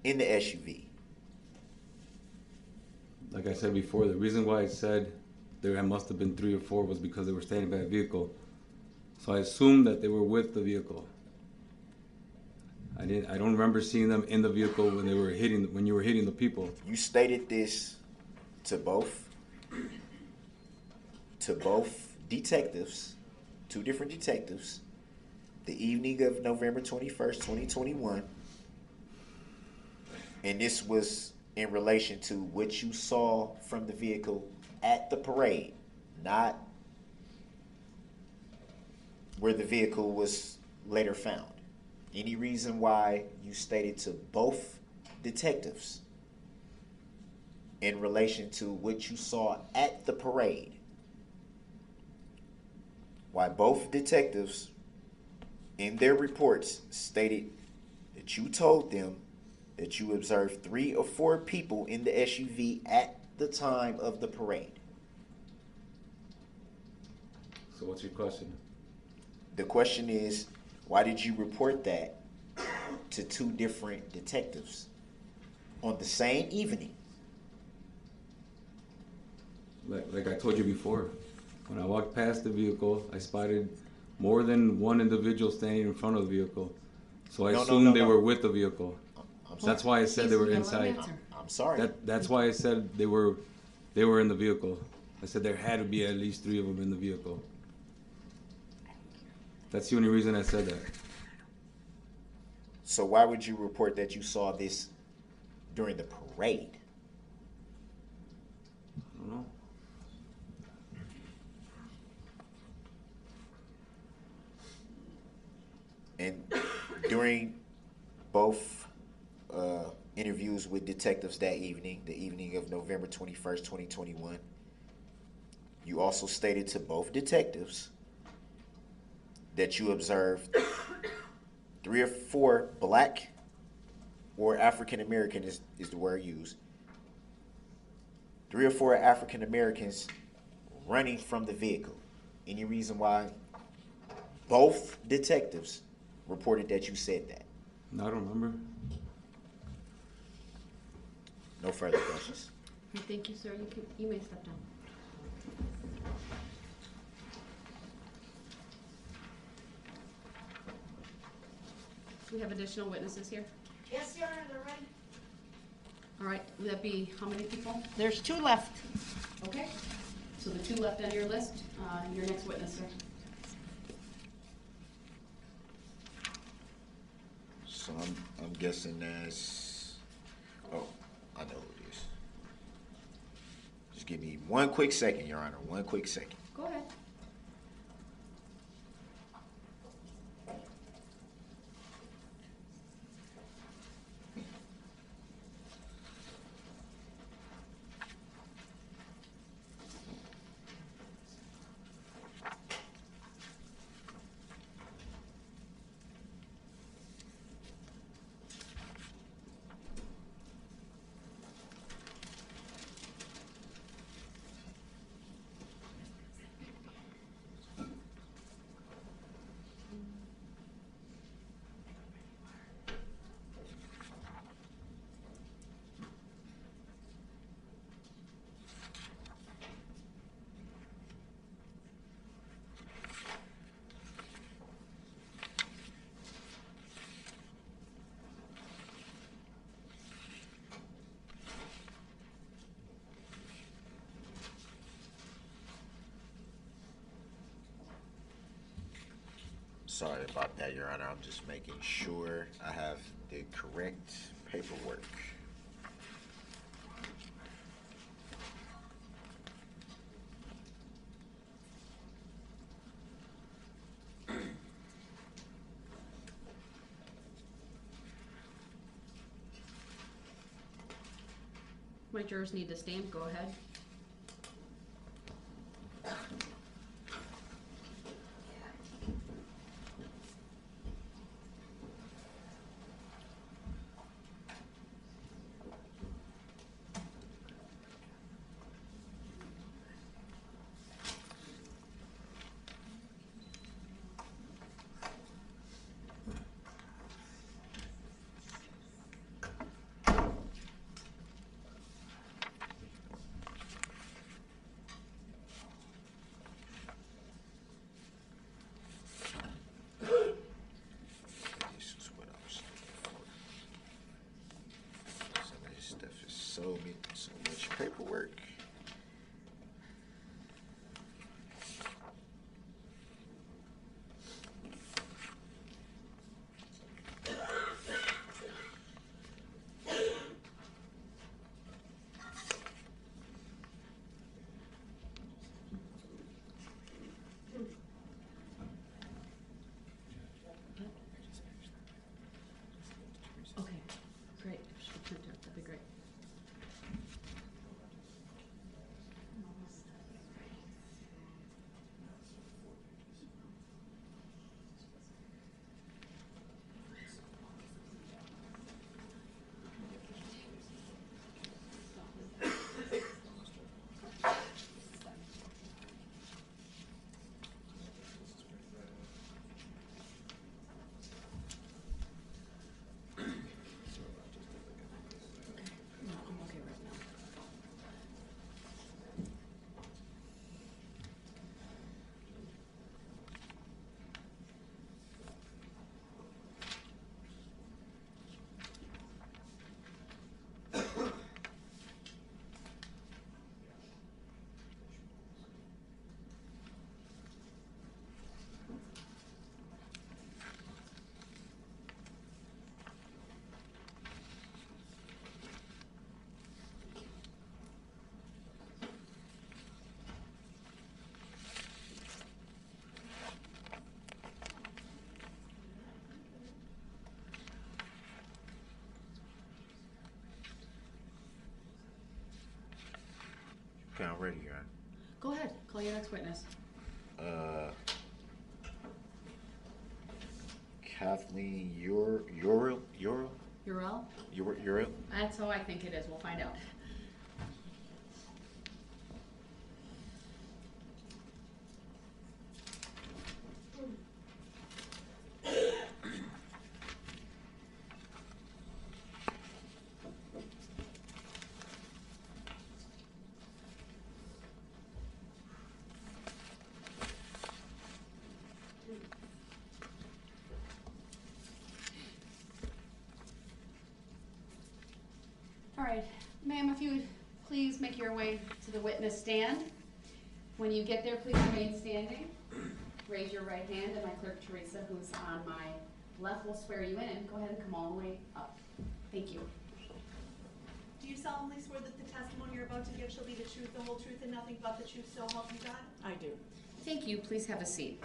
in the SUV. Like I said before, the reason why I said there must have been 3 or 4 was because they were standing by a vehicle. So I assumed that they were with the vehicle. I don't remember seeing them in the vehicle when you were hitting the people. You stated this to both detectives, 2 different detectives, the evening of November 21st, 2021. And this was in relation to what you saw from the vehicle at the parade, not where the vehicle was later found. Any reason why you stated to both detectives in relation to what you saw at the parade why both detectives in their reports stated that you told them that you observed 3 or 4 people in the SUV at the time of the parade. So what's your question? The question is, why did you report that to 2 different detectives on the same evening? Like I told you before, when I walked past the vehicle, I spotted more than one individual standing in front of the vehicle. So I assumed they were with the vehicle. That's why I said they were inside. I'm sorry. That's why I said they were in the vehicle. I said there had to be at least 3 of them in the vehicle. That's the only reason I said that. So why would you report that you saw this during the parade? I don't know. And during both interviews with detectives that evening, the evening of November 21st, 2021, you also stated to both detectives that you observed 3 or 4 black or African American is the word used. 3 or 4 African Americans running from the vehicle. Any reason why both detectives reported that you said that? I don't remember. No further questions. Thank you, sir. You may step down. Do we have additional witnesses here? Yes, Your Honor, they're ready. All right, would that be how many people? There's 2 left. Okay, so the 2 left on your list. Your next witness, sir. So I'm guessing that's, oh, I know who it is. Just give me 1 quick second, Your Honor, 1 quick second. Go ahead. Sorry about that, Your Honor. I'm just making sure I have the correct paperwork. My jurors need to stand. Go ahead. Okay, I'm ready, Your Go ahead, call your next witness. Honor. Kathleen Uriel? Urel? Uriel? That's how I think it is. We'll find out. All right, ma'am, if you would please make your way to the witness stand. When you get there, please remain standing. Raise your right hand, and my clerk Teresa, who's on my left, will swear you in. Go ahead and come all the way up. Thank you. Do you solemnly swear that the testimony you're about to give shall be the truth, the whole truth, and nothing but the truth, so help you God? I do. Thank you. Please have a seat.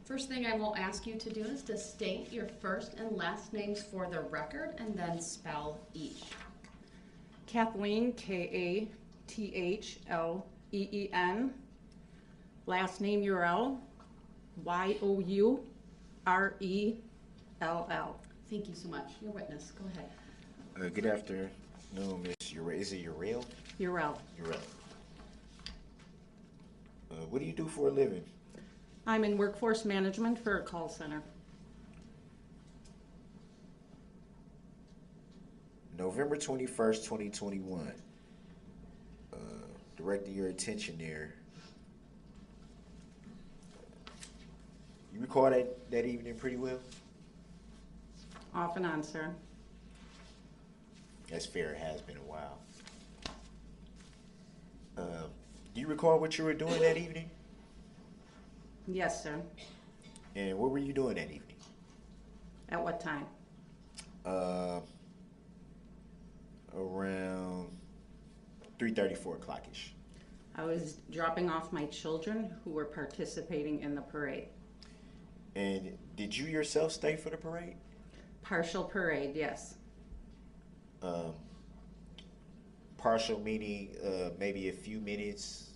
First thing I will ask you to do is to state your first and last names for the record and then spell each. Kathleen, K-A-T-H-L-E-E-N. Last name Urel, Y-O-U-R-E-L-L. Thank you so much. Your witness, go ahead. Good afternoon, Miss Uriel. Is it Uriel? Urel. Uriel. What do you do for a living? I'm in workforce management for a call center. November 21st, 2021. Directing your attention there. You recall that evening pretty well? Off and on, sir. That's fair. It has been a while. Do you recall what you were doing that evening? Yes, sir. And what were you doing that evening? At what time? Around 3:30, 4 o'clock-ish. I was dropping off my children who were participating in the parade. And did you yourself stay for the parade? Partial parade, yes. Partial meaning maybe a few minutes?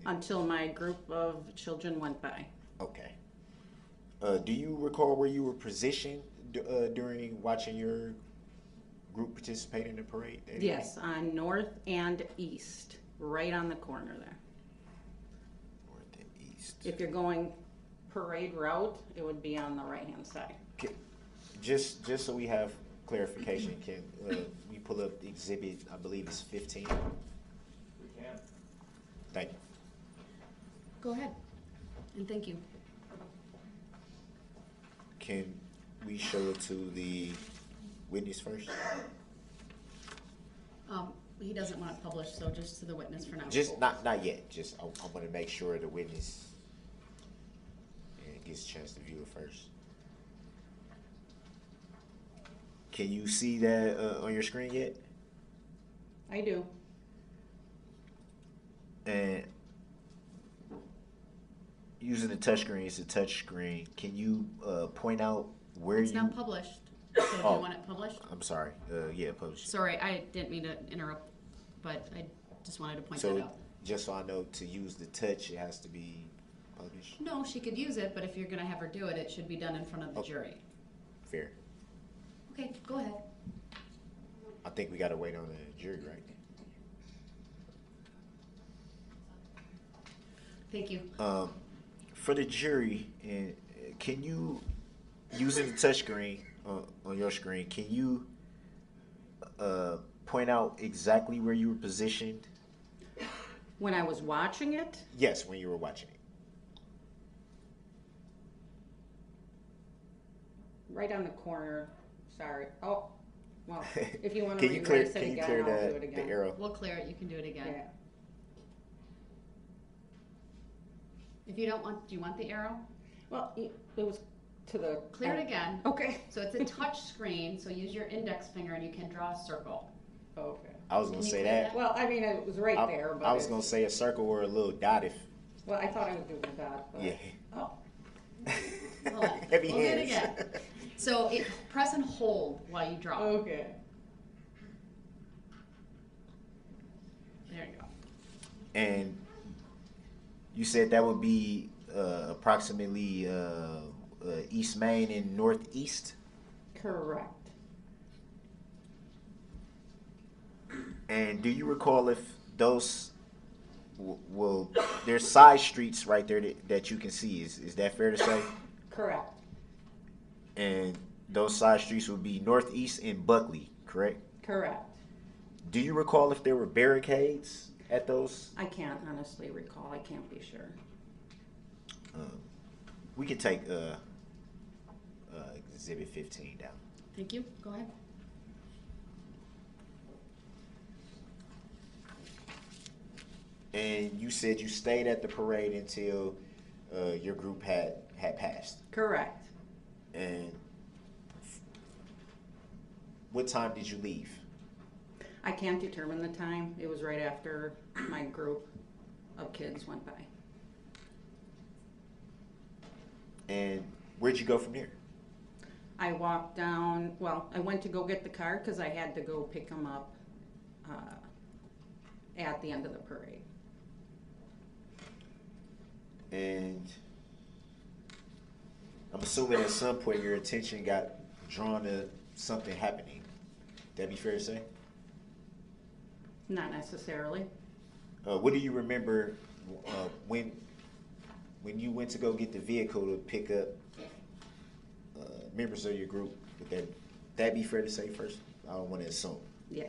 Until my group of children went by. Okay. Do you recall where you were positioned during watching your group participate in the parade? Yes, on north and east, right on the corner there. North and east. If you're going parade route, it would be on the right-hand side. Okay. Just so we have clarification, can we pull up the exhibit, I believe it's 15? We can. Thank you. Go ahead. And thank you. Can we show it to the witness first? He doesn't want it published, so just to the witness for now. Just not yet. Just I want to make sure the witness gets a chance to view it first. Can you see that on your screen yet? I do. And using the touch screen, it's a touch screen. Can you point out where It's not published. So do you want it published? I'm sorry. Yeah, published. Sorry, I didn't mean to interrupt, but I just wanted to point that out. Just so I know, to use the touch, it has to be published? No, she could use it, but if you're going to have her do it, it should be done in front of the jury. Fair. Okay, go ahead. I think we got to wait on the jury, right? Thank you. For the jury, can you, using the touch screen on your screen, can you point out exactly where you were positioned? When I was watching it? Yes, when you were watching it. Right on the corner. Sorry. Oh, well, if you want to Can you reverse it clear again, I'll do it the again. arrow? We'll clear it. You can do it again. Yeah. If you don't want, do you want the arrow? Well, it was to the... Clear it again. Okay. So it's a touch screen, so use your index finger and you can draw a circle. Okay. I was going to say that. Well, I mean, it was right there, but... I was going to say a circle or a little dot if... Well, I thought I was doing a dot, but... Yeah. Oh. Hold on. Heavy We'll do it hands. again. So press and hold while you draw. Okay. And you said that would be approximately East Main and Northeast? Correct. And do you recall if those, well, there's side streets right there that you can see, is that fair to say? Correct. And those side streets would be Northeast and Buckley, correct? Correct. Do you recall if there were barricades at those? I can't honestly recall. I can't be sure. We could take Exhibit 15 down. Thank you. Go ahead. And you said you stayed at the parade until your group had passed. Correct. And what time did you leave? I can't determine the time. It was right after my group of kids went by. And where'd you go from there? I walked down, well, I went to go get the car because I had to go pick them up at the end of the parade. And I'm assuming at some point your attention got drawn to something happening. That'd be fair to say? Not necessarily. What do you remember when you went to go get the vehicle to pick up members of your group? Would that be fair to say first? I don't want to assume. Yeah.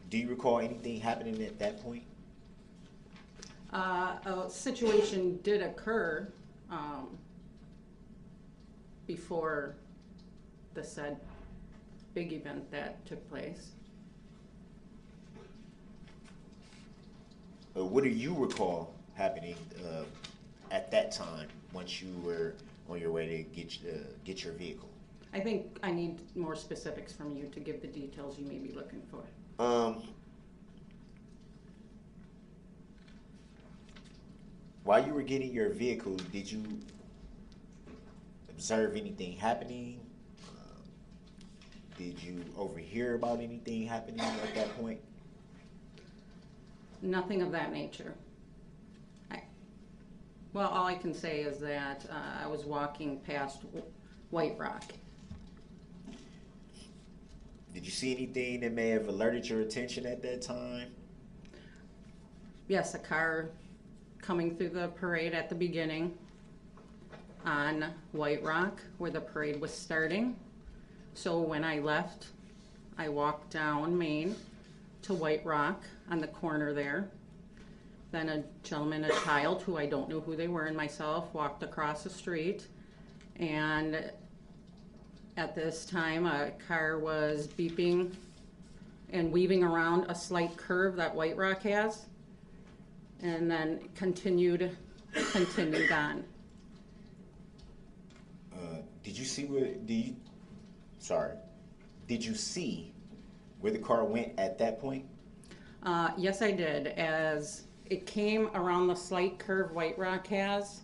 Do you recall anything happening at that point? A situation did occur before the said big event that took place. What do you recall happening at that time once you were on your way to get your vehicle? I think I need more specifics from you to give the details you may be looking for. While you were getting your vehicle, did you observe anything happening? Did you overhear about anything happening at that point? Nothing of that nature. Well, all I can say is that I was walking past White Rock. Did you see anything that may have alerted your attention at that time? Yes, a car coming through the parade at the beginning on White Rock where the parade was starting. So when I left, I walked down Main to White Rock on the corner there. Then a gentleman, a child, who I don't know who they were, and myself walked across the street. And at this time, a car was beeping and weaving around a slight curve that White Rock has, and then continued on. Did you see did you see where the car went at that point? Yes, I did. As it came around the slight curve White Rock has,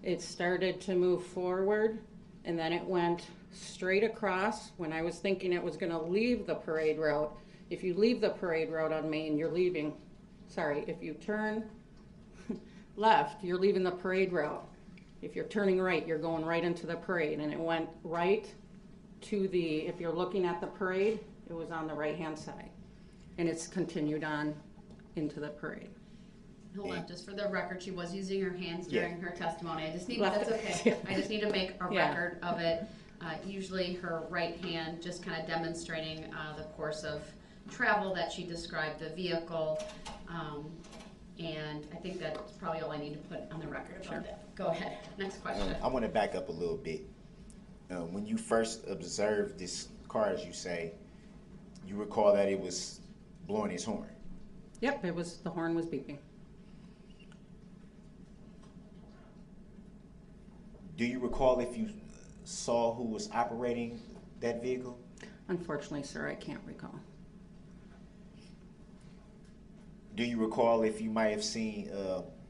it started to move forward, and then it went straight across. When I was thinking it was going to leave the parade route, if you leave the parade route on Main, you're leaving. Sorry, if you turn left, you're leaving the parade route. If you're turning right, you're going right into the parade. And it went right to if you're looking at the parade, it was on the right-hand side. And it's continued on into the parade. Hold on, just for the record, she was using her hands during her testimony. I just need, Left that's it. okay. I just need to make a Yeah. record of it. Usually her right hand just kind of demonstrating the course of travel that she described, the vehicle. And I think that's probably all I need to put on the record about that. Go ahead, next question. I want to back up a little bit. When you first observed this car, as you say, you recall that it was blowing its horn. Yep, the horn was beeping. Do you recall if you saw who was operating that vehicle? Unfortunately, sir, I can't recall. Do you recall if you might have seen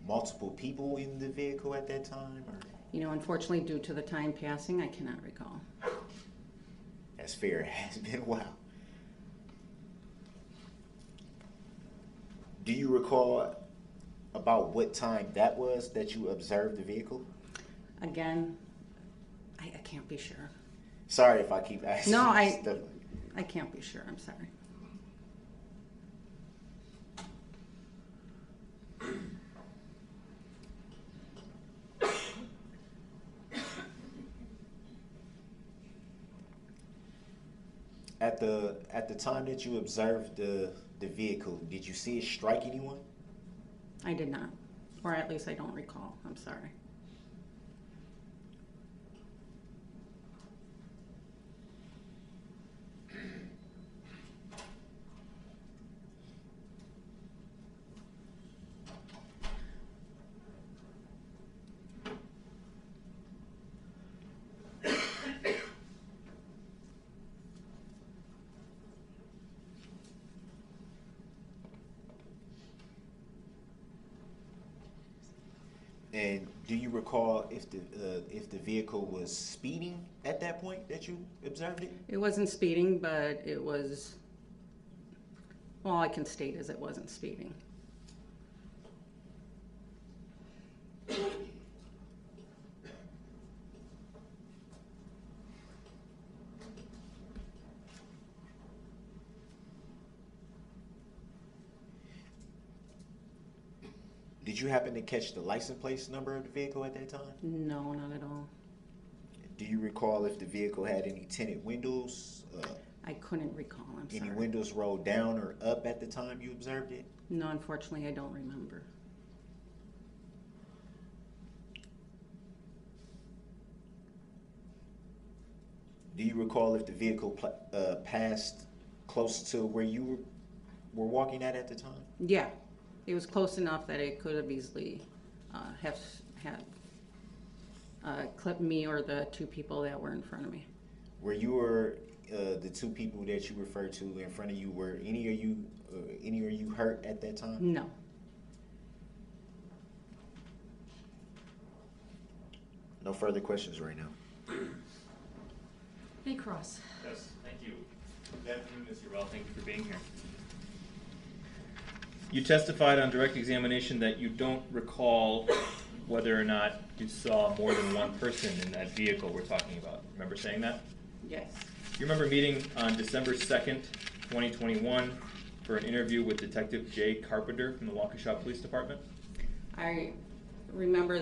multiple people in the vehicle at that time? Or? You know, unfortunately, due to the time passing, I cannot recall. That's fair. It has been a while. Do you recall about what time that was that you observed the vehicle? Again, I can't be sure. Sorry if I keep asking. No, you stuff. I can't be sure. I'm sorry. At the time that you observed the vehicle, did you see it strike anyone? I did not, or at least I don't recall. I'm sorry. And do you recall if the vehicle was speeding at that point that you observed it? It wasn't speeding, but it was, all I can state is it wasn't speeding. Did you happen to catch the license plate number of the vehicle at that time? No, not at all. Do you recall if the vehicle had any tinted windows? I couldn't recall, I'm sorry. Any windows rolled down or up at the time you observed it? No, unfortunately, I don't remember. Do you recall if the vehicle passed close to where you were walking at the time? Yeah, it was close enough that it could have easily have had clipped me or the two people that were in front of me. Where you were, the two people that you referred to in front of you, were any of you hurt at that time? No. No further questions right now. Hey, Cross. Yes, thank you. Good afternoon, Mr. Rell. Thank you for being here. You testified on direct examination that you don't recall whether or not you saw more than one person in that vehicle we're talking about. Remember saying that? Yes. You remember meeting on December 2nd, 2021 for an interview with Detective Jay Carpenter from the Waukesha Police Department? I remember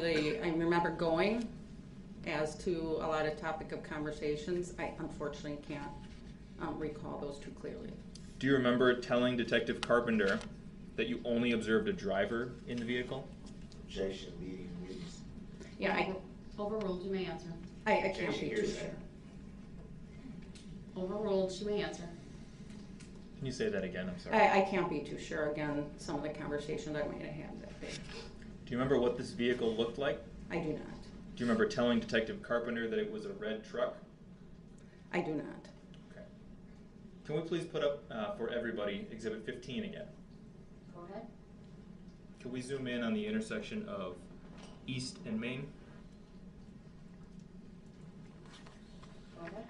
going. As to a lot of topic of conversations, I unfortunately can't recall those too clearly. Do you remember telling Detective Carpenter that you only observed a driver in the vehicle? Objection, leading witness. Yeah, Overruled, you may answer. I can't be too sure. Overruled, she may answer. Can you say that again? I'm sorry. I can't be too sure. Again, some of the conversations I might have had that day. Do you remember what this vehicle looked like? I do not. Do you remember telling Detective Carpenter that it was a red truck? I do not. Okay. Can we please put up for everybody Exhibit 15 again? Go ahead. Can we zoom in on the intersection of East and Main? Go ahead.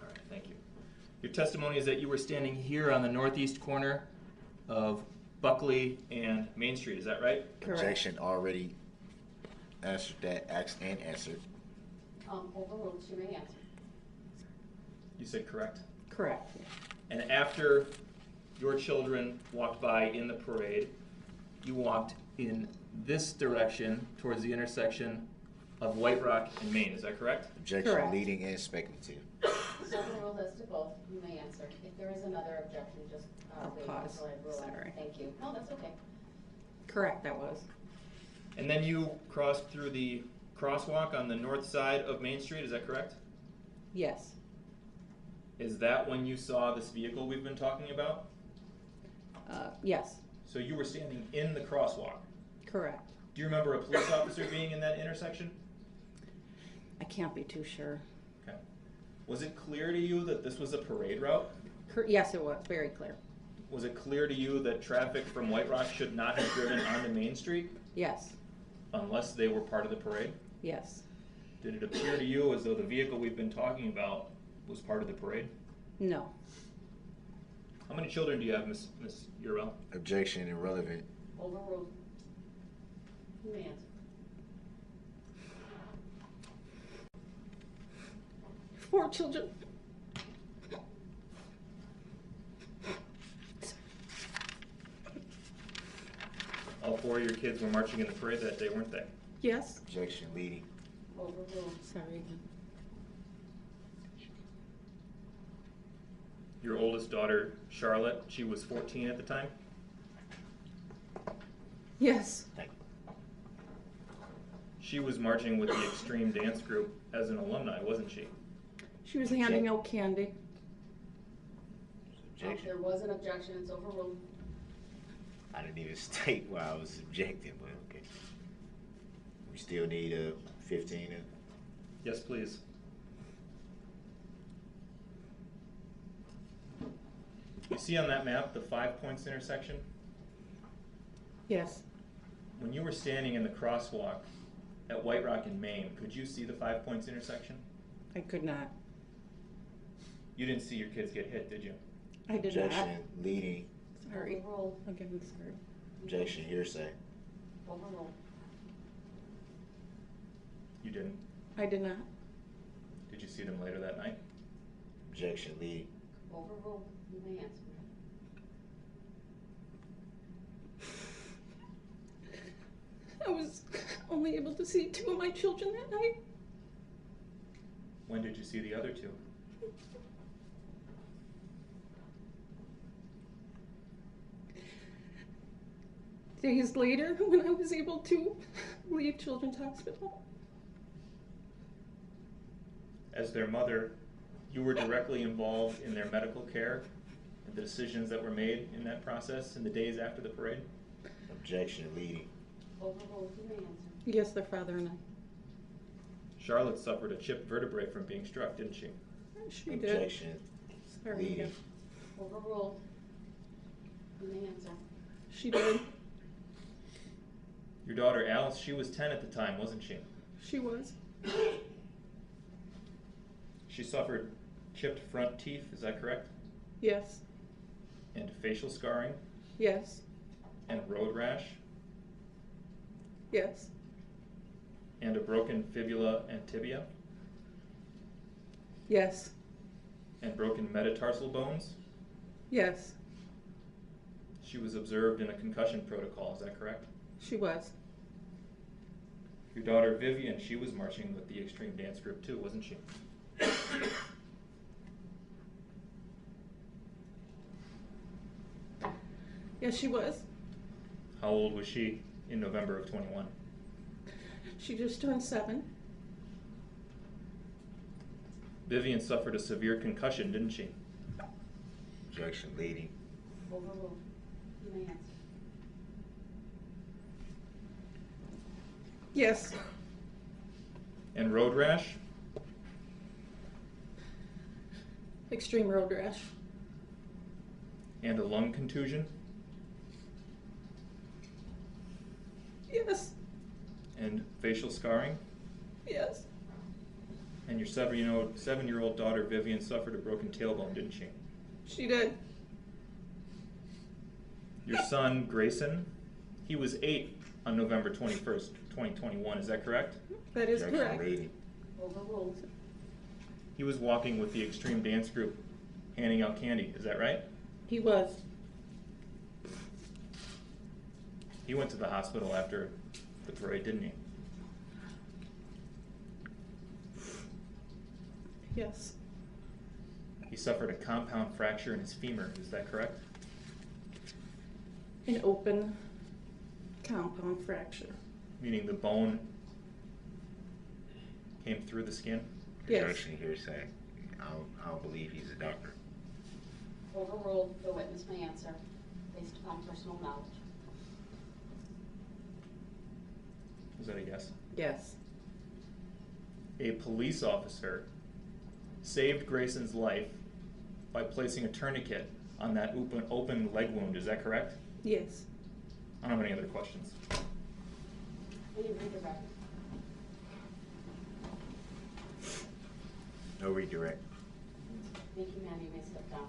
All right, thank you. Your testimony is that you were standing here on the northeast corner of Buckley and Main Street, is that right? Correct. Objection, already answered that, asked and answered. Overruled, she may answer. You said correct? Correct. And after your children walked by in the parade, you walked in this direction towards the intersection of White Rock and Main, is that correct? Objection, Correct. leading and speculative. Overruled as to both, you may answer. If there is another objection, just I'll wait pause. until I rule on it. Sorry. Thank you. No, that's okay. Correct, that was. And then you crossed through the crosswalk on the north side of Main Street, is that correct? Yes. Is that when you saw this vehicle we've been talking about? Yes. So you were standing in the crosswalk. Correct. Do you remember a police officer being in that intersection? I can't be too sure. Okay. Was it clear to you that this was a parade route? Yes, it was very clear. Was it clear to you that traffic from White Rock should not have driven onto Main Street Yes. unless they were part of the parade? Yes. Did it appear to you as though the vehicle we've been talking about was part of the parade? No. How many children do you have, Miss Urel? Objection, irrelevant. Overruled. You may answer. 4 children. All 4 of your kids were marching in the parade that day, weren't they? Yes. Objection, leading. Overruled. Sorry again. Your oldest daughter, Charlotte, she was 14 at the time? Yes. She was marching with the Extreme Dance Group as an alumni, wasn't she? She was handing out candy. Objection. There was an objection, it's overruled. I didn't even state why I was objecting, but okay. We still need a 15. Yes, please. You see on that map the 5 points intersection? Yes. When you were standing in the crosswalk at White Rock in Maine, could you see the 5 points intersection? I could not. You didn't see your kids get hit, did you? I did Objection, not. leading. Sorry. Overruled. Again, sorry. Objection, hearsay. Overruled. You didn't? I did not. Did you see them later that night? Objection, leading. Overruled. You may answer. I was only able to see 2 of my children that night. When did you see the other 2? Days later, when I was able to leave Children's Hospital. As their mother, you were directly involved in their medical care and the decisions that were made in that process in the days after the parade? Objection, leading. Overruled. You may answer. Yes, their father and I. Charlotte suffered a chipped vertebrae from being struck, didn't she? She did. Objection, Sorry leading. again. Overruled. You may answer. She did. Your daughter Alice, she was 10 at the time, wasn't she? She was. She suffered chipped front teeth, is that correct? Yes. And facial scarring Yes. and road rash Yes. and a broken fibula and tibia Yes. and broken metatarsal bones. Yes. She was observed in a concussion protocol, is that correct? She was. Your daughter Vivian, she was marching with the Extreme Dance Group too, wasn't she? Yes, she was. How old was she in November of 21? She just turned 7. Vivian suffered a severe concussion, didn't she? Objection, leading. Overruled. You may answer. Yes. And road rash Extreme road rash. and a lung contusion Yes. and facial scarring. Yes. And your 7-year-old daughter Vivian suffered a broken tailbone, didn't she? She did. Your son Grayson, he was 8 on November 21st, 2021, is that correct? That is Objection, correct. leading. Overruled. He was walking with the Extreme Dance Group handing out candy, is that right? He was. He went to the hospital after the parade, didn't he? Yes. He suffered a compound fracture in his femur, is that correct? An open compound fracture. Meaning the bone came through the skin? Yes. Objection, hearsay. I don't believe he's a doctor. Overruled. The witness may answer based upon personal knowledge. Was that a yes? Yes. A police officer saved Grayson's life by placing a tourniquet on that open leg wound, is that correct? Yes. I don't have any other questions. Will you read the record? No redirect. Thank you, ma'am. You may step down.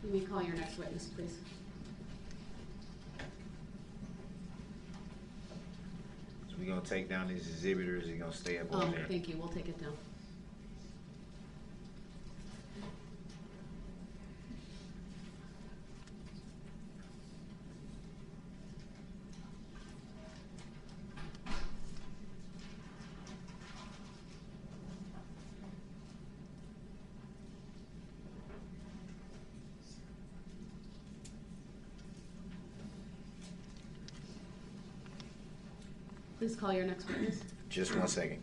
You may call your next witness, please. So we're gonna take down these exhibitors, you're gonna stay up Oh, on there. thank you. We'll take it down. Please call your next witness. Just 1 second.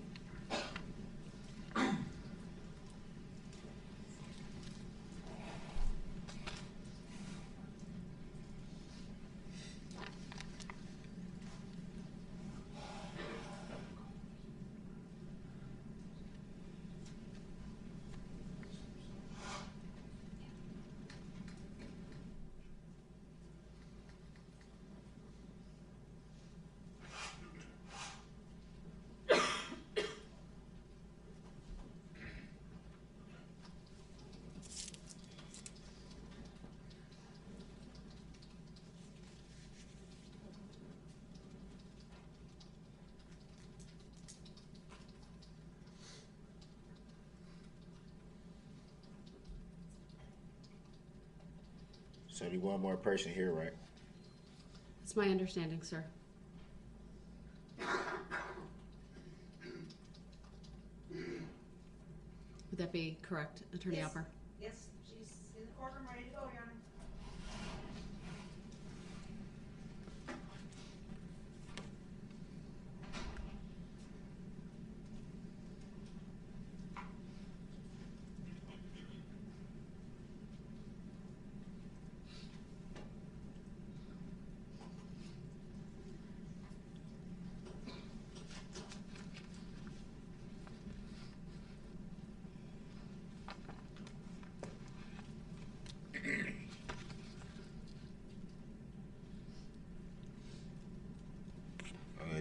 So you want more person here, right? It's my understanding, sir. Would that be correct, Attorney Yes. Upper? Yes, she's in the courtroom, ready to go, Your Honor.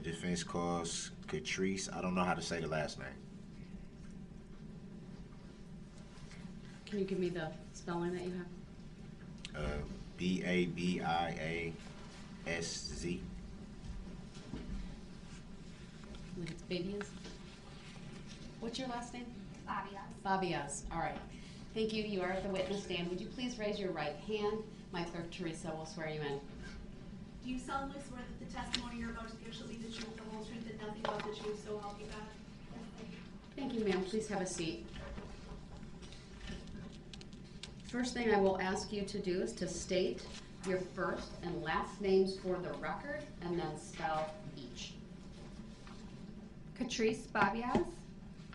Defense calls Catrice. I don't know how to say the last name. Can you give me the spelling that you have? Babiasz. I think it's Babias. What's your last name? Babias. Babias. All right. Thank you. You are at the witness stand. Would you please raise your right hand? My clerk, Teresa, will swear you in. Do you solemnly swear that the testimony you're about to give shall be the truth, the whole truth, and nothing but the truth, so help you God? Thank you, ma'am. Please have a seat. First thing I will ask you to do is to state your first and last names for the record, and then spell each. Catrice Babias,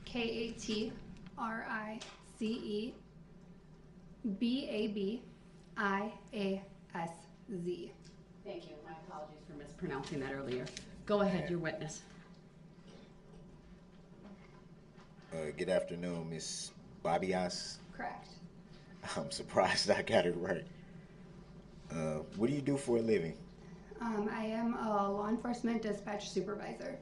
Katrice Babiaz. Thank you. My apologies for mispronouncing that earlier. Go ahead, your witness. Good afternoon, Miss Babias. Correct. I'm surprised I got it right. What do you do for a living? I am a law enforcement dispatch supervisor.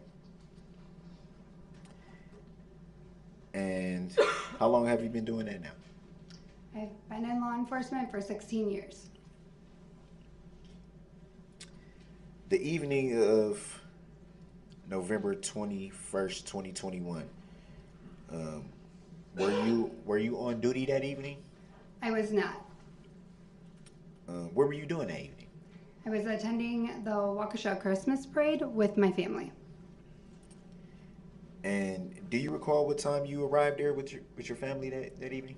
And how long have you been doing that now? I've been in law enforcement for 16 years. The evening of November 21st, 2021, were you on duty that evening? I was not. What were you doing that evening? I was attending the Waukesha Christmas Parade with my family. And do you recall what time you arrived there with your family that evening?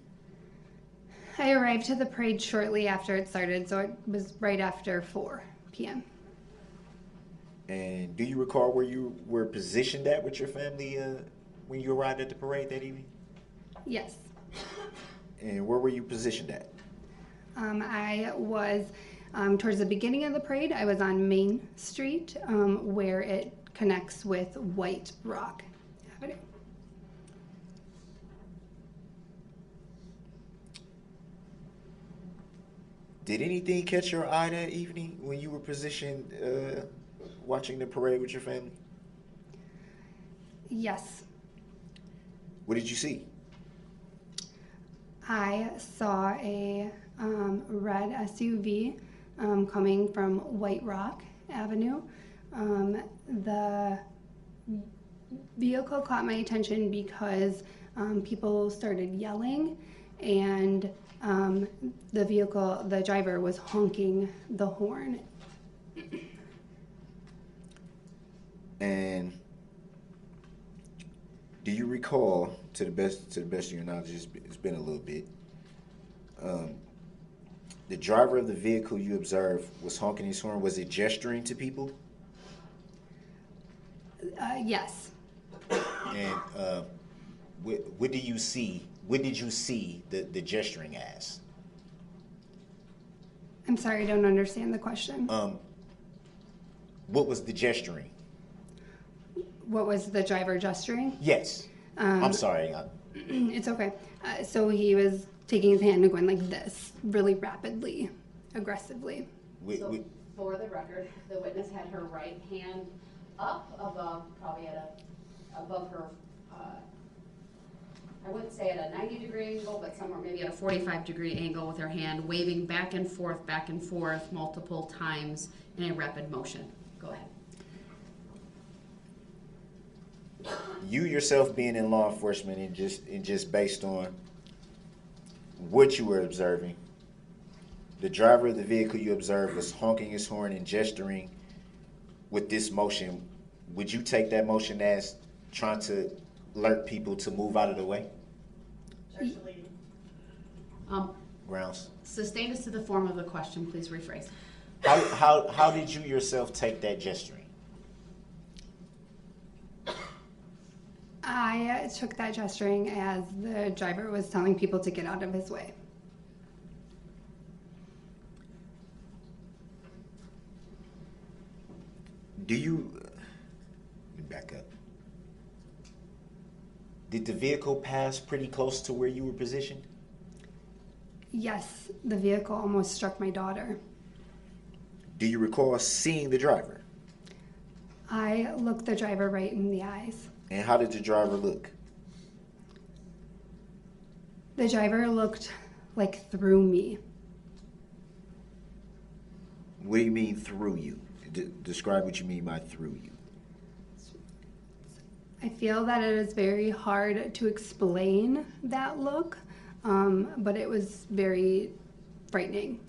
I arrived to the parade shortly after it started, so it was right after 4 p.m. And do you recall where you were positioned at with your family when you arrived at the parade that evening? Yes. And where were you positioned at? I was towards the beginning of the parade. I was on Main Street where it connects with White Rock Avenue. Did anything catch your eye that evening when you were positioned watching the parade with your family? Yes. What did you see? I saw a red SUV coming from White Rock Avenue. The vehicle caught my attention because people started yelling, and the driver was honking the horn. And do you recall, to the best of your knowledge, it's been a little bit, the driver of the vehicle you observed was honking his horn? Was it gesturing to people? Yes. And what do you see? What did you see the gesturing as? I'm sorry, I don't understand the question. What was the gesturing? What was the driver gesturing? Yes. I'm sorry. It's okay. So he was taking his hand and going like this, really rapidly, aggressively. So for the record, the witness had her right hand up above, probably above her, I wouldn't say at a 90-degree angle, but somewhere maybe at a 45-degree angle with her hand waving back and forth multiple times in a rapid motion. Go ahead. You yourself being in law enforcement and just based on what you were observing, the driver of the vehicle you observed was honking his horn and gesturing with this motion. Would you take that motion as trying to alert people to move out of the way? Grounds. Sustained us to the form of the question. Please rephrase. How did you yourself take that gesturing? I took that gesturing as the driver was telling people to get out of his way. Let me back up. Did the vehicle pass pretty close to where you were positioned? Yes, the vehicle almost struck my daughter. Do you recall seeing the driver? I looked the driver right in the eyes. And how did the driver look? The driver looked like through me. What do you mean through you? Describe what you mean by through you. I feel that it is very hard to explain that look, but it was very frightening.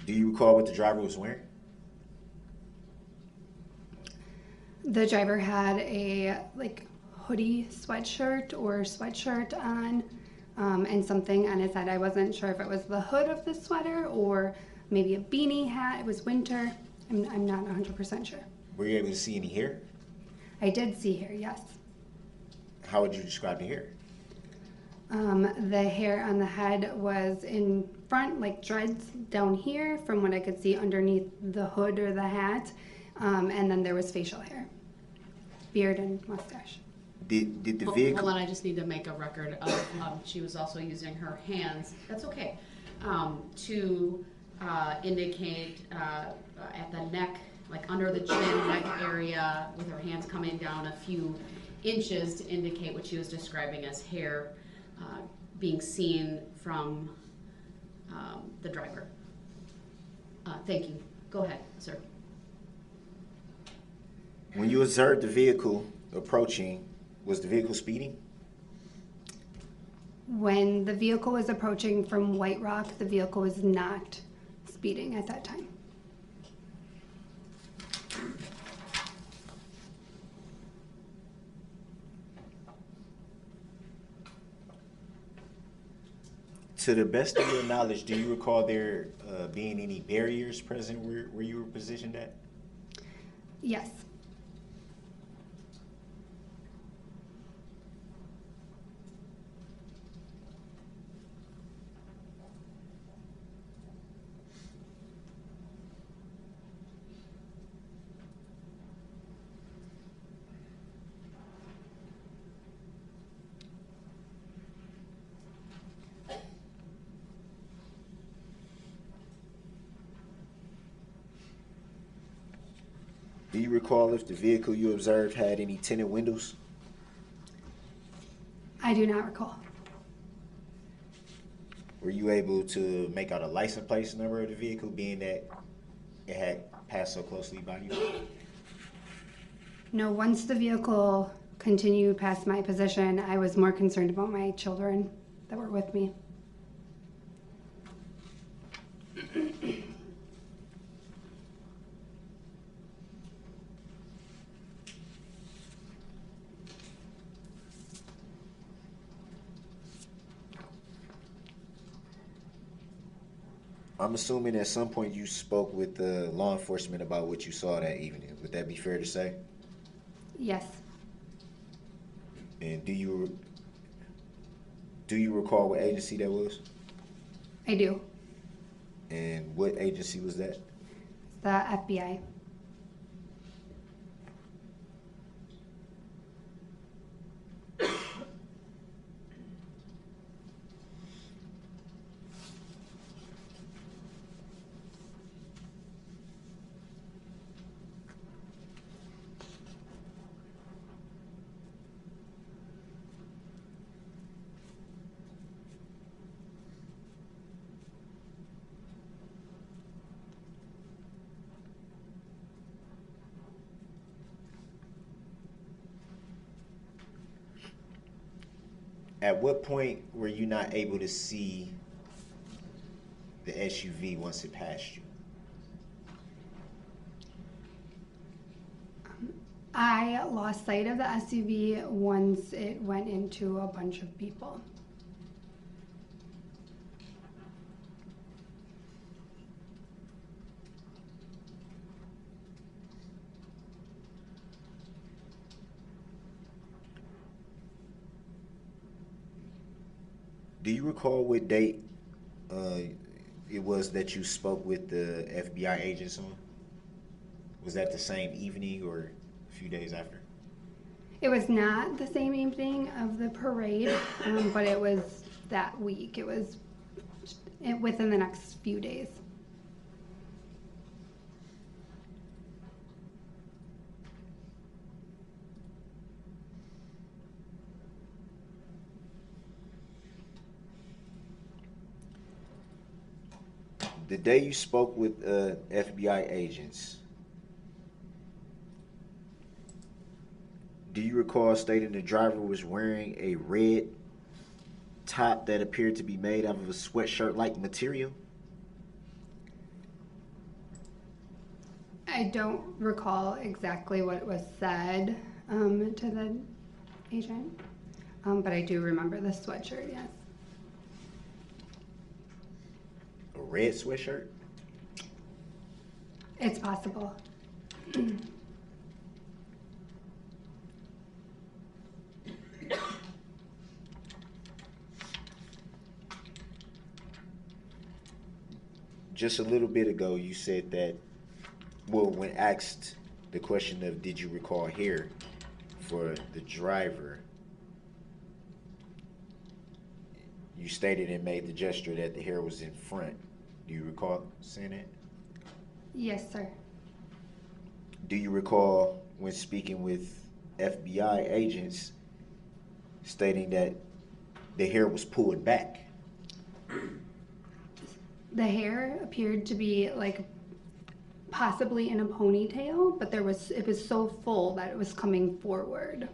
Do you recall what the driver was wearing? The driver had a hoodie sweatshirt on, and something on his head. I wasn't sure if it was the hood of the sweater or maybe a beanie hat. It was winter. I'm not 100% sure. Were you able to see any hair? I did see hair, yes. How would you describe the hair? The hair on the head was in front, like dreads down here from what I could see underneath the hood or the hat. And then there was facial hair, beard and mustache. Did the vehicle... Hold on, I just need to make a record of, she was also using her hands, that's okay, to indicate at the neck, like under the chin, neck area, with her hands coming down a few inches to indicate what she was describing as hair being seen from the driver. Thank you. Go ahead, sir. When you observed the vehicle approaching, was the vehicle speeding? When the vehicle was approaching from White Rock, the vehicle was not speeding at that time. To the best of your knowledge, do you recall there being any barriers present where you were positioned at? Yes. Do you recall if the vehicle you observed had any tinted windows? I do not recall. Were you able to make out a license plate number of the vehicle, being that it had passed so closely by you? No, once the vehicle continued past my position, I was more concerned about my children that were with me. I'm assuming at some point you spoke with law enforcement about what you saw that evening. Would that be fair to say? Yes. And do you recall what agency that was? I do. And what agency was that? The FBI. At what point were you not able to see the SUV once it passed you? I lost sight of the SUV once it went into a bunch of people. Do you recall what date it was that you spoke with the FBI agents on? Was that the same evening or a few days after? It was not the same evening of the parade, but it was that week. It was within the next few days. The day you spoke with FBI agents, do you recall stating the driver was wearing a red top that appeared to be made out of a sweatshirt-like material? I don't recall exactly what was said to the agent, but I do remember the sweatshirt, yes. A red sweatshirt? It's possible. Just a little bit ago, you said that, well, when asked the question of did you recall hair for the driver, you stated and made the gesture that the hair was in front. Do you recall saying that? Yes, sir. Do you recall when speaking with FBI agents stating that the hair was pulled back? The hair appeared to be like possibly in a ponytail, but it was so full that it was coming forward.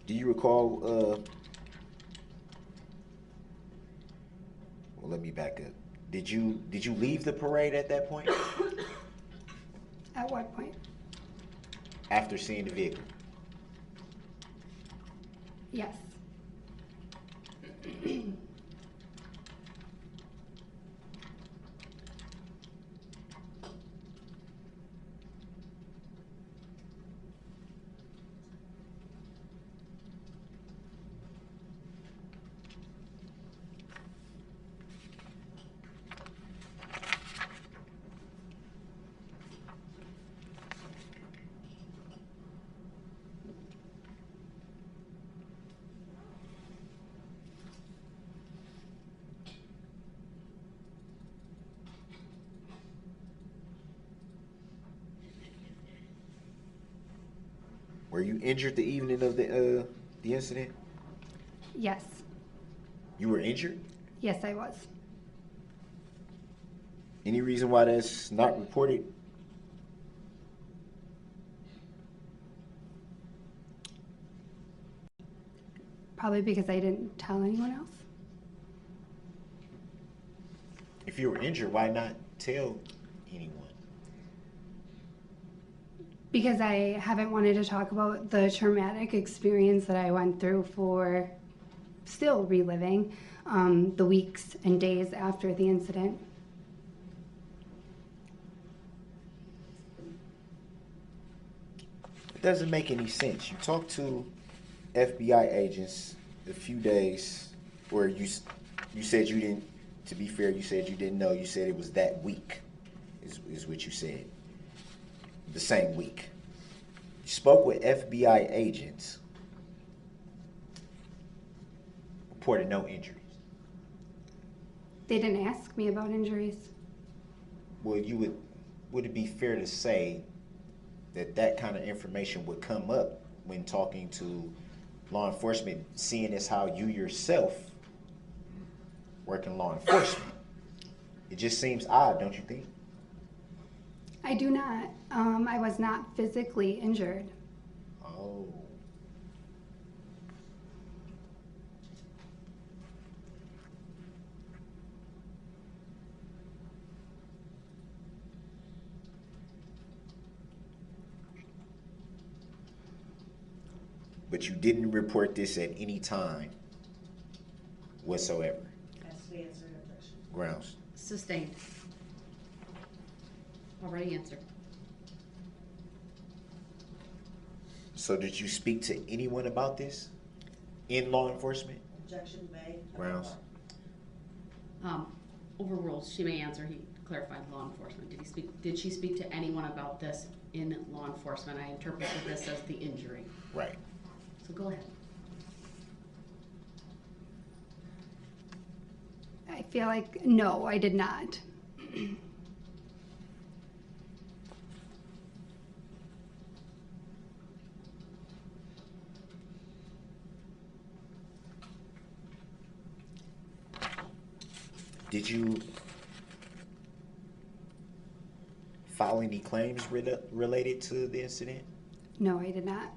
Do you recall Well, let me back up. Did you leave the parade at that point? At what point? After seeing the vehicle? Yes. Were you injured the evening of the incident? Yes. You were injured? Yes, I was. Any reason why that's not reported? Probably because I didn't tell anyone else. If you were injured, why not tell anyone? Because I haven't wanted to talk about the traumatic experience that I went through for still reliving the weeks and days after the incident. It doesn't make any sense. You talked to FBI agents a few days where you said you didn't, to be fair, you said you didn't know. You said it was that week, is what you said. The same week. You spoke with FBI agents, reported no injuries. They didn't ask me about injuries. Well, would it be fair to say that kind of information would come up when talking to law enforcement, seeing as how you yourself work in law enforcement? It just seems odd, don't you think? I do not. I was not physically injured. Oh. But you didn't report this at any time whatsoever. Grounds. Sustained. Already answered. So did you speak to anyone about this in law enforcement? Objection made. Grounds. Overruled. She may answer. He clarified law enforcement. Did she speak to anyone about this in law enforcement? I interpreted this as the injury. Right. So go ahead. I feel like, no, I did not. Did you file any claims related to the incident? No, I did not.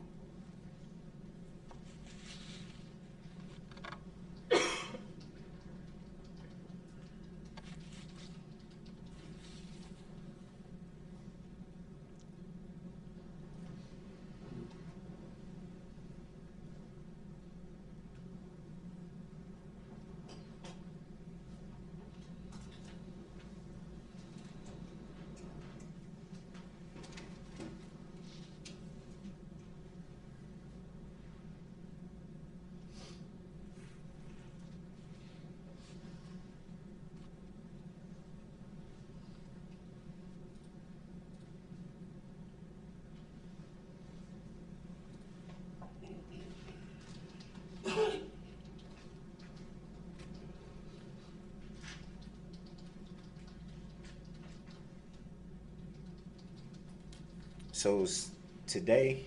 So is today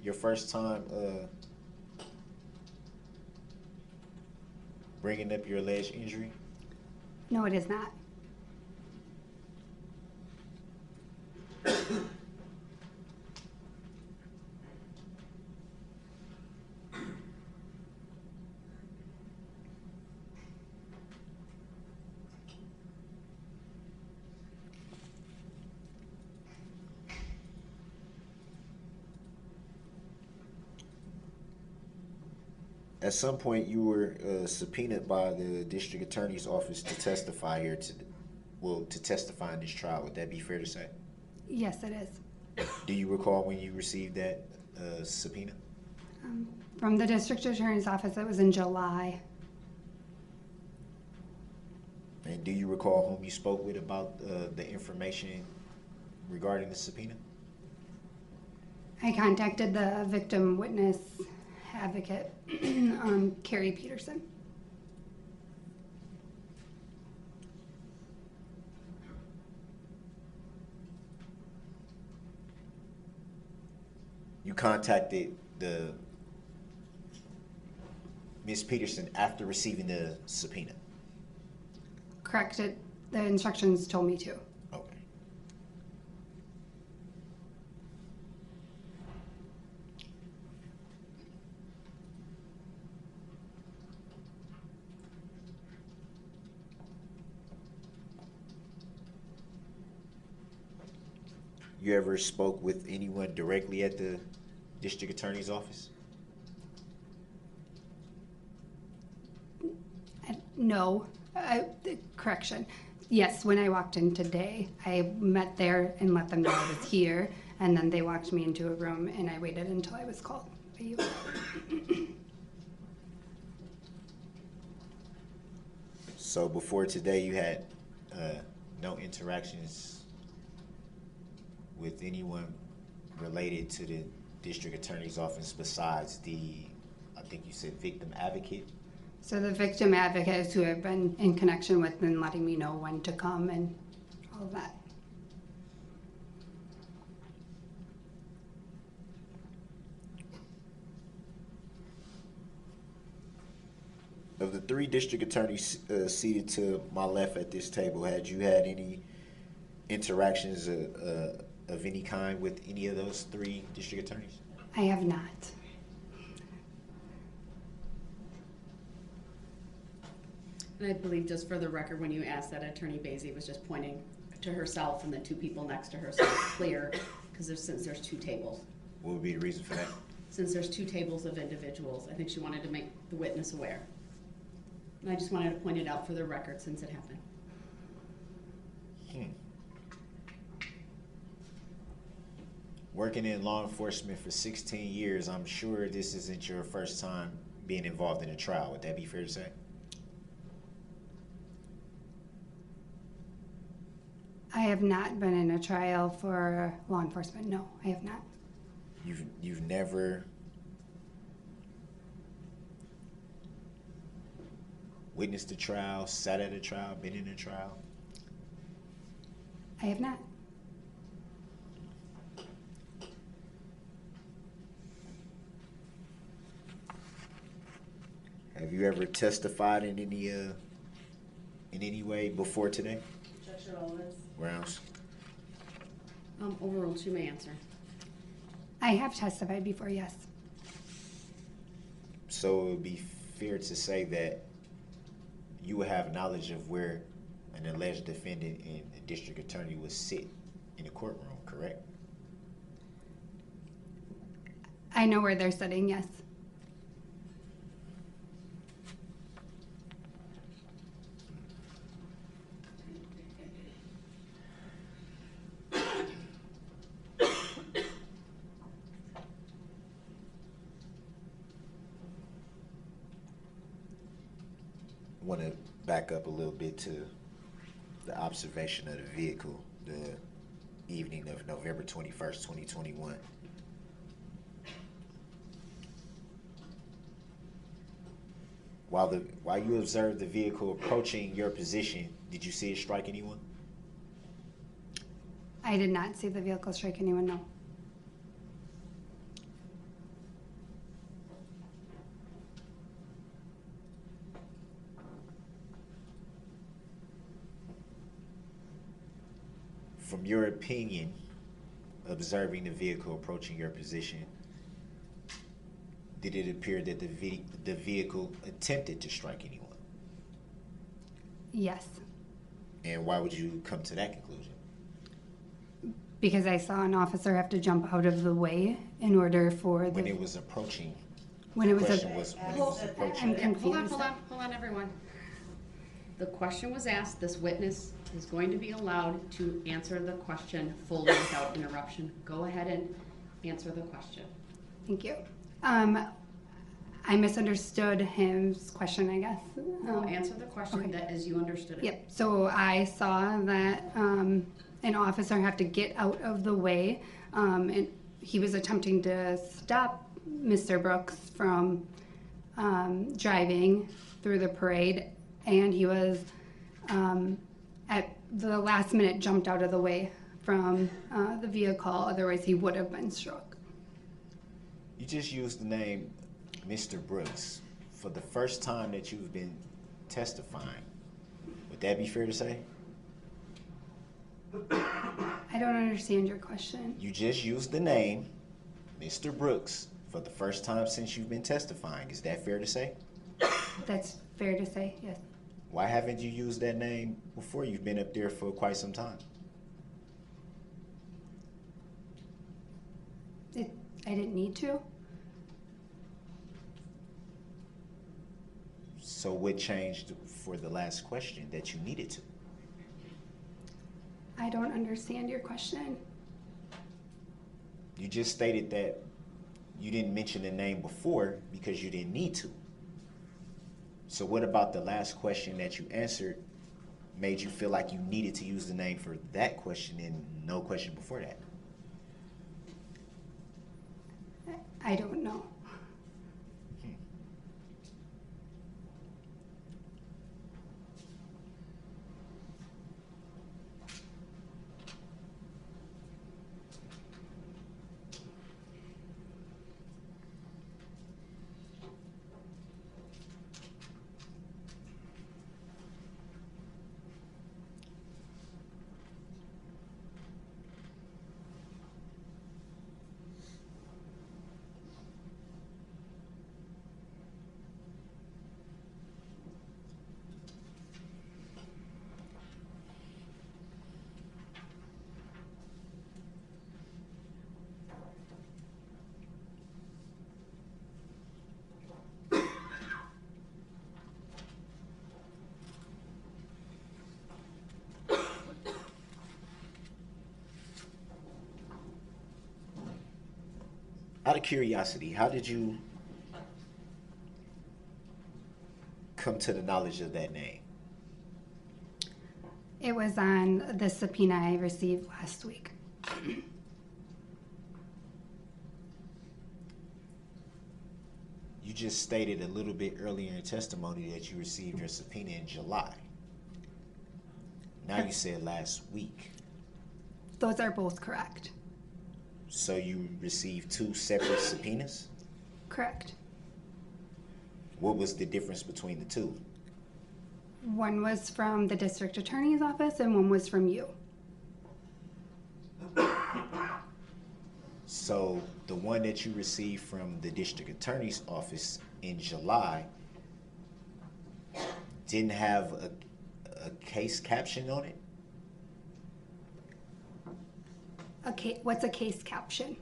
your first time bringing up your alleged injury? No, it is not. At some point, you were subpoenaed by the district attorney's office to testify here to testify in this trial. Would that be fair to say? Yes, it is. Do you recall when you received that subpoena? From the district attorney's office, it was in July. And do you recall whom you spoke with about the information regarding the subpoena? I contacted the victim witness advocate, Carrie Peterson. You contacted the Ms. Peterson after receiving the subpoena? Correct. The instructions told me to. Okay. You ever spoke with anyone directly at the district attorney's office? No. Correction. Yes, when I walked in today, I met there and let them know I was here, and then they walked me into a room, and I waited until I was called by you. So before today, you had no interactions with anyone related to the district attorney's office besides I think you said victim advocate? So the victim advocates who have been in connection with and letting me know when to come and all of that. Of the three district attorneys seated to my left at this table, had you had any interactions of any kind with any of those three district attorneys? I have not. And I believe, just for the record, when you asked that, Attorney Basie was just pointing to herself and the two people next to her, so it's clear, because since there's two tables. What would be the reason for that? Since there's two tables of individuals, I think she wanted to make the witness aware. And I just wanted to point it out for the record since it happened. Working in law enforcement for 16 years, I'm sure this isn't your first time being involved in a trial. Would that be fair to say? I have not been in a trial for law enforcement. No, I have not. You've never witnessed a trial, sat at a trial, been in a trial? I have not. Have you ever testified in any way before today? Objection, all this. Grounds? Overruled, she may answer. I have testified before, yes. So it would be fair to say that you would have knowledge of where an alleged defendant and the district attorney would sit in the courtroom, correct? I know where they're sitting, yes. I want to back up a little bit to the observation of the vehicle the evening of November 21st, 2021. While you observed the vehicle approaching your position, did you see it strike anyone? I did not see the vehicle strike anyone, no. From your opinion, observing the vehicle approaching your position, did it appear that the vehicle attempted to strike anyone? Yes, And why would you come to that conclusion? because I saw an officer have to jump out of the way in order for When the, it was approaching When it was Question was when it was approaching. I'm confused. Hold on, everyone. The question was asked, this witness is going to be allowed to answer the question fully without interruption. Go ahead and answer the question. Thank you. I misunderstood his question, I guess. Answer the question that as you understood it. Yep. So I saw that an officer had to get out of the way, and he was attempting to stop Mr. Brooks from driving through the parade, and he was at the last minute jumped out of the way from the vehicle. Otherwise, he would have been struck. You just used the name Mr. Brooks for the first time that you've been testifying. Would that be fair to say? I don't understand your question. You just used the name Mr. Brooks for the first time since you've been testifying. Is that fair to say? That's fair to say, yes. Why haven't you used that name before? You've been up there for quite some time. I didn't need to. So what changed for the last question that you needed to? I don't understand your question. You just stated that you didn't mention the name before because you didn't need to. So what about the last question that you answered made you feel like you needed to use the name for that question and no question before that? I don't know. Out of curiosity, how did you come to the knowledge of that name? It was on the subpoena I received last week. You just stated a little bit earlier in testimony that you received your subpoena in July. Now you said last week. Those are both correct. So you received two separate subpoenas? Correct. What was the difference between the two? One was from the district attorney's office and one was from you. So the one that you received from the district attorney's office in July didn't have a case caption on it? Okay, what's a case caption?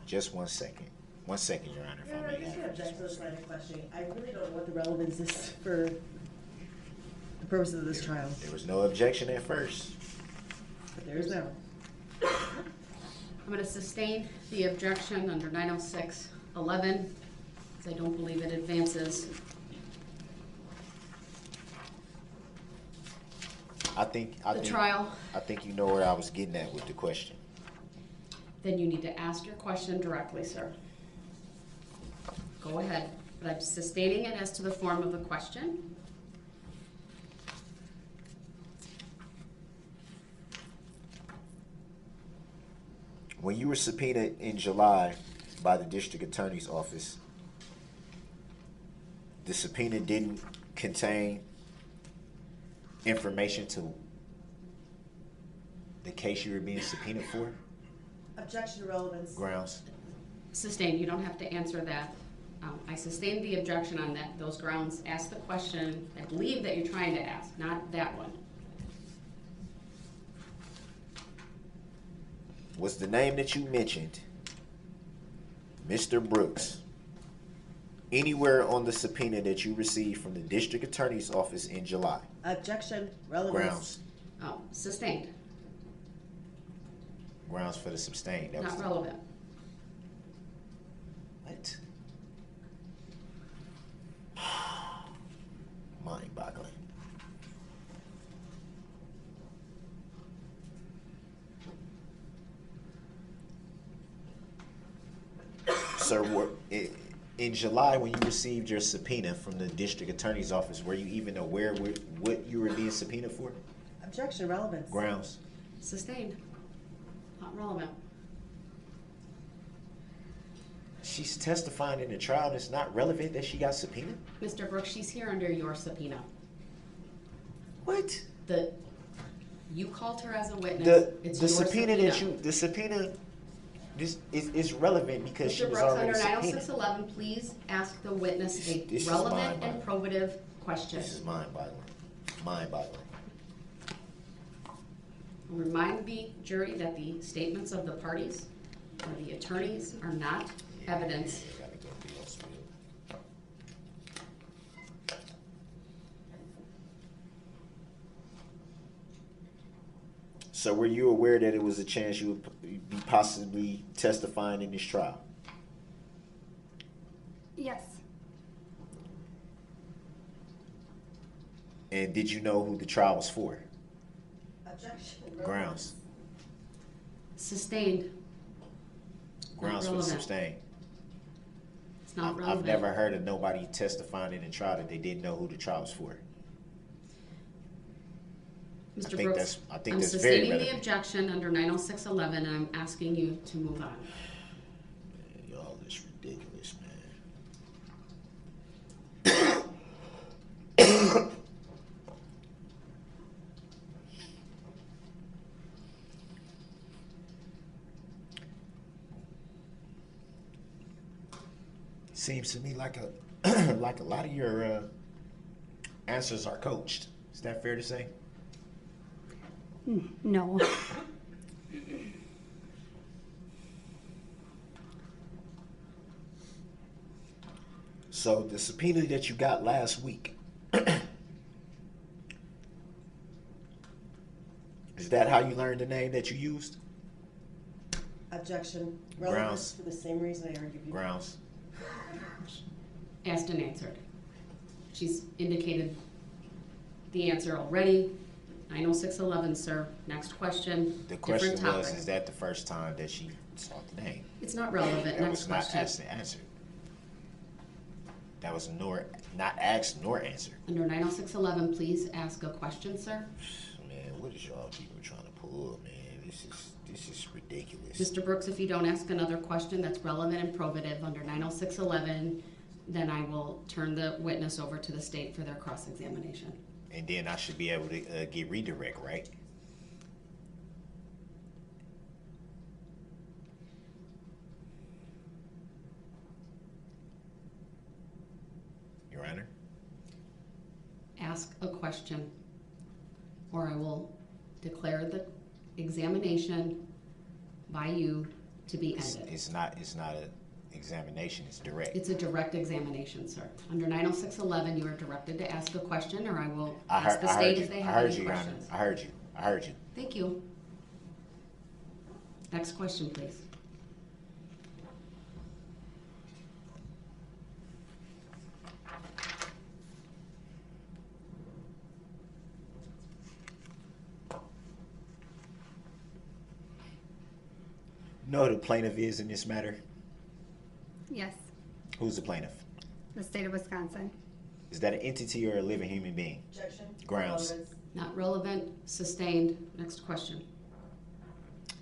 Just 1 second. 1 second, Your Honor, if I may I just have. object to this line of questioning. I really don't know what the relevance is for the purposes of this trial. There was no objection at first. But there is now. I'm going to sustain the objection under 906-11, because I don't believe it advances. I think trial. I think you know where I was getting at with the question. Then you need to ask your question directly, sir. Go ahead, but I'm sustaining it as to the form of the question. When you were subpoenaed in July by the district attorney's office, the subpoena didn't contain information to the case you were being subpoenaed for? Objection to relevance. Grounds? Sustained, you don't have to answer that. I sustained the objection on those grounds. Ask the question I believe that you're trying to ask, not that one. Was the name that you mentioned, Mr. Brooks, anywhere on the subpoena that you received from the district attorney's office in July? Objection, relevance. Grounds. Oh, sustained. Grounds for the sustained. That Not was relevant. What? Mind-boggling. Sir, in July, when you received your subpoena from the district attorney's office, were you even aware what you were being subpoenaed for? Objection, relevance. Grounds. Sustained. Not relevant. She's testifying in the trial, and it's not relevant that she got subpoenaed? Mr. Brooks, she's here under your subpoena. What? You called her as a witness. It's The your subpoena this is relevant because she Mr. was Brooks, already under subpoenaed. 90611, please ask the witness This a is relevant mind-boggling. and probative question. This is mind-boggling. Mind-boggling. Remind the jury that the statements of the parties or the attorneys are not evidence. So were you aware that it was a chance you would be possibly testifying in this trial? Yes. And did you know who the trial was for? Objection, Grounds. Sustained. Grounds for the sustained. It's not relevant. I've never heard of nobody testifying in a trial that they didn't know who the trial was for. Mr. I think Brooks, that's very I'm sustaining the relevant. objection under 90611, and I'm asking you to move on. Y'all, this ridiculous, man. Seems to me like a lot of your answers are coached. Is that fair to say? No. So the subpoena that you got last week, is that how you learned the name that you used? Objection, relevance Grounds. for the same reason I argued before. Grounds. Asked and answered. She's indicated the answer already. 90611, sir. Next question. The question Different was, topic. is that the first time that she saw the name? It's not relevant. That Next was not question. asked and answered. That was not asked nor answered. Under 90611, please ask a question, sir. Man, what is y'all people trying to pull, man? This is ridiculous. Mr. Brooks, if you don't ask another question that's relevant and probative under 90611, then I will turn the witness over to the state for their cross-examination. And then I should be able to get redirect, right? Your Honor? Ask a question, or I will declare the examination by you to be ended. It's not an examination, it's direct. It's a direct examination, sir. Under 90611, you are directed to ask a question, or I will I ask the state if they have any Your Honor. questions. I heard you. Thank you. Next question, please. Know who the plaintiff is in this matter? Yes. Who's the plaintiff? The state of Wisconsin. Is that an entity or a living human being? Objection. Grounds. relevance. Not relevant, sustained. Next question.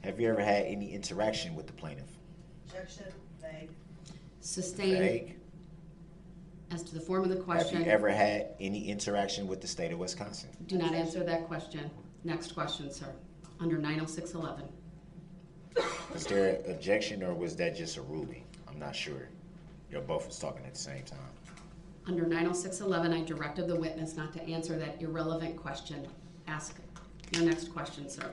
Have you ever had any interaction with the plaintiff? Objection, vague. Sustained. Vague. As to the form of the question. Have you ever had any interaction with the state of Wisconsin? Do not answer that question. Next question, sir. Under 90611. Was there an objection or was that just a ruling? I'm not sure. You're both was talking at the same time. Under 90611, I directed the witness not to answer that irrelevant question. Ask your next question, sir.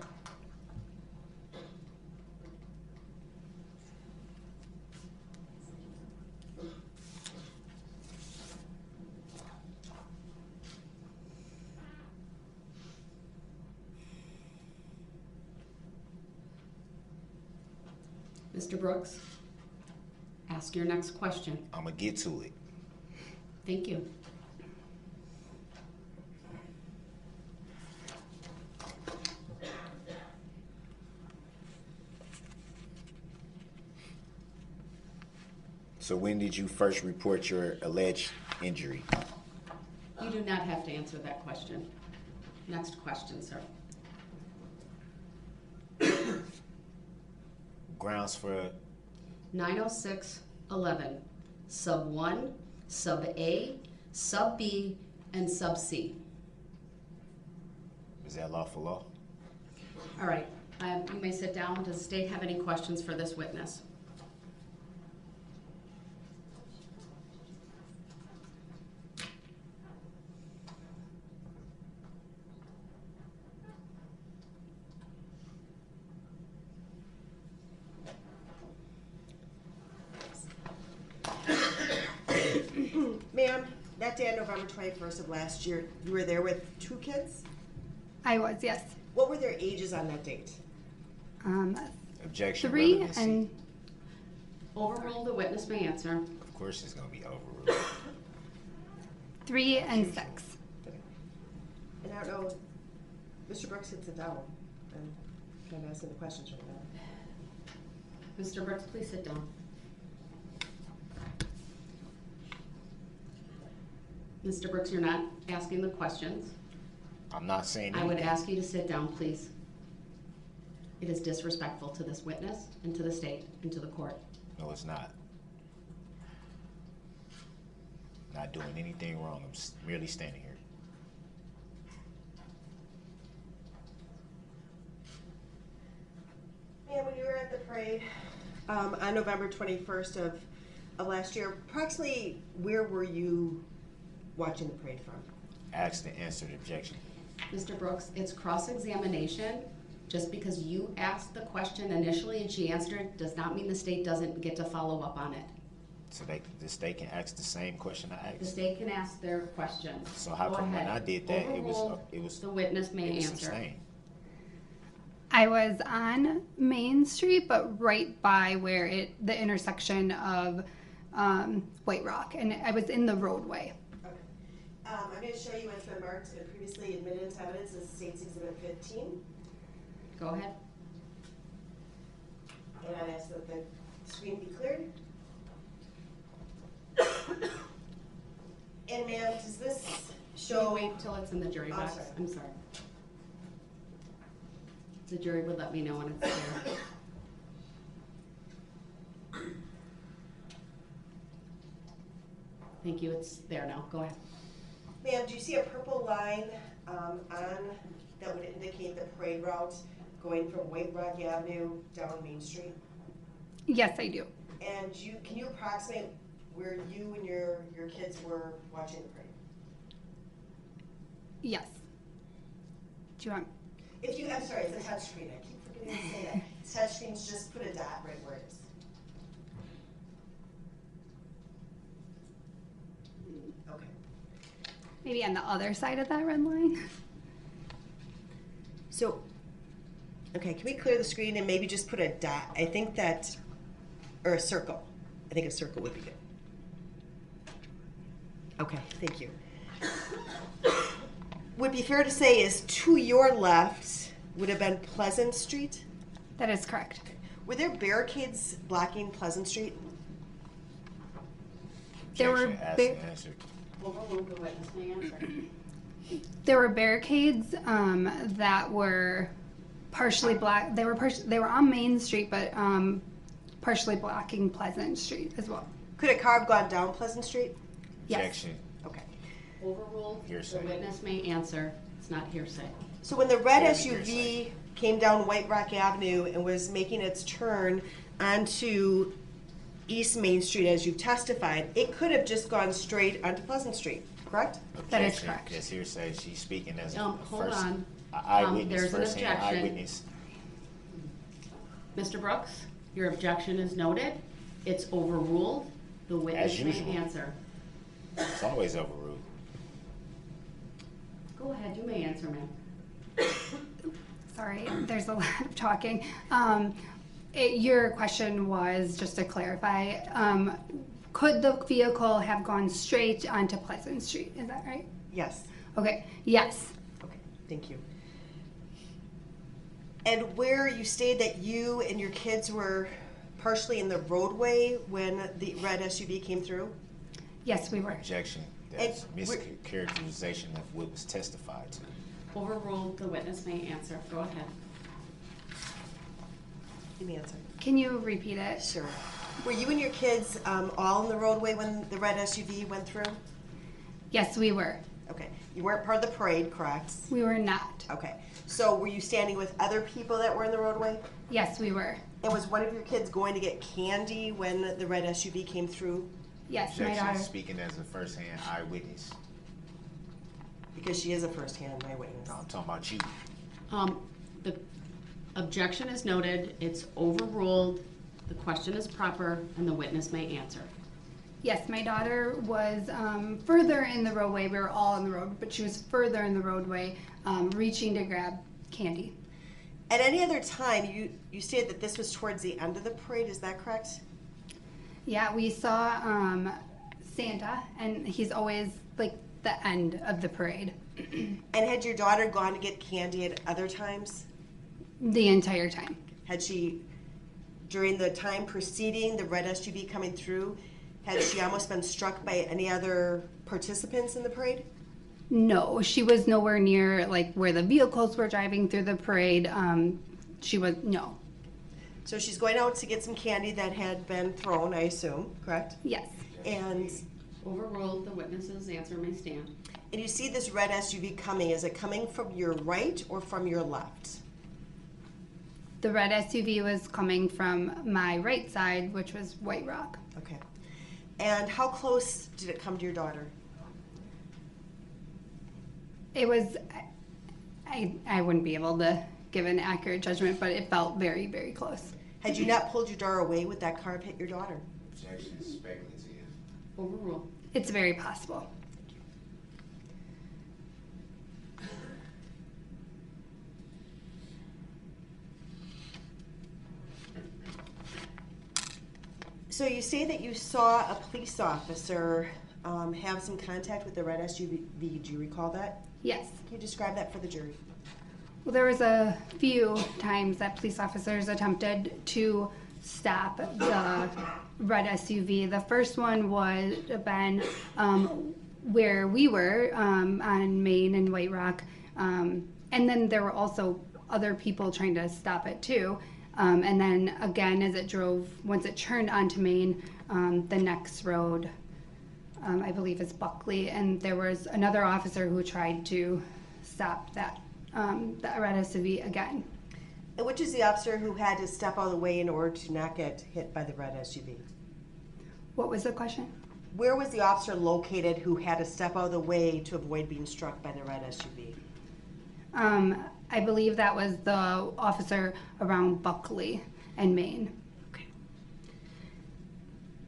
Mr. Brooks, ask your next question. I'm gonna get to it. Thank you. So when did you first report your alleged injury? You do not have to answer that question. Next question, sir. Grounds for 906.11, sub 1, sub A, sub B, and sub C. is that lawful law? All right, you may sit down. Does the state have any questions for this witness? Ma'am, that day on November 21st of last year, you were there with 2 kids? I was, yes. What were their ages on that date? Objection. 3 relevancy. and Overrule, the witness may answer. Of course it's gonna be overruled. 3 and 6. And I don't know, Mr. Brooks can sit down. I'm kind of asking the questions right now. Mr. Brooks, please sit down. Mr. Brooks, you're not asking the questions. I'm not saying I would anything. ask you to sit down, please. It is disrespectful to this witness and to the state and to the court. No, it's not. Not doing anything wrong. I'm merely standing here. Ma'am, when you were at the parade on November 21st of last year, approximately where were you watching the parade from? Asked and answered objection. Mr. Brooks, it's cross-examination. Just because you asked the question initially and she answered it does not mean the state doesn't get to follow up on it. So the state can ask the same question I asked. The state can ask their questions. So how Go come when ahead. I did that Overrule, it was the witness may it was answer. sustained? I was on Main Street, but right by where the intersection of White Rock, and I was in the roadway. Okay. I'm going to show you what's been marked and previously admitted into evidence as State's Exhibit 15. Go ahead. And I'd ask that the screen be cleared. And ma'am, does this show? Wait till it's in the jury Oh, box. sorry. I'm sorry. The jury would let me know when it's there. Thank you. It's there now. Go ahead. Ma'am, do you see a purple line on that would indicate the parade route going from White Rock Avenue down Main Street? Yes, I do. And can you approximate where you and your kids were watching the parade? Yes. Do you want? I'm sorry, it's a touch screen. I keep forgetting to say that. Touch screens, just put a dot right where it is. Okay. Maybe on the other side of that red line? So, okay, can we clear the screen and maybe just put a dot? I think that, or a circle. I think a circle would be good. Okay, thank you. Would be fair to say is to your left would have been Pleasant Street? That is correct. Were there barricades blocking Pleasant Street? There were Objection. Asked and answered. Overrule, the witness may answer. There were barricades that were partially black. They were on Main Street, but partially blocking Pleasant Street as well. Could a car have gone down Pleasant Street? Yes. Objection. Okay. Overruled, the Hearsay. witness may answer. It's not hearsay. So when the red Very SUV hearsay. came down White Rock Avenue and was making its turn onto East Main Street, as you testified, it could have just gone straight onto Pleasant Street, correct? That is Objection. correct. That's hearsay. She's speaking as a Hold first on. eyewitness, There's an first-hand objection. eyewitness. Mr. Brooks, your objection is noted. It's overruled. The witness As may usual. answer. It's always overruled. Go ahead, you may answer, ma'am. Sorry, there's a lot of talking. Your question was, just to clarify, could the vehicle have gone straight onto Pleasant Street? Is that right? Yes. Okay, yes. Okay, thank you. And where you stated that you and your kids were partially in the roadway when the red SUV came through? Yes, we were. Objection. That's mischaracterization of what was testified to. Overruled, the witness may answer. Go ahead. Give me an answer. Can you repeat it? Sure. Were you and your kids all in the roadway when the red SUV went through? Yes, we were. Okay. You weren't part of the parade, correct? We were not. Okay. So were you standing with other people that were in the roadway? Yes, we were. And was one of your kids going to get candy when the red SUV came through? Yes, my Objection, daughter. speaking as a first-hand eyewitness. Because she is a first-hand eyewitness. No, I'm talking about you. The objection is noted, it's overruled, the question is proper, and the witness may answer. Yes, my daughter was further in the roadway. We were all in the road, but she was further in the roadway, reaching to grab candy. At any other time, you stated that this was towards the end of the parade, is that correct? Yeah, we saw Santa, and he's always like the end of the parade. And had your daughter gone to get candy at other times? The entire time. Had she, during the time preceding the red SUV coming through, had she almost been struck by any other participants in the parade? No, she was nowhere near like where the vehicles were driving through the parade. She was, no. So she's going out to get some candy that had been thrown, I assume, correct? Yes. And overruled, the witness's answer may stand. And you see this red SUV coming. Is it coming from your right or from your left? The red SUV was coming from my right side, which was White Rock. Okay. And how close did it come to your daughter? It was, I wouldn't be able to give an accurate judgment, but it felt very, very close. Had you not pulled your daughter away, would that car have hit your daughter? Objection is speculative. Overruled. It's very possible. So you say that you saw a police officer have some contact with the red SUV. Do you recall that? Yes. Can you describe that for the jury? Well, there was a few times that police officers attempted to stop the red SUV. The first one would have been where we were on Main and White Rock. And then there were also other people trying to stop it too. And then again, as it drove, once it turned onto Main, the next road, I believe is Buckley. And there was another officer who tried to stop that red SUV again. And which is the officer who had to step out of the way in order to not get hit by the red SUV? What was the question? Where was the officer located who had to step out of the way to avoid being struck by the red SUV? I believe that was the officer around Buckley and Maine. Okay.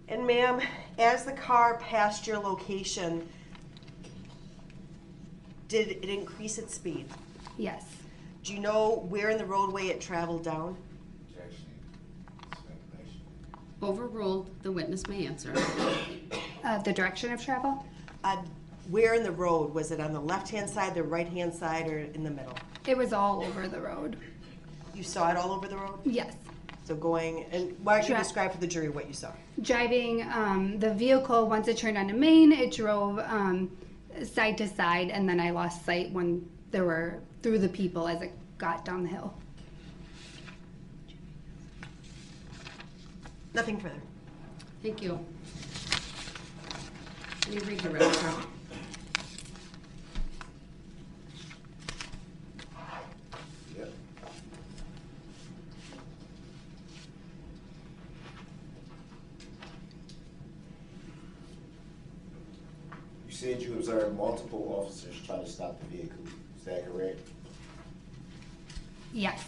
And ma'am, as the car passed your location, did it increase its speed? Yes. Do you know where in the roadway it traveled down? Objection. Speculation. Overruled, the witness may answer. The direction of travel? Where in the road? Was it on the left-hand side, the right-hand side, or in the middle? It was all over the road. You saw it all over the road? Yes. So going, and why don't you describe for the jury what you saw? Driving the vehicle, once it turned onto Main, it drove side to side, and then I lost sight when there were through the people as it got down the hill. Nothing further. Thank you. Let me read the register. Yep. You said you observed multiple officers try to stop the vehicle. Is that correct? Yes.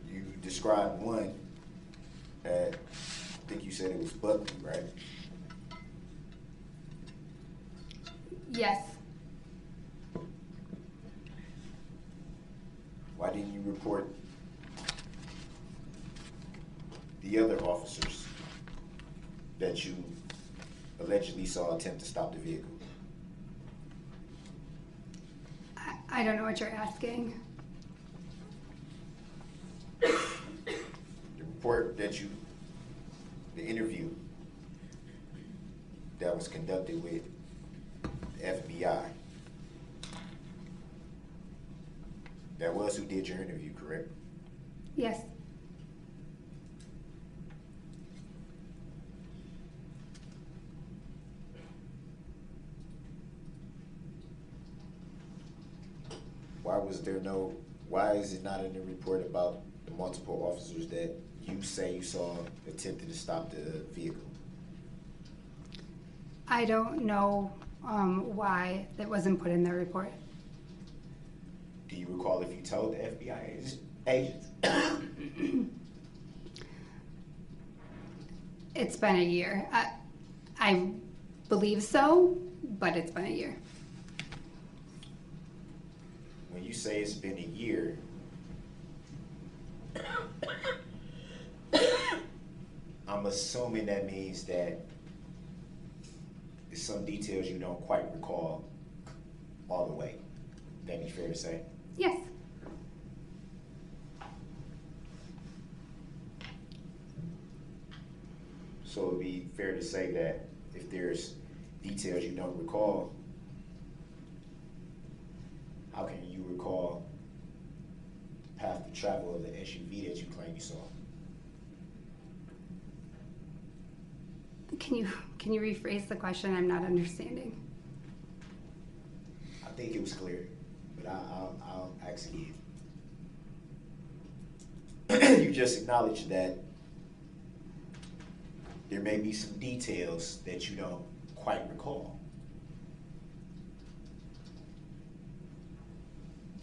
You described one at, I think you said it was Buckley, right? Yes. Why didn't you report the other officers that you allegedly saw attempt to stop the vehicle? I don't know what you're asking. The report that you, the interview that was conducted with the FBI, that was who did your interview, correct? Yes. Why is it not in the report about the multiple officers that you say you saw attempted to stop the vehicle? I don't know why that wasn't put in the report. Do you recall if you told the FBI agents? It's been a year. I believe so, but it's been a year. When you say it's been a year, I'm assuming that means that there's some details you don't quite recall all the way. That'd be fair to say? Yes. So it'd be fair to say that if there's details you don't recall, how can you recall the path of travel of the SUV that you claim you saw? Can you rephrase the question? I'm not understanding. I think it was clear, but I'll ask again. You just acknowledged that there may be some details that you don't quite recall.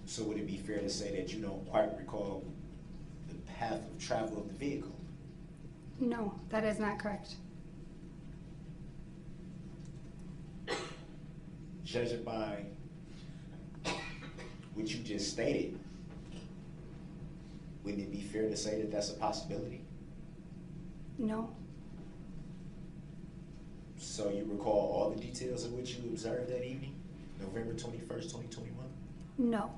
So would it be fair to say that you don't quite recall the path of travel of the vehicle? No, that is not correct. Judging by what you just stated, wouldn't it be fair to say that that's a possibility? No. So you recall all the details of what you observed that evening, November 21st, 2021? No.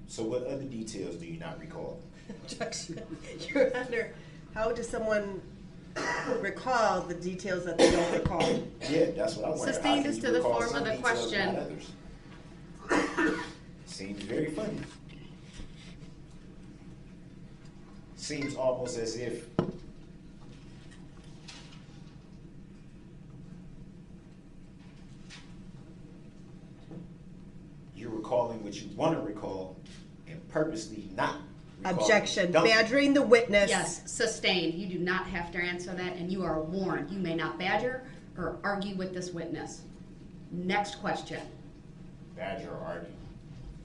So what other details do you not recall? Objection. You're under, how does someone recall the details that they don't recall? Yeah, that's what I wonder. Sustained is to the form of the question. Seems very funny. Seems almost as if you're recalling what you want to recall and purposely not recalling. Objection. Don't. Badgering the witness. Yes, sustained. You do not have to answer that, and you are warned. You may not badger or argue with this witness. Next question. Badger or argue?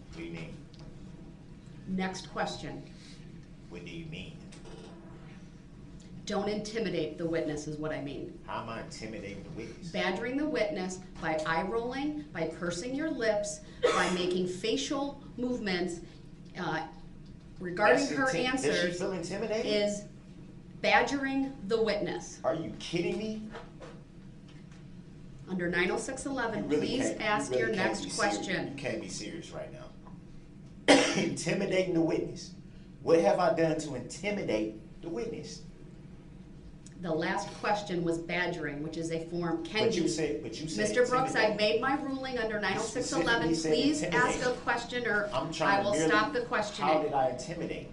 What do you mean? Next question. What do you mean? Don't intimidate the witness is what I mean. How am I intimidating the witness? Badgering the witness by eye rolling, by pursing your lips, by making facial movements regarding her Does she answers feel intimidated? is badgering the witness. Are you kidding me? Under 90611, You really please can't- you ask really your can't next be serious. question. You can't be serious right now. Intimidating the witness. What have I done to intimidate the witness? The last question was badgering, which is a form can But you be. said Mr. Brooks, I've made my ruling under 90611. specifically said Please ask a intimidate. question or I'm trying I to will merely- stop the How questioning. did I intimidate?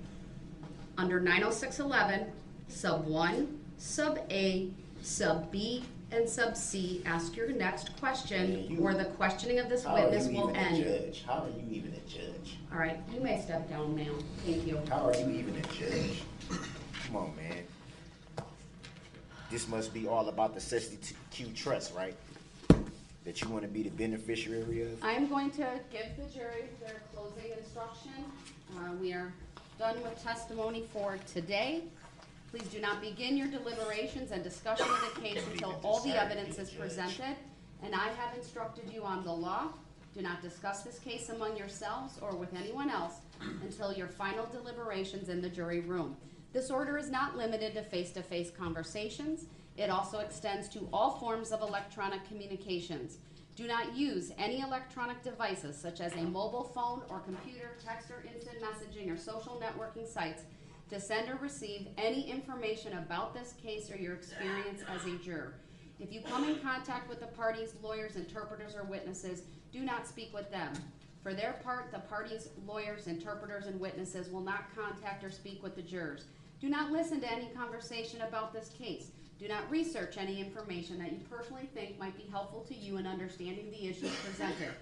Under 90611, sub 1, sub A, sub B, and sub C, ask your next question or the questioning of this How are witness you will even end. a judge? How are you even a judge? All right, you may step down, ma'am. Thank you. How are you even a judge? Come on, man. This must be all about the 62Q trust, right? That you want to be the beneficiary of? I'm going to give the jury their closing instruction. We are done with testimony for today. Please do not begin your deliberations and discussion of the case until all the evidence is presented and I have instructed you on the law. Do not discuss this case among yourselves or with anyone else until your final deliberations in the jury room. This order is not limited to face-to-face conversations. It also extends to all forms of electronic communications. Do not use any electronic devices such as a mobile phone or computer, text or instant messaging or social networking sites to send or receive any information about this case or your experience as a juror. If you come in contact with the parties, lawyers, interpreters, or witnesses, do not speak with them. For their part, the parties, lawyers, interpreters, and witnesses will not contact or speak with the jurors. Do not listen to any conversation about this case. Do not research any information that you personally think might be helpful to you in understanding the issues presented.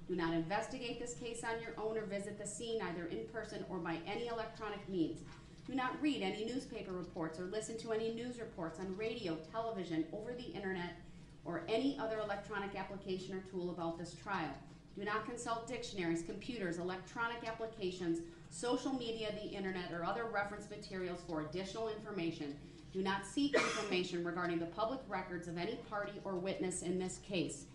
Do not investigate this case on your own or visit the scene either in person or by any electronic means. Do not read any newspaper reports or listen to any news reports on radio, television, over the internet, or any other electronic application or tool about this trial. Do not consult dictionaries, computers, electronic applications, social media, the internet, or other reference materials for additional information. Do not seek information regarding the public records of any party or witness in this case.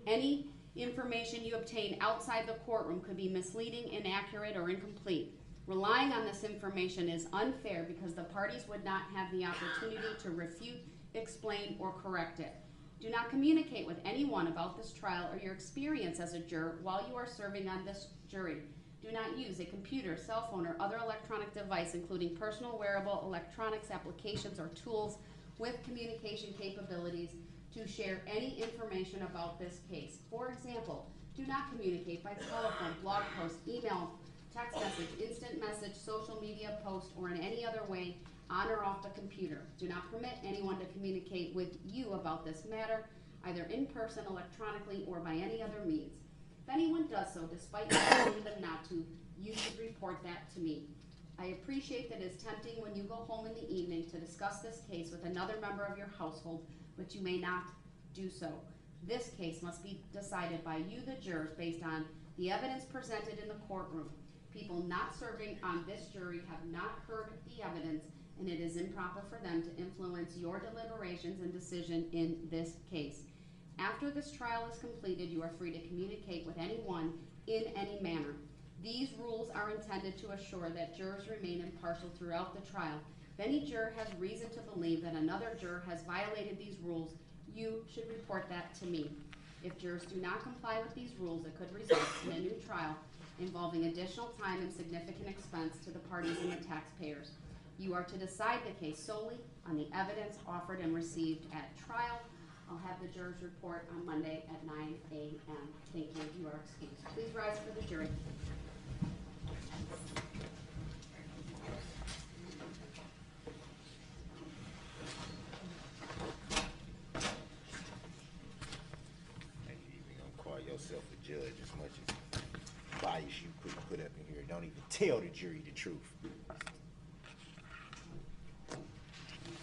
Any information you obtain outside the courtroom could be misleading, inaccurate, or incomplete. Relying on this information is unfair because the parties would not have the opportunity to refute, explain, or correct it. Do not communicate with anyone about this trial or your experience as a juror while you are serving on this jury. Do not use a computer, cell phone, or other electronic device, including personal wearable electronics applications or tools with communication capabilities, to share any information about this case. For example, do not communicate by telephone, blog post, email, text message, instant message, social media post, or in any other way on or off the computer. Do not permit anyone to communicate with you about this matter, either in person, electronically, or by any other means. If anyone does so, despite you telling them not to, you should report that to me. I appreciate that it is tempting when you go home in the evening to discuss this case with another member of your household, but you may not do so. This case must be decided by you, the jurors, based on the evidence presented in the courtroom. People not serving on this jury have not heard the evidence, and it is improper for them to influence your deliberations and decision in this case. After this trial is completed, you are free to communicate with anyone in any manner. These rules are intended to assure that jurors remain impartial throughout the trial. If any juror has reason to believe that another juror has violated these rules, you should report that to me. If jurors do not comply with these rules, it could result in a new trial involving additional time and significant expense to the parties and the taxpayers. You are to decide the case solely on the evidence offered and received at trial. I'll have the jurors report on Monday at 9 a.m. Thank you. You are excused. Please rise for the jury. Call yourself a judge as much as bias you put up in here. Don't even tell the jury the truth.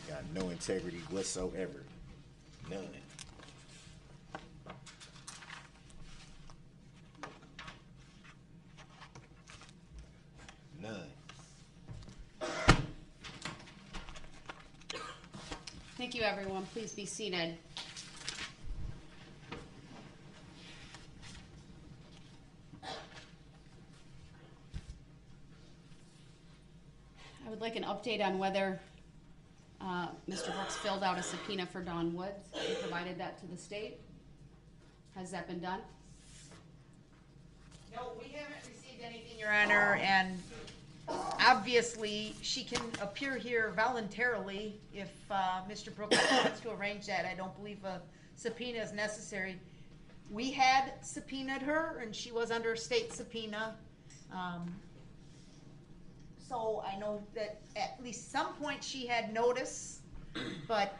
Got no integrity whatsoever. None. None. Thank you, everyone. Please be seated. I would like an update on whether Mr. Brooks filled out a subpoena for Dawn Woods and provided that to the state. Has that been done? No, we haven't received anything, Your Honor, and obviously she can appear here voluntarily if Mr. Brooks wants to arrange that. I don't believe a subpoena is necessary. We had subpoenaed her, and she was under state subpoena. So I know that at least some point she had notice, but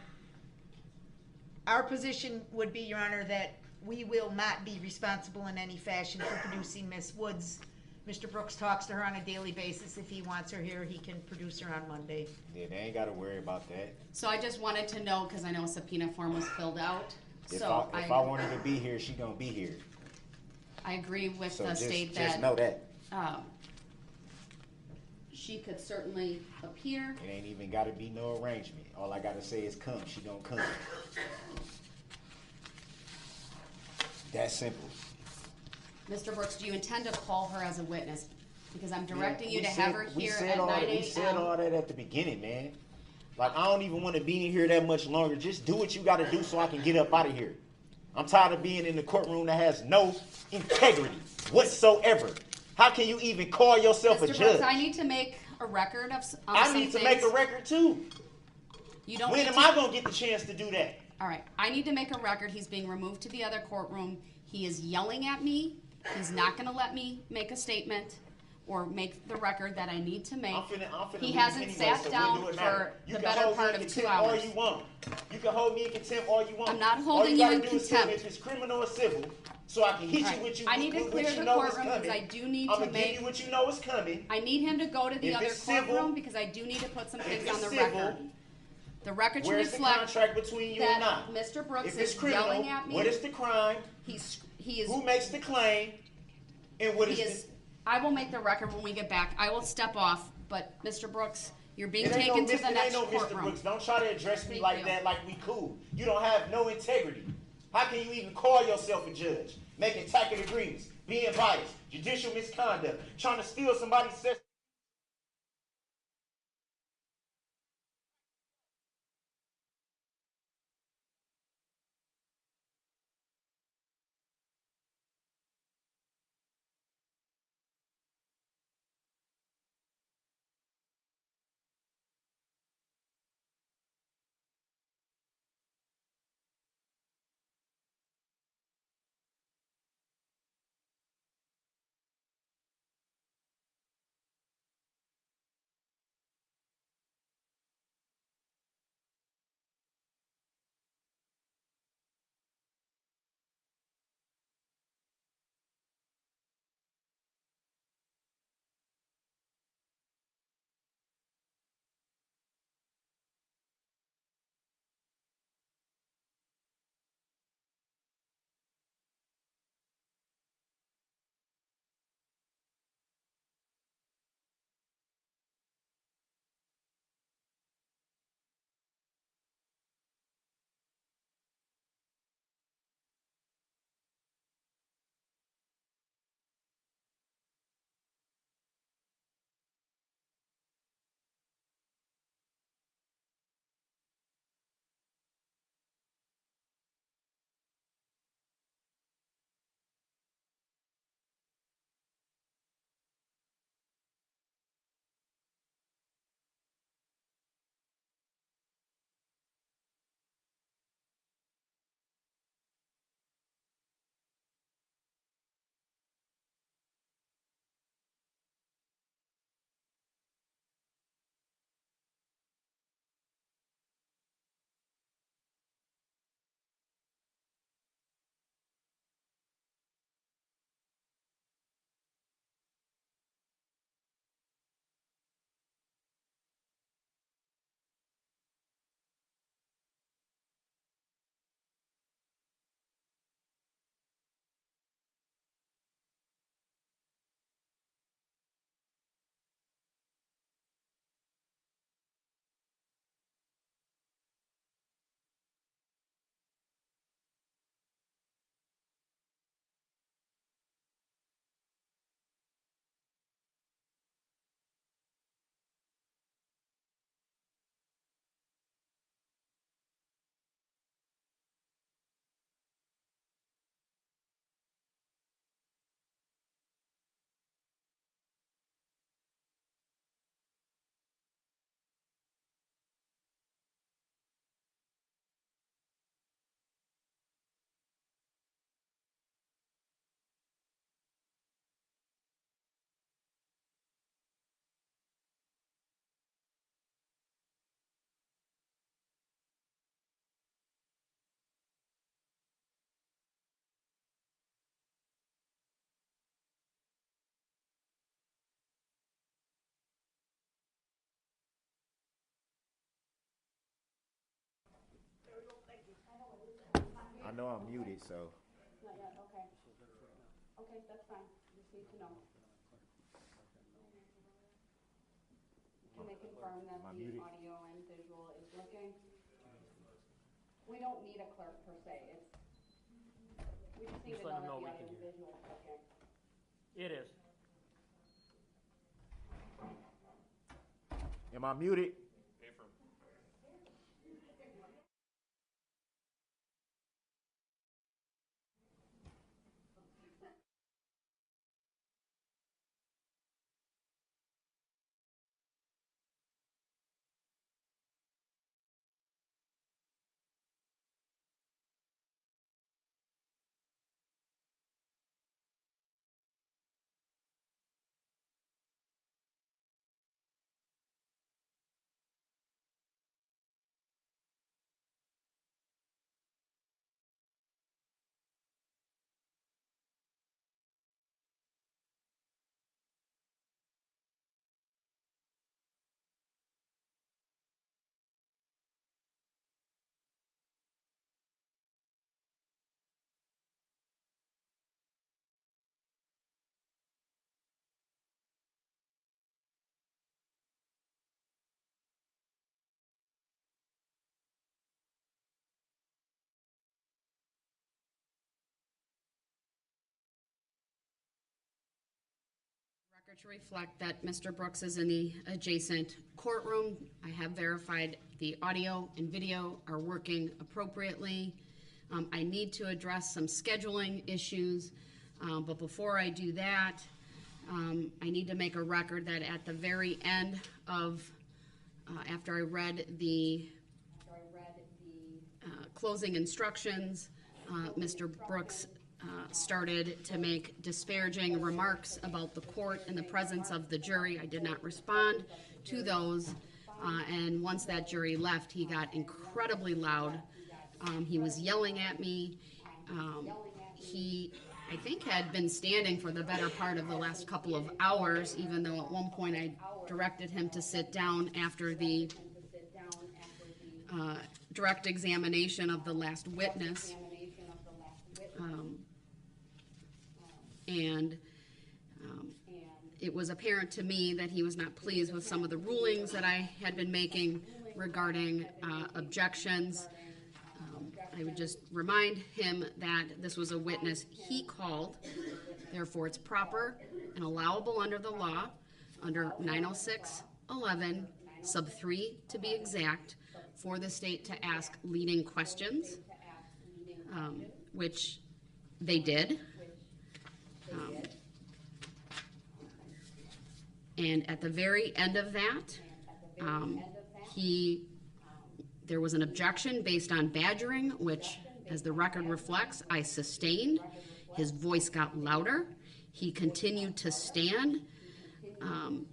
our position would be, Your Honor, that we will not be responsible in any fashion for producing Miss Woods. Mr. Brooks talks to her on a daily basis. If he wants her here, he can produce her on Monday. Yeah, they ain't got to worry about that. So I just wanted to know, because I know a subpoena form was filled out. If So I want her to be here, she gonna be here. I agree with So the just- state just that know that. She could certainly appear. It ain't even got to be no arrangement. All I got to say is come. She gonna come. That simple. Mr. Brooks, do you intend to call her as a witness? Because I'm directing you We to said- have her we here said at all 9 that- a.m. We said all that at the beginning, man. Like, I don't even want to be in here that much longer. Just do what you got to do so I can get up out of here. I'm tired of being in the courtroom that has no integrity whatsoever. How can you even call yourself a Mr. judge? Brooks, I need to make a record of some I need to make a record too. You don't When need am to- I gonna get the chance to do that? All right, I need to make a record. He's being removed to the other courtroom. He is yelling at me. He's not going to let me make a statement or make the record that I need to make. I'm finna He leave hasn't anyway, sat so down what do it matter? for You the can better hold me part in of 2 contempt all hours. you want. You can hold me in contempt all you want. I'm not All holding you you gotta in do is tell me contempt. if it's criminal or civil, so I can hit All you right, with you. I need to with clear what you the know is courtroom because coming. I do need I'ma to give make. you what you know is coming. I need him to go to the If other it's civil- courtroom because I do need to put some if things it's on the civil, record. The record should Where's the reflect contract between you and I? that Mr. Brooks If it's is criminal, yelling at me. what is the crime? He is. Who makes the claim? And what He is is. I will make the record when we get back. I will step off, but Mr. Brooks, you're being It ain't taken no to Mr. the it next ain't no Mr. courtroom. Brooks. Don't try to address me Thank like you. that, like we cool. You don't have no integrity. How can you even call yourself a judge? Making tacit agreements, being biased, judicial misconduct, trying to steal somebody's session. I know I'm muted, so. Not yet, okay. Okay, that's fine. Just need to know. Can they confirm that Am I the muted? audio and visual is working? We don't need a clerk per se. It's Just let them know we can hear. It is. Am I muted? Record to reflect that Mr. Brooks is in the adjacent courtroom. I have verified the audio and video are working appropriately. I need to address some scheduling issues, but before I do that, I need to make a record that at the very end of, after I read the closing instructions, Mr. Brooks started to make disparaging remarks about the court in the presence of the jury. I did not respond to those, and once that jury left, he got incredibly loud. He was yelling at me. He, I think, had been standing for the better part of the last couple of hours, even though at one point I directed him to sit down after the direct examination of the last witness. And it was apparent to me that he was not pleased with some of the rulings that I had been making regarding objections. I would just remind him that this was a witness he called, therefore it's proper and allowable under the law, under 906.11, sub 3 to be exact, for the state to ask leading questions, which they did. And at the very end of that, there was an objection based on badgering, which, as the record reflects, I sustained. His voice got louder. He continued to stand.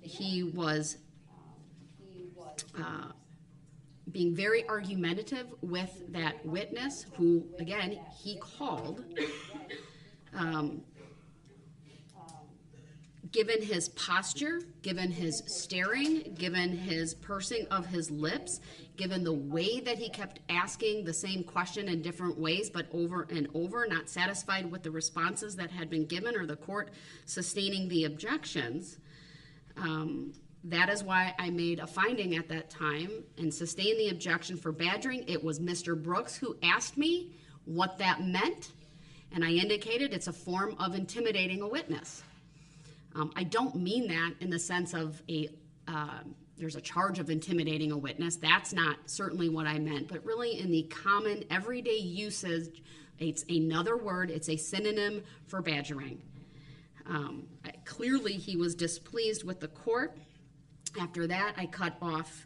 He was being very argumentative with that witness, who, again, he called. Given his posture, given his staring, given his pursing of his lips, given the way that he kept asking the same question in different ways, but over and over, not satisfied with the responses that had been given or the court sustaining the objections, that is why I made a finding at that time and sustained the objection for badgering. It was Mr. Brooks who asked me what that meant, and I indicated it's a form of intimidating a witness. I don't mean that in the sense of there's a charge of intimidating a witness. That's not certainly what I meant, but really in the common everyday usage, it's another word, it's a synonym for badgering. Clearly he was displeased with the court. After that, I cut off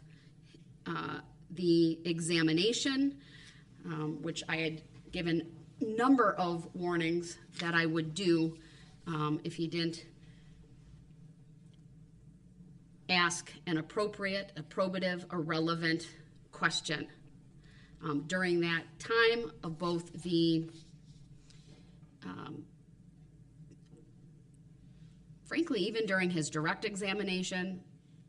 the examination, which I had given a number of warnings that I would do if he didn't ask an appropriate, a probative, a relevant question. During that time of both the, frankly, even during his direct examination,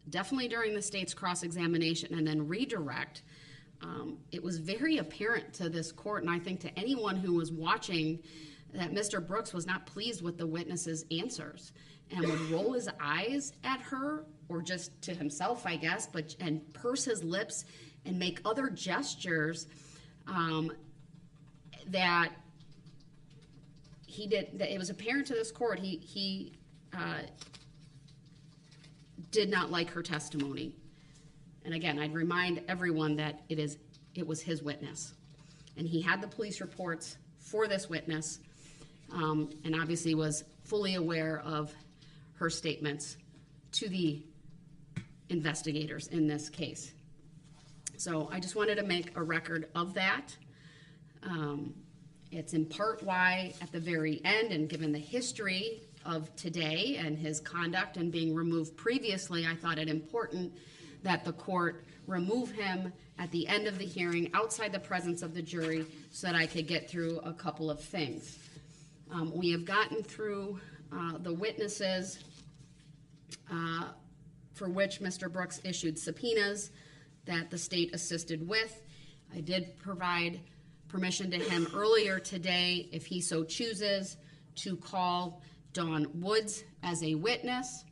definitely during the state's cross-examination and then redirect, it was very apparent to this court, and I think to anyone who was watching, that Mr. Brooks was not pleased with the witness's answers and would roll his eyes at her, or just to himself, I guess, and purse his lips and make other gestures that it was apparent to this court, he did not like her testimony. And again, I'd remind everyone that it was his witness. And he had the police reports for this witness, and obviously was fully aware of her statements to the investigators in this case. So I just wanted to make a record of that. It's in part why at the very end, and given the history of today and his conduct and being removed previously, I thought it important that the court remove him at the end of the hearing outside the presence of the jury so that I could get through a couple of things. We have gotten through the witnesses for which Mr. Brooks issued subpoenas that the state assisted with. I did provide permission to him earlier today, if he so chooses, to call Dawn Woods as a witness.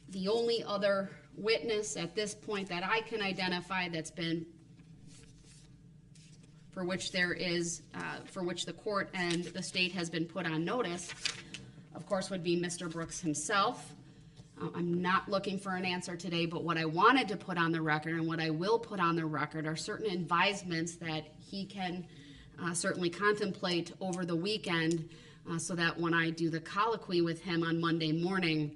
The only other witness at this point that I can identify that's been, for which the court and the state has been put on notice, of course, would be Mr. Brooks himself. I'm not looking for an answer today, but what I wanted to put on the record and what I will put on the record are certain advisements that he can certainly contemplate over the weekend so that when I do the colloquy with him on Monday morning,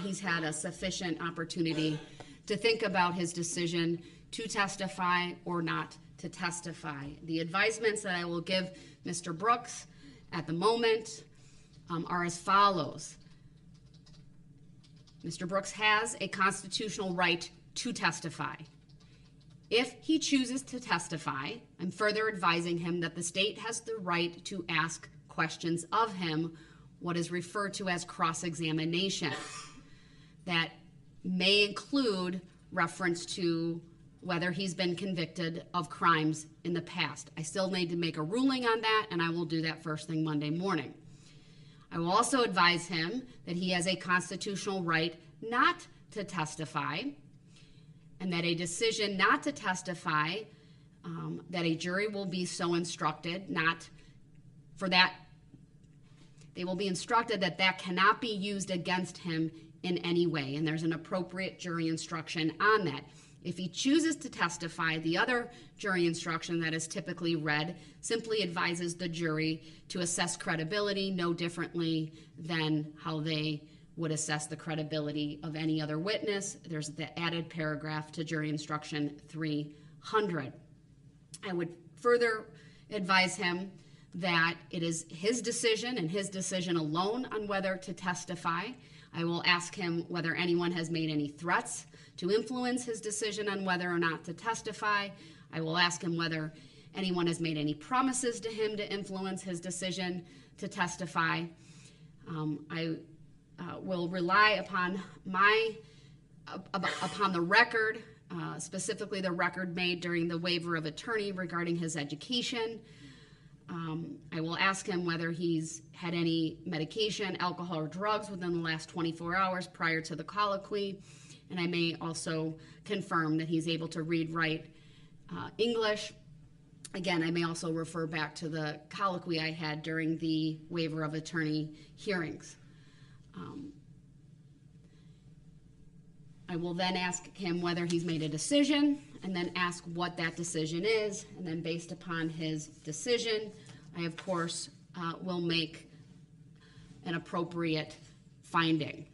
he's had a sufficient opportunity to think about his decision to testify or not to testify. The advisements that I will give Mr. Brooks at the moment are as follows. Mr. Brooks has a constitutional right to testify. If he chooses to testify, I'm further advising him that the state has the right to ask questions of him, what is referred to as cross-examination. That may include reference to whether he's been convicted of crimes in the past. I still need to make a ruling on that, and I will do that first thing Monday morning. I will also advise him that he has a constitutional right not to testify, and that a decision not to testify, that a jury will be so instructed, not for that, they will be instructed that that cannot be used against him in any way, and there's an appropriate jury instruction on that. If he chooses to testify, the other jury instruction that is typically read simply advises the jury to assess credibility no differently than how they would assess the credibility of any other witness. There's the added paragraph to jury instruction 300. I would further advise him that it is his decision and his decision alone on whether to testify. I will ask him whether anyone has made any threats to influence his decision on whether or not to testify. I will ask him whether anyone has made any promises to him to influence his decision to testify. I will rely upon upon the record, specifically the record made during the waiver of attorney regarding his education. I will ask him whether he's had any medication, alcohol, or drugs within the last 24 hours prior to the colloquy. And I may also confirm that he's able to read, write English. Again, I may also refer back to the colloquy I had during the waiver of attorney hearings. I will then ask him whether he's made a decision, and then ask what that decision is, and then based upon his decision, I of course will make an appropriate finding.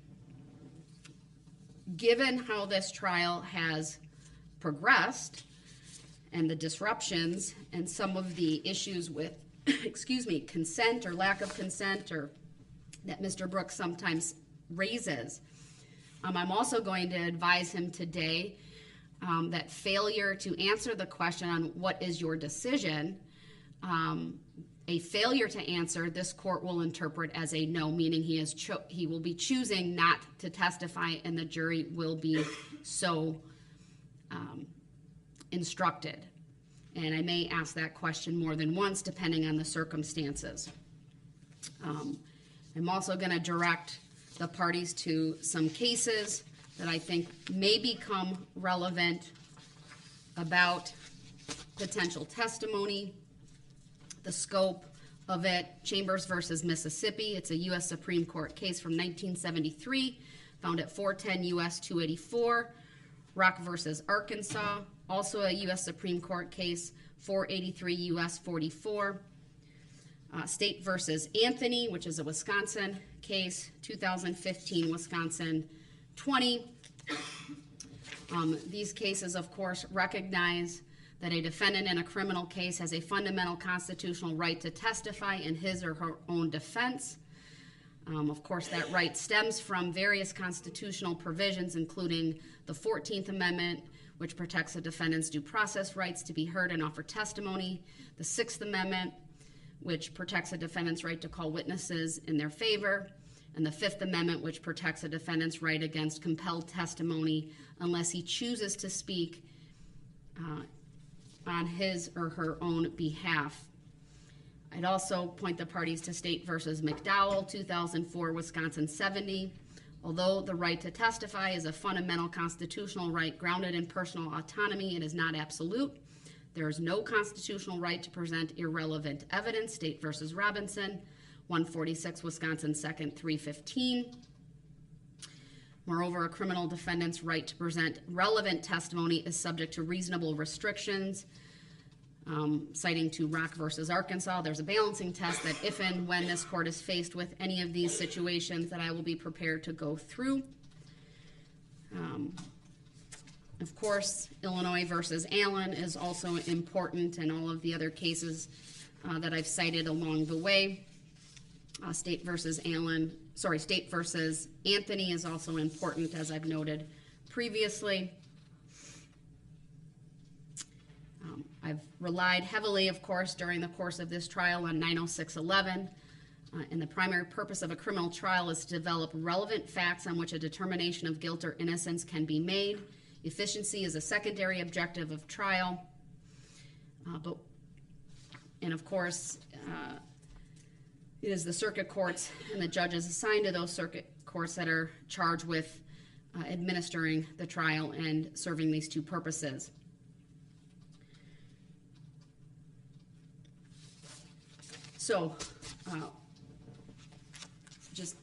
Given how this trial has progressed and the disruptions and some of the issues with, consent or lack of consent, or that Mr. Brooks sometimes raises, I'm also going to advise him today that failure to answer the question on what is your decision, a failure to answer, this court will interpret as a no, meaning he will be choosing not to testify, and the jury will be so instructed. And I may ask that question more than once, depending on the circumstances. I'm also going to direct the parties to some cases that I think may become relevant about potential testimony. the scope of it, Chambers versus Mississippi. It's a U.S. Supreme Court case from 1973, found at 410 U.S. 284. Rock versus Arkansas, also a U.S. Supreme Court case, 483 U.S. 44. State versus Anthony, which is a Wisconsin case, 2015 Wisconsin 20. These cases, of course, recognize that a defendant in a criminal case has a fundamental constitutional right to testify in his or her own defense. Of course, that right stems from various constitutional provisions, including the 14th Amendment, which protects a defendant's due process rights to be heard and offer testimony, the 6th Amendment, which protects a defendant's right to call witnesses in their favor, and the 5th Amendment, which protects a defendant's right against compelled testimony unless he chooses to speak on his or her own behalf. I'd also point the parties to State versus McDowell, 2004 Wisconsin 70. Although the right to testify is a fundamental constitutional right grounded in personal autonomy, it is not absolute. There is no constitutional right to present irrelevant evidence. State versus Robinson, 146 Wisconsin 2nd 315. Moreover, a criminal defendant's right to present relevant testimony is subject to reasonable restrictions. Citing to Rock versus Arkansas, there's a balancing test that if and when this court is faced with any of these situations that I will be prepared to go through. Of course, Illinois versus Allen is also important, and all of the other cases that I've cited along the way. State versus Anthony is also important, as I've noted previously. I've relied heavily, of course, during the course of this trial on 90611. And the primary purpose of a criminal trial is to develop relevant facts on which a determination of guilt or innocence can be made. Efficiency is a secondary objective of trial. And of course, it is the circuit courts and the judges assigned to those circuit courts that are charged with administering the trial and serving these two purposes. So, just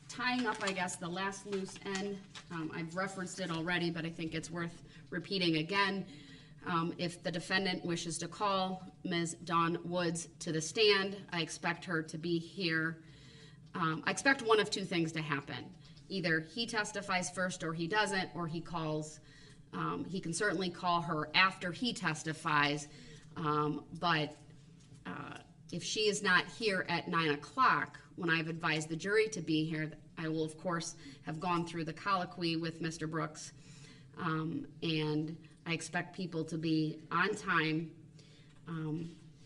tying up, I guess, the last loose end. I've referenced it already, but I think it's worth repeating again. If the defendant wishes to call Ms. Dawn Woods to the stand, I expect her to be here. I expect one of two things to happen. Either he testifies first or he doesn't, or he calls. He can certainly call her after he testifies, but if she is not here at 9 o'clock, when I've advised the jury to be here, I will, of course, have gone through the colloquy with Mr. Brooks, and I expect people to be on time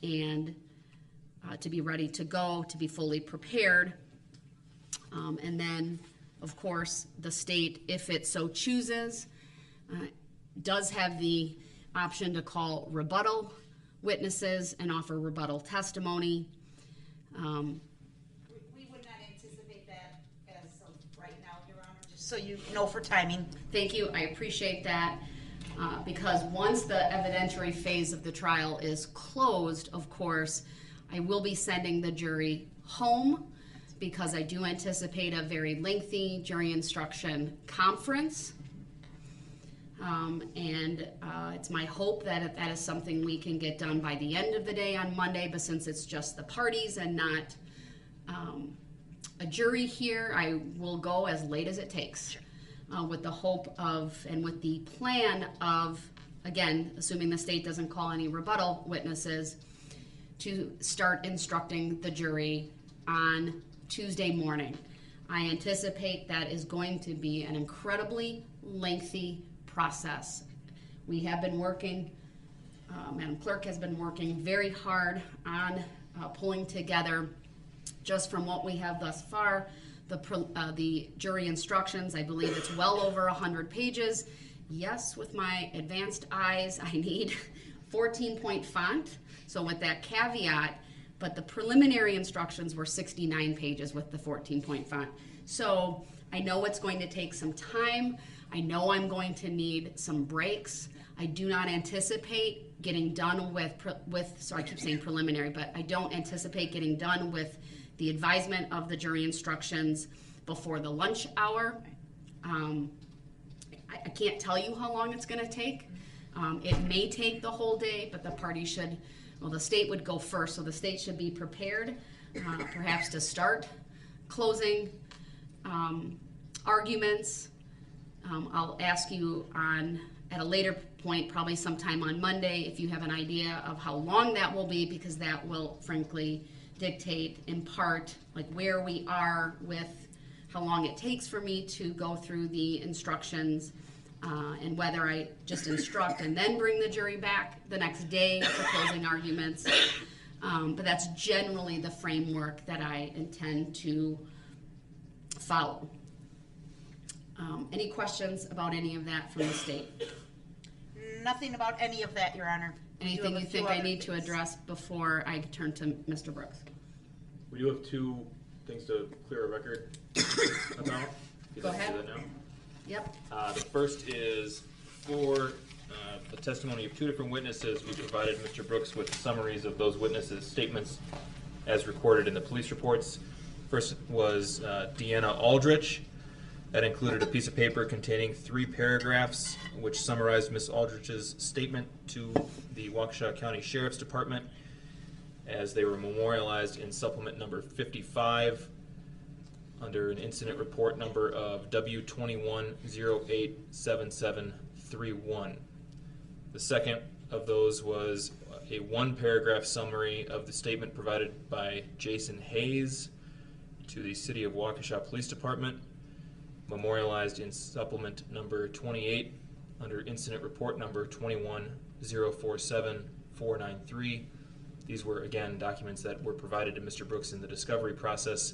and to be ready to go, to be fully prepared. And then, of course, the state, if it so chooses, does have the option to call rebuttal witnesses and offer rebuttal testimony. We would not anticipate that as of right now, Your Honor, just so you know for timing. Thank you, I appreciate that. Because once the evidentiary phase of the trial is closed, of course, I will be sending the jury home because I do anticipate a very lengthy jury instruction conference. It's my hope that that is something we can get done by the end of the day on Monday, but since it's just the parties and not a jury here, I will go as late as it takes. With the hope of, and with the plan of, again, assuming the state doesn't call any rebuttal witnesses, to start instructing the jury on Tuesday morning. I anticipate that is going to be an incredibly lengthy process. We have been working, Madam Clerk has been working very hard on pulling together, just from what we have thus far, the jury instructions. I believe it's well over 100 pages. Yes, with my advanced eyes, I need 14-point font. So with that caveat, but the preliminary instructions were 69 pages with the 14-point font. So I know it's going to take some time. I know I'm going to need some breaks. I do not anticipate getting done sorry, I keep saying preliminary, but I don't anticipate getting done with the advisement of the jury instructions before the lunch hour. I can't tell you how long it's going to take. It may take the whole day, but the party should, the state would go first, so the state should be prepared perhaps to start closing arguments. I'll ask you at a later point, probably sometime on Monday, if you have an idea of how long that will be, because that will frankly dictate in part like where we are with how long it takes for me to go through the instructions, and whether I just instruct and then bring the jury back the next day for closing arguments. But that's generally the framework that I intend to follow. Any questions about any of that from the state? Nothing about any of that, Your Honor. Anything you think I need to address before I turn to Mr. Brooks? We do have two things to clear a record about. Go ahead. Do that now. Yep. The first is for the testimony of two different witnesses. We provided Mr. Brooks with summaries of those witnesses' statements as recorded in the police reports. First was Deanna Aldrich. That included a piece of paper containing 3 paragraphs which summarized Ms. Aldrich's statement to the Waukesha County Sheriff's Department as they were memorialized in supplement number 55 under an incident report number of W21087731. The second of those was a 1-paragraph summary of the statement provided by Jason Hayes to the City of Waukesha Police Department, memorialized in supplement number 28 under incident report number 21047493. These were, again, documents that were provided to Mr. Brooks in the discovery process,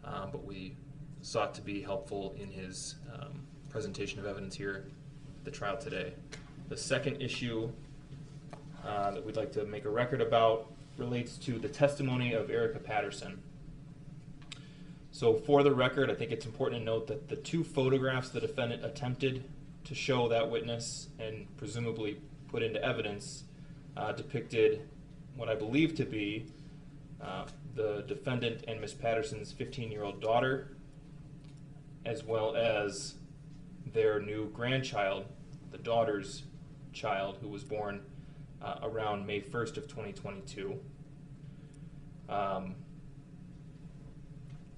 but we sought to be helpful in his presentation of evidence here at the trial today. The second issue that we'd like to make a record about relates to the testimony of Erica Patterson. So for the record, I think it's important to note that the 2 photographs the defendant attempted to show that witness and presumably put into evidence depicted what I believe to be the defendant and Ms. Patterson's 15-year-old daughter, as well as their new grandchild, the daughter's child, who was born around May 1st of 2022.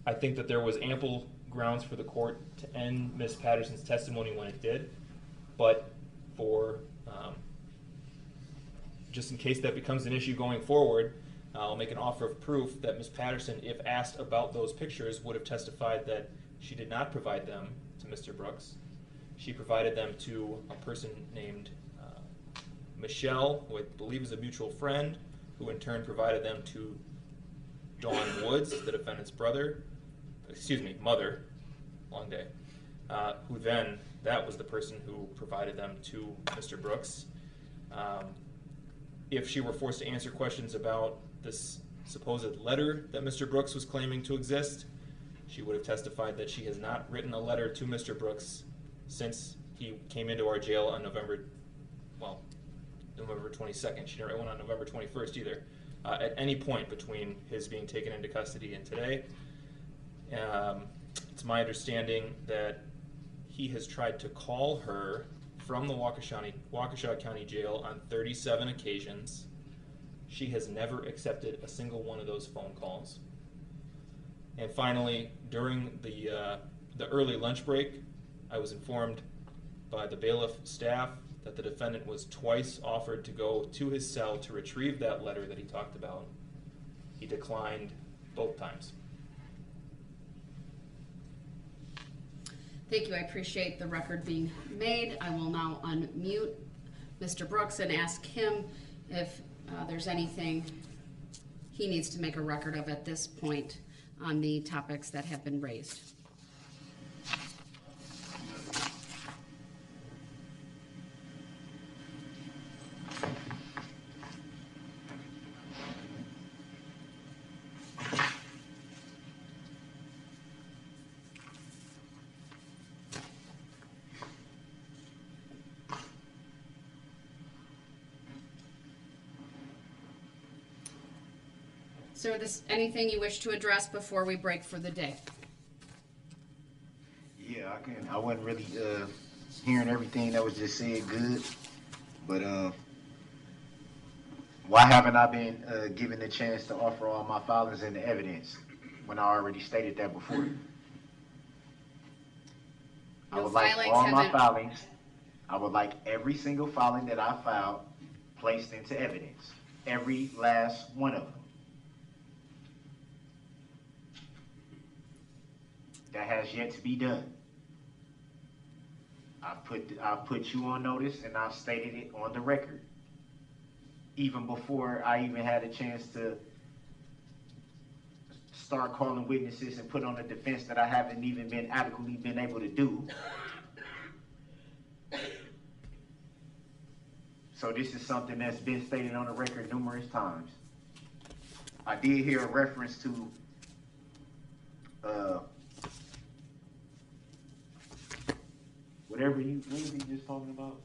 I think that there was ample grounds for the court to end Ms. Patterson's testimony when it did, but for just in case that becomes an issue going forward, I'll make an offer of proof that Ms. Patterson, if asked about those pictures, would have testified that she did not provide them to Mr. Brooks. She provided them to a person named Michelle, who I believe is a mutual friend, who in turn provided them to Dawn Woods, the defendant's mother, long day, who then, that was the person who provided them to Mr. Brooks. If she were forced to answer questions about this supposed letter that Mr. Brooks was claiming to exist, she would have testified that she has not written a letter to Mr. Brooks since he came into our jail on November 22nd. She didn't write one on November 21st either. At any point between his being taken into custody and today. It's my understanding that he has tried to call her from the Waukesha County Jail on 37 occasions. She has never accepted a single one of those phone calls. And finally, during the early lunch break, I was informed by the bailiff staff that the defendant was twice offered to go to his cell to retrieve that letter that he talked about. He declined both times. Thank you. I appreciate the record being made. I will now unmute Mr. Brooks and ask him if there's anything he needs to make a record of at this point on the topics that have been raised. Sir, anything you wish to address before we break for the day? Yeah, I wasn't really hearing everything that was just said good, but why haven't I been given the chance to offer all my filings and the evidence when I already stated that before? I would like all my filings. I would like every single filing that I filed placed into evidence. Every last one of them. That has yet to be done. I've put you on notice and I've stated it on the record. Even before I even had a chance to start calling witnesses and put on a defense that I haven't even been adequately been able to do. So this is something that's been stated on the record numerous times. I did hear a reference to what was he just talking about?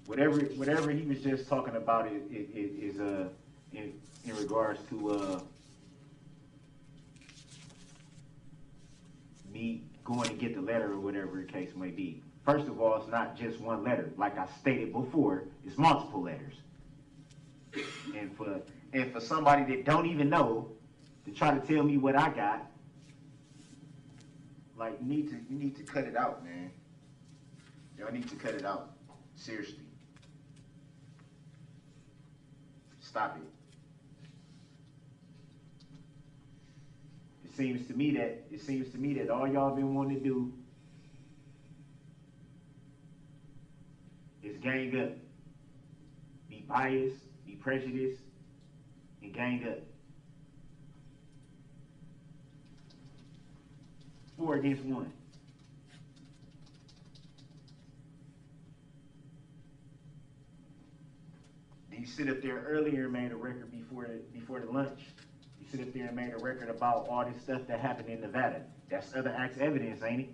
Whatever he was just talking about is in regards to me going to get the letter or whatever the case may be. First of all, it's not just one letter. Like I stated before, it's multiple letters. And for somebody that don't even know to try to tell me what I got, like you need to cut it out, man. Y'all need to cut it out. Seriously. Stop it. It seems to me that all y'all been wanting to do is gang up. Be biased, be prejudiced, and gang up. 4 against 1. Then you sit up there earlier and made a record before the lunch. You sit up there and made a record about all this stuff that happened in Nevada. That's other acts of evidence, ain't it?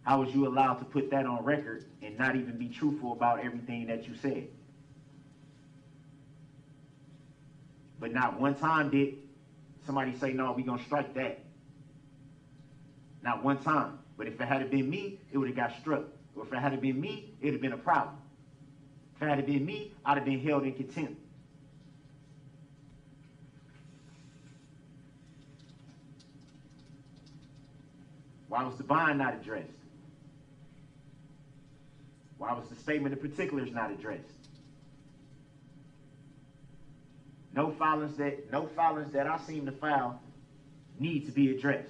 How was you allowed to put that on record and not even be truthful about everything that you said? But not one time did somebody say, no, we're going to strike that. Not one time. But if it had been me, it would have got struck. Or if it had been me, it would have been a problem. If it had been me, I'd have been held in contempt. Why was the bond not addressed? Why was the statement of particulars not addressed? No filings that I seem to file need to be addressed.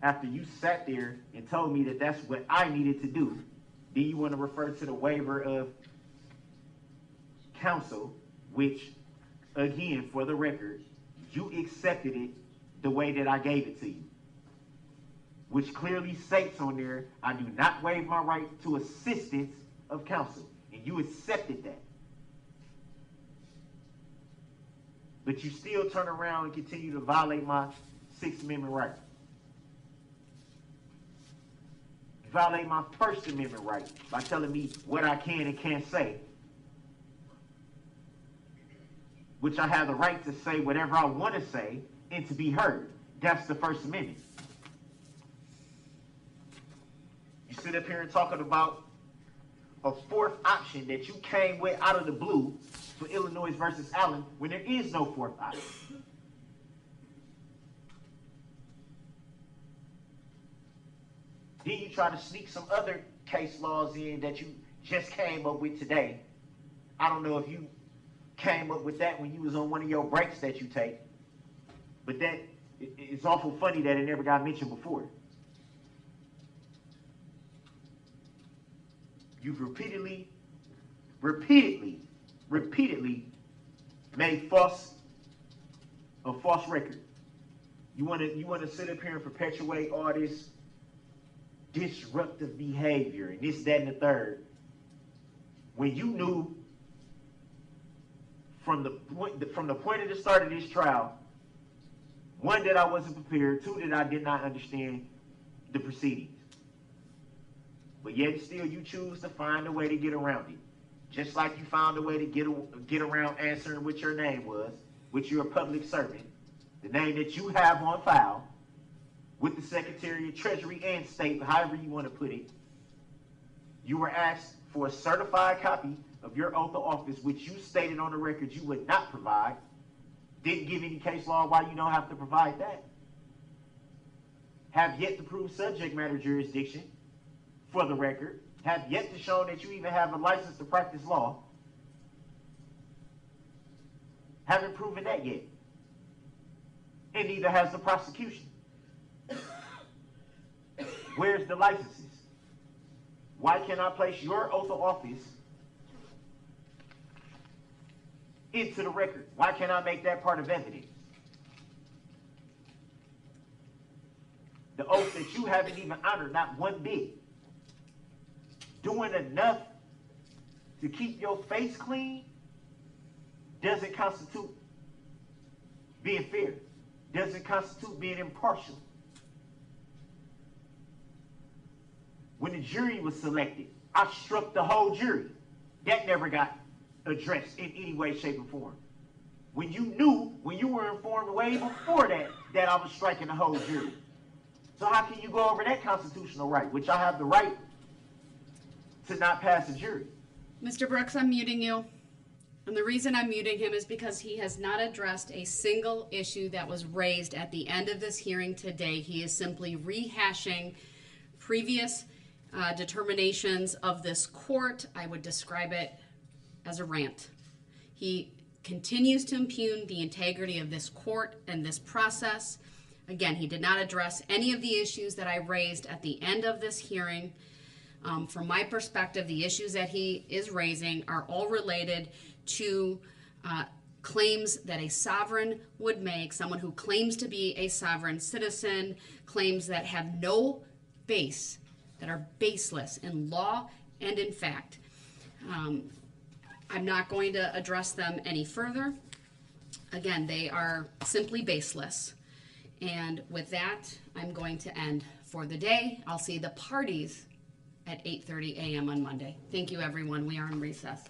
After you sat there and told me that that's what I needed to do, then you want to refer to the waiver of counsel, which, again, for the record, you accepted it the way that I gave it to you, which clearly states on there, I do not waive my right to assistance of counsel, and you accepted that. But you still turn around and continue to violate my Sixth Amendment right. You violate my First Amendment right by telling me what I can and can't say, which I have the right to say whatever I want to say and to be heard. That's the First Amendment. You sit up here and talking about a fourth option that you came with out of the blue for Illinois versus Allen when there is no fourth option. Then you try to sneak some other case laws in that you just came up with today. I don't know if you came up with that when you was on one of your breaks that you take, but it's awful funny that it never got mentioned before. You've repeatedly made a false record. You want to sit up here and perpetuate all this disruptive behavior and this, that, and the third, when you knew from the point of the start of this trial, 1, that I wasn't prepared, 2, that I did not understand the proceedings. But yet still you choose to find a way to get around it. Just like you found a way to get around answering what your name was, which you're a public servant, the name that you have on file with the Secretary of Treasury and State, however you want to put it. You were asked for a certified copy of your oath of office, which you stated on the record you would not provide. Didn't give any case law why you don't have to provide that. Have yet to prove subject matter jurisdiction for the record. Have yet to show that you even have a license to practice law. Haven't proven that yet. And neither has the prosecution. Where's the licenses? Why can't I place your oath of office into the record? Why can't I make that part of evidence? The oath that you haven't even honored, not one bit. Doing enough to keep your face clean doesn't constitute being fair. Doesn't constitute being impartial. When the jury was selected, I struck the whole jury. That never got addressed in any way, shape, or form. When you knew, when you were informed way before that I was striking the whole jury. So how can you go over that constitutional right, which I have the right to not pass a jury? Mr. Brooks, I'm muting you. And the reason I'm muting him is because he has not addressed a single issue that was raised at the end of this hearing today. He is simply rehashing previous determinations of this court. I would describe it as a rant. He continues to impugn the integrity of this court and this process. Again, he did not address any of the issues that I raised at the end of this hearing. From my perspective, the issues that he is raising are all related to claims that a sovereign would make, someone who claims to be a sovereign citizen, claims that have no base, that are baseless in law and in fact. I'm not going to address them any further. Again, they are simply baseless. And with that, I'm going to end for the day. I'll see the parties at 8:30 a.m. on Monday. Thank you, everyone. We are in recess.